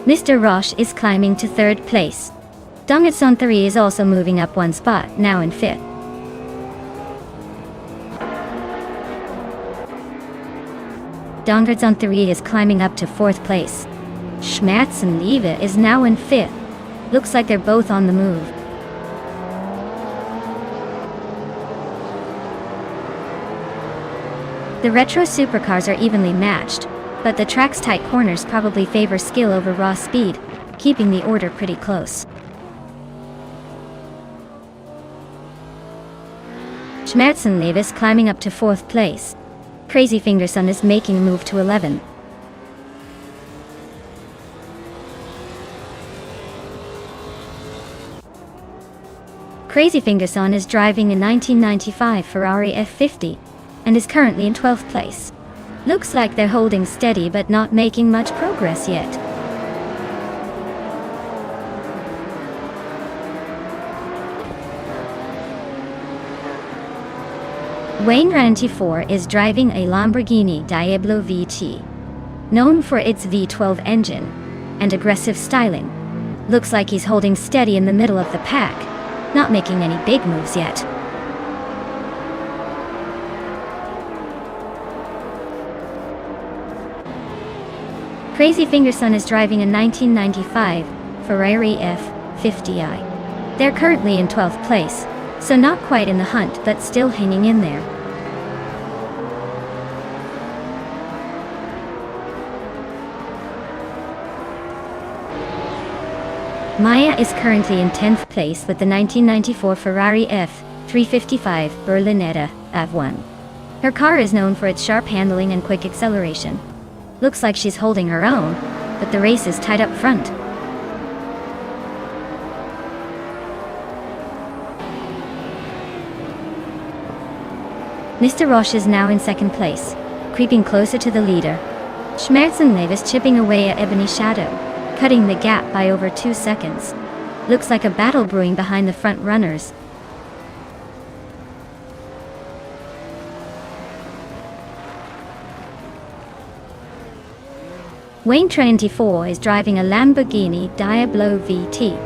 Mr. Roche is climbing to third place. Dongetson 3 is also moving up one spot, now in fifth. Dongerdzon 3 is climbing up to fourth place. Schmerz and Liebe is now in fifth. Looks like they're both on the move. The retro supercars are evenly matched, but the track's tight corners probably favor skill over raw speed, keeping the order pretty close. Schmerz and Liebe is climbing up to fourth place. Crazy Fingerson is making a move to 11. Crazy Fingerson is driving a 1995 Ferrari F50 and is currently in 12th place. Looks like they're holding steady but not making much progress yet. Wayne 94 is driving a Lamborghini Diablo VT. known for its V12 engine and aggressive styling. Looks like he's holding steady in the middle of the pack, not making any big moves yet. Crazy Fingerson is driving a 1995 Ferrari F50i. They're currently in 12th place, so not quite in the hunt but still hanging in there. Maya is currently in 10th place with the 1994 Ferrari F355 Berlinetta AV1. Her car is known for its sharp handling and quick acceleration. Looks like she's holding her own, but the race is tight up front. Mr. Roche is now in 2nd place, creeping closer to the leader. Schmerzenlev is chipping away at Ebony Shadow, cutting the gap by over 2 seconds. Looks like a battle brewing behind the front runners. Wayne 24 is driving a Lamborghini Diablo VT,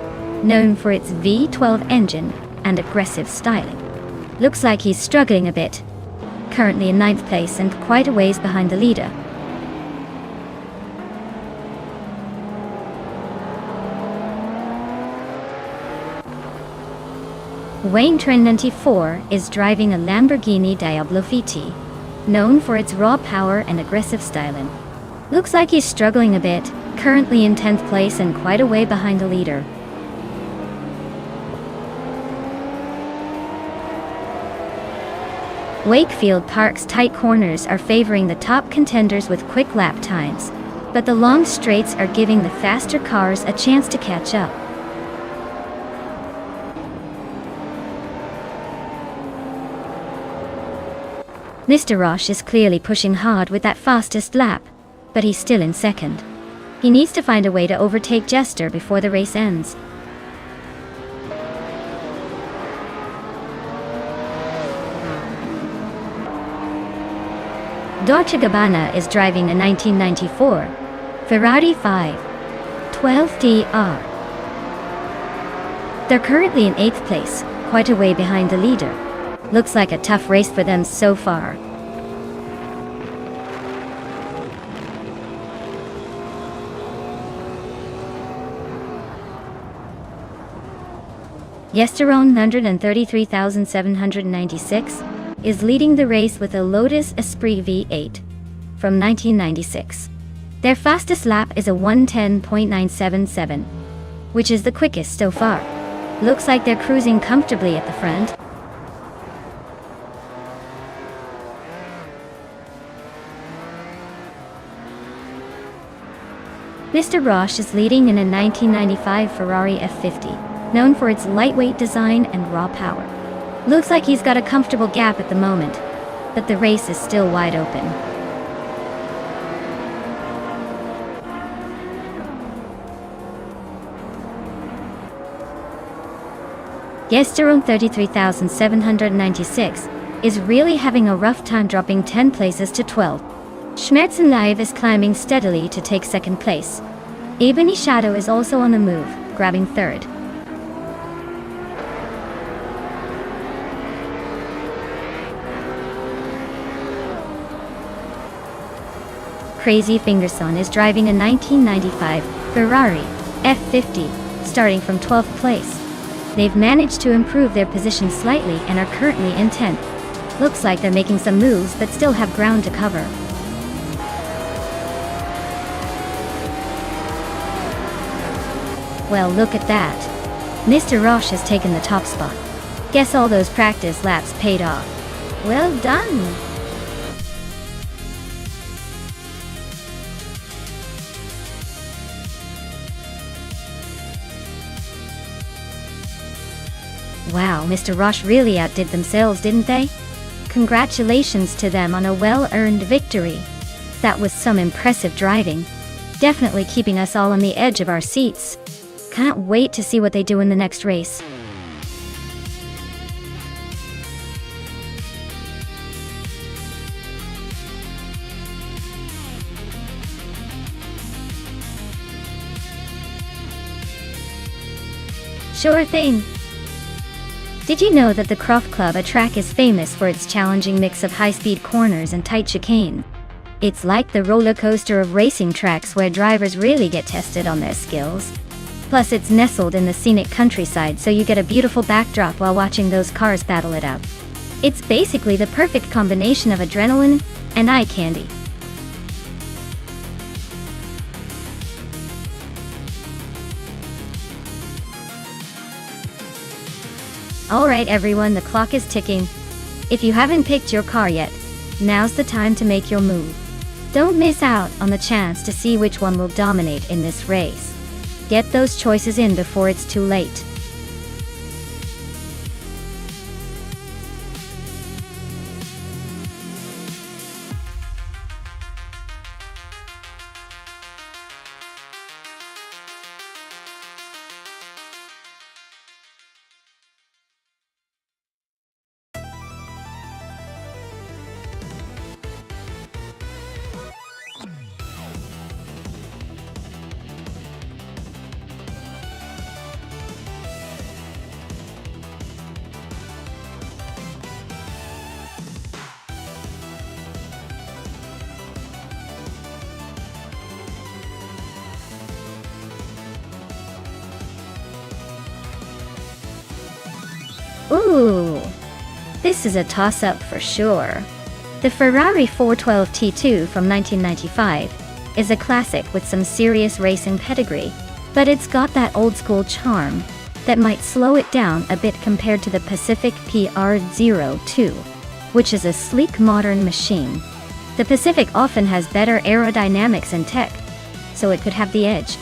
known for its V12 engine and aggressive styling. Looks like he's struggling a bit, currently in 9th place and quite a ways behind the leader. Wayne 24 is driving a Lamborghini Diablo VT, known for its raw power and aggressive styling. Looks like he's struggling a bit, currently in 10th place and quite a way behind the leader. Wakefield Park's tight corners are favoring the top contenders with quick lap times, but the long straights are giving the faster cars a chance to catch up. Mr. Roche is clearly pushing hard with that fastest lap, but he's still in 2nd. He needs to find a way to overtake Jester before the race ends. Dolce & Gabbana is driving a 1994 Ferrari 512DR. They're currently in 8th place, quite a way behind the leader. Looks like a tough race for them so far. Yesteron 133,796 is leading the race with a Lotus Esprit V8 from 1996. Their fastest lap is a 1:10.977, which is the quickest so far. Looks like they're cruising comfortably at the front. Mr. Roche is leading in a 1995 Ferrari F50, known for its lightweight design and raw power. Looks like he's got a comfortable gap at the moment, but the race is still wide open. Yesteron 33,796 is really having a rough time, dropping 10 places to 12. Schmerzenlev is climbing steadily to take 2nd place. Ebony Shadow is also on the move, grabbing 3rd. Crazy Fingerson is driving a 1995 Ferrari F50, starting from 12th place. They've managed to improve their position slightly and are currently in 10th. Looks like they're making some moves but still have ground to cover. Well, look at that. Mr. Roche has taken the top spot. Guess all those practice laps paid off. Well done! Wow, Mr. Roche really outdid themselves, didn't they? Congratulations to them on a well-earned victory. That was some impressive driving. Definitely keeping us all on the edge of our seats. Can't wait to see what they do in the next race. Sure thing. Did you know that the Croft Club a track is famous for its challenging mix of high-speed corners and tight chicane? It's like the roller coaster of racing tracks where drivers really get tested on their skills. Plus it's nestled in the scenic countryside, so you get a beautiful backdrop while watching those cars battle it out. It's basically the perfect combination of adrenaline and eye candy. Alright everyone, the clock is ticking. If you haven't picked your car yet, now's the time to make your move. Don't miss out on the chance to see which one will dominate in this race. Get those choices in before it's too late. Ooh, this is a toss-up for sure. The Ferrari 412 T2 from 1995 is a classic with some serious racing pedigree, but it's got that old-school charm that might slow it down a bit compared to the Pacific PR02, which is a sleek modern machine. The Pacific often has better aerodynamics and tech, so it could have the edge.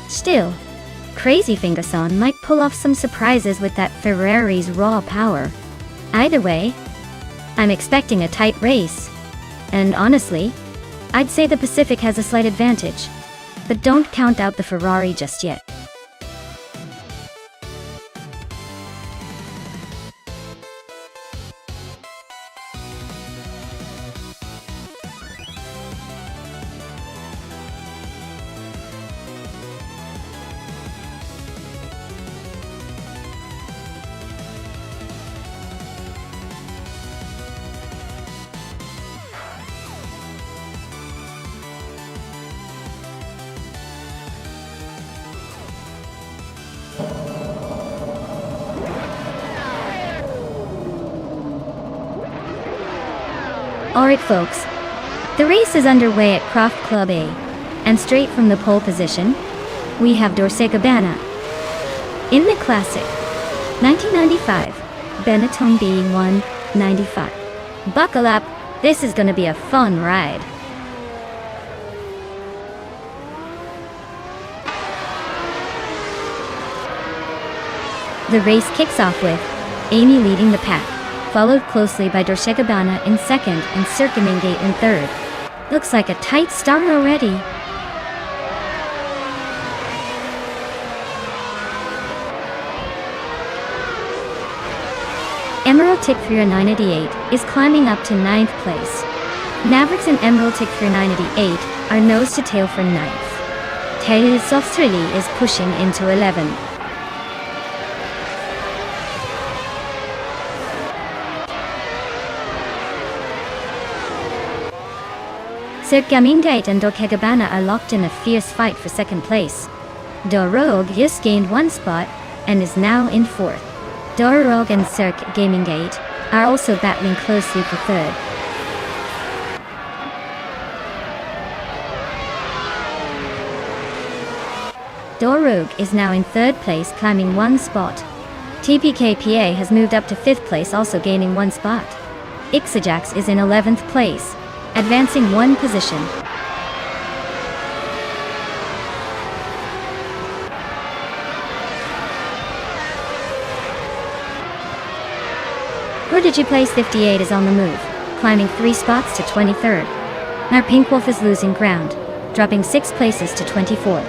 Still, Crazy Fingerson might pull off some surprises with that Ferrari's raw power. Either way, I'm expecting a tight race. And honestly, I'd say the Pacific has a slight advantage. But don't count out the Ferrari just yet. Alright folks, the race is underway at Croft Club A, and straight from the pole position, we have Dorsey-Gabbana. In the classic 1995 Benetton B195. Buckle up, this is gonna be a fun ride. The race kicks off with Amy leading the pack, followed closely by Dorsey-Gabbana in second and Circumingate in third. Looks like a tight start already. Emerald Tickfear 988 is climbing up to 9th place. Mavericks and Emerald Tickfear 988 are nose to tail for 9th. Taylor Softrilly is pushing into 11th. Circumingate and Dorsey-Gabbana are locked in a fierce fight for second place. Rogue just gained one spot and is now in fourth. Rogue and Circumingate are also battling closely for third. Rogue is now in third place, climbing one spot. TPKPA has moved up to fifth place, also gaining one spot. Ixajax is in 11th place, advancing one position. Prodigy Place 58 is on the move, climbing 3 spots to 23rd. Our Pink Wolf is losing ground, dropping 6 places to 24th.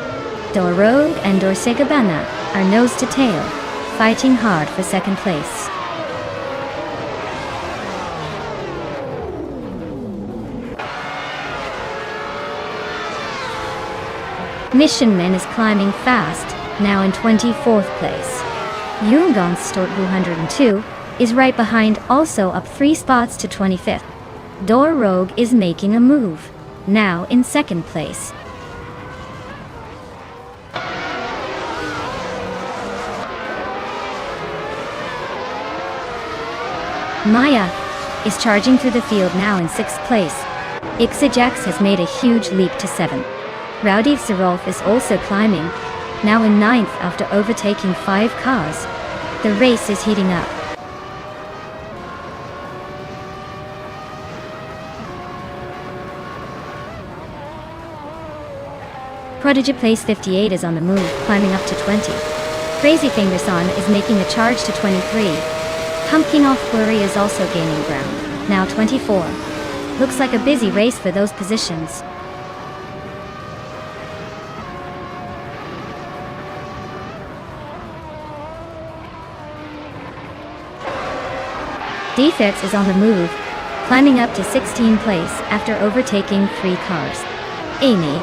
Rogue and Dorsey-Gabbana are nose to tail, fighting hard for second place. Mission Man is climbing fast, now in 24th place. Nonstop 202 is right behind, also up 3 spots to 25th. Rogue is making a move, now in second place. Maya is charging through the field, now in 6th place. Ixajax has made a huge leap to 7th. Rowdy Zerolf is also climbing, now in 9th after overtaking 5 cars. The race is heating up. Prodigy Place 58 is on the move, climbing up to 20. Crazy Fingerson is making a charge to 23. Pumpkin Off Flurry is also gaining ground, now 24. Looks like a busy race for those positions. Defects is on the move, climbing up to 16th place after overtaking 3 cars. Amy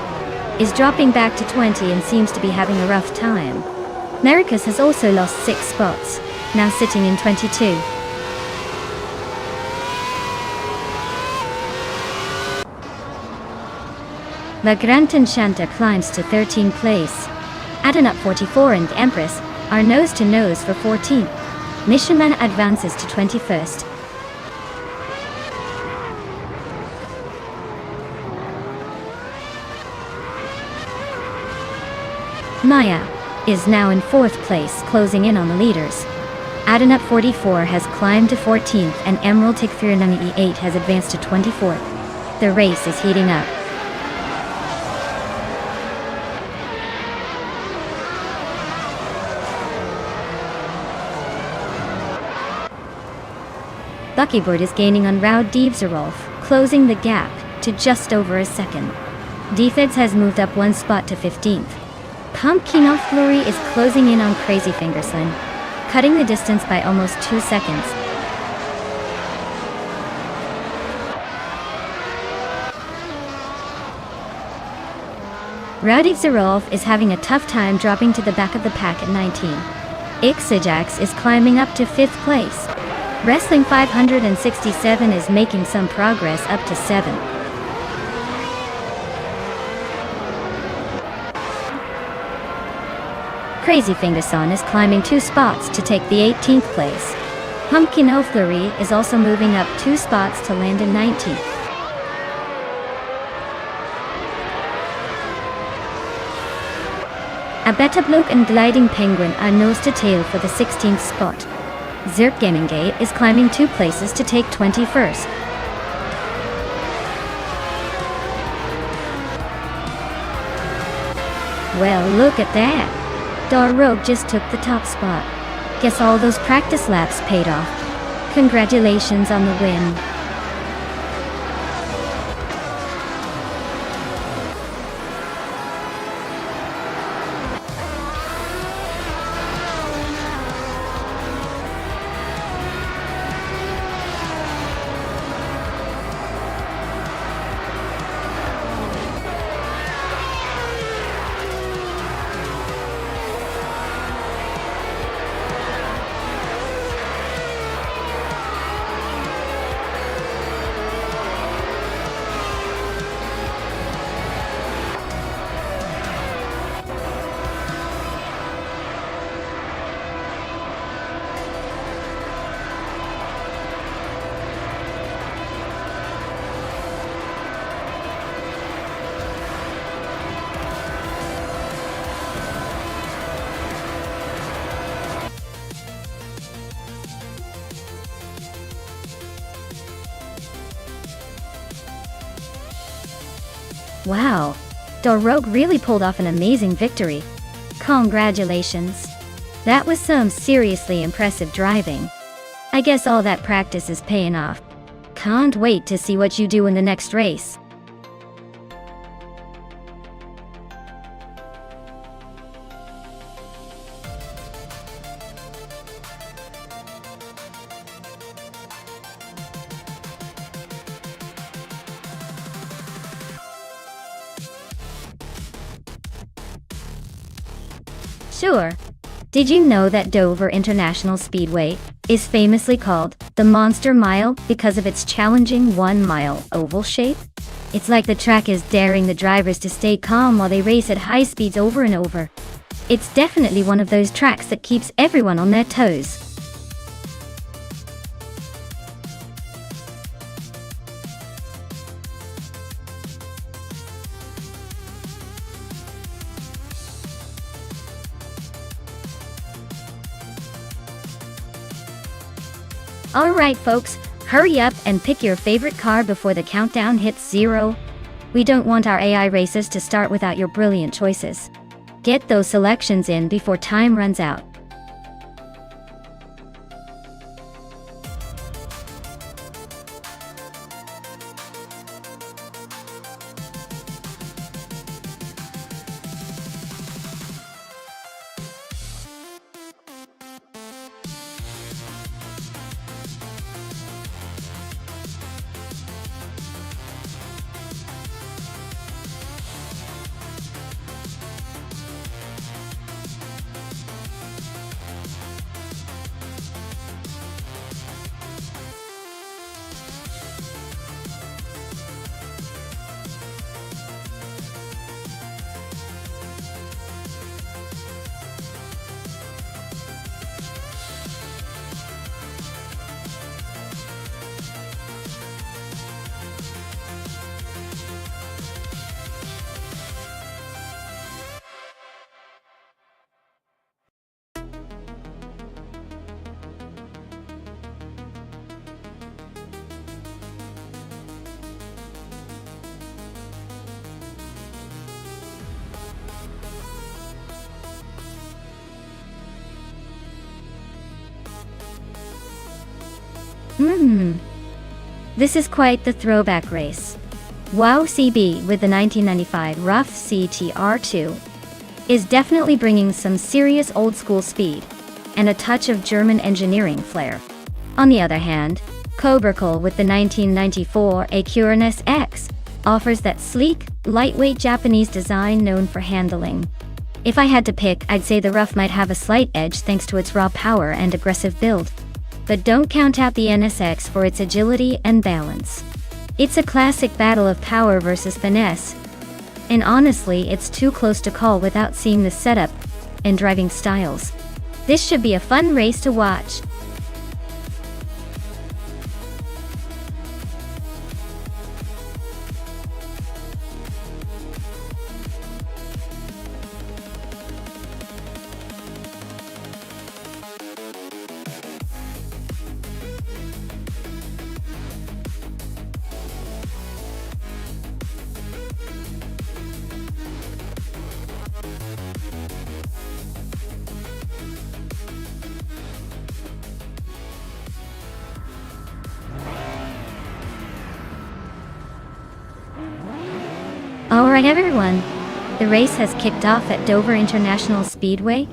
is dropping back to 20 and seems to be having a rough time. Mericus has also lost 6 spots, now sitting in 22. La Grande Enchanta climbs to 13th place. Adenaup 44 and Empress are nose to nose for 14th. Mishaman advances to 21st. Maya is now in 4th place, closing in on the leaders. Adenaup 44 has climbed to 14th and Emerald Tikthirunangi E8 has advanced to 24th. The race is heating up. Buckybird is gaining on Raud Dievzerolf, closing the gap to just over a second. Defeds has moved up 1 spot to 15th. Pumpkin Off Flurry is closing in on Crazy Fingerson, cutting the distance by almost 2 seconds. Rowdy Zerolf is having a tough time dropping to the back of the pack at 19. Ixajax is climbing up to 5th place. Wrestling 567 is making some progress up to 7th. Crazy Fingerson is climbing 2 spots to take the 18th place. Pumpkin O'Flurry is also moving up 2 spots to land in 19th. Abetabloke and Gliding Penguin are nose to tail for the 16th spot. Zerk Gaming Gate is climbing 2 places to take 21st. Well, look at that. Rogue just took the top spot. Guess all those practice laps paid off. Congratulations on the win. Wow, Rogue really pulled off an amazing victory. Congratulations. That was some seriously impressive driving. I guess all that practice is paying off. Can't wait to see what you do in the next race. Sure. Did you know that Dover International Speedway is famously called the Monster Mile because of its challenging 1-mile oval shape? It's like the track is daring the drivers to stay calm while they race at high speeds over and over. It's definitely one of those tracks that keeps everyone on their toes. Alright folks, hurry up and pick your favorite car before the countdown hits 0. We don't want our AI races to start without your brilliant choices. Get those selections in before time runs out. This is quite the throwback race. Wow CB with the 1995 Rough CTR2 is definitely bringing some serious old-school speed and a touch of German engineering flair. On the other hand, Cobracle with the 1994 Acura X offers that sleek, lightweight Japanese design known for handling. If I had to pick, I'd say the Rough might have a slight edge thanks to its raw power and aggressive build. But don't count out the NSX for its agility and balance. It's a classic battle of power versus finesse, and honestly, it's too close to call without seeing the setup and driving styles. This should be a fun race to watch. Alright everyone, the race has kicked off at Dover International Speedway,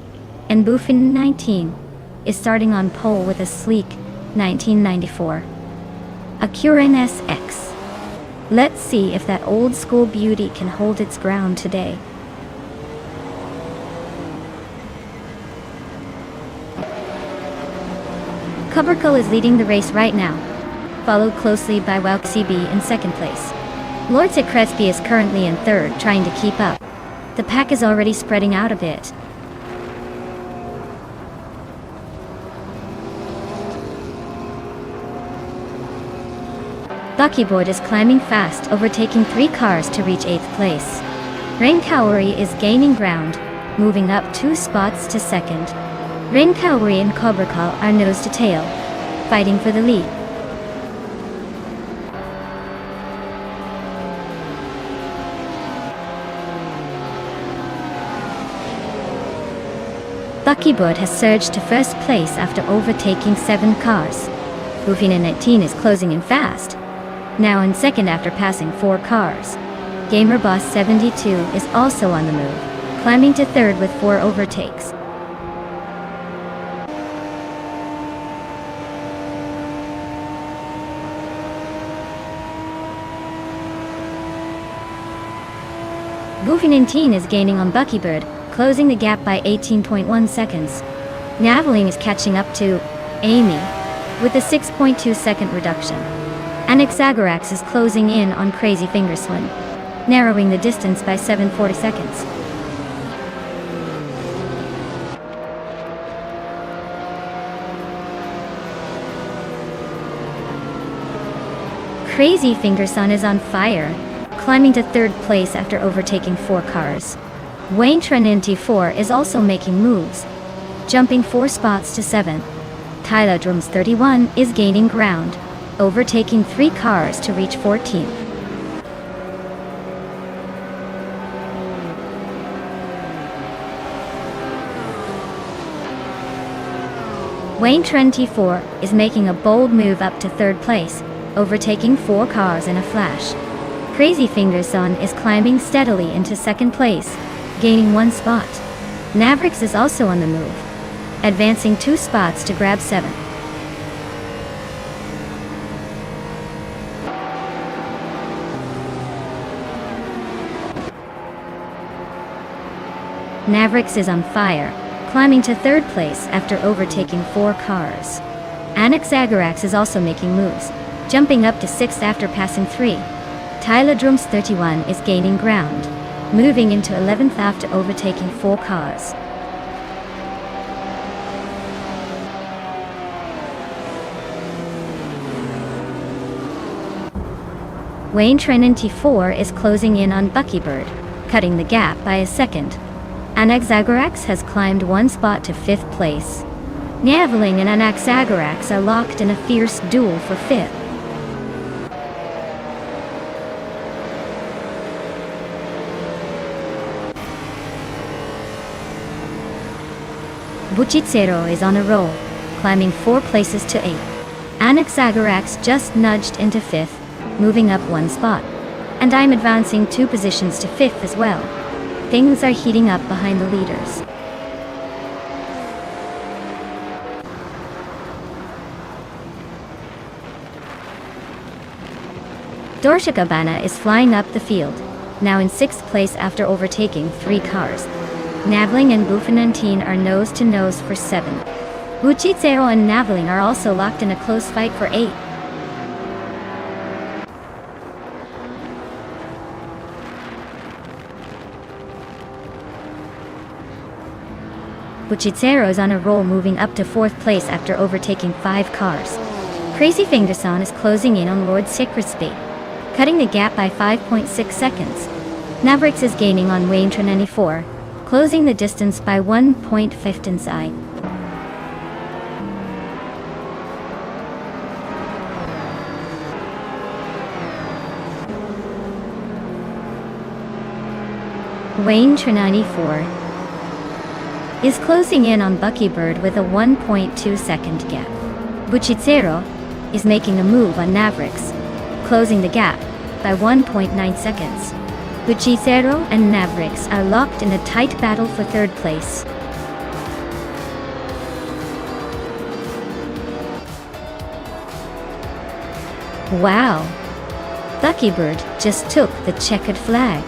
and Buffin 19 is starting on pole with a sleek 1994 Acura NSX. Let's see if that old school beauty can hold its ground today. Cobracle is leading the race right now, followed closely by Wow CB in second place. Lords at Crespi is currently in third, trying to keep up. The pack is already spreading out a bit. Buckyboard is climbing fast, overtaking 3 cars to reach 8th place. Rain Kaori is gaining ground, moving up 2 spots to second. Rain Kaori and Cobracle are nose to tail, fighting for the lead. Buckyboard has surged to first place after overtaking 7 cars. Buffin 19 is closing in fast, now in second after passing 4 cars. GamerBoss 72 is also on the move, climbing to third with 4 overtakes. Buffin 19 is gaining on Buckyboard, closing the gap by 18.1 seconds. Naveling is catching up to Amy with a 6.2 second reduction. And Exagerax is closing in on Crazy Fingerslim, narrowing the distance by 740 seconds. Crazy Fingerson is on fire, climbing to third place after overtaking 4 cars. Wayne Trinity 4 is also making moves, jumping 4 spots to 7th. Tyler Drums 31 is gaining ground, overtaking 3 cars to reach 14th. Wayne Trinity 4 is making a bold move up to third place, overtaking 4 cars in a flash. Crazy Fingerson is climbing steadily into second place, gaining 1 spot. Navrix is also on the move, advancing 2 spots to grab 7th. Navrix is on fire, climbing to third place after overtaking 4 cars. Exagerax is also making moves, jumping up to 6th after passing 3. Tyler Drums 31 is gaining ground, moving into 11th after overtaking 4 cars. Wayne Trinity 4 is closing in on Buckybird, cutting the gap by a second. Exagerax has climbed 1 spot to 5th place. Naveling and Exagerax are locked in a fierce duel for 5th. Buchitsero is on a roll, climbing 4 places to 8th. Exagerax just nudged into 5th, moving up 1 spot. And I'm advancing 2 positions to 5th as well. Things are heating up behind the leaders. Dorshikabana is flying up the field, now in 6th place after overtaking 3 cars. Naveling and Bufanantine are nose-to-nose for 7th. Buchitsero and Naveling are also locked in a close fight for 8th. Buchitsero is on a roll, moving up to 4th place after overtaking 5 cars. Crazy Fingerson is closing in on Lord Secretsby, cutting the gap by 5.6 seconds. Navrix is gaining on Wayne Trinity 4, closing the distance by 1.15. Wayne Trinity 4 is closing in on Buckybird with a 1.2 second gap. Buchitsero is making a move on Navrix, closing the gap by 1.9 seconds. Buchitsero and Navrix are locked in a tight battle for 3rd place. Wow! Buckybird just took the checkered flag.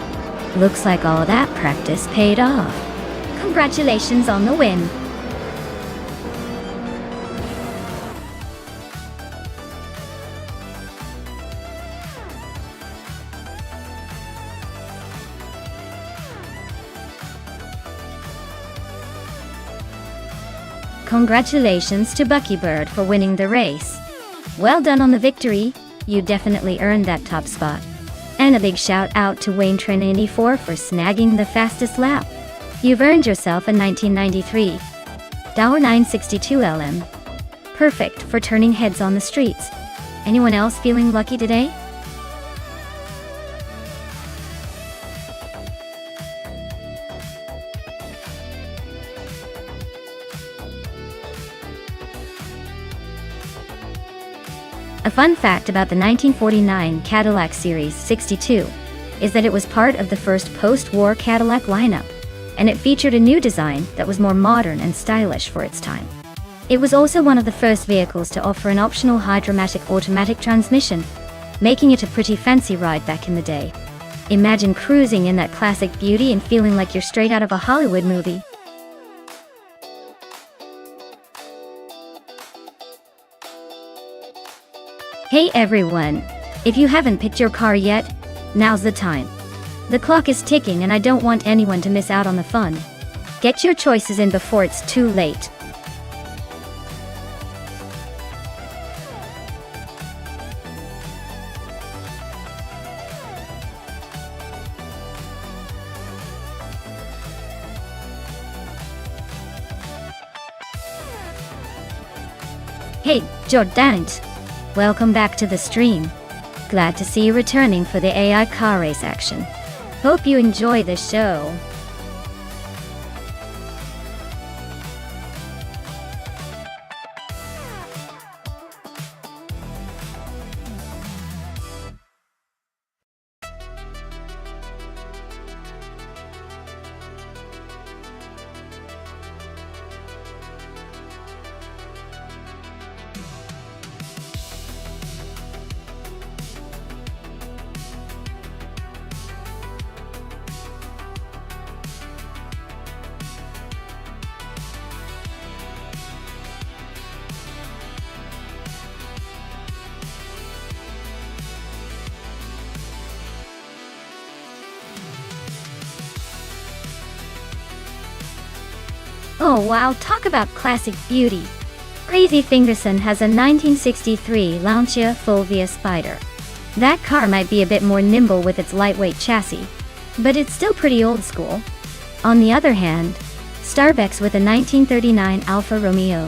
Looks like all that practice paid off. Congratulations on the win! Congratulations to Buckybird for winning the race. Well done on the victory, you definitely earned that top spot. And a big shout out to Wayne Trinity 4 for snagging the fastest lap. You've earned yourself a 1993 $962 LM. Perfect for turning heads on the streets. Anyone else feeling lucky today? A fun fact about the 1949 Cadillac Series 62 is that it was part of the first post-war Cadillac lineup, and it featured a new design that was more modern and stylish for its time. It was also one of the first vehicles to offer an optional hydromatic automatic transmission, making it a pretty fancy ride back in the day. Imagine cruising in that classic beauty and feeling like you're straight out of a Hollywood movie. Hey everyone! If you haven't picked your car yet, now's the time. The clock is ticking and I don't want anyone to miss out on the fun. Get your choices in before it's too late. Hey, Jordan! Welcome back to the stream. Glad to see you returning for the AI car race action. Hope you enjoy the show. Oh wow, talk about classic beauty. Crazy Fingerson has a 1963 Lancia Fulvia Spider. That car might be a bit more nimble with its lightweight chassis, but it's still pretty old school. On the other hand, Starbucks with a 1939 Alfa Romeo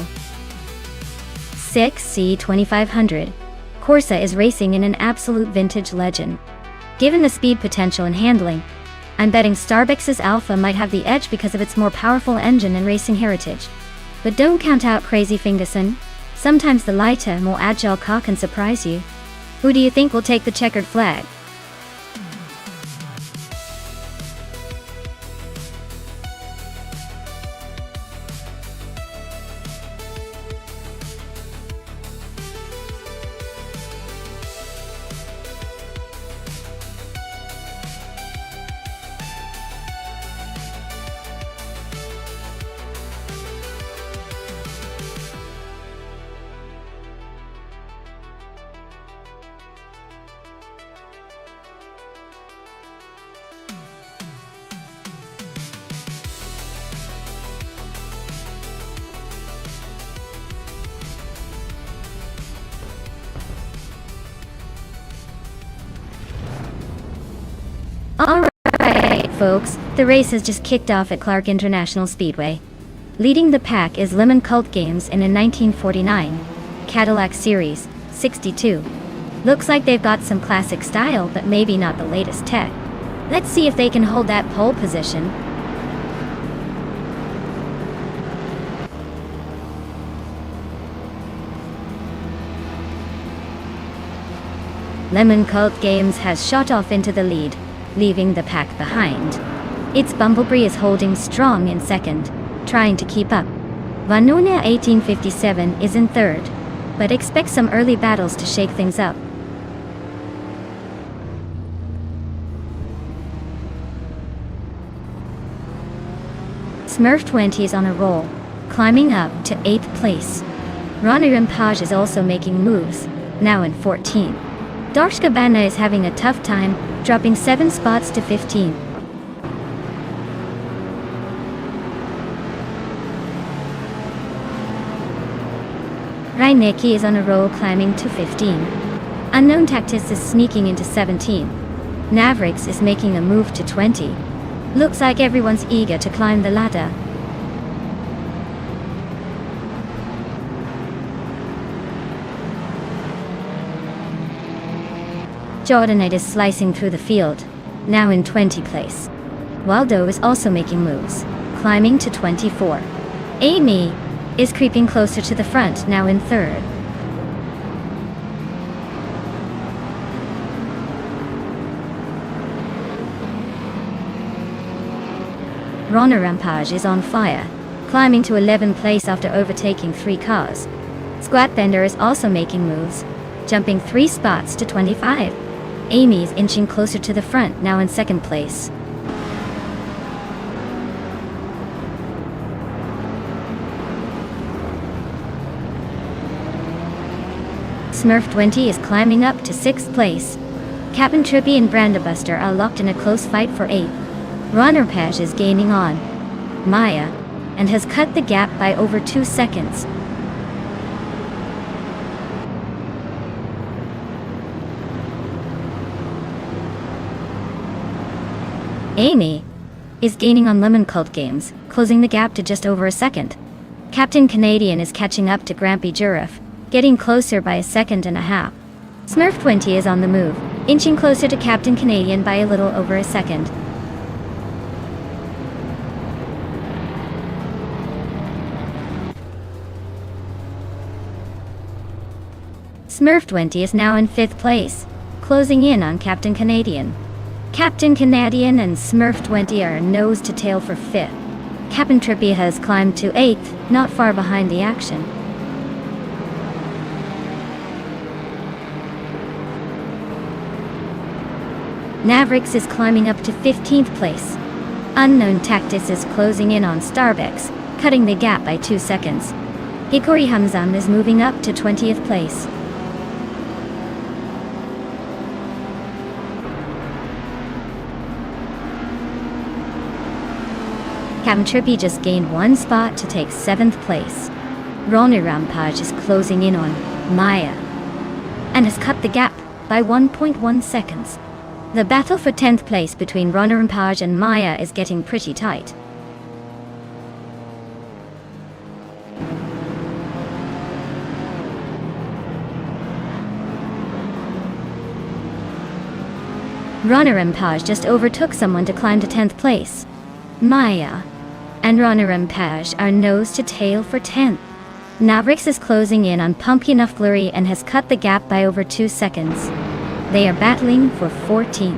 6C2500 Corsa is racing in an absolute vintage legend. Given the speed potential and handling, I'm betting Starbucks' Alpha might have the edge because of its more powerful engine and racing heritage. But don't count out Crazy Fingerson. Sometimes the lighter, more agile car can surprise you. Who do you think will take the checkered flag? Alright folks, the race has just kicked off at Clark International Speedway. Leading the pack is Lemon Cult Games in a 1949 Cadillac Series 62. Looks like they've got some classic style, but maybe not the latest tech. Let's see if they can hold that pole position. Lemon Cult Games has shot off into the lead, leaving the pack behind. Its Bumblebee is holding strong in second, trying to keep up. Vanuna 1857 is in third, but expect some early battles to shake things up. Smurf 20 is on a roll, climbing up to 8th place. Ronnie Rampage is also making moves, now in 14th. Darshka Bana is having a tough time, dropping 7 spots to 15. Reinecke is on a roll, climbing to 15. Unknown Tactis is sneaking into 17. Navrix is making a move to 20. Looks like everyone's eager to climb the ladder. Jordanite is slicing through the field, now in 20th place. Waldo is also making moves, climbing to 24. Amy is creeping closer to the front, now in 3rd. Rona Rampage is on fire, climbing to 11th place after overtaking 3 cars. Squat Bender is also making moves, jumping 3 spots to 25. Amy's inching closer to the front, now in second place. Smurf 20 is climbing up to 6th place. Captain Trippy and Brandabuster are locked in a close fight for 8th. Runner Page is gaining on Maya and has cut the gap by over 2 seconds. Amy is gaining on Lemon Cult Games, closing the gap to just over a second. Captain Canadian is catching up to Grampy Giraffe, getting closer by a second and a half. Smurf 20 is on the move, inching closer to Captain Canadian by a little over a second. Smurf 20 is now in 5th place, closing in on Captain Canadian. Captain Canadian and Smurf 20 are nose to tail for 5th. Captain Trippy has climbed to 8th, not far behind the action. Navrix is climbing up to 15th place. Unknown Tactics is closing in on Starbucks, cutting the gap by 2 seconds. Hikori Hamzam is moving up to 20th place. Captain Trippy just gained 1 spot to take 7th place. Ronnie Rampage is closing in on Maya and has cut the gap by 1.1 seconds. The battle for 10th place between Ronnie Rampage and Maya is getting pretty tight. Ronnie Rampage just overtook someone to climb to 10th place. Maya and Ronnie Rampage are nose to tail for 10th. Navrix is closing in on Pumpkin of Flurry and has cut the gap by over 2 seconds. They are battling for 14th.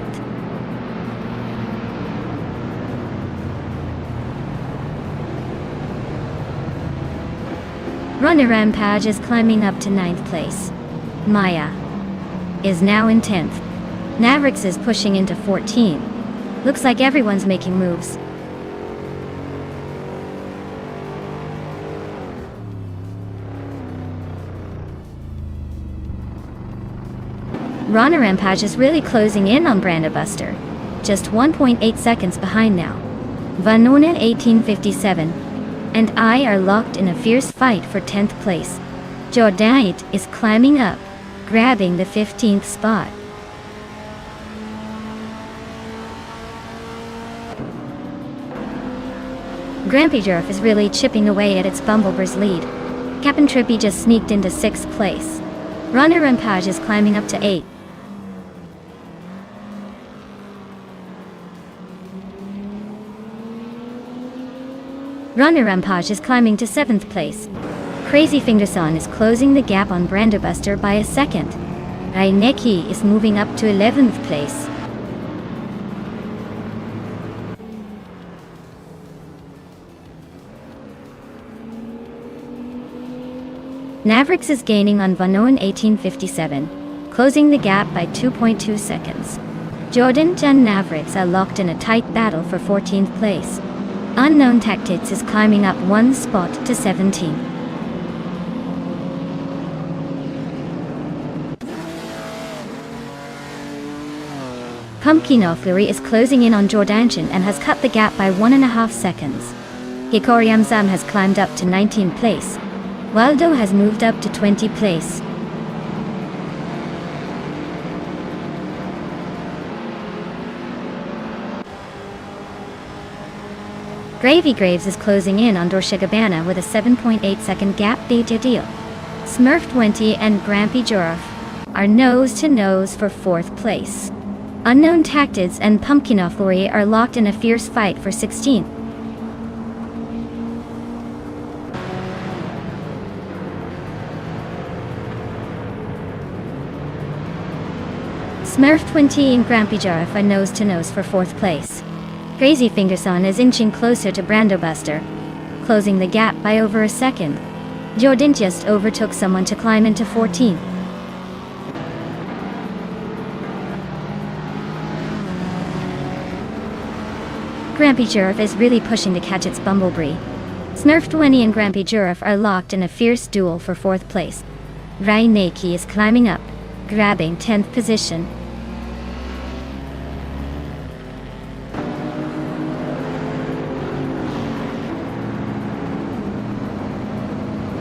Ronnie Rampage is climbing up to 9th place. Maya is now in 10th. Navrix is pushing into 14th. Looks like everyone's making moves. Ronnie Rampage is really closing in on Brandabuster, just 1.8 seconds behind now. Vanona 1857 and I are locked in a fierce fight for 10th place. Jordanite is climbing up, grabbing the 15th spot. Grampy Giraffe is really chipping away at its Bumblebear's lead. Captain Trippy just sneaked into 6th place. Ronnie Rampage is climbing up to 8th. Ronnie Rampage is climbing to 7th place. Crazy Fingerson is closing the gap on Brandabuster by a second. Raineki is moving up to 11th place. Navrix is gaining on Vanoan 1857, closing the gap by 2.2 seconds. Jordan and Navrix are locked in a tight battle for 14th place. Unknown Tactics is climbing up 1 spot to 17. Pumpkin Fury is closing in on Jordanchan and has cut the gap by 1.5 seconds. Hikori Amzam has climbed up to 19th place. Waldo has moved up to 20th place. Gravy Graves is closing in on Dorshagabana with a 7.8 second gap deal. Smurf 20 and Grampy Giraffe are nose to nose for 4th place. Unknown Tactics and Pumpkin Fury are locked in a fierce fight for 16th. Smurf 20 and Grampy Giraffe are nose to nose for 4th place. Crazy Fingerson is inching closer to Brandobuster, closing the gap by over a second. Jordan just overtook someone to climb into 14th. Grampy Giraffe is really pushing to catch its bumblebee. Smurf20 and Grampy Giraffe are locked in a fierce duel for 4th place. Rainaki is climbing up, grabbing 10th position.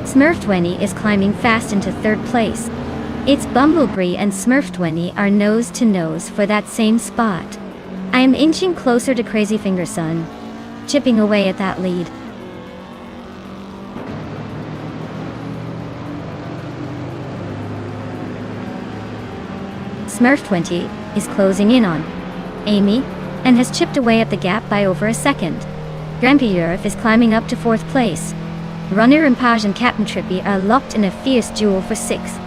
Smurf20 is climbing fast into 3rd place. It's Bumblebee and Smurf20 are nose to nose for that same spot. I am inching closer to Crazy Finger Sun, chipping away at that lead. Smurf20 is closing in on Amy and has chipped away at the gap by over a second. Grampy Giraffe is climbing up to 4th place. Runner Impage and Captain Trippy are locked in a fierce duel for 6th.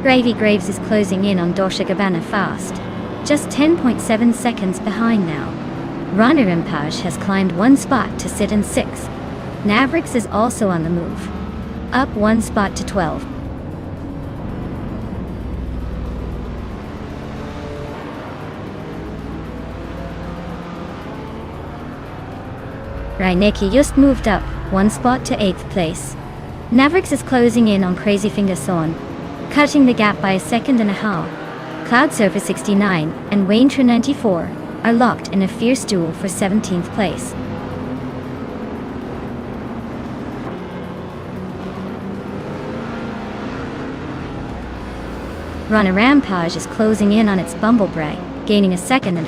Gravy Graves is closing in on Dosha Gabbana fast, just 10.7 seconds behind now. Runner Impage has climbed 1 spot to sit in 6th. Navrix is also on the move, up 1 spot to 12. Rainaki just moved up 1 spot to 8th place. Navrix is closing in on Crazy Finger Son, cutting the gap by 1.5 seconds. Cloud Surfer 69 and Wayne True 94 are locked in a fierce duel for 17th place. Runner Rampage is closing in on its Bumblebee, gaining 1.5 seconds.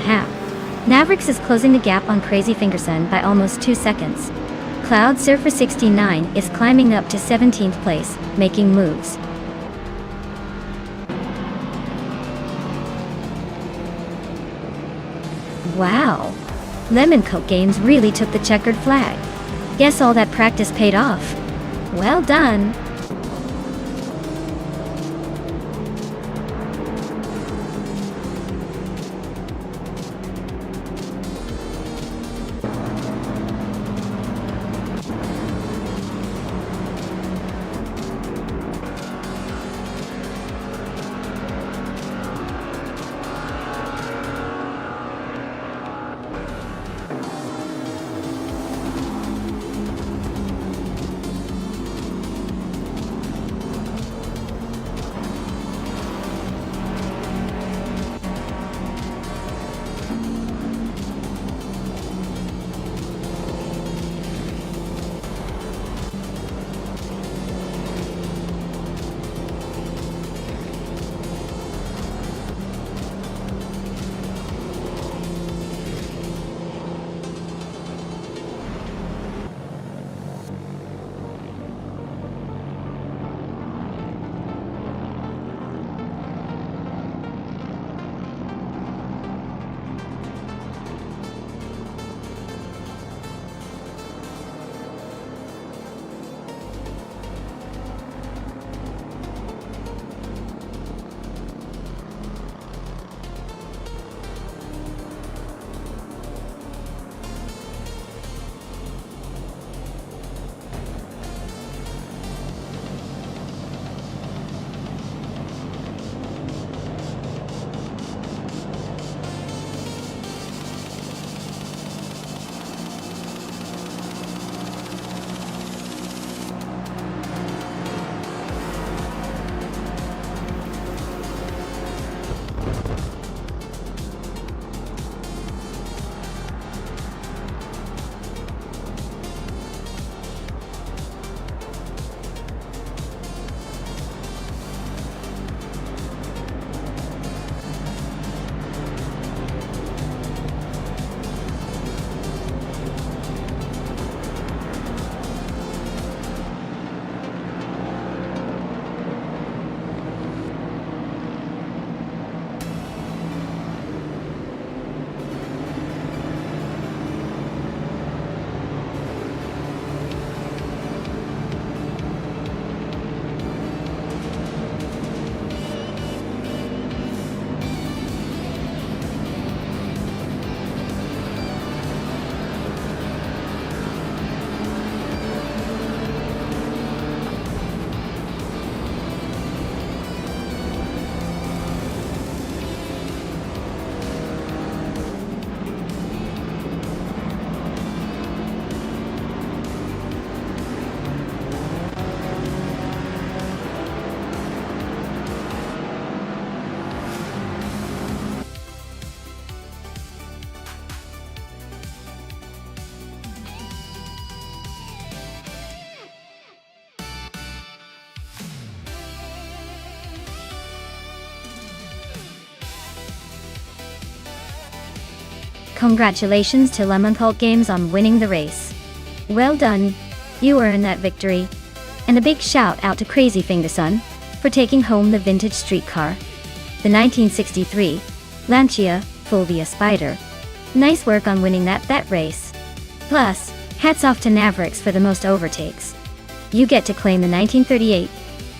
Navrix is closing the gap on Crazy Finger Sun by almost 2 seconds. Cloud Surfer 69 is climbing up to 17th place, making moves. Wow! Lemon Coke Games really took the checkered flag. Guess all that practice paid off. Well done! Congratulations to Lemon Cult Games on winning the race. Well done, you earned that victory. And a big shout out to Crazy Fingerson for taking home the vintage streetcar, the 1963 Lancia Fulvia Spider. Nice work on winning that race. Plus, hats off to Mavericks for the most overtakes. You get to claim the 1938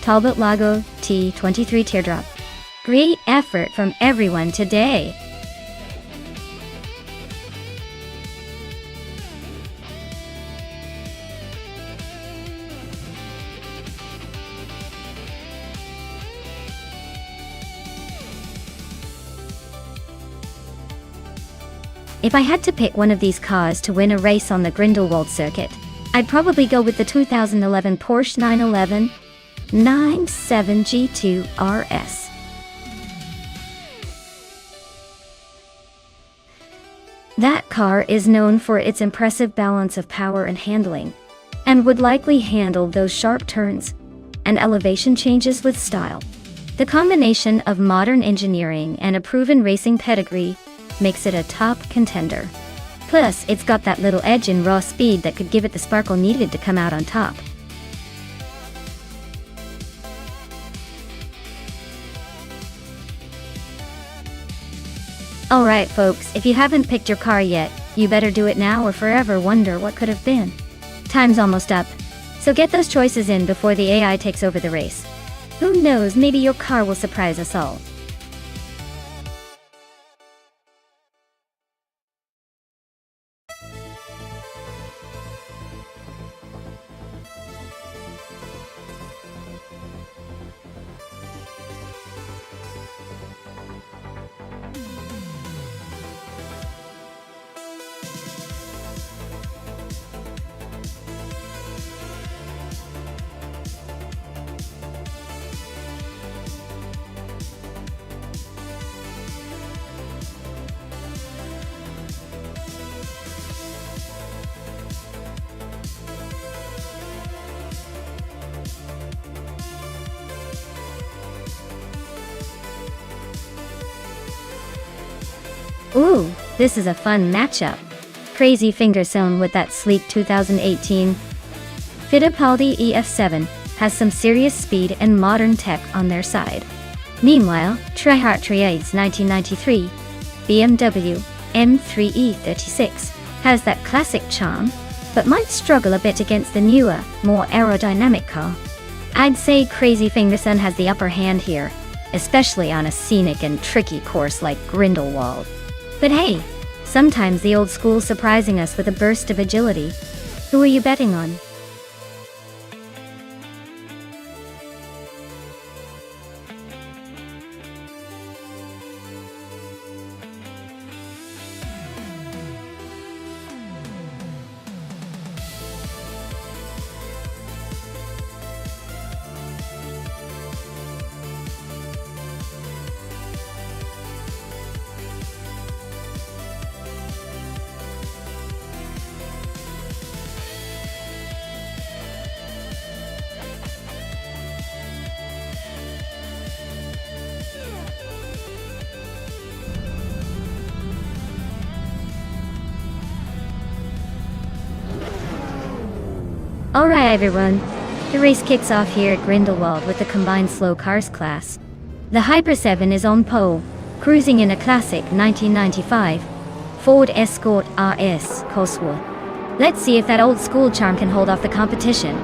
Talbot Lago T23 Teardrop. Great effort from everyone today. If I had to pick one of these cars to win a race on the Grindelwald circuit, I'd probably go with the 2011 Porsche 911 97 G2 RS. That car is known for its impressive balance of power and handling, and would likely handle those sharp turns and elevation changes with style. The combination of modern engineering and a proven racing pedigree makes it a top contender. Plus, it's got that little edge in raw speed that could give it the sparkle needed to come out on top. Alright folks, if you haven't picked your car yet, you better do it now or forever wonder what could have been. Time's almost up, so get those choices in before the AI takes over the race. Who knows, maybe your car will surprise us all. Ooh, this is a fun matchup. Crazy Fingerson with that sleek 2018 Fittipaldi EF7 has some serious speed and modern tech on their side. Meanwhile, Tryhard Triade's 1993 BMW M3E36 has that classic charm, but might struggle a bit against the newer, more aerodynamic car. I'd say Crazy Fingerson has the upper hand here, especially on a scenic and tricky course like Grindelwald. But hey, sometimes the old school's surprising us with a burst of agility. Who are you betting on? Alright everyone, the race kicks off here at Grindelwald with the combined slow cars class. The Hyper 7 is on pole, cruising in a classic 1995 Ford Escort RS Cosworth. Let's see if that old school charm can hold off the competition.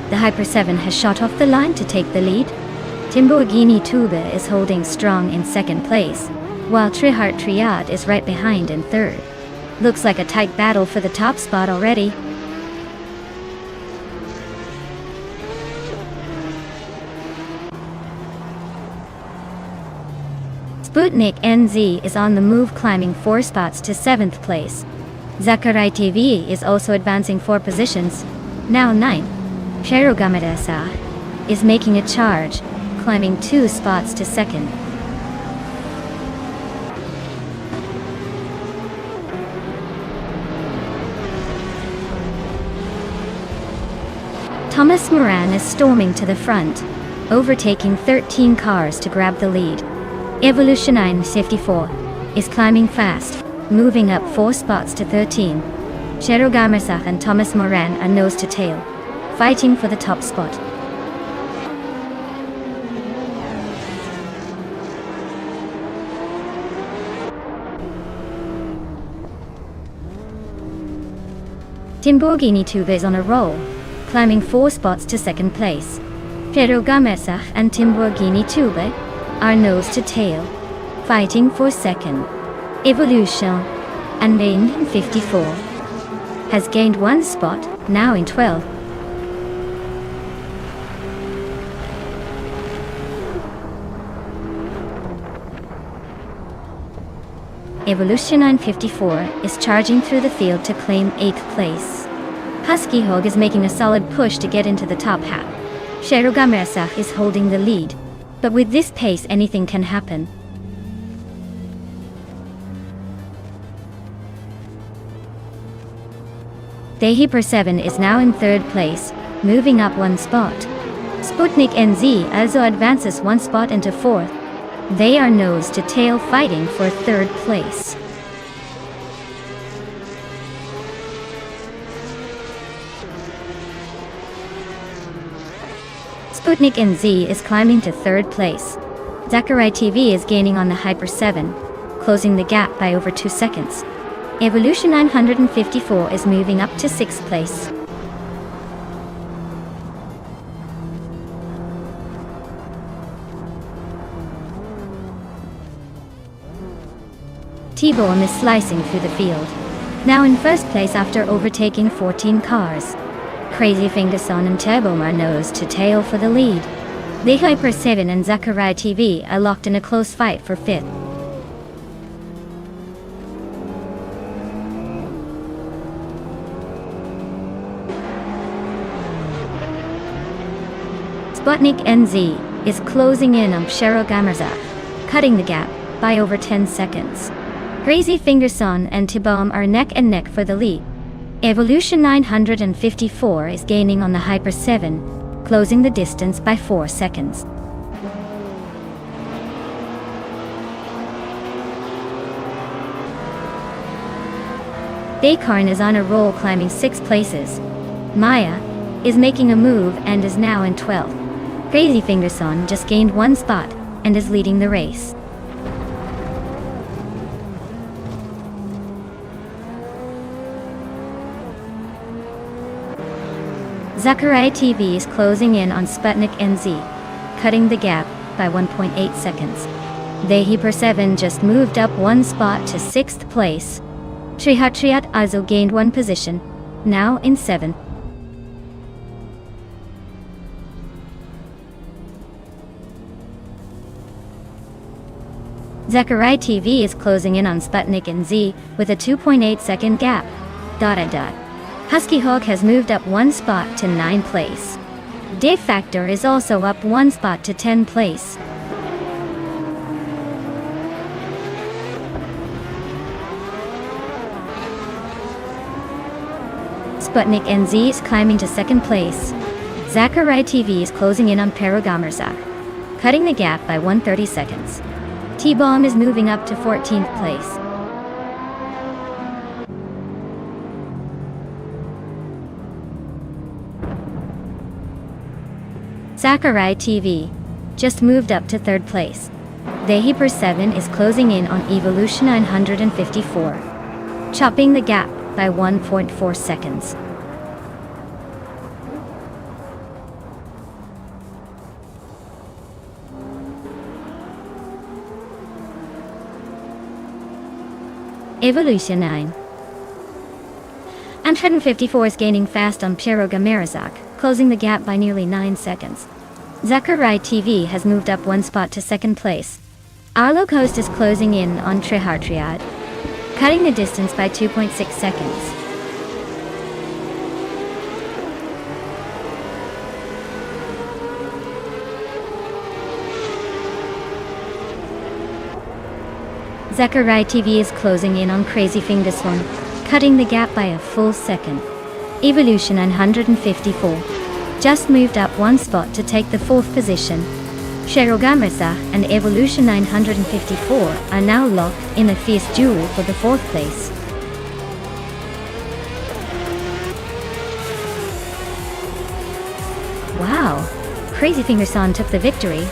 The Hyper 7 has shot off the line to take the lead. Timborghini Tuba is holding strong in second place, while Tryhard Triad is right behind in third. Looks like a tight battle for the top spot already. Sputnik NZ is on the move, climbing 4 spots to 7th place. Zakarai TV is also advancing 4 positions, now 9th. Cherugamadesa is making a charge, climbing 2 spots to 2nd. Thomas Moran is storming to the front, overtaking 13 cars to grab the lead. Evolution 954 is climbing fast, moving up 4 spots to 13. Shero Gamersak and Thomas Moran are nose to tail, fighting for the top spot. Timborghini Tuba is on a roll, climbing 4 spots to second place. Shero Gamersak and Timborghini Tuba are nose to tail, fighting for second. Evolution and 954 has gained 1 spot, now in 12. Evolution 954 is charging through the field to claim 8th place. Husky Hog is making a solid push to get into the top half. Shero Gamersak is holding the lead, but with this pace anything can happen. Dehi Per 7 is now in 3rd place, moving up 1 spot. Sputnik NZ also advances 1 spot into 4th. They are nose to tail fighting for 3rd place. Sputnik NZ is climbing to 3rd place. Zachary TV is gaining on the Hyper 7, closing the gap by over 2 seconds. Evolution 954 is moving up to 6th place. T-Bomb is slicing through the field, now in 1st place after overtaking 14 cars. Crazy Fingerson and T-Bomb are nose to tail for the lead. The Hyper 7 and Zachary TV are locked in a close fight for 5th. Sputnik NZ is closing in on Shero Gamersak, cutting the gap by over 10 seconds. Crazy Fingerson and T-Bomb are neck and neck for the lead. Evolution 954 is gaining on the Hyper 7, closing the distance by 4 seconds. Baykarn is on a roll, climbing 6 places. Maya is making a move and is now in 12th. Crazy Fingerson just gained 1 spot and is leading the race. Zachary TV is closing in on Sputnik NZ, cutting the gap by 1.8 seconds. Dehi Per 7 just moved up 1 spot to 6th place. Trihatriat also gained 1 position, now in 7th. Zachary TV is closing in on Sputnik NZ with a 2.8 second gap. Husky Hawk has moved up 1 spot to 9th place. Dave Factor is also up 1 spot to 10th place. Sputnik NZ is climbing to 2nd place. Zachary TV is closing in on Shero Gamersak, cutting the gap by 130 seconds. T-Bomb is moving up to 14th place. Zachary TV just moved up to 3rd place. Dehi Per 7 is closing in on Evolution 954, chopping the gap by 1.4 seconds. Evolution 954 is gaining fast on Shero Gamersak, closing the gap by nearly 9 seconds. Zachary TV has moved up 1 spot to 2nd place. Arlo Coast is closing in on Trihartriad, cutting the distance by 2.6 seconds. Zachary TV is closing in on Crazy Fingerswan, cutting the gap by a full second. Evolution 954 just moved up one spot to take the 4th position. Shirogamasa and Evolution 954 are now locked in a fierce duel for the 4th place. Wow, Crazy Finger-san took the victory.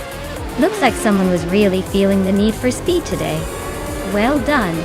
Looks like someone was really feeling the need for speed today. Well done.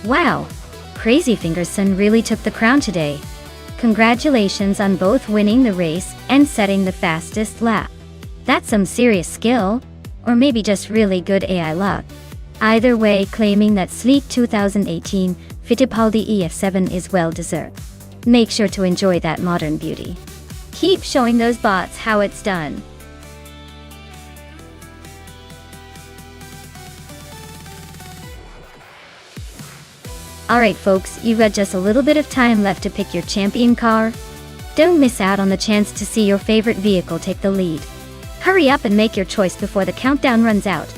Wow, Crazy Finger-san really took the crown today. Congratulations on both winning the race and setting the fastest lap. That's some serious skill, or maybe just really good AI luck. Either way, claiming that sleek 2018 Fittipaldi EF7 is well deserved. Make sure to enjoy that modern beauty. Keep showing those bots how it's done. Alright folks, you've got just a little bit of time left to pick your champion car. Don't miss out on the chance to see your favorite vehicle take the lead. Hurry up and make your choice before the countdown runs out.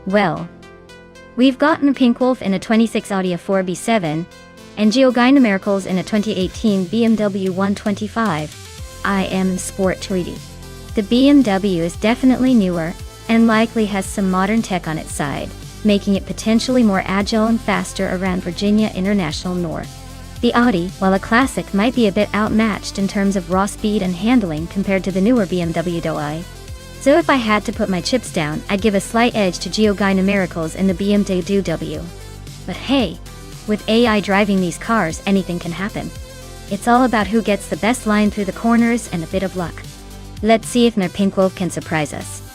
Well, we've gotten Pink Wolf in a 26 Audi A4 B7, and Geogina Miracles in a 2018 BMW 125 IM Sport 3D. The BMW is definitely newer, and likely has some modern tech on its side, making it potentially more agile and faster around Virginia International North. The Audi, while a classic, might be a bit outmatched in terms of raw speed and handling compared to the newer BMW i. So if I had to put my chips down, I'd give a slight edge to Geogina Miracles in the BMW W. But hey, with AI driving these cars, anything can happen. It's all about who gets the best line through the corners and a bit of luck. Let's see if my Pink Wolf can surprise us.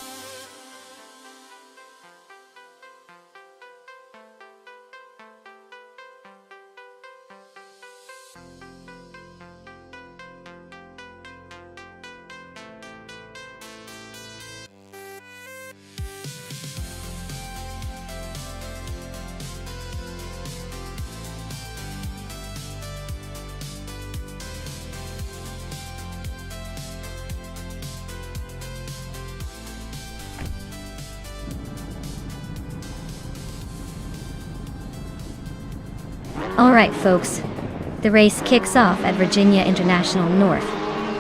Alright folks, the race kicks off at Virginia International North,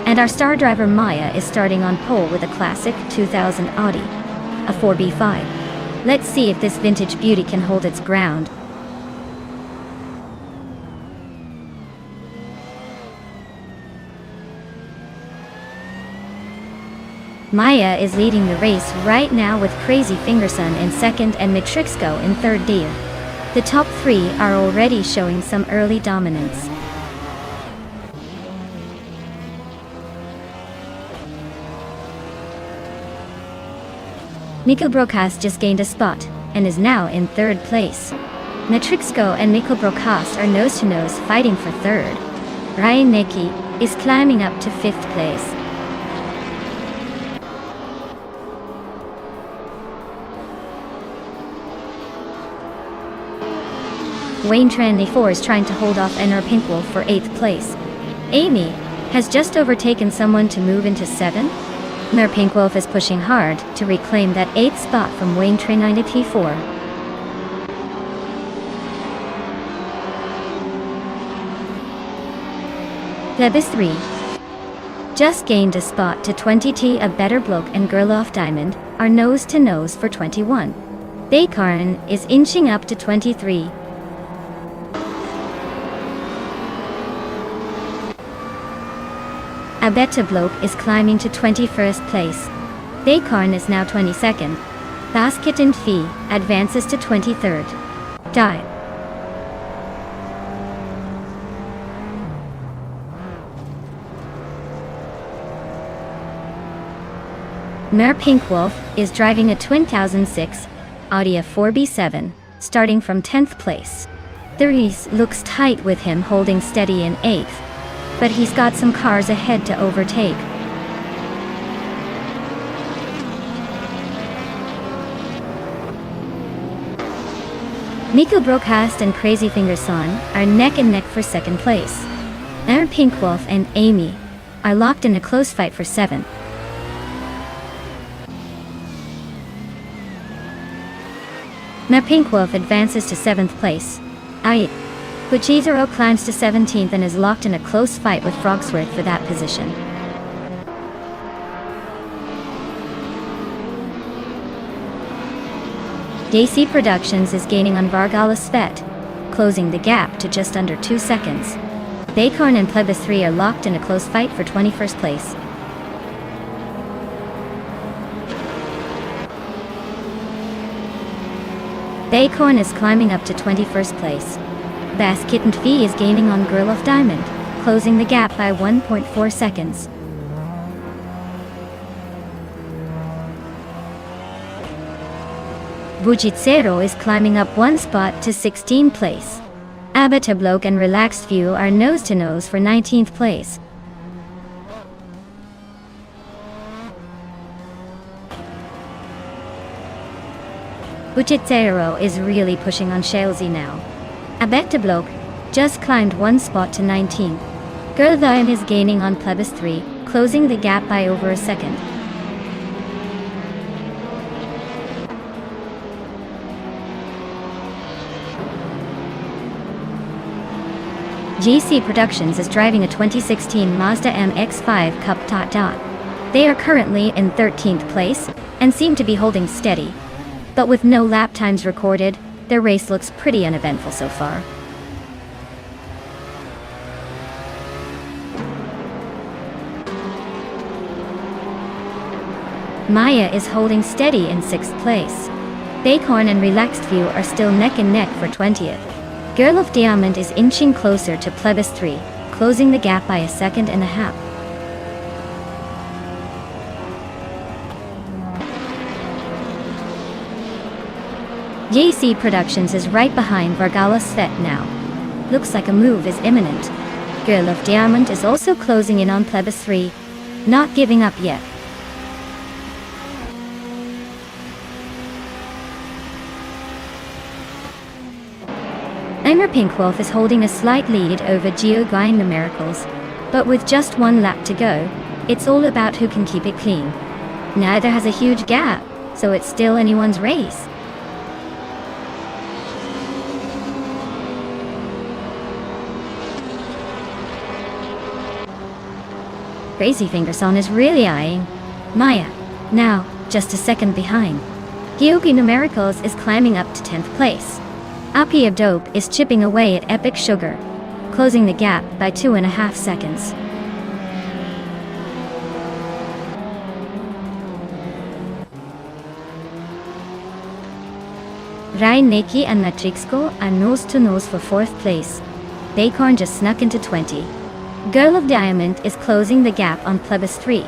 and our star driver Maya is starting on pole with a classic 2000 Audi, a 4B5. Let's see if this vintage beauty can hold its ground. Maya is leading the race right now with Crazy Fingerson in second and Matrixco in third gear. The top three are already showing some early dominance. Mikko Brokas just gained a spot and is now in third place. Matrixco and Mikko Brokas are nose-to-nose fighting for third. Ryan Neki is climbing up to fifth place. Wayne Tranley 4 is trying to hold off Enner Pinkwolf for 8th place. Amy has just overtaken someone to move into 7th. Enner Pinkwolf is pushing hard to reclaim that 8th spot from Wayne Tranley T4. Plebis 3 just gained a spot to 20T. A Better Bloke and Gerloff Diamond are nose-to-nose for 21. Baykarn is inching up to 23. A Better Bloke is climbing to 21st place. Baykarn is now 22nd. Basket and Fee advances to 23rd. Die. Mer Pinkwolf is driving a 2006 Audi 4B7, starting from 10th place. The race looks tight with him holding steady in 8th. But he's got some cars ahead to overtake. Mikko Brokas and Crazy Fingerson are neck and neck for second place. Mer Pinkwolf and Amy are locked in a close fight for 7th. Mer Pinkwolf advances to 7th place. Buchizero climbs to 17th and is locked in a close fight with Frogsworth for that position. JC Productions is gaining on Vargala Svet, closing the gap to just under 2 seconds. Baykarn and Plebis 3 are locked in a close fight for 21st place. Baykarn is climbing up to 21st place. Basket and Fee is gaining on Gerloff Diamond, closing the gap by 1.4 seconds. Bujitsero is climbing up 1 spot to 16th place. Abatablok and Relaxed View are nose-to-nose for 19th place. Bujitsero is really pushing on Shalesy now. Abetablok just climbed 1 spot to 19th. Gerthian is gaining on Plebis 3, closing the gap by over a second. GC Productions is driving a 2016 Mazda MX-5 Cup. They are currently in 13th place and seem to be holding steady. But with no lap times recorded, their race looks pretty uneventful so far. Maya is holding steady in 6th place. Baykarn and Relaxed View are still neck and neck for 20th. Gerloff Diamond is inching closer to Plebis 3, closing the gap by 1.5 seconds. JC Productions is right behind Vargala Svet now. Looks like a move is imminent. Gerloff Diamond is also closing in on Plebis 3, not giving up yet. Mer Pinkwolf is holding a slight lead over Geo Guine the Miracles, but with just 1 lap to go, it's all about who can keep it clean. Neither has a huge gap, so it's still anyone's race. Crazy Fingerson is really eyeing Maya, now just a second behind. Gyogi Numericals is climbing up to 10th place. Api of Dope is chipping away at Epic Sugar, closing the gap by 2.5 seconds. Rai Neki and Matrixko are nose to nose for 4th place. Baycorn just snuck into 20. Girl of Diamond is closing the gap on Plebis 3,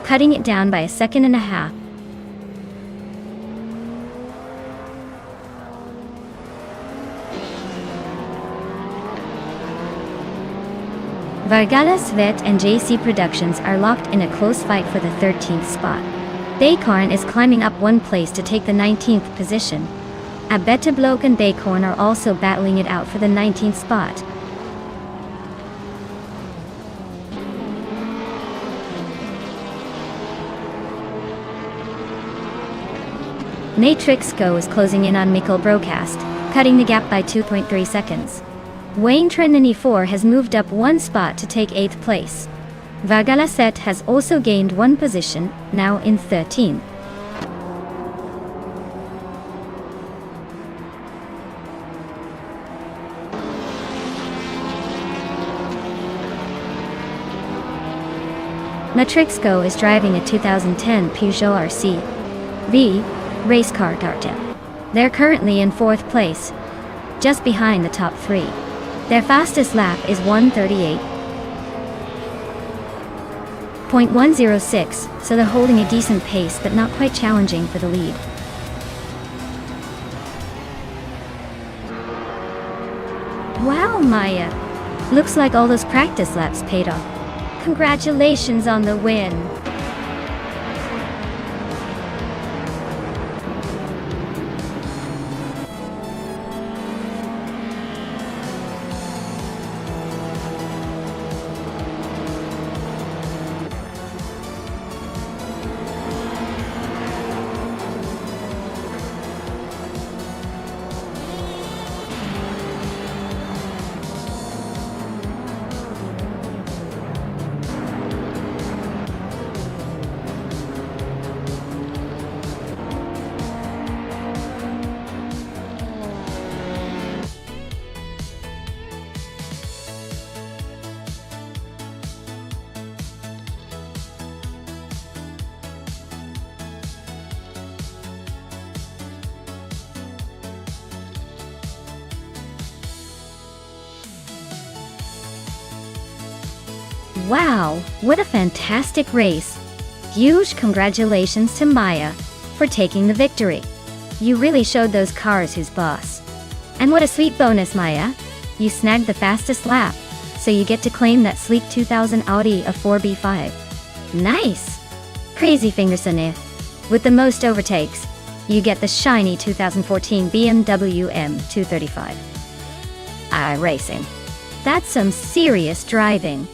cutting it down by 1.5 seconds. Vargala Svet and JC Productions are locked in a close fight for the 13th spot. Baycorn is climbing up 1 place to take the 19th position. Abeta Bloke and Baycorn are also battling it out for the 19th spot. Matrixco is closing in on Mikkel Broadcast, cutting the gap by 2.3 seconds. Wayne Trinity 4 has moved up 1 spot to take 8th place. Vargalaset has also gained 1 position, now in 13th. Matrixco is driving a 2010 Peugeot RC V race car Tartan. They're currently in 4th place, just behind the top 3. Their fastest lap is 1:38.106, so they're holding a decent pace but not quite challenging for the lead. Wow, Maya! Looks like all those practice laps paid off. Congratulations on the win! Wow, what a fantastic race! Huge congratulations to Maya for taking the victory. You really showed those cars who's boss. And what a sweet bonus, Maya! You snagged the fastest lap, so you get to claim that sleek 2000 Audi A4 B5. Nice! Crazy Fingerson. With the most overtakes, you get the shiny 2014 BMW M235. Racing. That's some serious driving.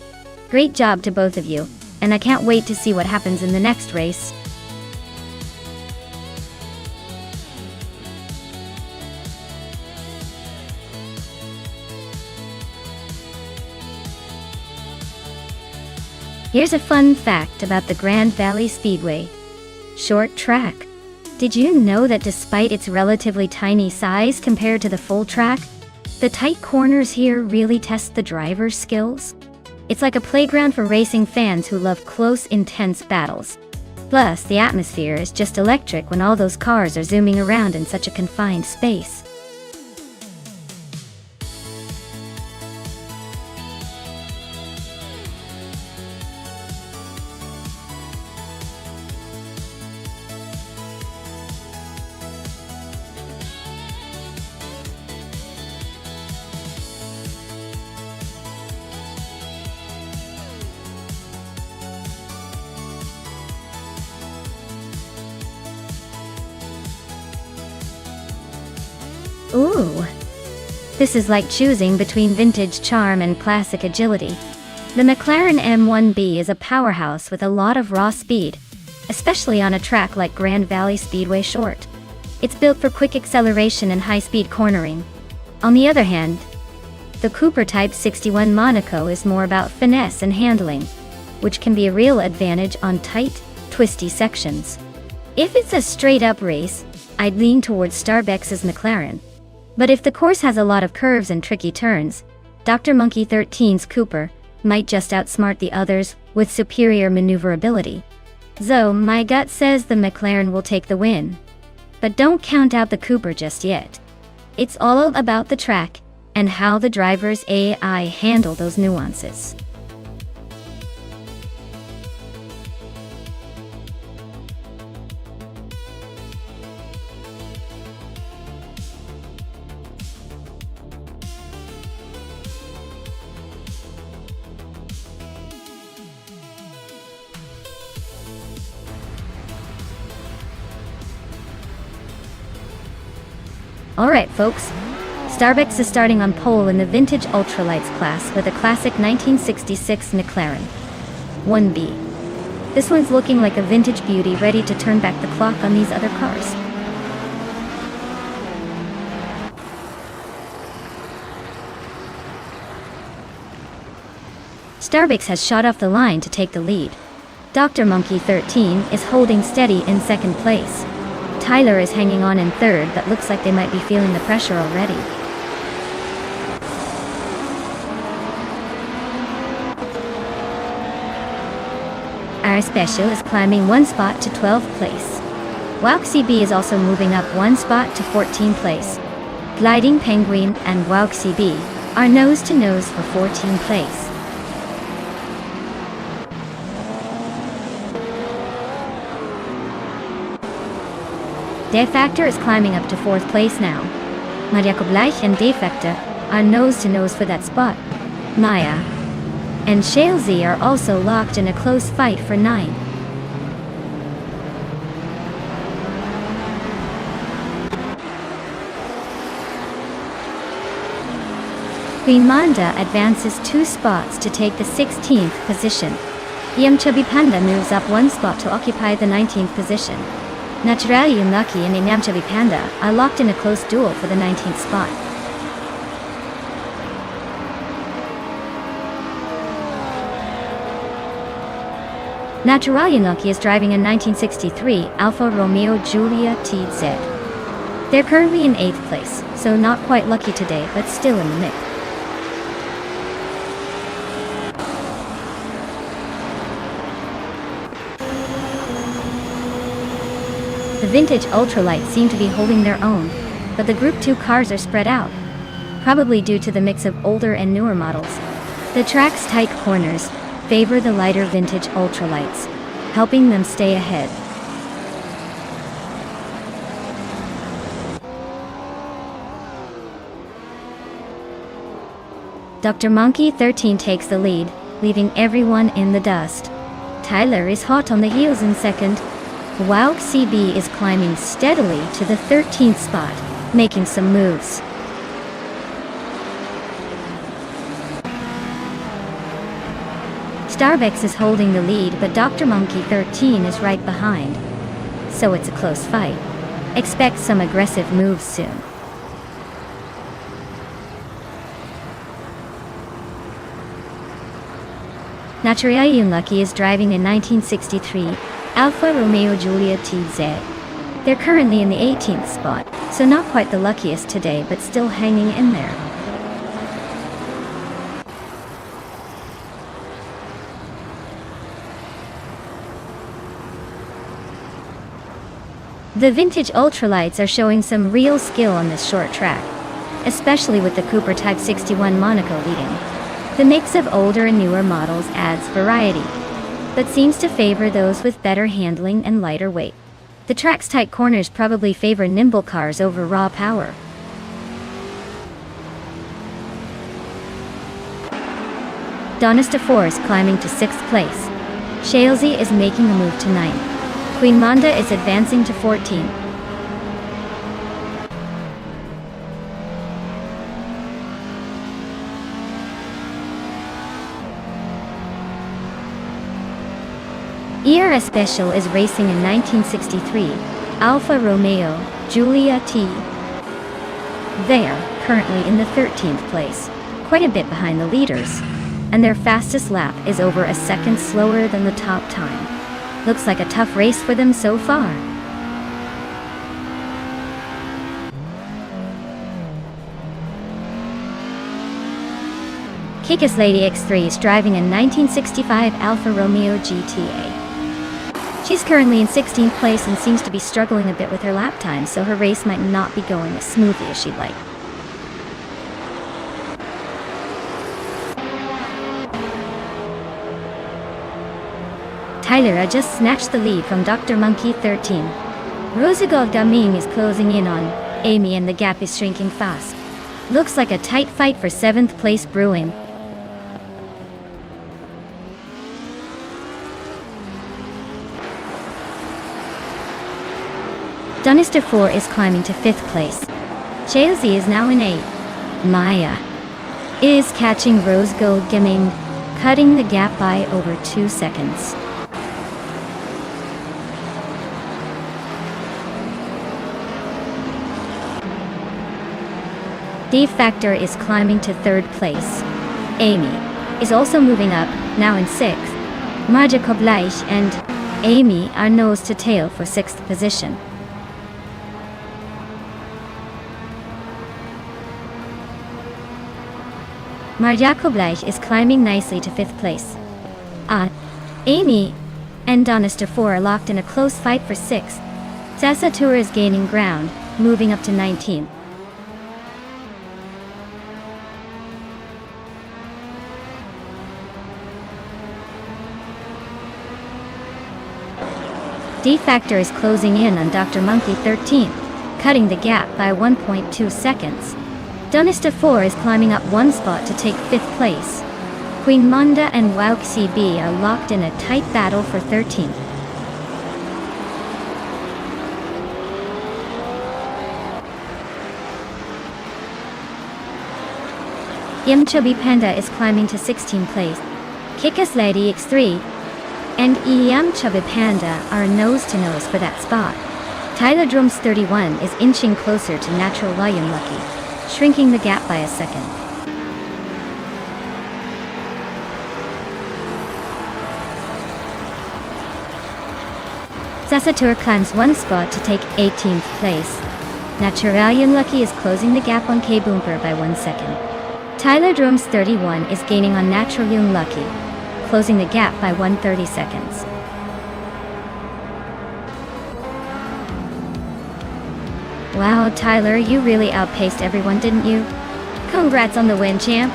Great job to both of you, and I can't wait to see what happens in the next race. Here's a fun fact about the Grand Valley Speedway. Short track. Did you know that despite its relatively tiny size compared to the full track, the tight corners here really test the driver's skills? It's like a playground for racing fans who love close, intense battles. Plus, the atmosphere is just electric when all those cars are zooming around in such a confined space. Ooh. This is like choosing between vintage charm and classic agility. The McLaren M1B is a powerhouse with a lot of raw speed, especially on a track like Grand Valley Speedway Short. It's built for quick acceleration and high-speed cornering. On the other hand, the Cooper Type 61 Monaco is more about finesse and handling. which can be a real advantage on tight, twisty sections. If it's a straight-up race, I'd lean towards Starbex's McLaren. But if the course has a lot of curves and tricky turns, Dr. Monkey 13's Cooper might just outsmart the others with superior maneuverability. So my gut says the McLaren will take the win. But don't count out the Cooper just yet. It's all about the track and how the driver's AI handle those nuances. Alright folks, Starbucks is starting on pole in the Vintage Ultralights class with a classic 1966 McLaren 1B. This one's looking like a vintage beauty ready to turn back the clock on these other cars. Starbucks has shot off the line to take the lead. Dr. Monkey 13 is holding steady in second place. Tyler is hanging on in third, but looks like they might be feeling the pressure already. Our Special is climbing one spot to 12th place. Wauxi B is also moving up one spot to 14th place. Gliding Penguin and Wauxi B are nose to nose for 14th place. Defector is climbing up to 4th place now. Mariako Bleich and Defector are nose to nose for that spot. Maya and Shalesy are also locked in a close fight for 9. Queen Manda advances 2 spots to take the 16th position. Yam Chubby Panda moves up 1 spot to occupy the 19th position. Natural Yunlucky and Yam Chubby Panda are locked in a close duel for the 19th spot. Natural Yunlucky is driving a 1963 Alfa Romeo Giulia TZ. They're currently in 8th place, so not quite lucky today, but still in the mix. The Vintage Ultralights seem to be holding their own, but the Group 2 cars are spread out, probably due to the mix of older and newer models. The track's tight corners favor the lighter Vintage Ultralights, helping them stay ahead. Dr. Monkey 13 takes the lead, leaving everyone in the dust. Tyler is hot on the heels in second. Wauxi B is climbing steadily to the 13th spot, making some moves. Starbucks is holding the lead, but Dr. Monkey 13 is right behind. So it's a close fight. Expect some aggressive moves soon. Natural Yunlucky is driving a 1963 Alfa Romeo Giulia TZ. They're currently in the 18th spot, so not quite the luckiest today, but still hanging in there. The Vintage Ultralights are showing some real skill on this short track, especially with the Cooper Type 61 Monaco leading. The mix of older and newer models adds variety, but seems to favor those with better handling and lighter weight. The track's tight corners probably favor nimble cars over raw power. Donista4 is climbing to 6th place. Shalesy is making a move to 9th. Queen Manda is advancing to 14th. ERA Special is racing in 1963 Alfa Romeo Giulia T. They are currently in the 13th place, quite a bit behind the leaders. and their fastest lap is over a second slower than the top time. Looks like a tough race for them so far. Kick-Ass Lady X3 is driving a 1965 Alfa Romeo GTA. She's currently in 16th place and seems to be struggling a bit with her lap time, so her race might not be going as smoothly as she'd like. Tyler just snatched the lead from Dr. Monkey 13. Rosigold Gaming is closing in on Amy and the gap is shrinking fast. Looks like a tight fight for 7th place brewing. Dunister 4 is climbing to 5th place. Chelsea is now in 8th. Maya is catching Rose Gold Gaming, cutting the gap by over 2 seconds. Steve Factor is climbing to 3rd place. Amy is also moving up, now in 6th. Maja Koblaish and Amy are nose to tail for 6th position. Marja Koblaish is climbing nicely to 5th place. Amy and Donister 4 are locked in a close fight for 6th. Sasa Tour is gaining ground, moving up to 19th. D-Factor is closing in on Dr. Monkey 13th, cutting the gap by 1.2 seconds. Dunista 4 is climbing up 1 spot to take 5th place. Queen Monda and Wauk CB are locked in a tight battle for 13th. Yum Chubby Panda is climbing to 16th place. Kick-Ass Lady X3 and Yum Chubby Panda are nose-to-nose for that spot. Tyler Drums 31 is inching closer to Natural Lion Lucky, shrinking the gap by a second. Sasatur climbs 1 spot to take 18th place. Naturalian Lucky is closing the gap on K-Boomper by 1 second. Tyler Drums 31 is gaining on Naturalian Lucky, closing the gap by 130 seconds. Wow, Tyler, you really outpaced everyone, didn't you? Congrats on the win, champ!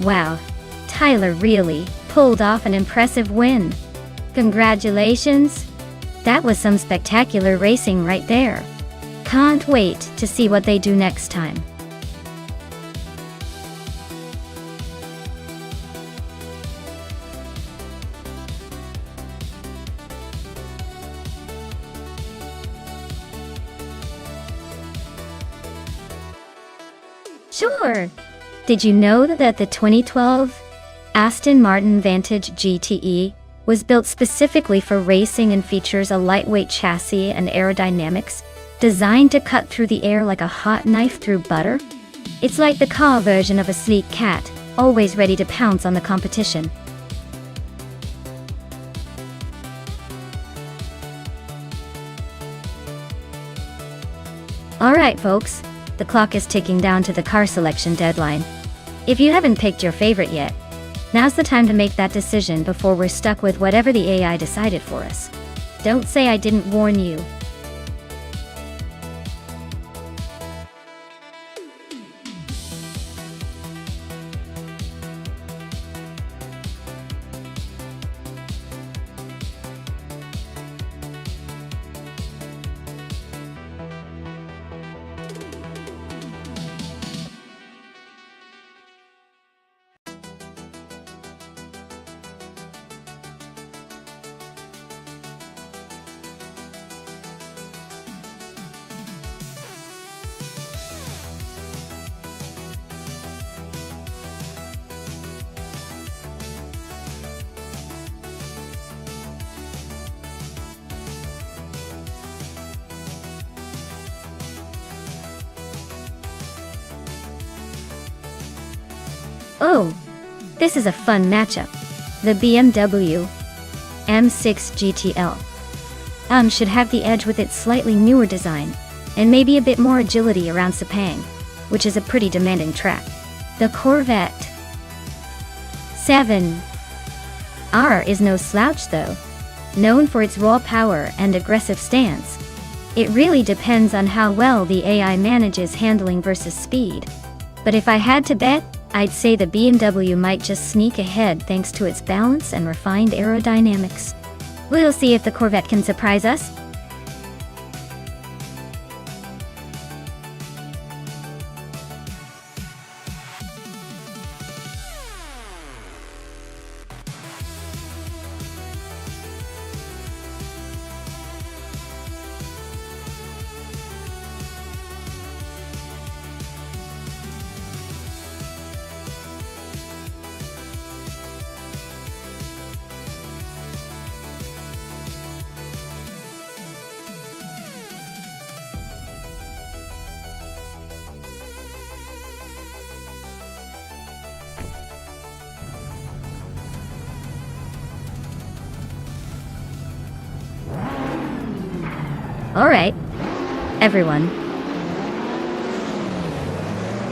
Wow, Tyler really pulled off an impressive win. Congratulations! That was some spectacular racing right there. Can't wait to see what they do next time. Sure! Did you know that the 2012 Aston Martin Vantage GTE was built specifically for racing and features a lightweight chassis and aerodynamics designed to cut through the air like a hot knife through butter? It's like the car version of a sleek cat, always ready to pounce on the competition. Alright folks, the clock is ticking down to the car selection deadline. If you haven't picked your favorite yet, now's the time to make that decision before we're stuck with whatever the AI decided for us. Don't say I didn't warn you. Oh, this is a fun matchup. The BMW M6 GTL should have the edge with its slightly newer design, and maybe a bit more agility around Sepang, which is a pretty demanding track. The Corvette 7R is no slouch though, known for its raw power and aggressive stance. It really depends on how well the AI manages handling versus speed. But if I had to bet, I'd say the BMW might just sneak ahead thanks to its balance and refined aerodynamics. We'll see if the Corvette can surprise us. Alright, everyone.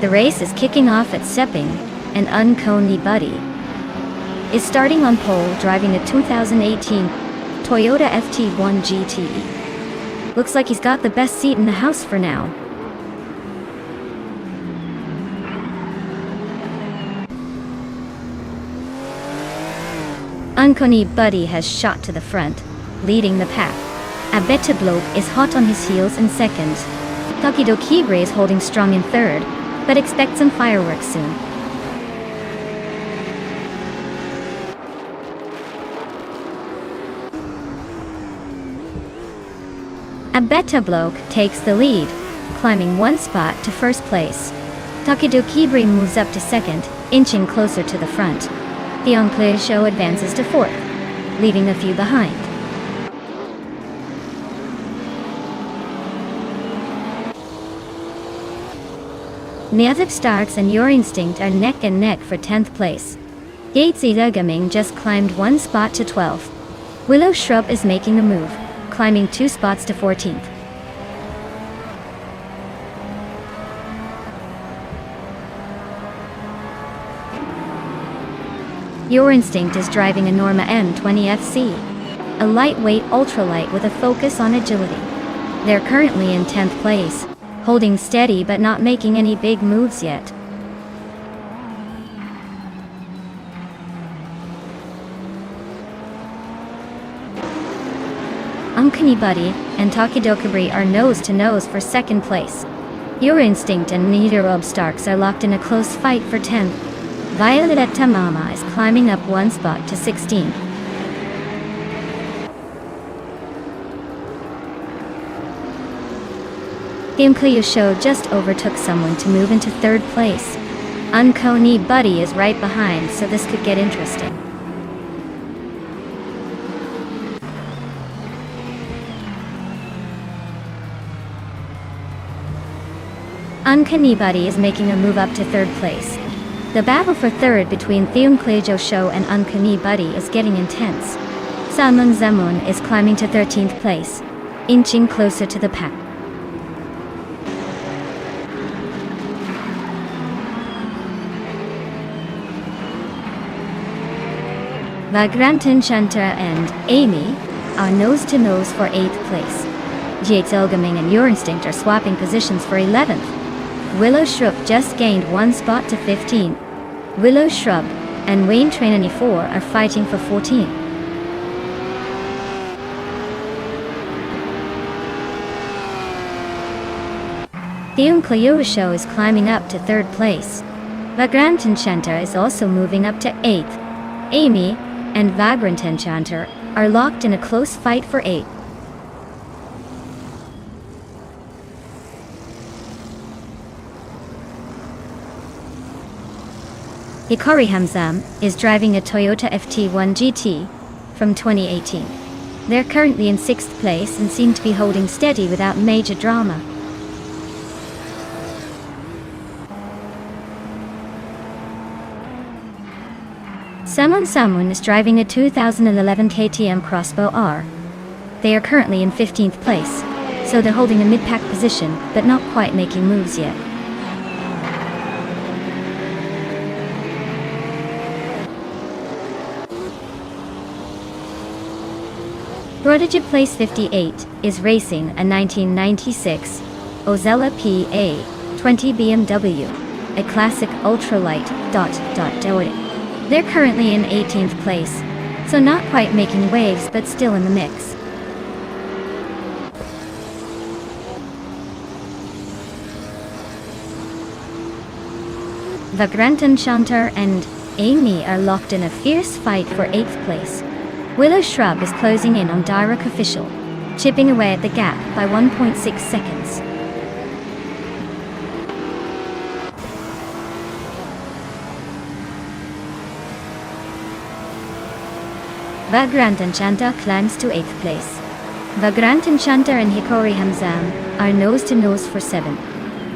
The race is kicking off at Sepang, and Unkoni Buddy is starting on pole driving a 2018 Toyota FT1 GTE. Looks like he's got the best seat in the house for now. Unkoni Buddy has shot to the front, leading the pack. Abeta Bloke is hot on his heels in second. Tokido Kibre is holding strong in third, but expect some fireworks soon. Abeta Bloke takes the lead, climbing one spot to first place. Tokido Kibre moves up to second, inching closer to the front. The Enclave Show advances to fourth, leaving a few behind. Native Starks and Your Instinct are neck and neck for 10th place. Gatesy Gaming just climbed one spot to 12th. Willow Shrub is making a move, climbing 2 spots to 14th. Your Instinct is driving a Norma M20FC, a lightweight ultralight with a focus on agility. They're currently in 10th place, holding steady but not making any big moves yet. Unkoni Buddy and Tokidokabri are nose-to-nose for second place. Your Instinct and Nidorob Starks are locked in a close fight for 10th. Violetta Mama is climbing up one spot to 16th. Gameplay Show just overtook someone to move into third place. Unkoni Buddy is right behind, so this could get interesting. Unkoni Buddy is making a move up to third place. The battle for third between Theung Klejo Show and Uncanny Buddy is getting intense. Salmon Zamun is climbing to 13th place, inching closer to the pack. Vagrantin Chanter and Amy are nose-to-nose for 8th place. Jietzelgaming and Your Instinct are swapping positions for 11th. Willow Shrub just gained 1 spot to 15. Willow Shrub and Wayne Trainany 4 are fighting for 14. Theung Klejo Show is climbing up to 3rd place. Vagrant Enchanter is also moving up to 8th. Amy and Vagrant Enchanter are locked in a close fight for 8th. Hikari Hamzam is driving a Toyota FT1 GT from 2018. They're currently in 6th place and seem to be holding steady without major drama. Samon Samun is driving a 2011 KTM Crossbow R. They are currently in 15th place, so they're holding a mid-pack position, but not quite making moves yet. Prodigy Place 58 is racing a 1996 Ozella PA20 BMW, a classic ultralight ... They're currently in 18th place, so not quite making waves but still in the mix. Vagrant Enchanter and Amy are locked in a fierce fight for 8th place. Willow Shrub is closing in on Direct Official, chipping away at the gap by 1.6 seconds. Vagrant Enchanter climbs to 8th place. Vagrant Enchanter and Hikori Hamzam are nose-to-nose for 7th.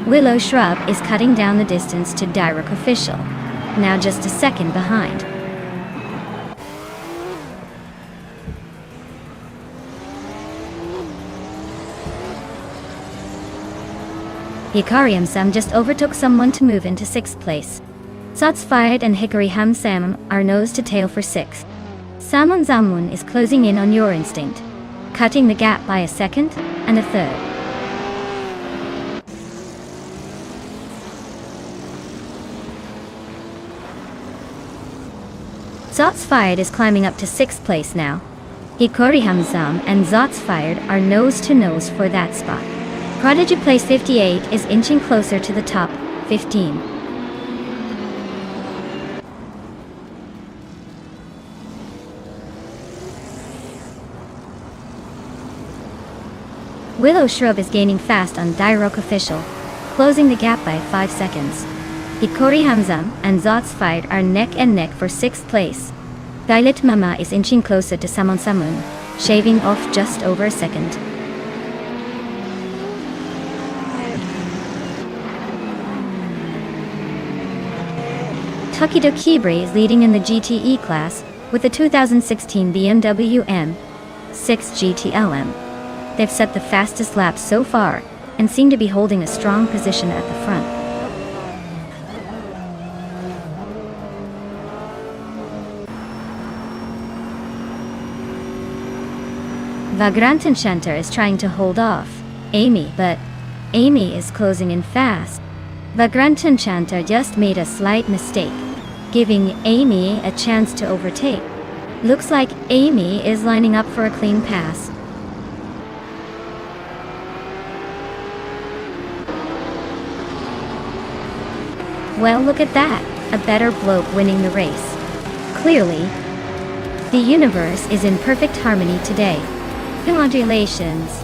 Willow Shrub is cutting down the distance to Direct Official, now just a second behind. Hikari Hamzam just overtook someone to move into 6th place. Shots Fired and Hikari Hamzam are nose-to-tail for 6th. Salmon Zamun is closing in on Your Instinct, cutting the gap by a second and a third. Shots Fired is climbing up to 6th place now. Hikori Hamzam and Shots Fired are nose-to-nose for that spot. Prodigy Place 58 is inching closer to the top 15. Willow Shrub is gaining fast on Direct Official, closing the gap by 5 seconds. Hikori Hamzam and Shots Fired are neck and neck for 6th place. Gailit Mama is inching closer to Samon Samun, shaving off just over a second. Takido Kibri is leading in the GTE class with the 2016 BMW M6 GTLM. They've set the fastest lap so far and seem to be holding a strong position at the front. Vagrant Enchanter is trying to hold off Amy, but Amy is closing in fast. Vagrant Enchanter just made a slight mistake, giving Amy a chance to overtake. Looks like Amy is lining up for a clean pass. Well, look at that, a better bloke winning the race. Clearly, the universe is in perfect harmony today. Congratulations.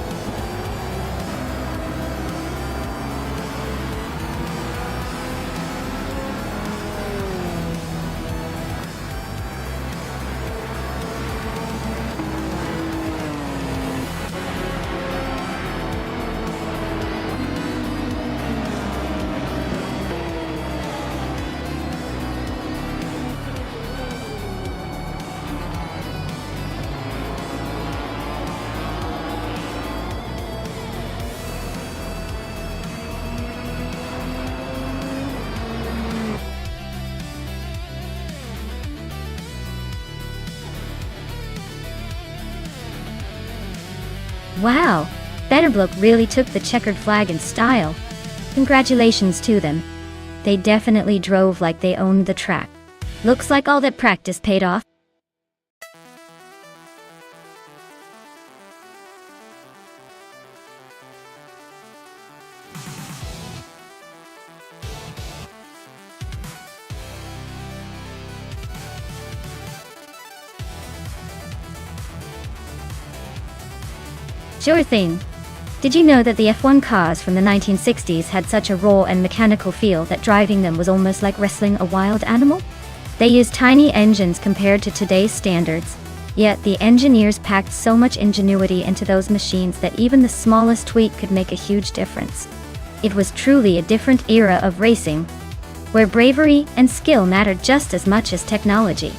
Wow, Betterblock really took the checkered flag in style. Congratulations to them. They definitely drove like they owned the track. Looks like all that practice paid off. Sure thing. Did you know that the F1 cars from the 1960s had such a raw and mechanical feel that driving them was almost like wrestling a wild animal? They used tiny engines compared to today's standards, yet the engineers packed so much ingenuity into those machines that even the smallest tweak could make a huge difference. It was truly a different era of racing, where bravery and skill mattered just as much as technology.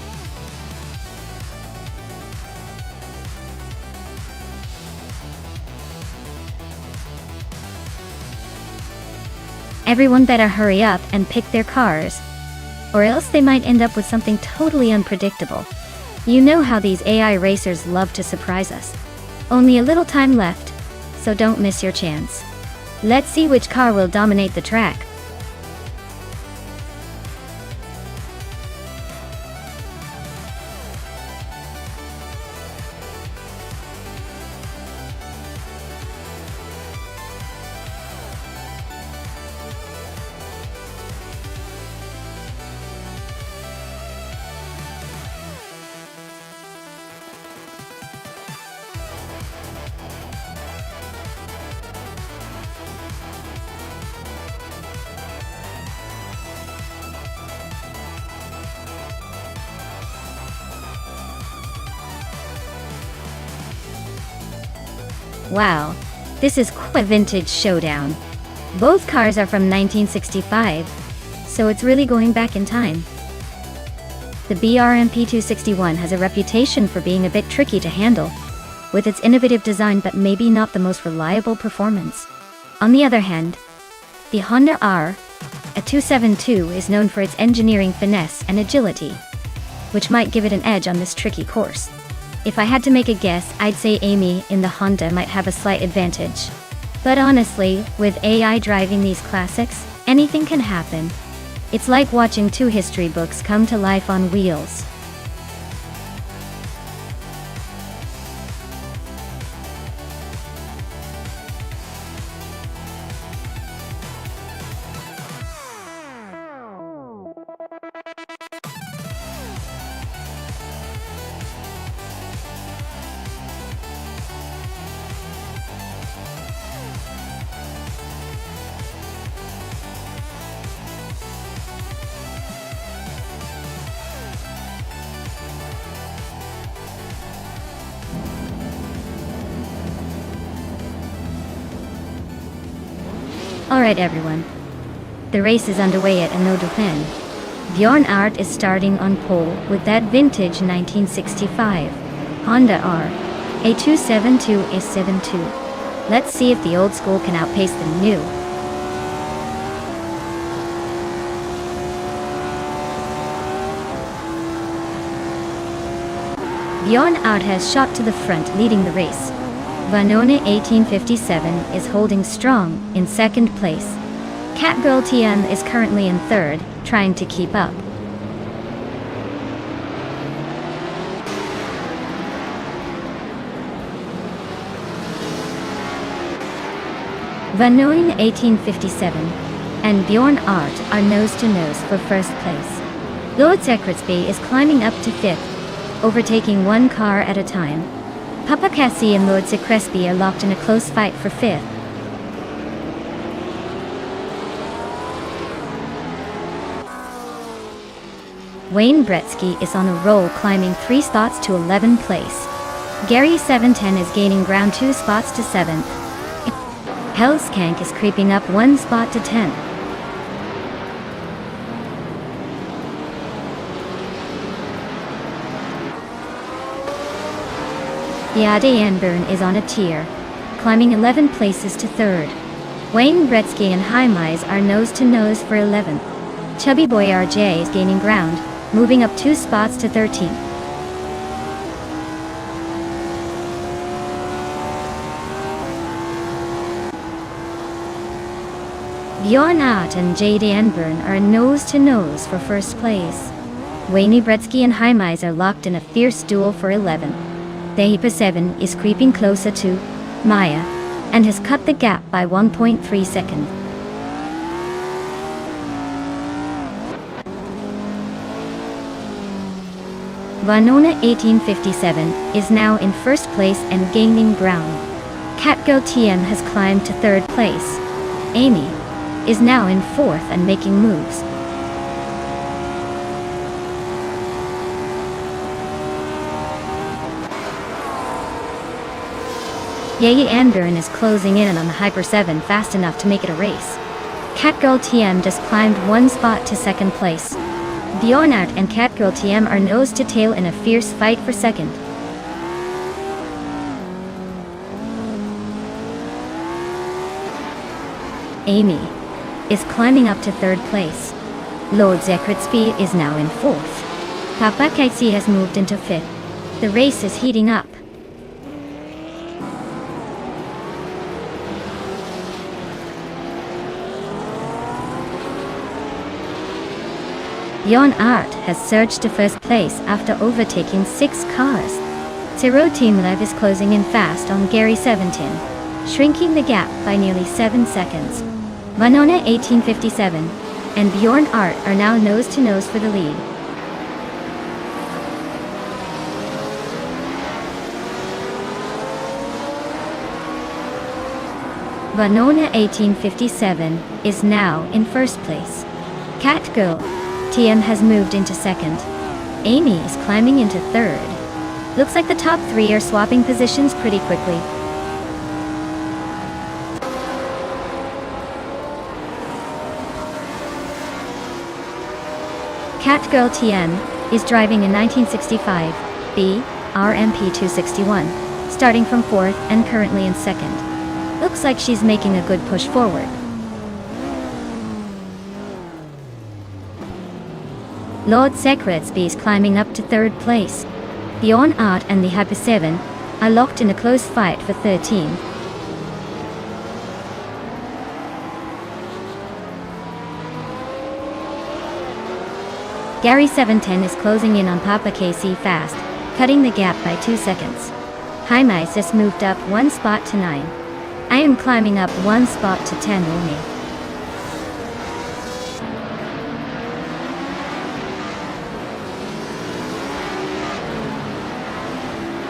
Everyone better hurry up and pick their cars, or else they might end up with something totally unpredictable. You know how these AI racers love to surprise us. Only a little time left, so don't miss your chance. Let's see which car will dominate the track. Wow, this is quite a vintage showdown. Both cars are from 1965, so it's really going back in time. The BRMP261 has a reputation for being a bit tricky to handle, with its innovative design but maybe not the most reliable performance. On the other hand, the Honda R, a 272, is known for its engineering finesse and agility, which might give it an edge on this tricky course. If I had to make a guess, I'd say Amy in the Honda might have a slight advantage. But honestly, with AI driving these classics, anything can happen. It's like watching two history books come to life on wheels. Alright everyone, the race is underway at Anodopin. Bjorn Art is starting on pole with that vintage 1965 Honda R, a 272 S72. Let's see if the old school can outpace the new. Bjorn Art has shot to the front, leading the race. Vanone 1857 is holding strong in second place. Catgirl Tian is currently in third, trying to keep up. Vanone 1857 and Bjorn Art are nose-to-nose for first place. Lord Secretsby is climbing up to fifth, overtaking one car at a time. Papa Cassie and Lord Secretsby are locked in a close fight for fifth. Wayne Gretzky is on a roll, climbing 3 spots to 11th place. Gary 710 is gaining ground 2 spots to 7th. Hellskank is creeping up 1 spot to 10th. Yade Anburn is on a tier, climbing 11 places to 3rd. Wayne Gretzky and Jaimais are nose-to-nose for 11th. Chubby Boy RJ is gaining ground, moving up 2 spots to 13th. Bjorn Art and J.D. Enburn are nose-to-nose for first place. Wayne Gretzky and Heimeis are locked in a fierce duel for 11th. The AP7 is creeping closer to Maya and has cut the gap by 1.3 seconds. Vanona 1857 is now in first place and gaining ground. Catgirl TM has climbed to third place. Amy is now in fourth and making moves. J.D. Enburn is closing in on the Hyper 7 fast enough to make it a race. Catgirl TM just climbed one spot to second place. Bjornart and Catgirl TM are nose to tail in a fierce fight for second. Amy is climbing up to third place. Lord Zekritsby is now in fourth. Papa Casey has moved into fifth. The race is heating up. Bjorn Art has surged to first place after overtaking 6 cars. Zero Team Live is closing in fast on Gary 17, shrinking the gap by nearly 7 seconds. Vanona 1857 and Bjorn Art are now nose-to-nose for the lead. Vanona 1857 is now in first place. Catgirl TM has moved into second. Amy is climbing into third. Looks like the top 3 are swapping positions pretty quickly. Catgirl TM is driving a 1965 B RMP 261, starting from fourth and currently in second. Looks like she's making a good push forward. Lord Zekritsby is climbing up to third place. Bjorn Art and the Hyper 7 are locked in a close fight for 13. Gary 710 is closing in on Papa Casey fast, cutting the gap by 2 seconds. Heimeis just moved up 1 spot to 9. I am climbing up 1 spot to 10 only.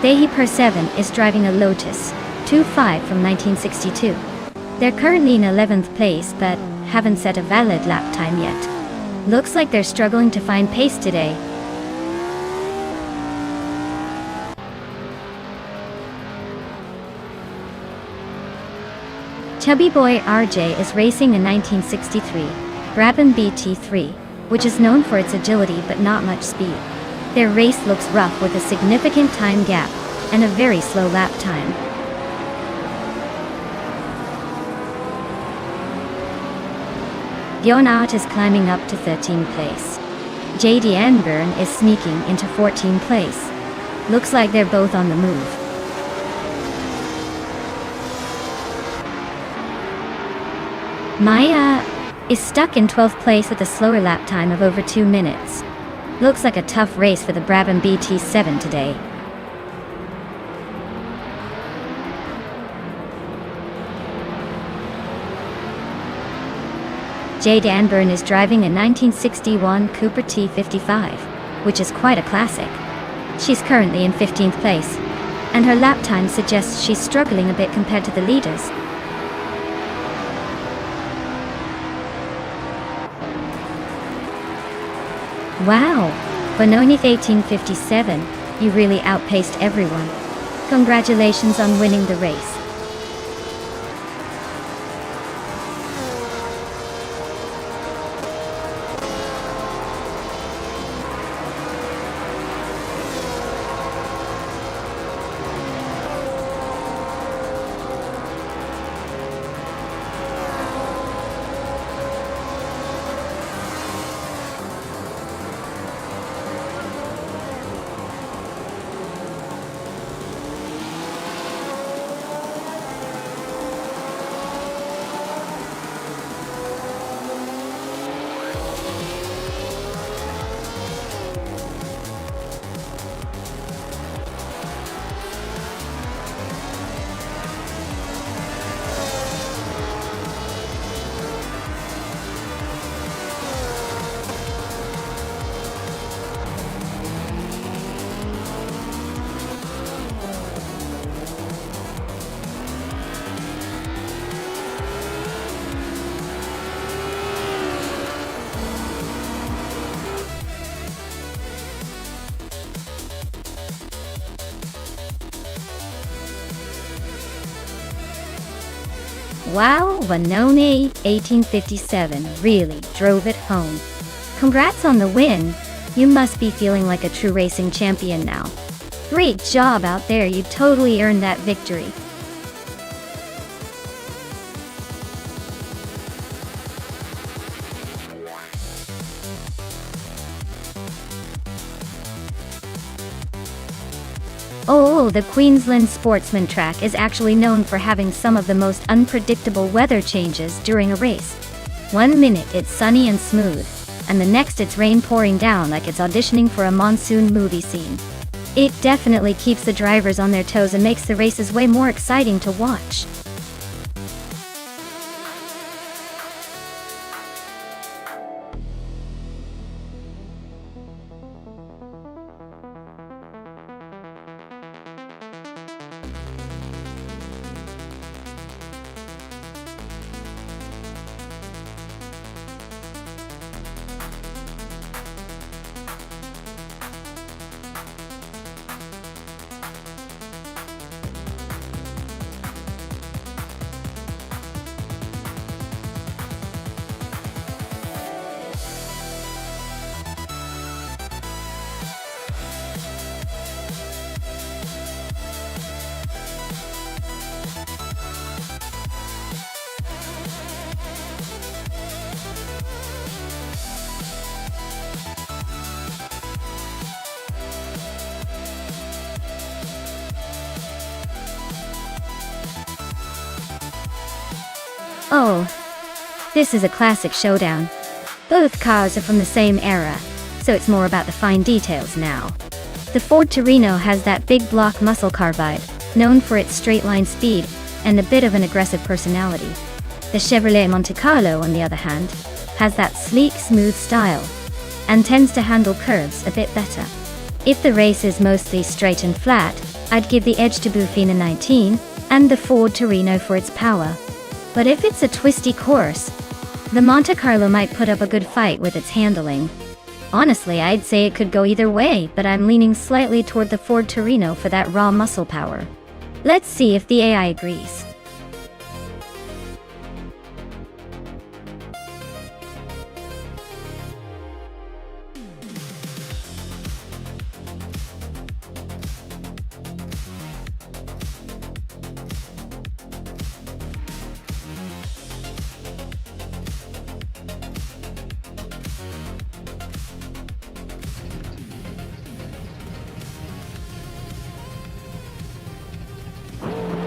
Dehi Per 7 is driving a Lotus 2.5 from 1962. They're currently in 11th place but haven't set a valid lap time yet. Looks like they're struggling to find pace today. Chubby Boy RJ is racing a 1963 Brabham BT3, which is known for its agility but not much speed. Their race looks rough with a significant time gap and a very slow lap time. Bjorn Art is climbing up to 13th place. J.D. Enburn is sneaking into 14th place. Looks like they're both on the move. Maya is stuck in 12th place with a slower lap time of over 2 minutes. Looks like a tough race for the Brabham BT7 today. J.D. Enburn is driving a 1961 Cooper T55, which is quite a classic. She's currently in 15th place, and her lap time suggests she's struggling a bit compared to the leaders. Wow, Vanoni 1857, you really outpaced everyone. Congratulations on winning the race. Wow, Vanoni, 1857, really drove it home. Congrats on the win. You must be feeling like a true racing champion now. Great job out there, you totally earned that victory. Oh, the Queensland Sportsman Track is actually known for having some of the most unpredictable weather changes during a race. 1 minute it's sunny and smooth, and the next it's rain pouring down like it's auditioning for a monsoon movie scene. It definitely keeps the drivers on their toes and makes the races way more exciting to watch. Oh, this is a classic showdown. Both cars are from the same era, so it's more about the fine details now. The Ford Torino has that big block muscle car vibe, known for its straight-line speed and a bit of an aggressive personality. The Chevrolet Monte Carlo, on the other hand, has that sleek, smooth style and tends to handle curves a bit better. If the race is mostly straight and flat, I'd give the edge to Buffina 19 and the Ford Torino for its power. But if it's a twisty course, the Monte Carlo might put up a good fight with its handling. Honestly, I'd say it could go either way, but I'm leaning slightly toward the Ford Torino for that raw muscle power. Let's see if the AI agrees.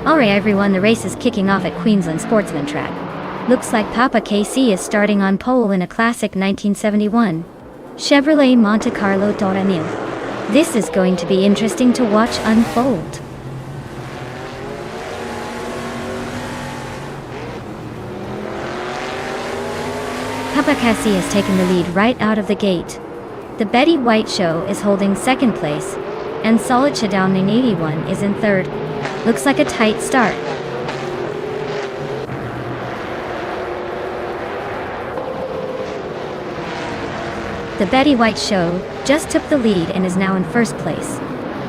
Alright everyone, the race is kicking off at Queensland Sportsman Track. Looks like Papa KC is starting on pole in a classic 1971 Chevrolet Monte Carlo Torino. This is going to be interesting to watch unfold. Papa KC has taken the lead right out of the gate. The Betty White Show is holding second place, and Solid Shadown in 81 is in third. Looks like a tight start. The Betty White Show just took the lead and is now in first place.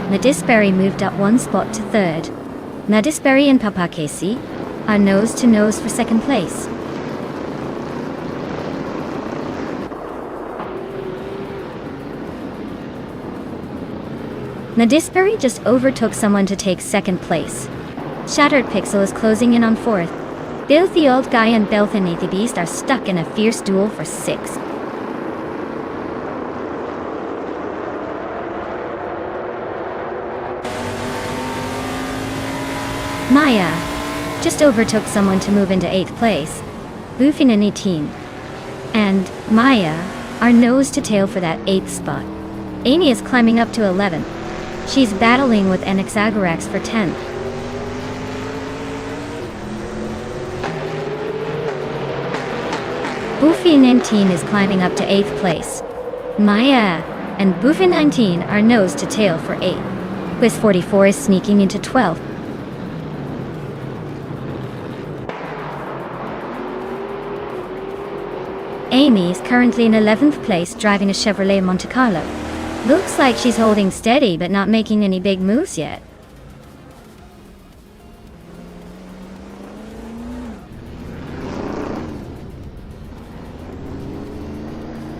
Nadisberry moved up one spot to third. Nadisberry and Papa KC are nose to nose for second place. Nadisberry just overtook someone to take second place. Shattered Pixel is closing in on fourth. Both the old guy and Belth and Nathy Beast are stuck in a fierce duel for sixth. Maya just overtook someone to move into eighth place. Boofin and 18 and Maya are nose to tail for that eighth spot. Amy is climbing up to 11th. She's battling with Enixagarax for 10th. Boofin 19 is climbing up to 8th place. Maya and Boofin 19 are nose to tail for 8th. Quiz 44 is sneaking into 12th. Amy is currently in 11th place driving a Chevrolet Monte Carlo. Looks like she's holding steady but not making any big moves yet.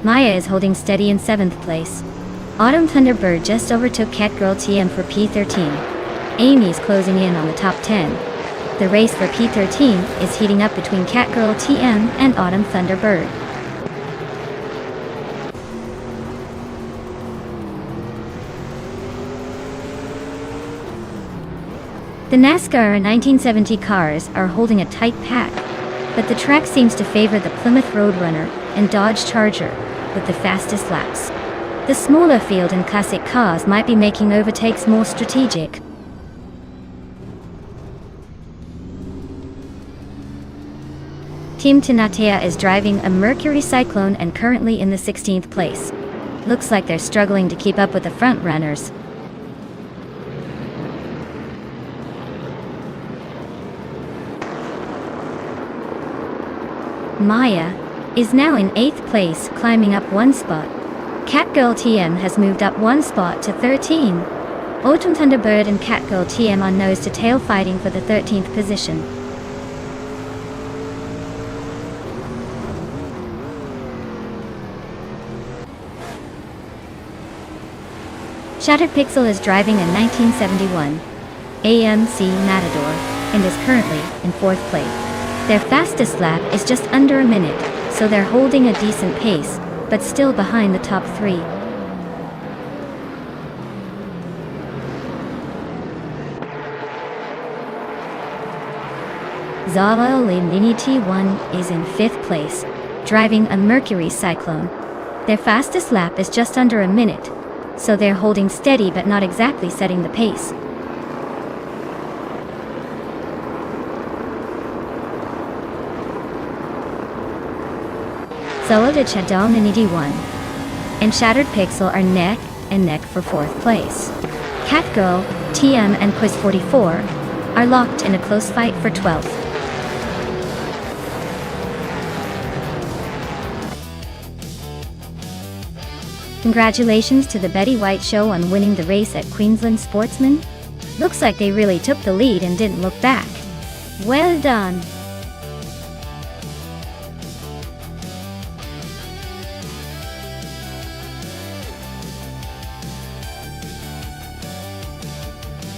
Maya is holding steady in 7th place. Autumn Thunderbird just overtook Catgirl TM for P13. Amy's closing in on the top 10. The race for P13 is heating up between Catgirl TM and Autumn Thunderbird. The NASCAR 1970 cars are holding a tight pack, but the track seems to favor the Plymouth Roadrunner and Dodge Charger with the fastest laps. The smaller field in classic cars might be making overtakes more strategic. Team Tinatea is driving a Mercury Cyclone and currently in the 16th place. Looks like they're struggling to keep up with the front runners. Maya is now in 8th place, climbing up 1 spot. Catgirl TM has moved up 1 spot to 13. Autumn Thunderbird and Catgirl TM are nose to tail fighting for the 13th position. Shattered Pixel is driving a 1971 AMC Matador and is currently in 4th place. Their fastest lap is just under a minute, so they're holding a decent pace, but still behind the top 3. Zava Limini T1 is in 5th place, driving a Mercury Cyclone. Their fastest lap is just under a minute, so they're holding steady but not exactly setting the pace. Solid Chadong and ED1 and Shattered Pixel are neck and neck for 4th place. Catgirl, TM and Quiz 44 are locked in a close fight for 12th. Congratulations to the Betty White Show on winning the race at Queensland Sportsman. Looks like they really took the lead and didn't look back. Well done.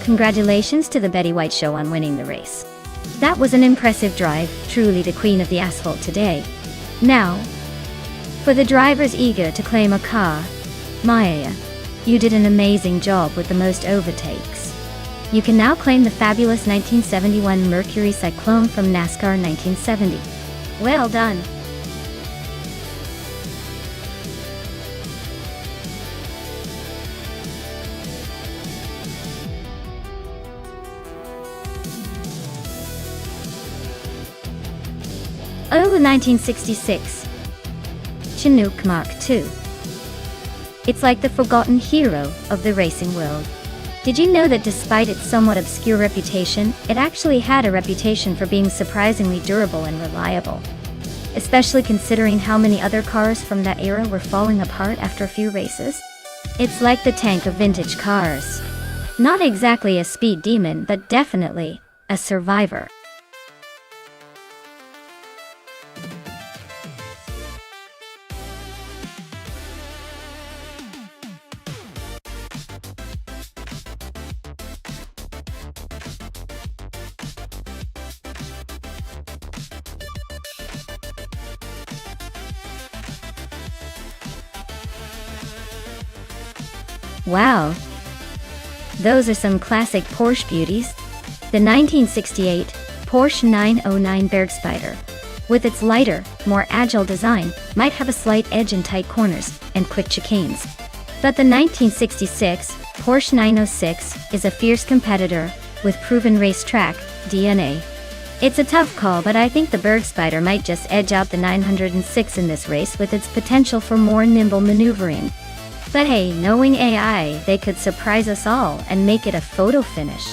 Congratulations to the Betty White Show on winning the race. That was an impressive drive, truly the queen of the asphalt today. Now, for the drivers eager to claim a car, Maya, you did an amazing job with the most overtakes. You can now claim the fabulous 1971 Mercury Cyclone from NASCAR 1970. Well done. Over 1966. Chinook Mark II. It's like the forgotten hero of the racing world. Did you know that despite its somewhat obscure reputation, it actually had a reputation for being surprisingly durable and reliable? Especially considering how many other cars from that era were falling apart after a few races? It's like the tank of vintage cars. Not exactly a speed demon, but definitely a survivor. Wow! Those are some classic Porsche beauties. The 1968 Porsche 909 Bergspider, with its lighter, more agile design, might have a slight edge in tight corners and quick chicanes. But the 1966 Porsche 906 is a fierce competitor with proven racetrack DNA. It's a tough call, but I think the Bergspider might just edge out the 906 in this race with its potential for more nimble maneuvering. But hey, knowing AI, they could surprise us all and make it a photo finish.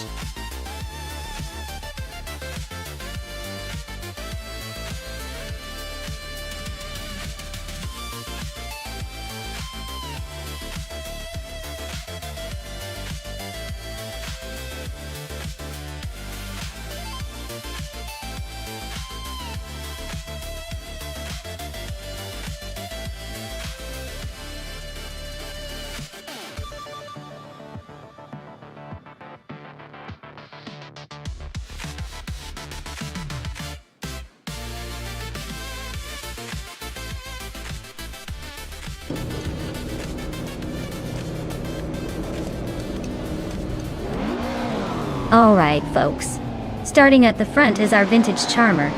Alright, folks. Starting at the front is our vintage charmer,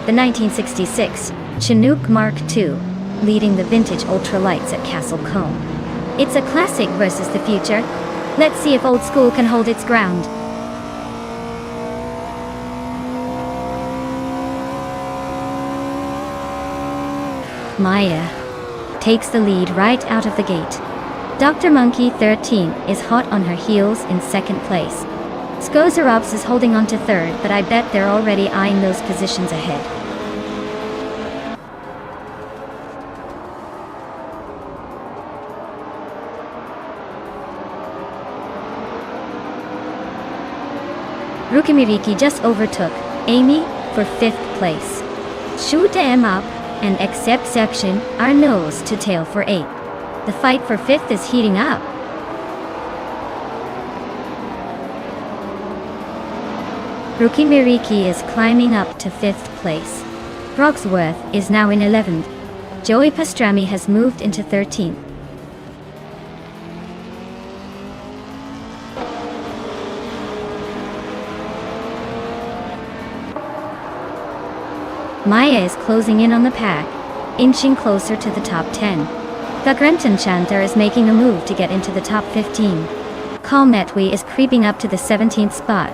the 1966 Chinook Mark II, leading the vintage ultralights at Castle Combe. It's a classic versus the future. Let's see if old school can hold its ground. Maya takes the lead right out of the gate. Dr. Monkey 13 is hot on her heels in second place. Skozarops is holding on to third, but I bet they're already eyeing those positions ahead. Rukimiriki just overtook Amy for 5th place. Shoot 'em up and Exception are nose to tail for 8th. The fight for 5th is heating up. Rukimiriki is climbing up to 5th place. Brogsworth is now in 11th. Joey Pastrami has moved into 13th. Maya is closing in on the pack, inching closer to the top 10. The Grenton Chanter is making a move to get into the top 15. Kalmetwi is creeping up to the 17th spot,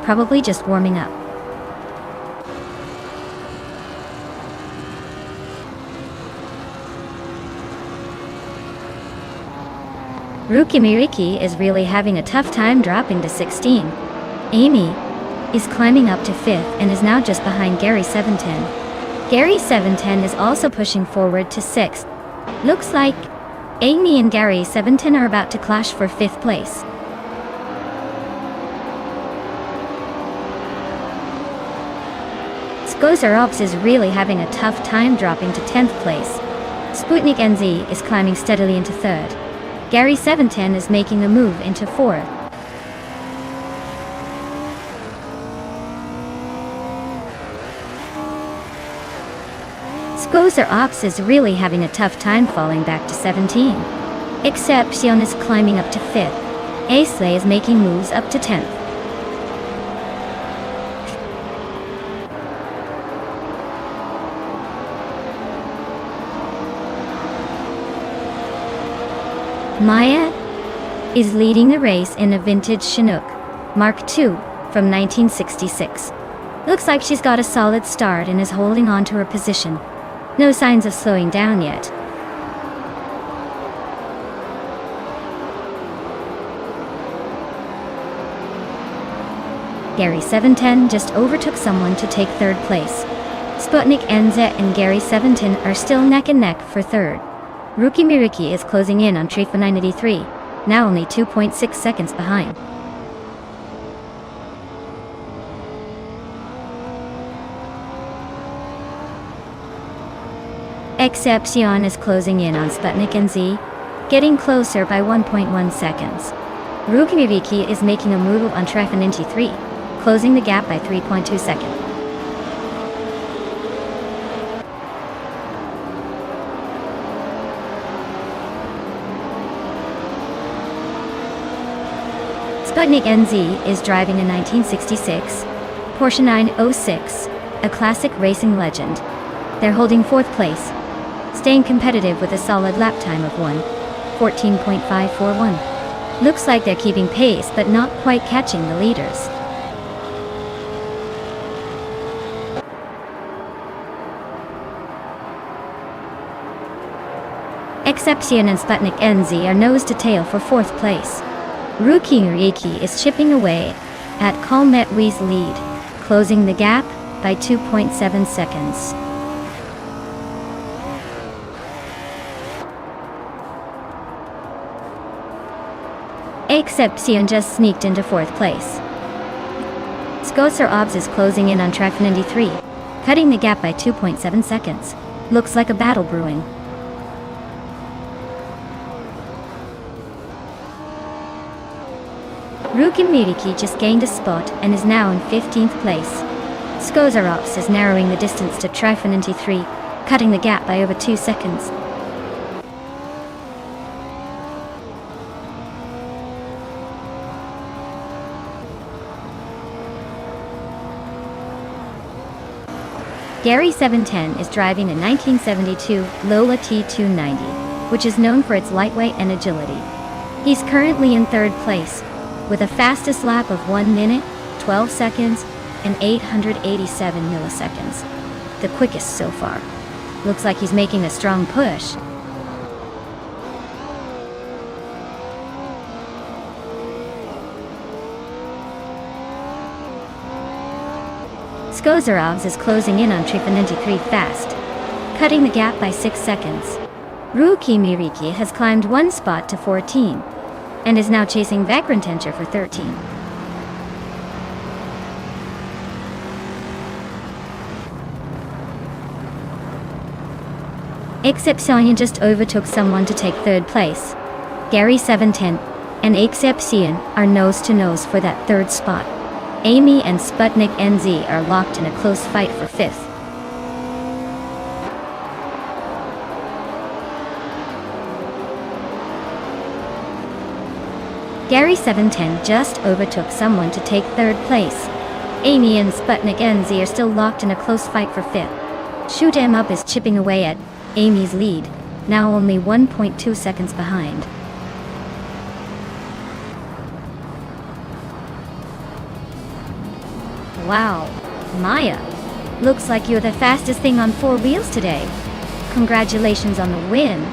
probably just warming up. Rukimiriki is really having a tough time dropping to 16. Amy is climbing up to 5th and is now just behind Gary 710. Gary 710 is also pushing forward to 6th. Looks like Amy and Gary 710 are about to clash for 5th place. Skozarops is really having a tough time dropping to 10th place. Sputnik NZ is climbing steadily into 3rd. Gary 710 is making a move into 4th. Skozarops is really having a tough time falling back to 17. Exception is climbing up to 5th. Aisley is making moves up to 10th. Maya is leading the race in a vintage Chinook Mark II from 1966. Looks like she's got a solid start and is holding on to her position. No signs of slowing down yet. Gary 710 just overtook someone to take 3rd place. Sputnik NZ and Gary 710 are still neck and neck for 3rd. Rukimiriki is closing in on Trifa 983, now only 2.6 seconds behind. Exception is closing in on Sputnik NZ, getting closer by 1.1 seconds. Rukimiriki is making a move on Trifa 93, closing the gap by 3.2 seconds. Sputnik NZ is driving a 1966 Porsche 906, a classic racing legend. They're holding 4th place, staying competitive with a solid lap time of 1:14.541. Looks like they're keeping pace but not quite catching the leaders. Exception and Sputnik NZ are nose to tail for 4th place. Rukimiriki is chipping away at Kalmetwi's lead, closing the gap by 2.7 seconds. Exception just sneaked into 4th place. Skozarops is closing in on Trifa 93, cutting the gap by 2.7 seconds. Looks like a battle brewing. Rukimiriki just gained a spot and is now in 15th place. Skozarops is narrowing the distance to Trifa 93, cutting the gap by over 2 seconds. Gary 710 is driving a 1972 Lola T290, which is known for its lightweight and agility. He's currently in third place, with a fastest lap of 1 minute, 12 seconds, and 887 milliseconds. The quickest so far. Looks like he's making a strong push. Skozarovs is closing in on Trifanenti fast, cutting the gap by 6 seconds. Ruki Miriki has climbed 1 spot to 14, and is now chasing Vagrantencher for 13. Exception just overtook someone to take third place. Gary 710 and Exception are nose-to-nose for that third spot. Amy and Sputnik NZ are locked in a close fight for fifth. Gary 710 just overtook someone to take third place. Amy and Sputnik NZ are still locked in a close fight for fifth. Shoot 'em Up is chipping away at Amy's lead, now only 1.2 seconds behind. Wow, Maya, looks like you're the fastest thing on 4 wheels today. Congratulations on the win.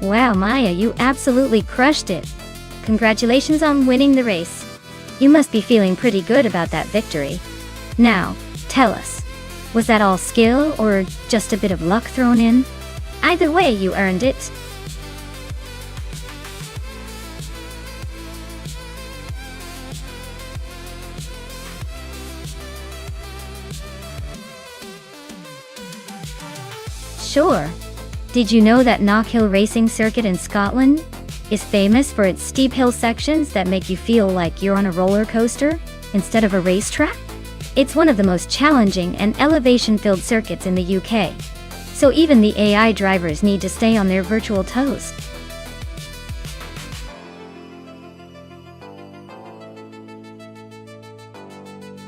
Wow, Maya, you absolutely crushed it. Congratulations on winning the race. You must be feeling pretty good about that victory. Now, tell us, was that all skill or just a bit of luck thrown in? Either way, you earned it. Sure. Did you know that Knockhill Racing Circuit in Scotland is famous for its steep hill sections that make you feel like you're on a roller coaster instead of a racetrack? It's one of the most challenging and elevation-filled circuits in the UK, so even the AI drivers need to stay on their virtual toes.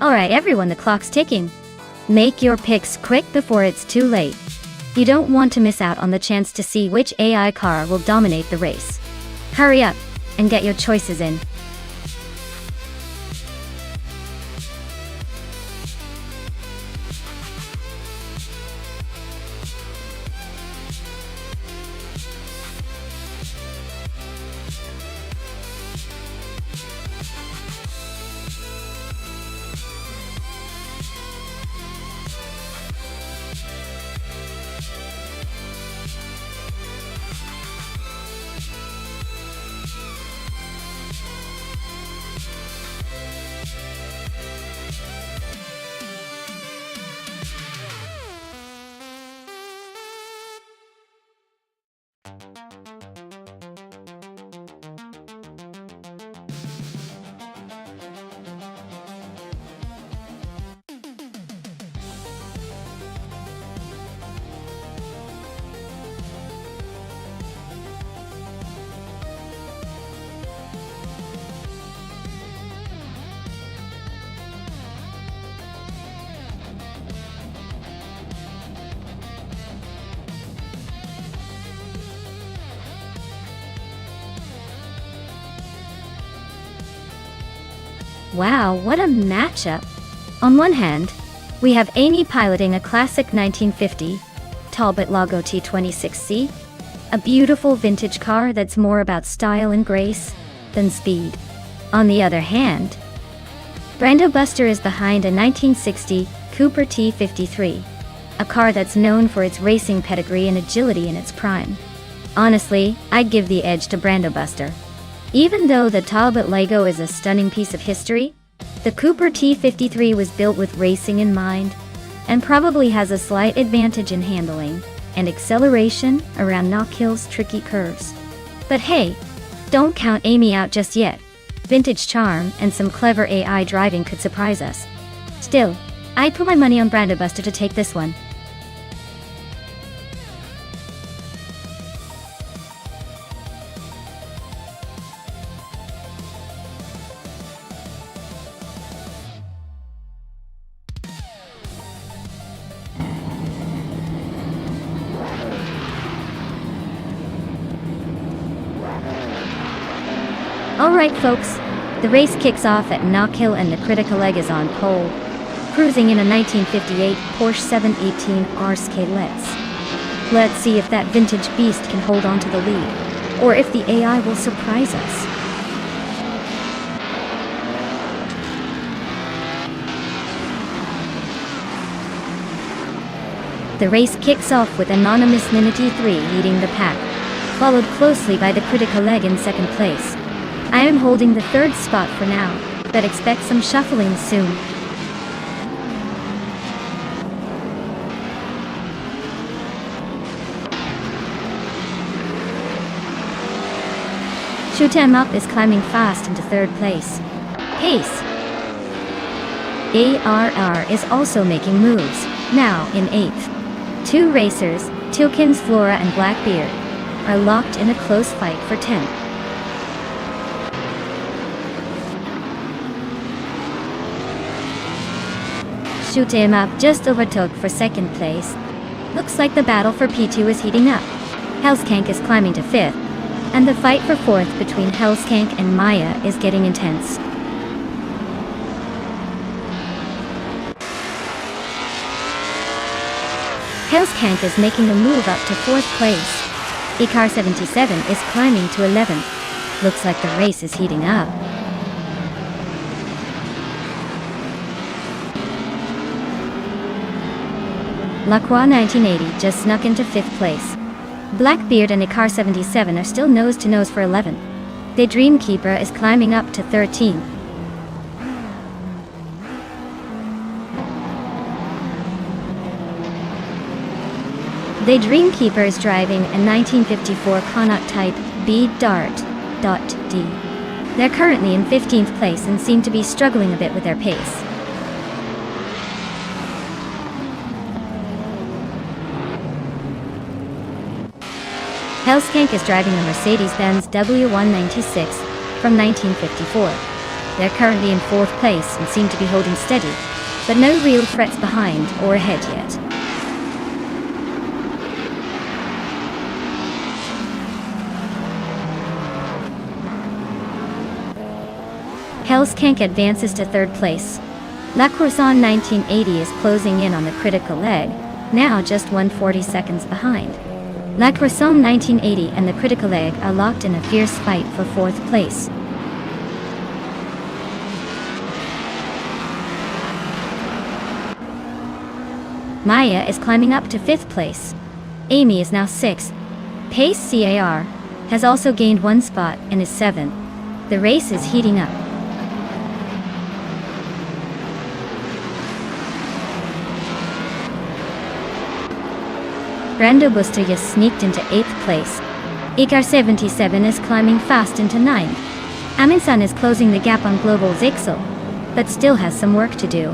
Alright everyone, the clock's ticking. Make your picks quick before it's too late. You don't want to miss out on the chance to see which AI car will dominate the race. Hurry up and get your choices in. Wow, what a matchup! On one hand, We have Amy piloting a classic 1950 Talbot Lago T26C, a beautiful vintage car that's more about style and grace than speed. On the other hand, Brando Buster is behind a 1960 Cooper T53, a car that's known for its racing pedigree and agility in its prime. Honestly, I'd give the edge to Brando Buster. Even though the Talbot Lago is a stunning piece of history, the Cooper T53 was built with racing in mind and probably has a slight advantage in handling and acceleration around Knock Hill's tricky curves. But hey, don't count Amy out just yet. Vintage charm and some clever AI driving could surprise us. Still, I'd put my money on Brando Buster to take this one. Alright folks, the race kicks off at Knock Hill and the critical leg is on pole, cruising in a 1958 Porsche 718 RSK. Let's see if that vintage beast can hold on to the lead, or if the AI will surprise us. The race kicks off with Anonymous Ninity 3 leading the pack, followed closely by the critical leg in second place. I am holding the third spot for now, but expect some shuffling soon. Shoot 'em Up is climbing fast into third place. Pace. ARR is also making moves, now in 8th. Two racers, Tilkins Flora and Blackbeard, are locked in a close fight for 10th. Shoot 'em Up just overtook for second place. Looks like the battle for P2 is heating up. Hellskank is climbing to 5th, and the fight for 4th between Hellskank and Maya is getting intense. Hellskank is making a move up to 4th place. Icar 77 is climbing to 11th. Looks like the race is heating up. Lacroix 1980 just snuck into 5th place. Blackbeard and Icar 77 are still nose-to-nose for 11th. The Dreamkeeper is climbing up to 13th. The Dreamkeeper is driving a 1954 Connaught Type B Dart.D. They're currently in 15th place and seem to be struggling a bit with their pace. Hellskank is driving a Mercedes-Benz W196 from 1954. They're currently in 4th place and seem to be holding steady, but no real threats behind or ahead yet. Hellskank advances to 3rd place. La Croissant 1980 is closing in on the critical leg, now just 140 seconds behind. La Croissant 1980 and the critical leg are locked in a fierce fight for 4th place. Maya is climbing up to 5th place. Amy is now 6th. Pace CAR has also gained 1 spot and is 7th. The race is heating up. Brando Buster just sneaked into 8th place. Icar 77 is climbing fast into 9th. Aminsan is closing the gap on Global Zixel, but still has some work to do.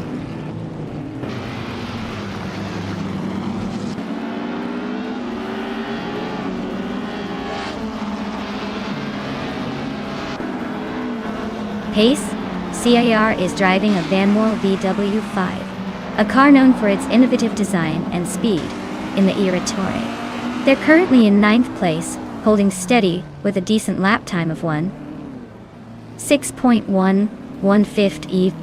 Pace, CAR is driving a Vanwall VW5, a car known for its innovative design and speed in the era Touring. They're currently in 9th place, holding steady with a decent lap time of 1:06.115.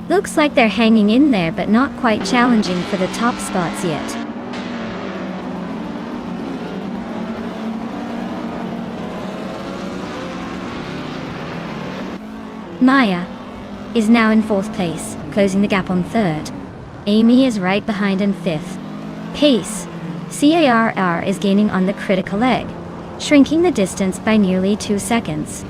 Looks like they're hanging in there but not quite challenging for the top spots yet. Maya is now in 4th place, closing the gap on 3rd. Amy is right behind in 5th. Pace CARR is gaining on the critical leg, shrinking the distance by nearly 2 seconds.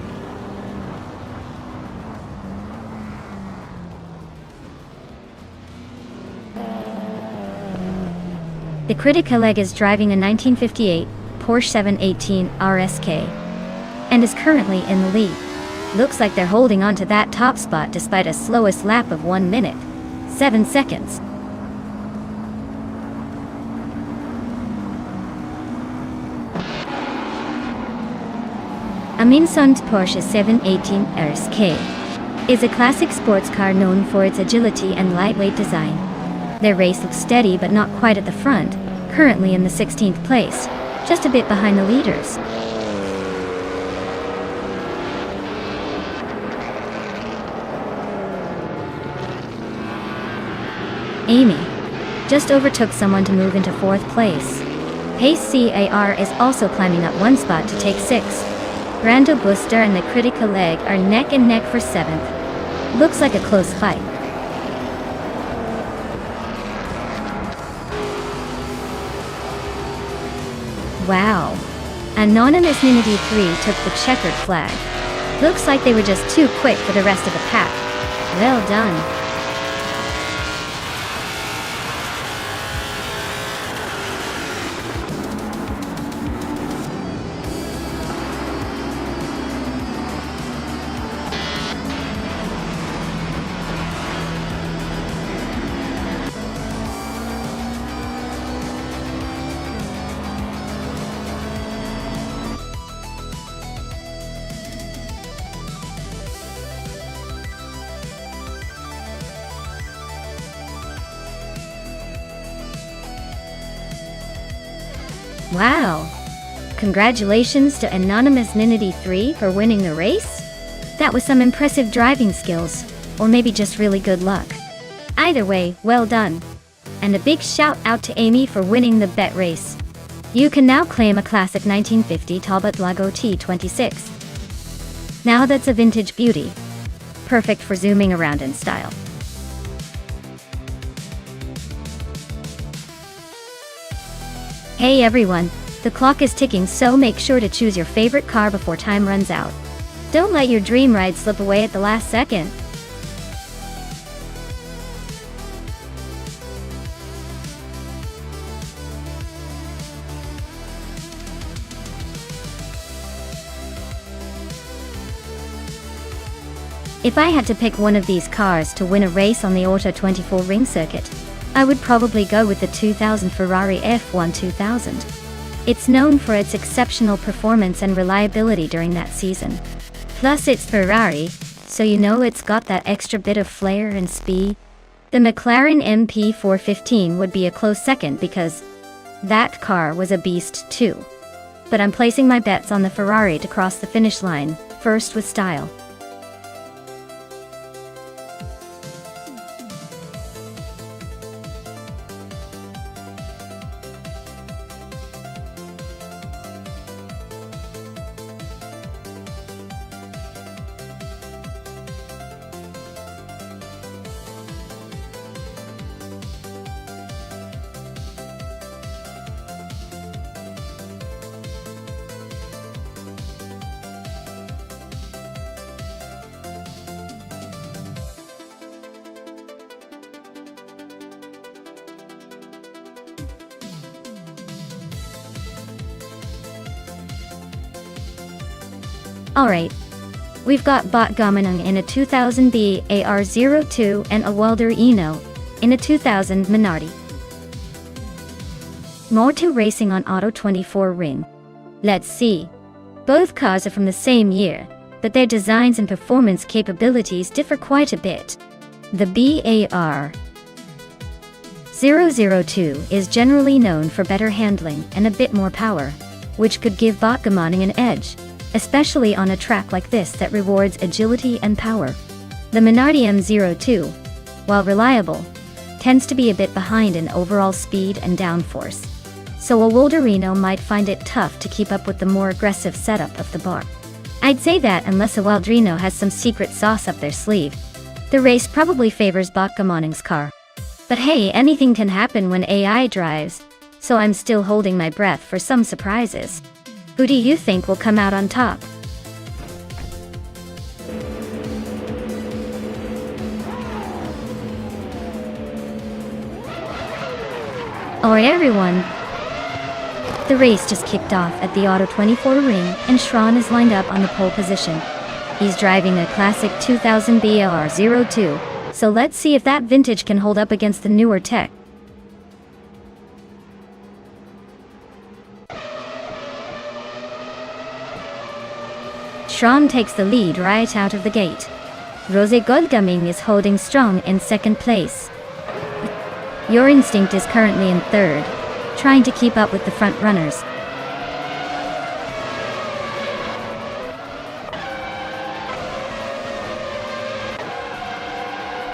The critical leg is driving a 1958 Porsche 718 RSK and is currently in the lead. Looks like they're holding on to that top spot despite a slowest lap of 1 minute, 7 seconds. Aminson's Porsche 718 RSK is a classic sports car known for its agility and lightweight design. Their race looks steady but not quite at the front, currently in the 16th place, just a bit behind the leaders. Amy just overtook someone to move into 4th place. Pace CAR is also climbing up 1 spot to take 6th. Brando Buster and the critical leg are neck and neck for 7th. Looks like a close fight. Wow. Anonymous Ninity 3 took the checkered flag. Looks like they were just too quick for the rest of the pack. Well done. Wow! Congratulations to Anonymous Ninity 3 for winning the race? That was some impressive driving skills, or maybe just really good luck. Either way, well done. And a big shout out to Amy for winning the bet race. You can now claim a classic 1950 Talbot Lago T26. Now that's a vintage beauty. Perfect for zooming around in style. Hey everyone, the clock is ticking, so make sure to choose your favorite car before time runs out. Don't let your dream ride slip away at the last second. If I had to pick one of these cars to win a race on the Auto 24 ring circuit, I would probably go with the 2000 Ferrari F1 2000. It's known for its exceptional performance and reliability during that season. Plus it's Ferrari, so you know it's got that extra bit of flair and speed. The McLaren MP415 would be a close second because that car was a beast too. But I'm placing my bets on the Ferrari to cross the finish line, first with style. Alright, we've got Bot Gamanung in a 2000B AR02 and a Welder Eno in a 2000 Minardi. More to racing on Auto 24 ring. Let's see. Both cars are from the same year, but their designs and performance capabilities differ quite a bit. The BAR 002 is generally known for better handling and a bit more power, which could give Bot Gamanung an edge, especially on a track like this that rewards agility and power. The Minardi M02 while reliable, tends to be a bit behind in overall speed and downforce. So a Wilderino might find it tough to keep up with the more aggressive setup of the bar. I'd say that unless a Wilderino has some secret sauce up their sleeve, the race probably favors Botgamoning's car. But hey, anything can happen when AI drives, so I'm still holding my breath for some surprises. Who do you think will come out on top? Alright everyone, the race just kicked off at the Auto 24 ring and Shron is lined up on the pole position. He's driving a classic 2000 BLR02, so let's see if that vintage can hold up against the newer tech. Shron takes the lead right out of the gate. Rose Godgaming is holding strong in second place. Your Instinct is currently in third, trying to keep up with the front runners.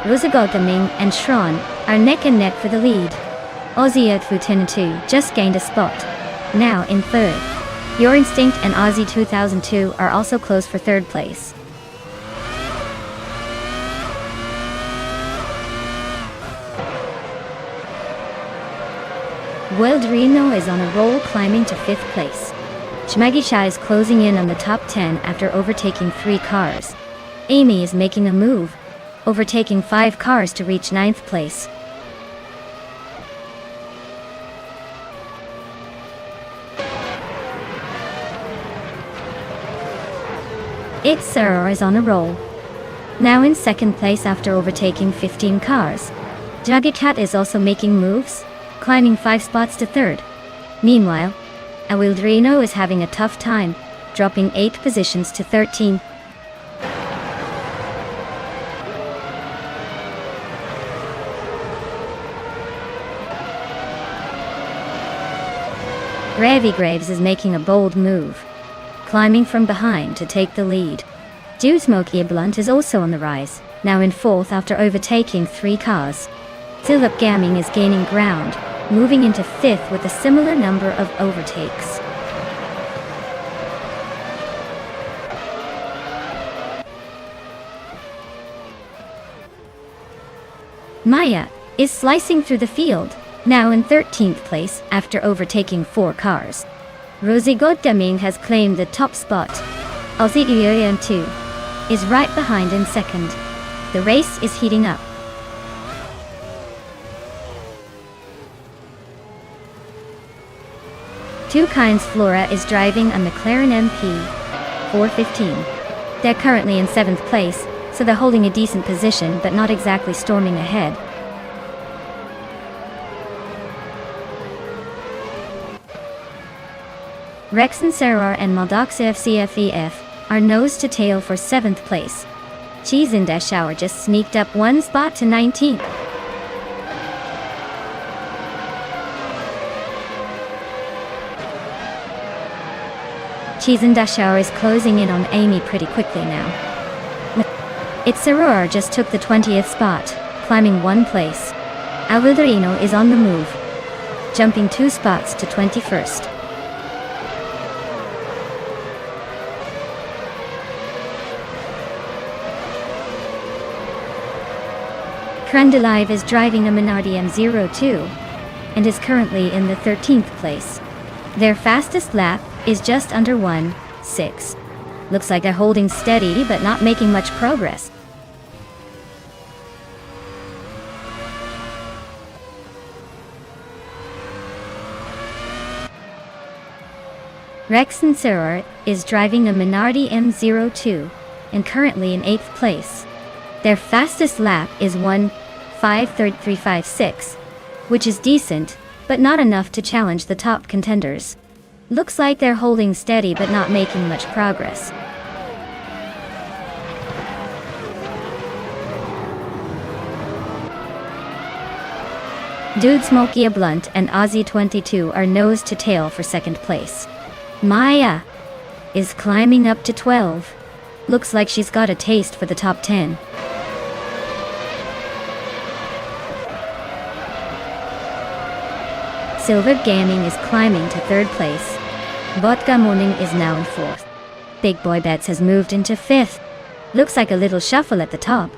Rosagodgaming and Shron are neck and neck for the lead. Aussie Outfuten 2 just gained a spot, now in third. Your Instinct and Aussie 2002 are also close for third place. Wilderino is on a roll, climbing to 5th place. Shmagisha is closing in on the top 10 after overtaking 3 cars. Amy is making a move, overtaking 5 cars to reach 9th place. Itzeror is on a roll, now in 2nd place after overtaking 15 cars. Jagicat is also making moves, climbing 5 spots to 3rd. Meanwhile, Awildrino is having a tough time, dropping 8 positions to 13. Gravy Graves is making a bold move, climbing from behind to take the lead. Dewsmoky Blunt is also on the rise, now in 4th after overtaking 3 cars. Philip Gamming is gaining ground, moving into 5th with a similar number of overtakes. Maya is slicing through the field, now in 13th place after overtaking 4 cars. Rosie Godgaming has claimed the top spot. Aussie 2 is right behind in 2nd. The race is heating up. Two Kinds Flora is driving a McLaren MP 415. They're currently in 7th place, so they're holding a decent position but not exactly storming ahead. Rex and Serar and Maldoxa FCFEF are nose to tail for 7th place. Cheese in Dash Shower just sneaked up 1 spot to 19th. Cheese in Dash Shower is closing in on Amy pretty quickly now. Itzeror just took the 20th spot, climbing 1 place. Alvadrino is on the move, jumping 2 spots to 21st. Crandalive is driving a Minardi M02 and is currently in the 13th place. Their fastest lap is just under 1:06. Looks like they're holding steady but not making much progress. Rex and Serar is driving a Minardi M02 and currently in 8th place. Their fastest lap is 1:05.356, which is decent, but not enough to challenge the top contenders. Looks like they're holding steady but not making much progress. Dude Smoky a Blunt and Aussie 22 are nose to tail for 2nd place. Maya is climbing up to 12. Looks like she's got a taste for the top 10. Silver Gaming is climbing to 3rd place. Vodka Morning is now in 4th. Big Boy Bets has moved into 5th. Looks like a little shuffle at the top.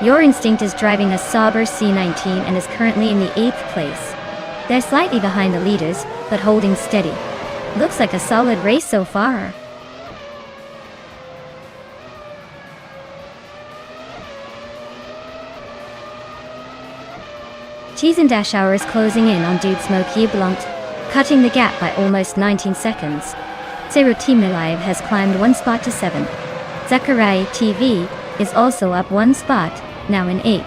Your Instinct is driving a Sauber C19 and is currently in the 8th place. They're slightly behind the leaders, but holding steady. Looks like a solid race so far. Cheese and Dash Hour is closing in on Dude Smoky Blunt, cutting the gap by almost 19 seconds. Zero Team Alive has climbed 1 spot to 7. Zachariah TV is also up 1 spot, now in 8.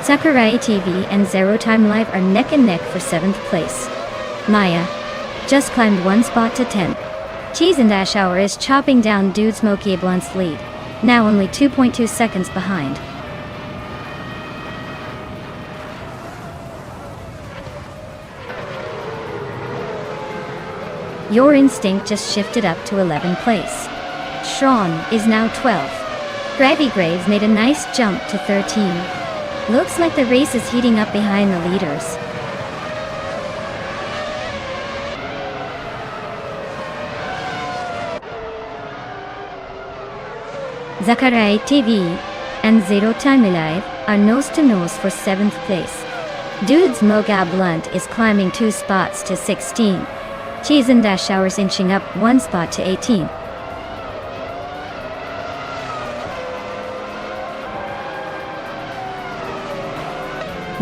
Zachariah TV and Zero Time Live are neck and neck for 7th place. Maya just climbed 1 spot to 10. Cheese and Dash Hour is chopping down Dude Smoky Blunt's lead, now only 2.2 seconds behind. Your Instinct just shifted up to 11th place. Sean is now 12th. Gravy Graves made a nice jump to 13. Looks like the race is heating up behind the leaders. Zachariah TV and Zero Time Alive are nose to nose for 7th place. Dude's Moga Blunt is climbing 2 spots to 16. Cheese and Dash Hours inching up 1 spot to 18.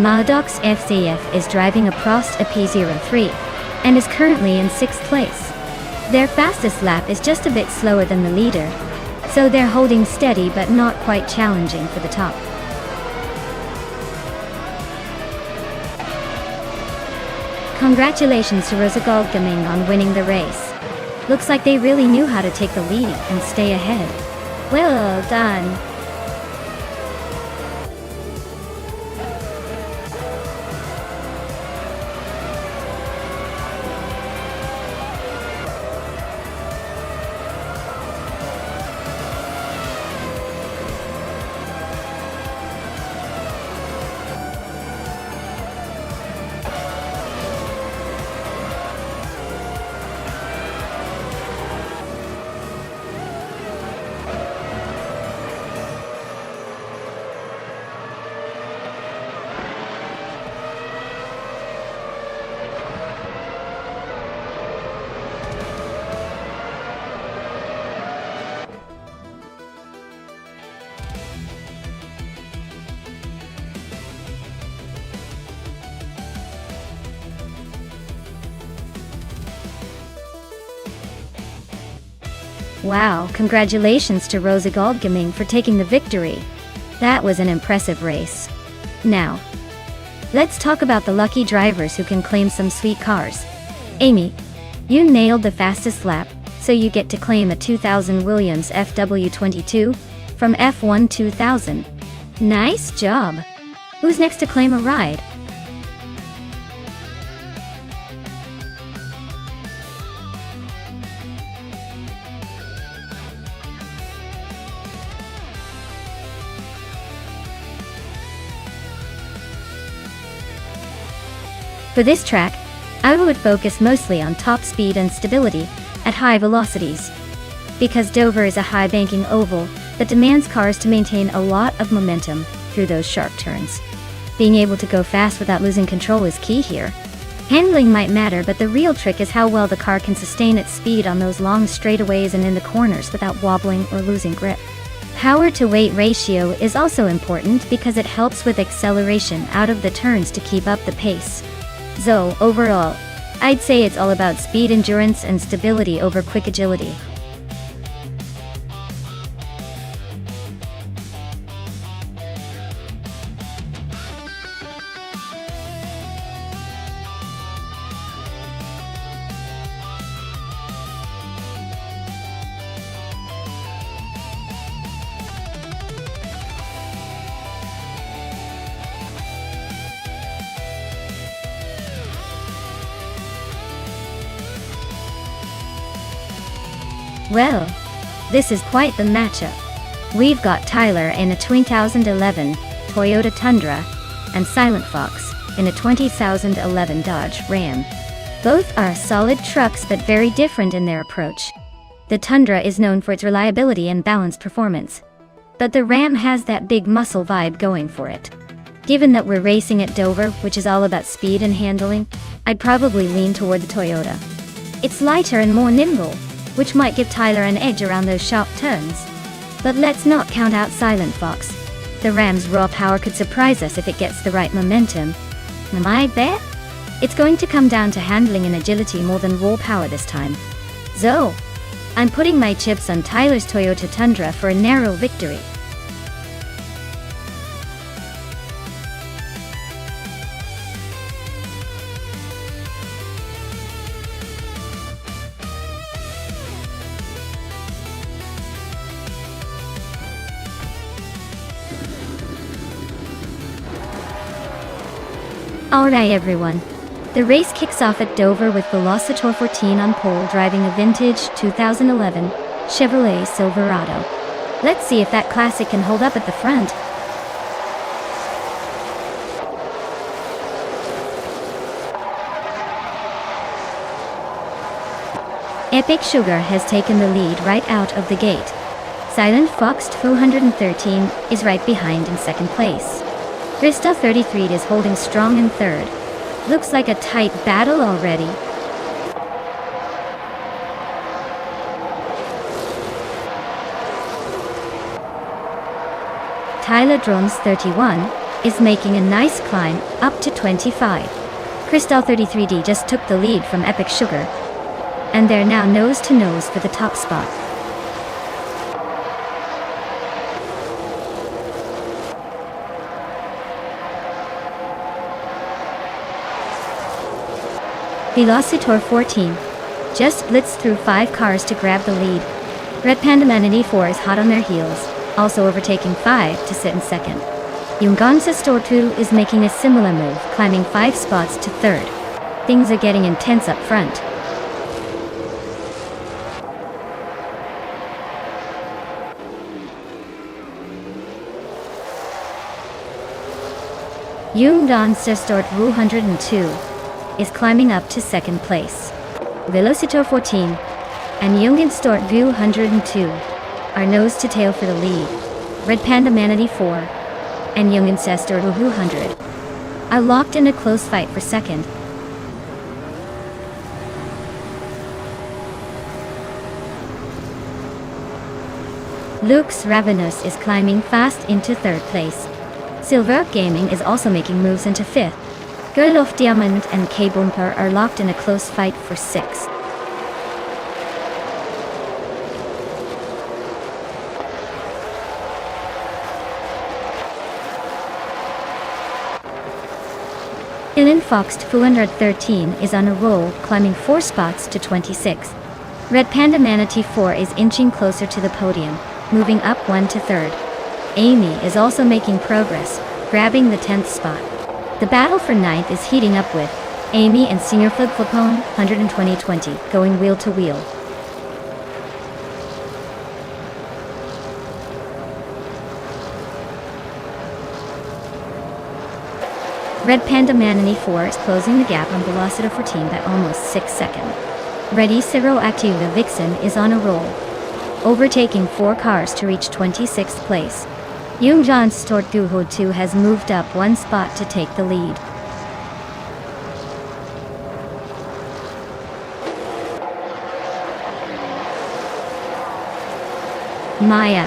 Mahdox FCF is driving a Prost AP03 and is currently in 6th place. Their fastest lap is just a bit slower than the leader, so they're holding steady but not quite challenging for the top. Congratulations to Rosa Goldgaming on winning the race. Looks like they really knew how to take the lead and stay ahead. Well done. Wow, congratulations to Rosa Goldgaming for taking the victory. That was an impressive race. Now, let's talk about the lucky drivers who can claim some sweet cars. Amy, you nailed the fastest lap, so you get to claim a 2000 Williams FW22 from F1 2000. Nice job! Who's next to claim a ride? For this track, I would focus mostly on top speed and stability at high velocities. Because Dover is a high banking oval that demands cars to maintain a lot of momentum through those sharp turns. Being able to go fast without losing control is key here. Handling might matter, but the real trick is how well the car can sustain its speed on those long straightaways and in the corners without wobbling or losing grip. Power to weight ratio is also important because it helps with acceleration out of the turns to keep up the pace. So, overall, I'd say it's all about speed endurance and stability over quick agility. Well, this is quite the matchup. We've got Tyler in a 2011 Toyota Tundra and Silent Fox in a 2011 Dodge Ram. Both are solid trucks but very different in their approach. The Tundra is known for its reliability and balanced performance, but the Ram has that big muscle vibe going for it. Given that we're racing at Dover, which is all about speed and handling, I'd probably lean toward the Toyota. It's lighter and more nimble, which might give Tyler an edge around those sharp turns. But let's not count out Silent Fox. The Ram's raw power could surprise us if it gets the right momentum. Am I there? It's going to come down to handling and agility more than raw power this time. So, I'm putting my chips on Tyler's Toyota Tundra for a narrow victory. Alright everyone, the race kicks off at Dover with Velocitor 14 on pole driving a vintage 2011 Chevrolet Silverado. Let's see if that classic can hold up at the front. Epic Sugar has taken the lead right out of the gate. Silent Fox 213 is right behind in second place. Krista 33 is holding strong in third. Looks like a tight battle already. Tyler Drones 31 is making a nice climb up to 25. Crystal 33D just took the lead from Epic Sugar, and they're now nose to nose for the top spot. Velocitor 14 just blitzed through 5 cars to grab the lead. Red Panda Man and E4 is hot on their heels, also overtaking 5 to sit in second. Yungansa Store 2 is making a similar move, climbing 5 spots to third. Things are getting intense up front. Yungansa Store 202 is climbing up to second place. Velocitor 14 and Jungenstort 202 are nose to tail for the lead. Red Panda Manatee 4 and Jungenstort 200 are locked in a close fight for second. Luke's Ravenous is climbing fast into third place. Silver Gaming is also making moves into fifth. Girl of Diamond and K-Bumper are locked in a close fight for 6. Silent Fox 213 is on a roll, climbing 4 spots to 26. Red Panda Manatee 4 is inching closer to the podium, moving up 1 to 3rd. Amy is also making progress, grabbing the 10th spot. The battle for 9th is heating up with Amy and Senior Flip Flipone 120-20 going wheel to wheel. Red Panda Manatee 4 is closing the gap on Velociter 14 by almost 6 seconds. Ready Ciro Activa Vixen is on a roll, overtaking 4 cars to reach 26th place. Youngjan Stort Guho 2 has moved up 1 spot to take the lead. Maya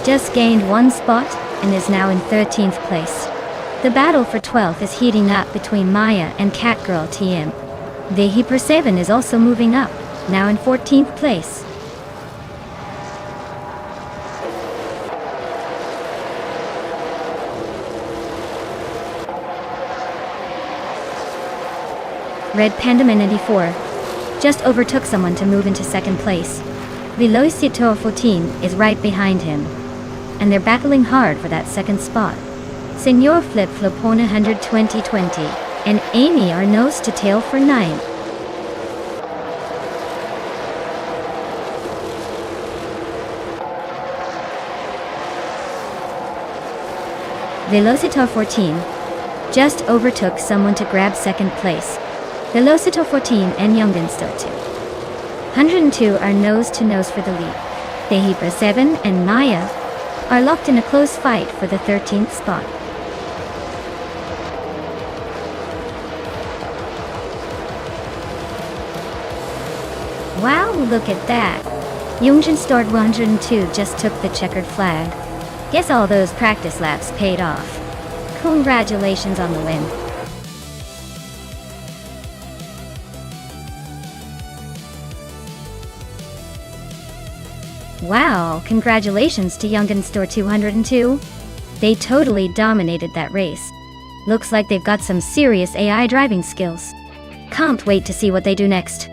just gained 1 spot and is now in 13th place. The battle for 12th is heating up between Maya and Catgirl TM. Vehiper 7 is also moving up, now in 14th place. Red Panda Manatee 4 just overtook someone to move into second place. Velocitor 14 is right behind him, and they're battling hard for that second spot. Senor Flip Flopona 120-20 and Amy are nose to tail for 9. Velocitor 14 just overtook someone to grab second place. Velocitor 14 and Youngenstar 2. 102 are nose-to-nose for the lead. Tehibra 7 and Maya are locked in a close fight for the 13th spot. Wow, look at that. Youngenstar 102 just took the checkered flag. Guess all those practice laps paid off. Congratulations on the win. Wow, congratulations to Youngenstar 202. They totally dominated that race. Looks like they've got some serious AI driving skills. Can't wait to see what they do next.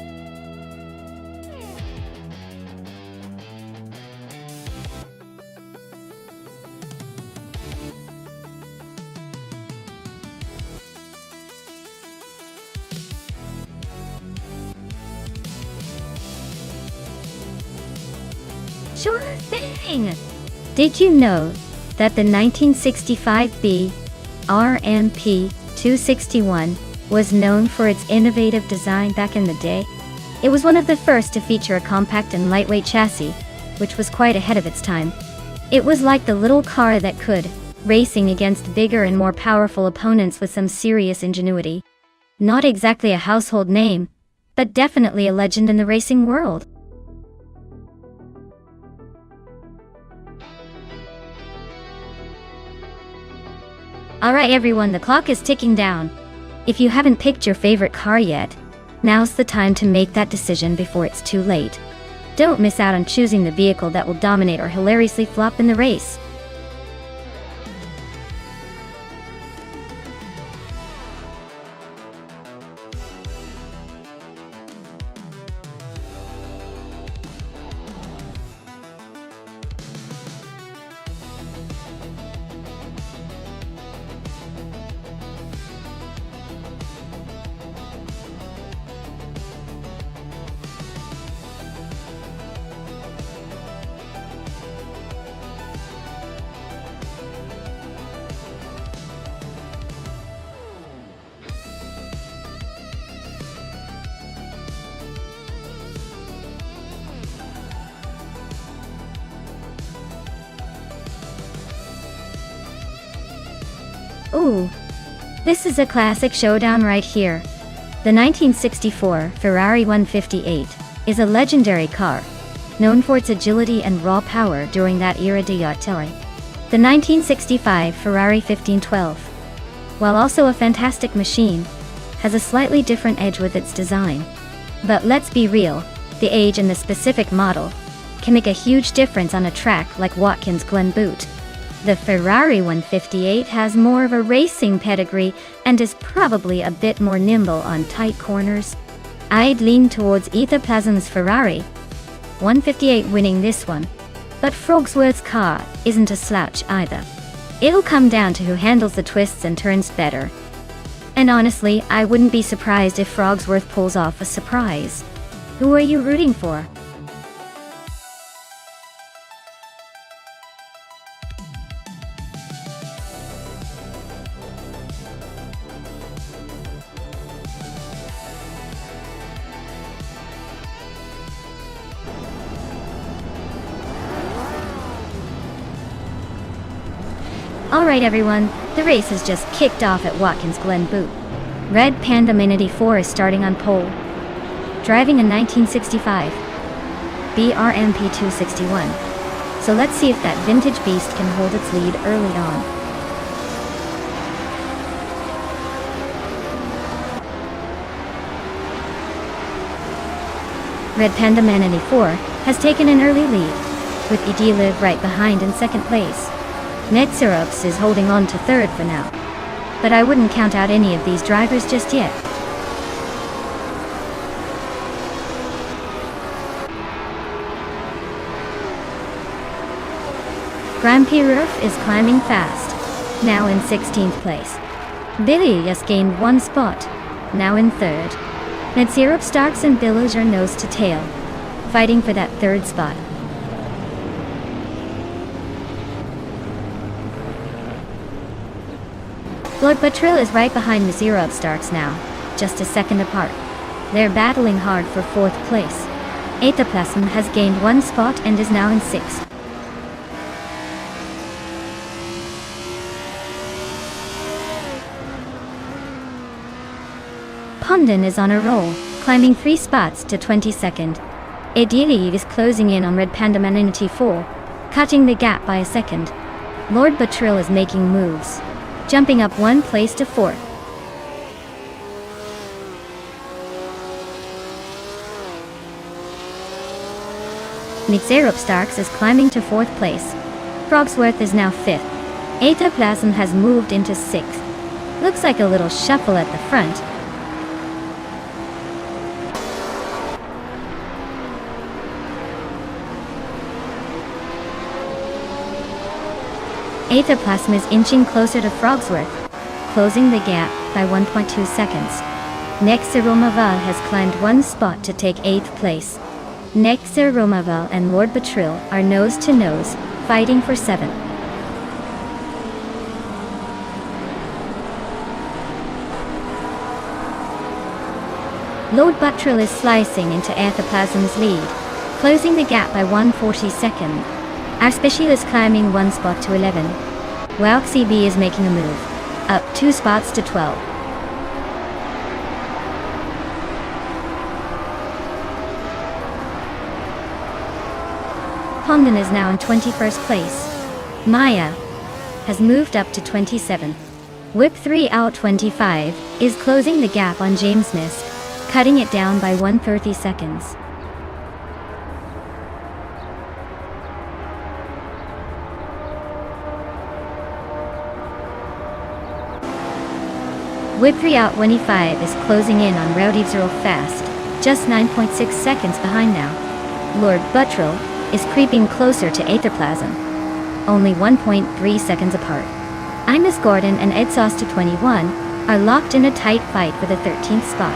Sure thing! Did you know that the 1965B RMP 261 was known for its innovative design back in the day? It was one of the first to feature a compact and lightweight chassis, which was quite ahead of its time. It was like the little car that could, racing against bigger and more powerful opponents with some serious ingenuity. Not exactly a household name, but definitely a legend in the racing world. Alright everyone, the clock is ticking down. If you haven't picked your favorite car yet, now's the time to make that decision before it's too late. Don't miss out on choosing the vehicle that will dominate or hilariously flop in the race. Ooh, this is a classic showdown right here. The 1964 Ferrari 158 is a legendary car, known for its agility and raw power during that era de yachteri. The 1965 Ferrari 1512, while also a fantastic machine, has a slightly different edge with its design. But let's be real, the age and the specific model can make a huge difference on a track like Watkins Glen Boot. The Ferrari 158 has more of a racing pedigree and is probably a bit more nimble on tight corners. I'd lean towards Ethan Plasm's Ferrari 158 winning this one, but Frogsworth's car isn't a slouch either. It'll come down to who handles the twists and turns better. And honestly, I wouldn't be surprised if Frogsworth pulls off a surprise. Who are you rooting for? Alright everyone, the race has just kicked off at Watkins Glen Boot. Red Panda Man 84 is starting on pole, driving a 1965 BRMP 261. So let's see if that vintage beast can hold its lead early on. Red Panda Man 84 has taken an early lead, with Ediliv right behind in second place. Ned Syrups is holding on to third for now, but I wouldn't count out any of these drivers just yet. Grand Piruf is climbing fast, now in 16th place. Billy just gained one spot, now in third. Ned Syrup, Starks and Billows are nose to tail, fighting for that third spot. Lord Buttrill is right behind the Zero Upstarts now, just a second apart. They're battling hard for 4th place. Aethaplasm has gained 1 spot and is now in 6th. Pondon is on a roll, climbing 3 spots to 22nd. Ideally is closing in on Red Panda Mananity 4, cutting the gap by a second. Lord Buttrill is making moves, jumping up 1 place to 4th. Starks is climbing to 4th place. Frogsworth is now 5th. Aethaplasm has moved into 6th. Looks like a little shuffle at the front. Aethaplasm is inching closer to Frogsworth, closing the gap by 1.2 seconds. Next, Romaval has climbed 1 spot to take 8th place. Next, Romaval and Lord Buttrill are nose to nose, fighting for 7th. Lord Buttrill is slicing into Aethaplasm's lead, closing the gap by 1/40 second. Arspecial is climbing 1 spot to 11. Wow CB is making a move, up 2 spots to 12. Pondon is now in 21st place. Maya has moved up to 27th. Whip 3 out 25 is closing the gap on James Mist, cutting it down by 1/30 seconds. Whip 3 out 25 is closing in on Rowdy Zero fast, just 9.6 seconds behind now. Lord Buttrill is creeping closer to Aethaplasm, only 1.3 seconds apart. Imus Gordon and Edsos to 21 are locked in a tight fight for the 13th spot.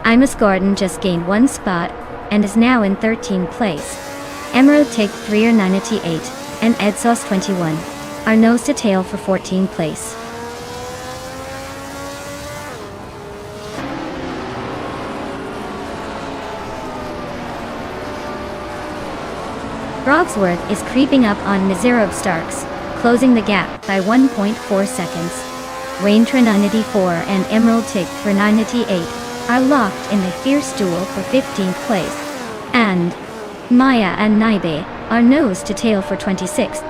Imus Gordon just gained 1 spot and is now in 13th place. Emerald Tick 398 and Edsos 21 are nose to tail for 14th place. Frogsworth is creeping up on Miserab Starks, closing the gap by 1.4 seconds. Wayne 394 and Emerald Tick 398 are locked in a fierce duel for 15th place. And Maya and Naibe are nose to tail for 26th.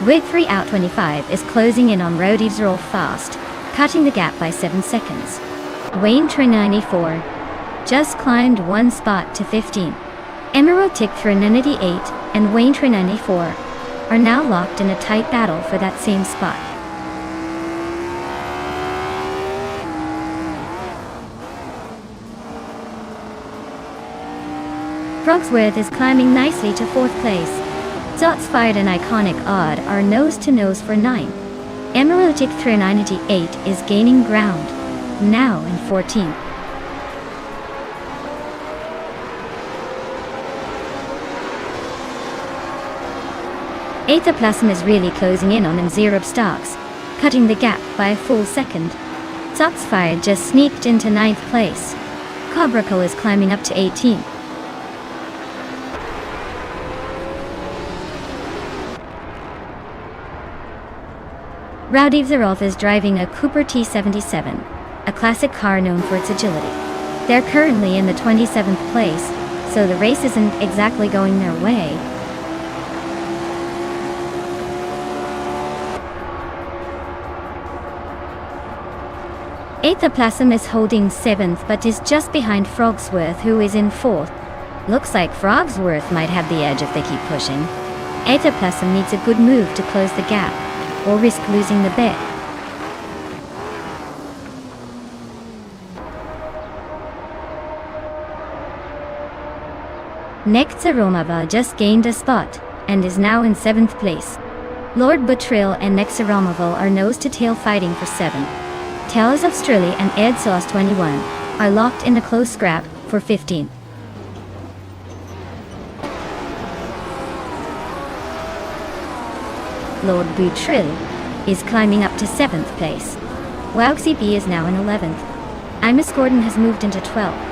Wig 3 out 25 is closing in on Rowdy's roll fast, cutting the gap by 7 seconds. Wayne 394 just climbed 1 spot to 15. Emerald Tick 398 and Wayne 394 are now locked in a tight battle for that same spot. Frogsworth is climbing nicely to 4th place. Zots Fired and Iconic Odd are nose to nose for 9. Emerald Tick 398 is gaining ground, now in 14th. Aethaplasm is really closing in on Zerub Starks, cutting the gap by a full second. Zotsfire just sneaked into 9th place. Cobracle is climbing up to 18th. Rowdy Zeroth is driving a Cooper T77, a classic car known for its agility. They're currently in the 27th place, so the race isn't exactly going their way. Aethaplasm is holding 7th but is just behind Frogsworth, who is in 4th. Looks like Frogsworth might have the edge if they keep pushing. Aethaplasm needs a good move to close the gap, or risk losing the bet. Next, Aromava just gained a spot, and is now in 7th place. Lord Buttrill and Nexaromoville are nose-to-tail fighting for 7. Talos of Strilly and Ed Sauce 21 are locked in a close scrap for 15. Lord Buttrill is climbing up to 7th place. Wauxy B is now in 11th. Imus Gordon has moved into 12th.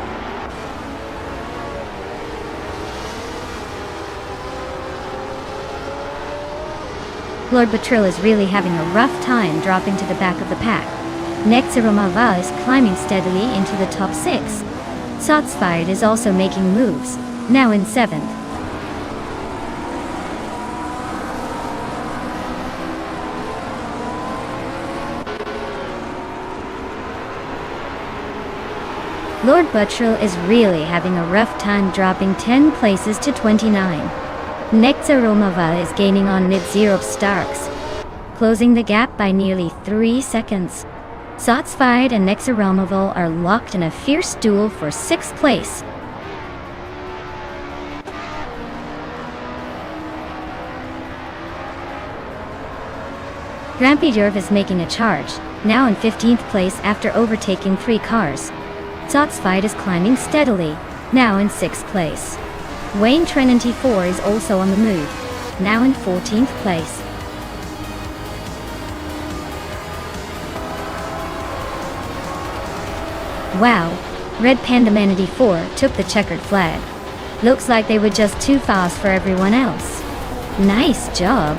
Lord Buttrill is really having a rough time dropping to the back of the pack. Nexaromava is climbing steadily into the top 6. Sotsfired is also making moves, now in 7th. Lord Buttrill is really having a rough time dropping 10 places to 29. Nexaromava is gaining on mid-zero Starks, closing the gap by nearly 3 seconds. Sotsfied and Nexaromoville are locked in a fierce duel for 6th place. Grampydurv is making a charge, now in 15th place after overtaking 3 cars. Sotsfied is climbing steadily, now in 6th place. Wayne Trinity 4 is also on the move, now in 14th place. Wow, Red Panda Manatee 4 took the checkered flag. Looks like they were just too fast for everyone else. Nice job.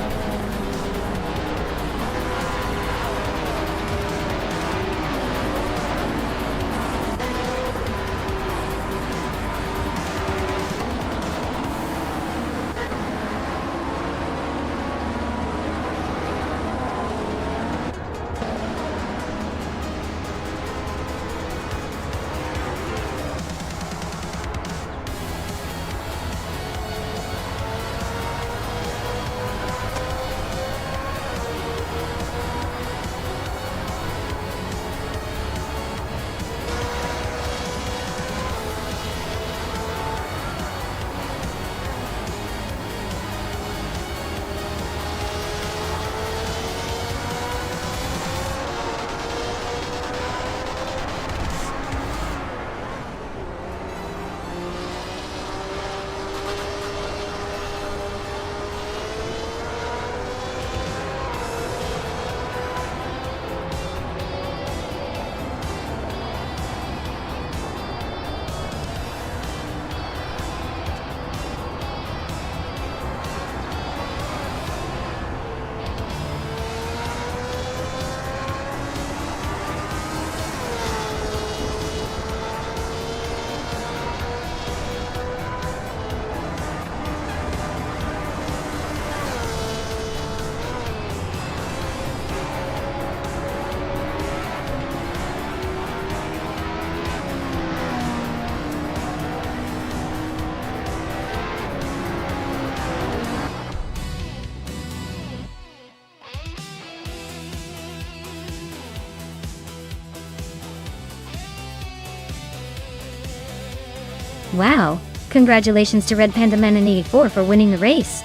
Wow, congratulations to Red Panda Manatee 4 for winning the race.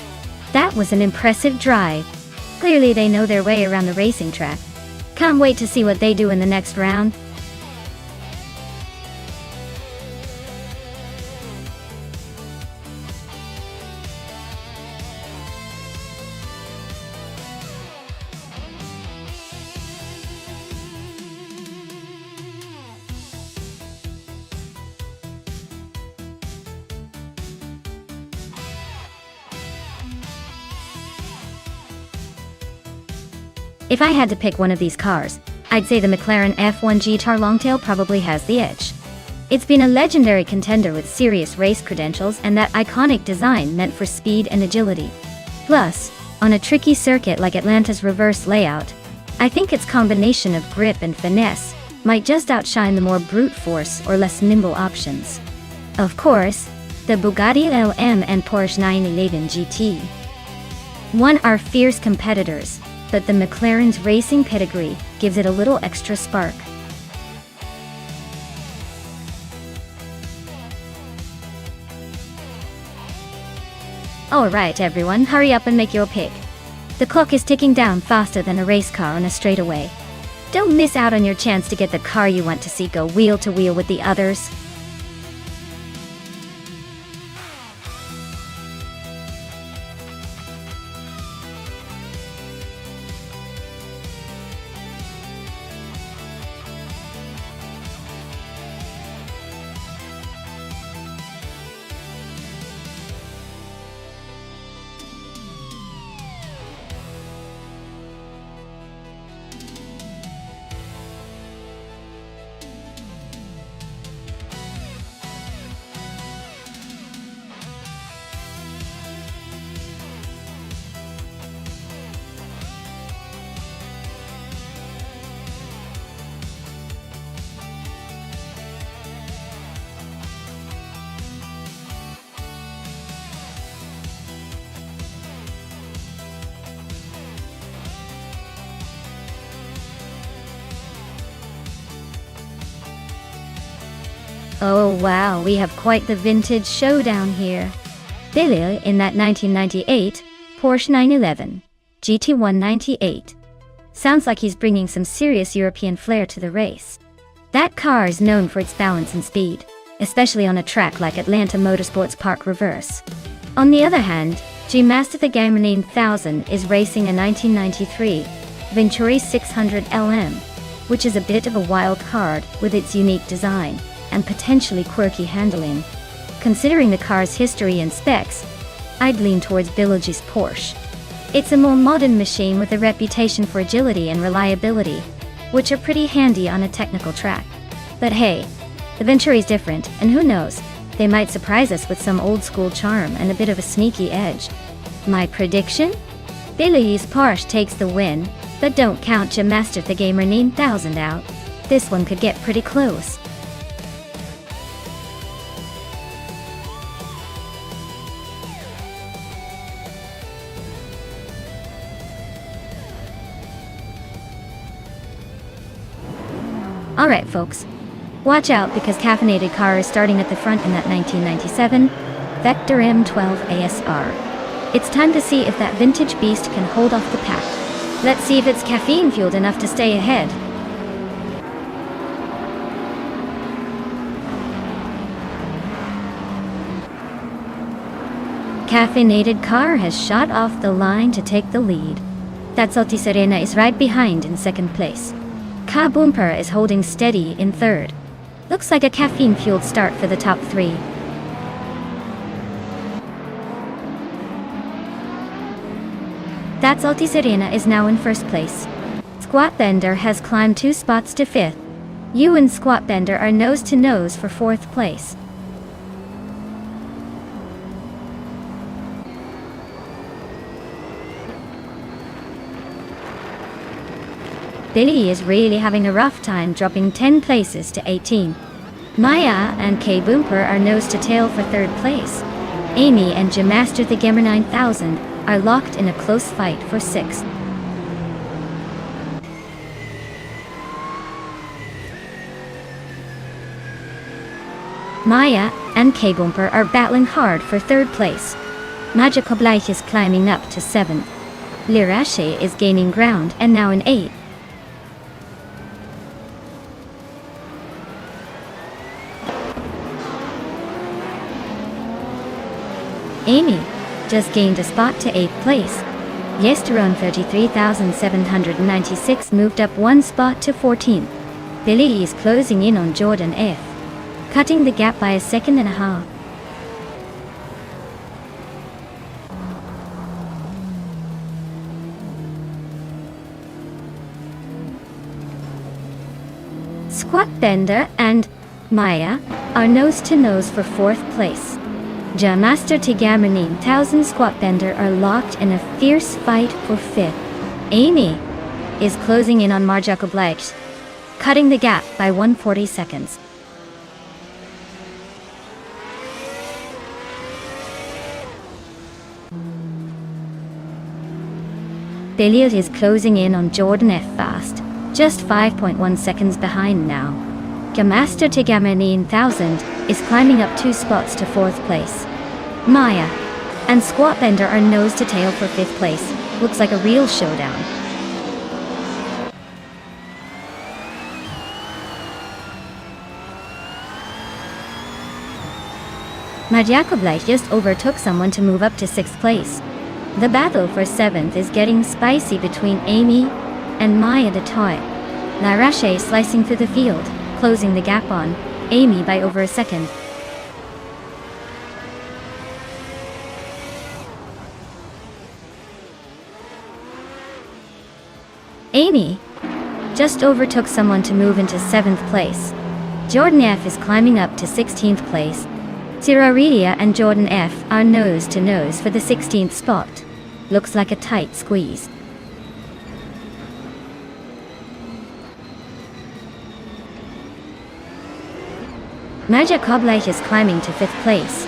That was an impressive drive. Clearly they know their way around the racing track. Can't wait to see what they do in the next round. If I had to pick one of these cars, I'd say the McLaren F1 GTR Longtail probably has the edge. It's been a legendary contender with serious race credentials and that iconic design meant for speed and agility. Plus, on a tricky circuit like Atlanta's reverse layout, I think its combination of grip and finesse might just outshine the more brute force or less nimble options. Of course, the Bugatti LM and Porsche 911 GT. One are fierce competitors, but the McLaren's racing pedigree gives it a little extra spark. Alright everyone, hurry up and make your pick. The clock is ticking down faster than a race car on a straightaway. Don't miss out on your chance to get the car you want to see go wheel to wheel with the others. Oh wow, we have quite the vintage showdown here. Billy in that 1998 Porsche 911 GT198. Sounds like he's bringing some serious European flair to the race. That car is known for its balance and speed, especially on a track like Atlanta Motorsports Park Reverse. On the other hand, G-Master the Gamer 9000 is racing a 1993 Venturi 600 LM, which is a bit of a wild card with its unique design and potentially quirky handling. Considering the car's history and specs, I'd lean towards Bilogi's Porsche. It's a more modern machine with a reputation for agility and reliability, which are pretty handy on a technical track. But hey, the Venturi's different, and who knows, they might surprise us with some old-school charm and a bit of a sneaky edge. My prediction? Bilogi's Porsche takes the win, but don't count G-Master the Gamer 9000 out. This one could get pretty close. Alright folks, watch out because caffeinated car is starting at the front in that 1997 Vector M12 ASR. It's time to see if that vintage beast can hold off the pack. Let's see if it's caffeine fueled enough to stay ahead. Caffeinated car has shot off the line to take the lead. That Salty Serena is right behind in second place. Ka Bumper is holding steady in third. Looks like a caffeine-fueled start for the top three. That Salty Serena is now in first place. Squat Bender has climbed 2 spots to fifth. You and Squat Bender are nose to nose for fourth place. Billy is really having a rough time, dropping 10 places to 18. Maya and K Bumper are nose to tail for third place. Amy and G-Master the Gamer 9000 are locked in a close fight for sixth. Maya and K Bumper are battling hard for third place. Magical Bleich is climbing up to seventh. Lirache is gaining ground and now in eighth. Amy just gained a spot to 8th place. Yesteron 33,796 moved up 1 spot to 14th. Billy is closing in on Jordan F, cutting the gap by a second and a half. Squat Bender and Maya are nose to nose for 4th place. G-Master Gamer 9000 Squat Bender are locked in a fierce fight for 5th. Amy is closing in on Marjaco Bleich, cutting the gap by 140 seconds. Billiard is closing in on Jordan F fast, just 5.1 seconds behind now. G-Master Gamer 9000 is climbing up 2 spots to 4th place. Maya and Squat Bender are nose to tail for 5th place, looks like a real showdown. Maria just overtook someone to move up to 6th place. The battle for 7th is getting spicy between Amy and Maya the Toy. La Rache slicing through the field, closing the gap on Amy by over a second. Amy just overtook someone to move into 7th place. Jordan F is climbing up to 16th place. Siraridia and Jordan F are nose to nose for the 16th spot. Looks like a tight squeeze. Maja Koblech is climbing to 5th place.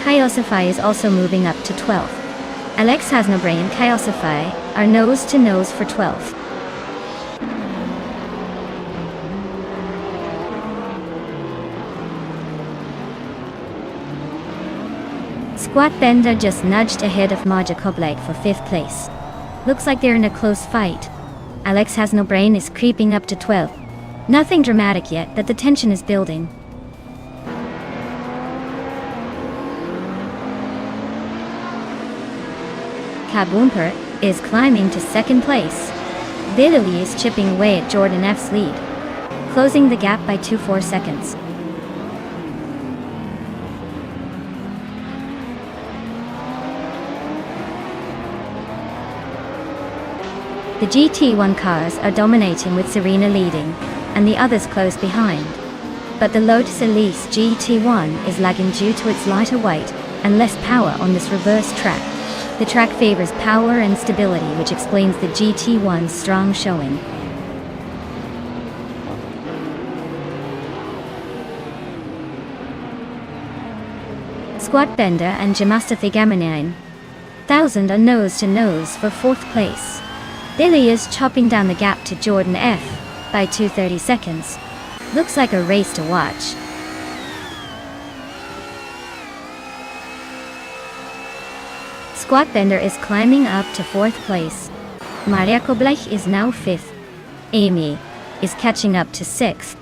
Kaiosify is also moving up to 12th. Alex Hasnobrain and Kaiosify are nose to nose for 12th. Squat Bender just nudged ahead of Maja Koblech for 5th place. Looks like they're in a close fight. Alex Hasnobrain is creeping up to 12th. Nothing dramatic yet, but the tension is building. Kaboomper is climbing to 2nd place. Billy is chipping away at Jordan F's lead, closing the gap by 2.4 seconds. The GT1 cars are dominating with Serena leading, and the others close behind. But the Lotus Elise GT1 is lagging due to its lighter weight and less power on this reverse track. The track favors power and stability, which explains the GT1's strong showing. Squat Bender and Jamastathi Gamanine 1000 are nose to nose for 4th place. Billy is chopping down the gap to Jordan F by 2.30 seconds. Looks like a race to watch. Squat Bender is climbing up to 4th place. Maria Koblech is now 5th. Amy is catching up to 6th.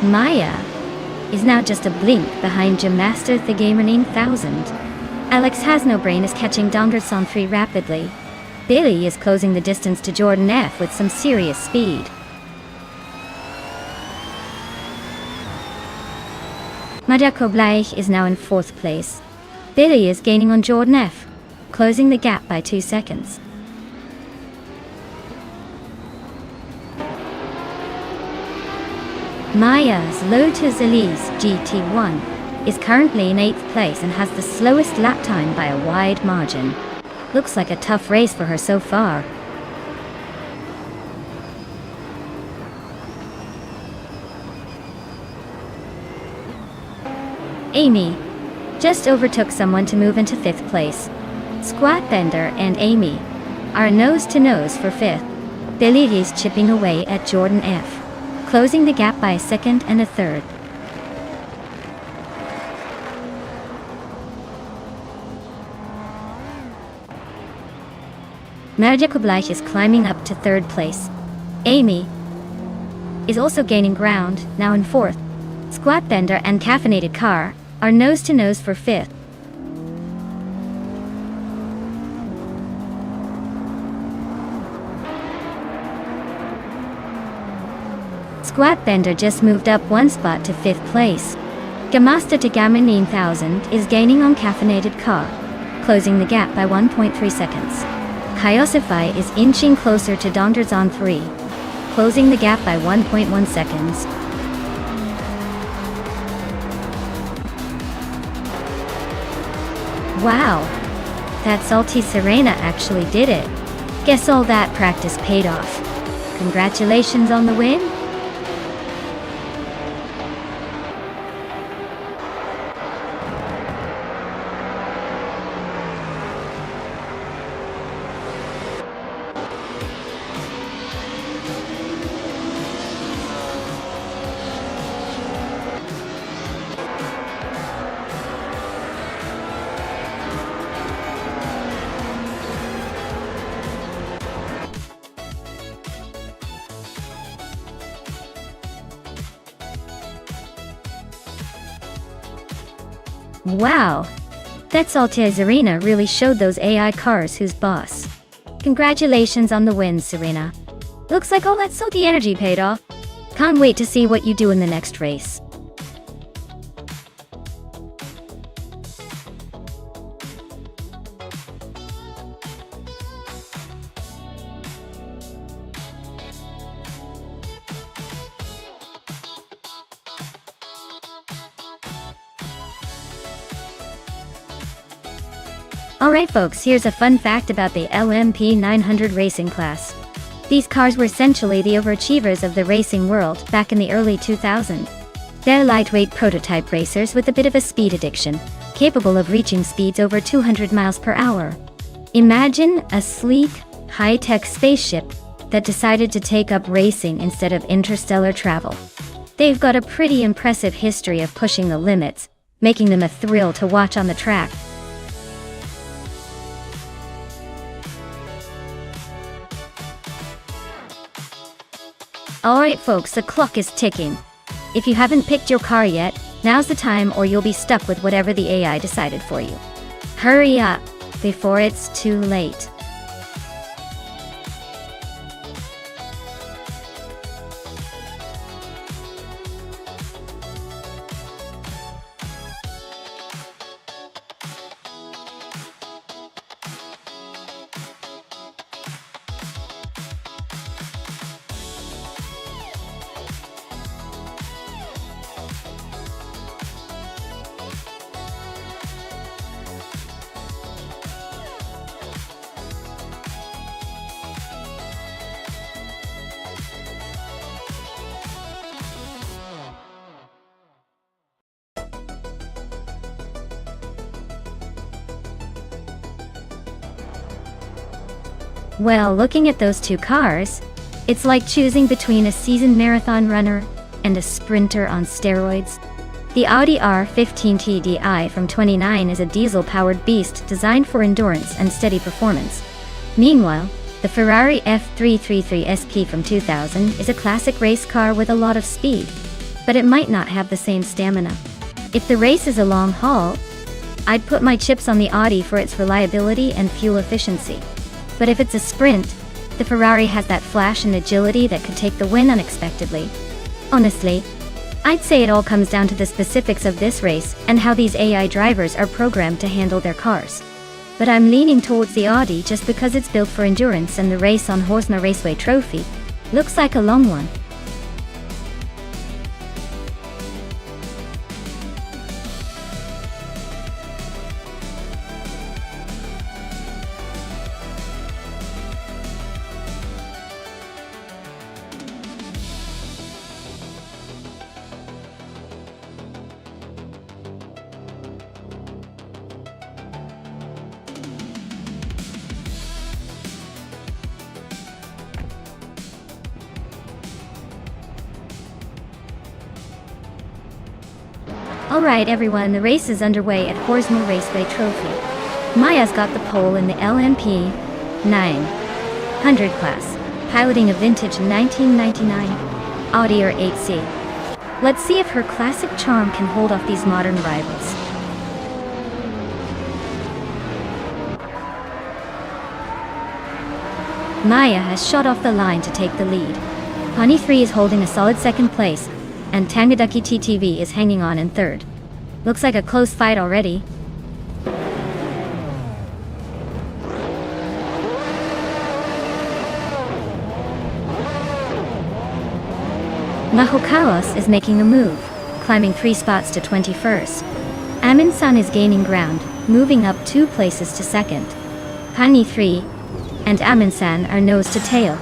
Maya is now just a blink behind Jamaster the Gamerine 1000. Alex Hasnobrain is catching Dongerson 3 rapidly. Billy is closing the distance to Jordan F with some serious speed. Maja Koblech is now in 4th place. Billy is gaining on Jordan F, closing the gap by 2 seconds. Maya's Lotus Elise GT1 is currently in 8th place and has the slowest lap time by a wide margin. Looks like a tough race for her so far. Amy just overtook someone to move into 5th place. Squat Bender and Amy are nose to nose for 5th. Billy is chipping away at Jordan F, closing the gap by a 2nd and a 3rd. Maja Koblech is climbing up to 3rd place. Amy is also gaining ground, now in 4th. Squat Bender and Caffeinated Car are nose to nose for 5th. Squat Bender just moved up 1 spot to 5th place. Gamasta to Gamanine 1000 is gaining on Caffeinated Car, closing the gap by 1.3 seconds. Kaiosify is inching closer to Donderzon 3, closing the gap by 1.1 seconds. Wow, that salty Serena actually did it. Guess all that practice paid off. Congratulations on the win. Wow! That Salti's Arena really showed those AI cars who's boss. Congratulations on the win, Serena. Looks like all that salty energy paid off. Can't wait to see what you do in the next race. Alright folks, here's a fun fact about the LMP 900 racing class. These cars were essentially the overachievers of the racing world back in the early 2000s. They're lightweight prototype racers with a bit of a speed addiction, capable of reaching speeds over 200 miles per hour. Imagine a sleek, high-tech spaceship that decided to take up racing instead of interstellar travel. They've got a pretty impressive history of pushing the limits, making them a thrill to watch on the track. Alright folks, the clock is ticking. If you haven't picked your car yet, now's the time or you'll be stuck with whatever the AI decided for you. Hurry up, before it's too late. Well, looking at those two cars, it's like choosing between a seasoned marathon runner and a sprinter on steroids. The Audi R15 TDI from 29 is a diesel-powered beast designed for endurance and steady performance. Meanwhile, the Ferrari F333 SP from 2000 is a classic race car with a lot of speed, but it might not have the same stamina. If the race is a long haul, I'd put my chips on the Audi for its reliability and fuel efficiency. But if it's a sprint, the Ferrari has that flash and agility that could take the win unexpectedly. Honestly, I'd say it all comes down to the specifics of this race and how these AI drivers are programmed to handle their cars. But I'm leaning towards the Audi just because it's built for endurance and the race on Horsma Raceway Trophy looks like a long one. Alright everyone, the race is underway at Horsma Raceway Trophy. Maya's got the pole in the LMP 900 class, piloting a vintage 1999 Audi R8C. Let's see if her classic charm can hold off these modern rivals. Maya has shot off the line to take the lead. Honey 3 is holding a solid second place, and Tangaduki TTV is hanging on in third. Looks like a close fight already. Mahokaos is making a move, climbing 3 spots to 21st. Amin-san is gaining ground, moving up 2 places to second. Hani 3 and Amin-san are nose to tail,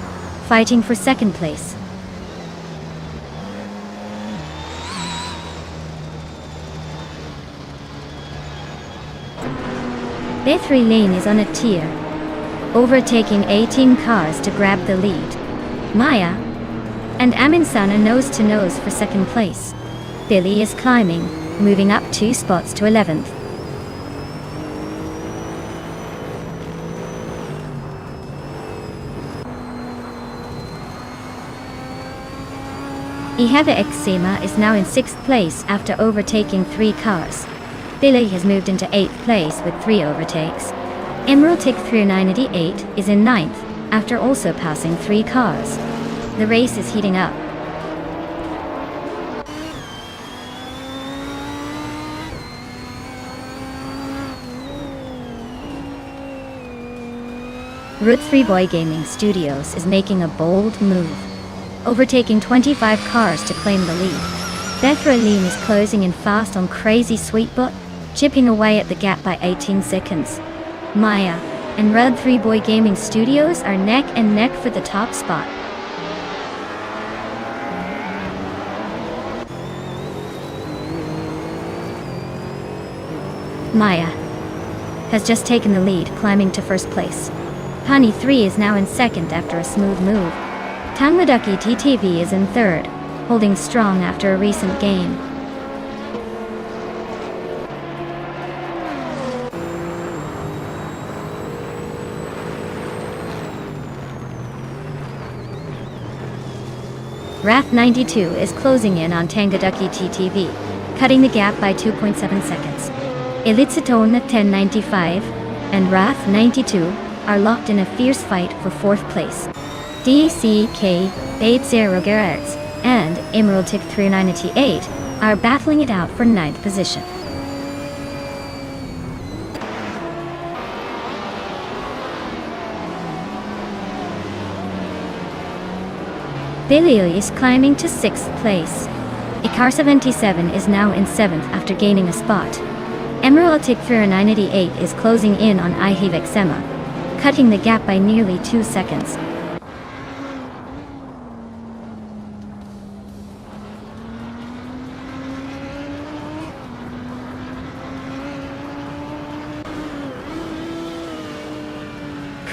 fighting for second place. B3 lane is on a tear, overtaking 18 cars to grab the lead. Maya and Amin-san are nose to nose for second place. Billy is climbing, moving up 2 spots to 11th. Iheva Exima is now in 6th place after overtaking 3 cars. Billy has moved into 8th place with 3 overtakes. Emerald Tick 398 is in 9th, after also passing 3 cars. The race is heating up. Route 3 Boy Gaming Studios is making a bold move, overtaking 25 cars to claim the lead. Bethraline is closing in fast on Crazy Sweetbutt, chipping away at the gap by 18 seconds. Maya and Route 3 Boy Gaming Studios are neck and neck for the top spot. Maya has just taken the lead, climbing to first place. Pani 3 is now in second after a smooth move. Tangmaducky TTV is in third, holding strong after a recent gain. Wrath 92 is closing in on Tangaducky TTV, cutting the gap by 2.7 seconds. Elitsitone 1095 and Wrath 92 are locked in a fierce fight for 4th place. DCK 80 GHz and Emerald Tick 398 are battling it out for 9th position. Billy is climbing to 6th place. Icar 77 is now in 7th after gaining a spot. Emerald Tick 398 is closing in on Ihivexema, cutting the gap by nearly 2 seconds.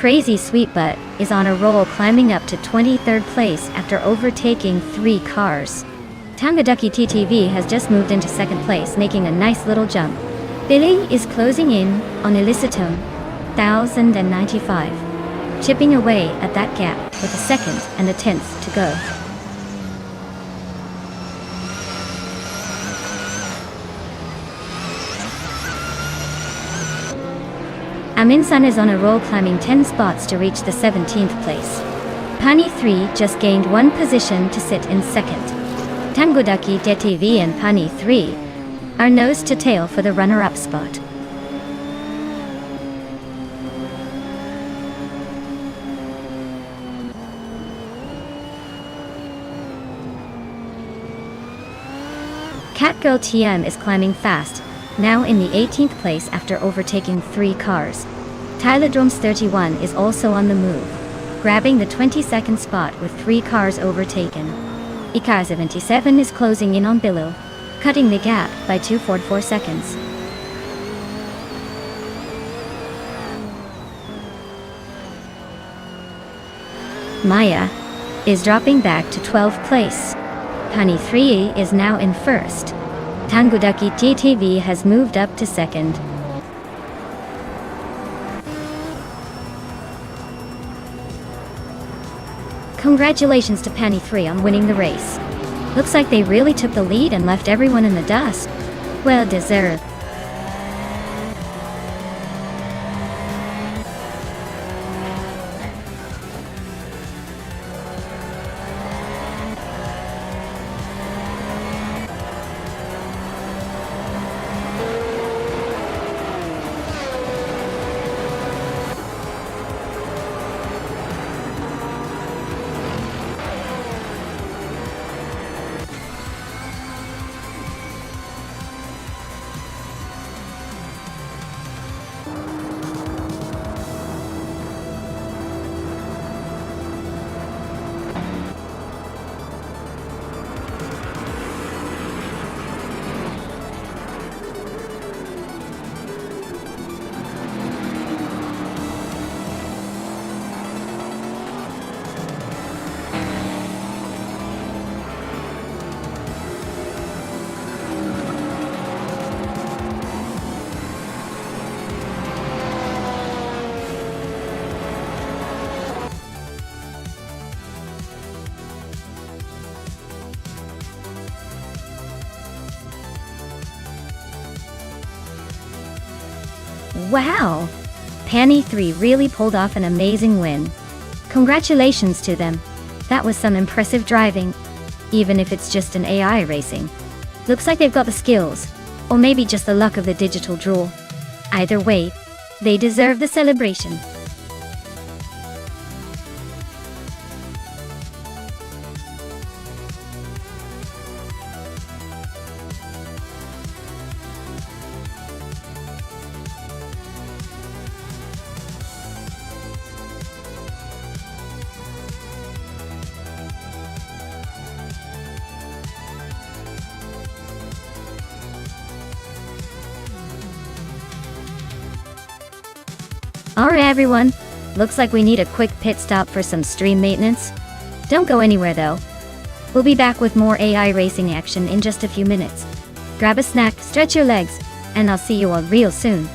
Crazy Sweetbutt is on a roll, climbing up to 23rd place after overtaking 3 cars. Tangmaducky TTV has just moved into 2nd place, making a nice little jump. Billy is closing in on Elysitone 1095, chipping away at that gap with a 2nd and a 10th to go. Aminsan is on a roll, climbing 10 spots to reach the 17th place. Pani 3 just gained 1 position to sit in 2nd. Tangoducky DTV and Pani 3 are nose to tail for the runner-up spot. Catgirl TM is climbing fast, now in the 18th place after overtaking 3 cars. Tylodromes 31 is also on the move, grabbing the 22nd spot with 3 cars overtaken. Icar 77 is closing in on Billow, cutting the gap by 2.44 seconds. Maya is dropping back to 12th place. Pani 3 is now in 1st. Tangoducky TTV has moved up to 2nd. Congratulations to Pani 3 on winning the race. Looks like they really took the lead and left everyone in the dust. Well deserved. Wow! Panny 3 really pulled off an amazing win. Congratulations to them. That was some impressive driving. Even if it's just an AI racing. Looks like they've got the skills. Or maybe just the luck of the digital draw. Either way, they deserve the celebration. Alright everyone, looks like we need a quick pit stop for some stream maintenance. Don't go anywhere though. We'll be back with more AI racing action in just a few minutes. Grab a snack, stretch your legs, and I'll see you all real soon.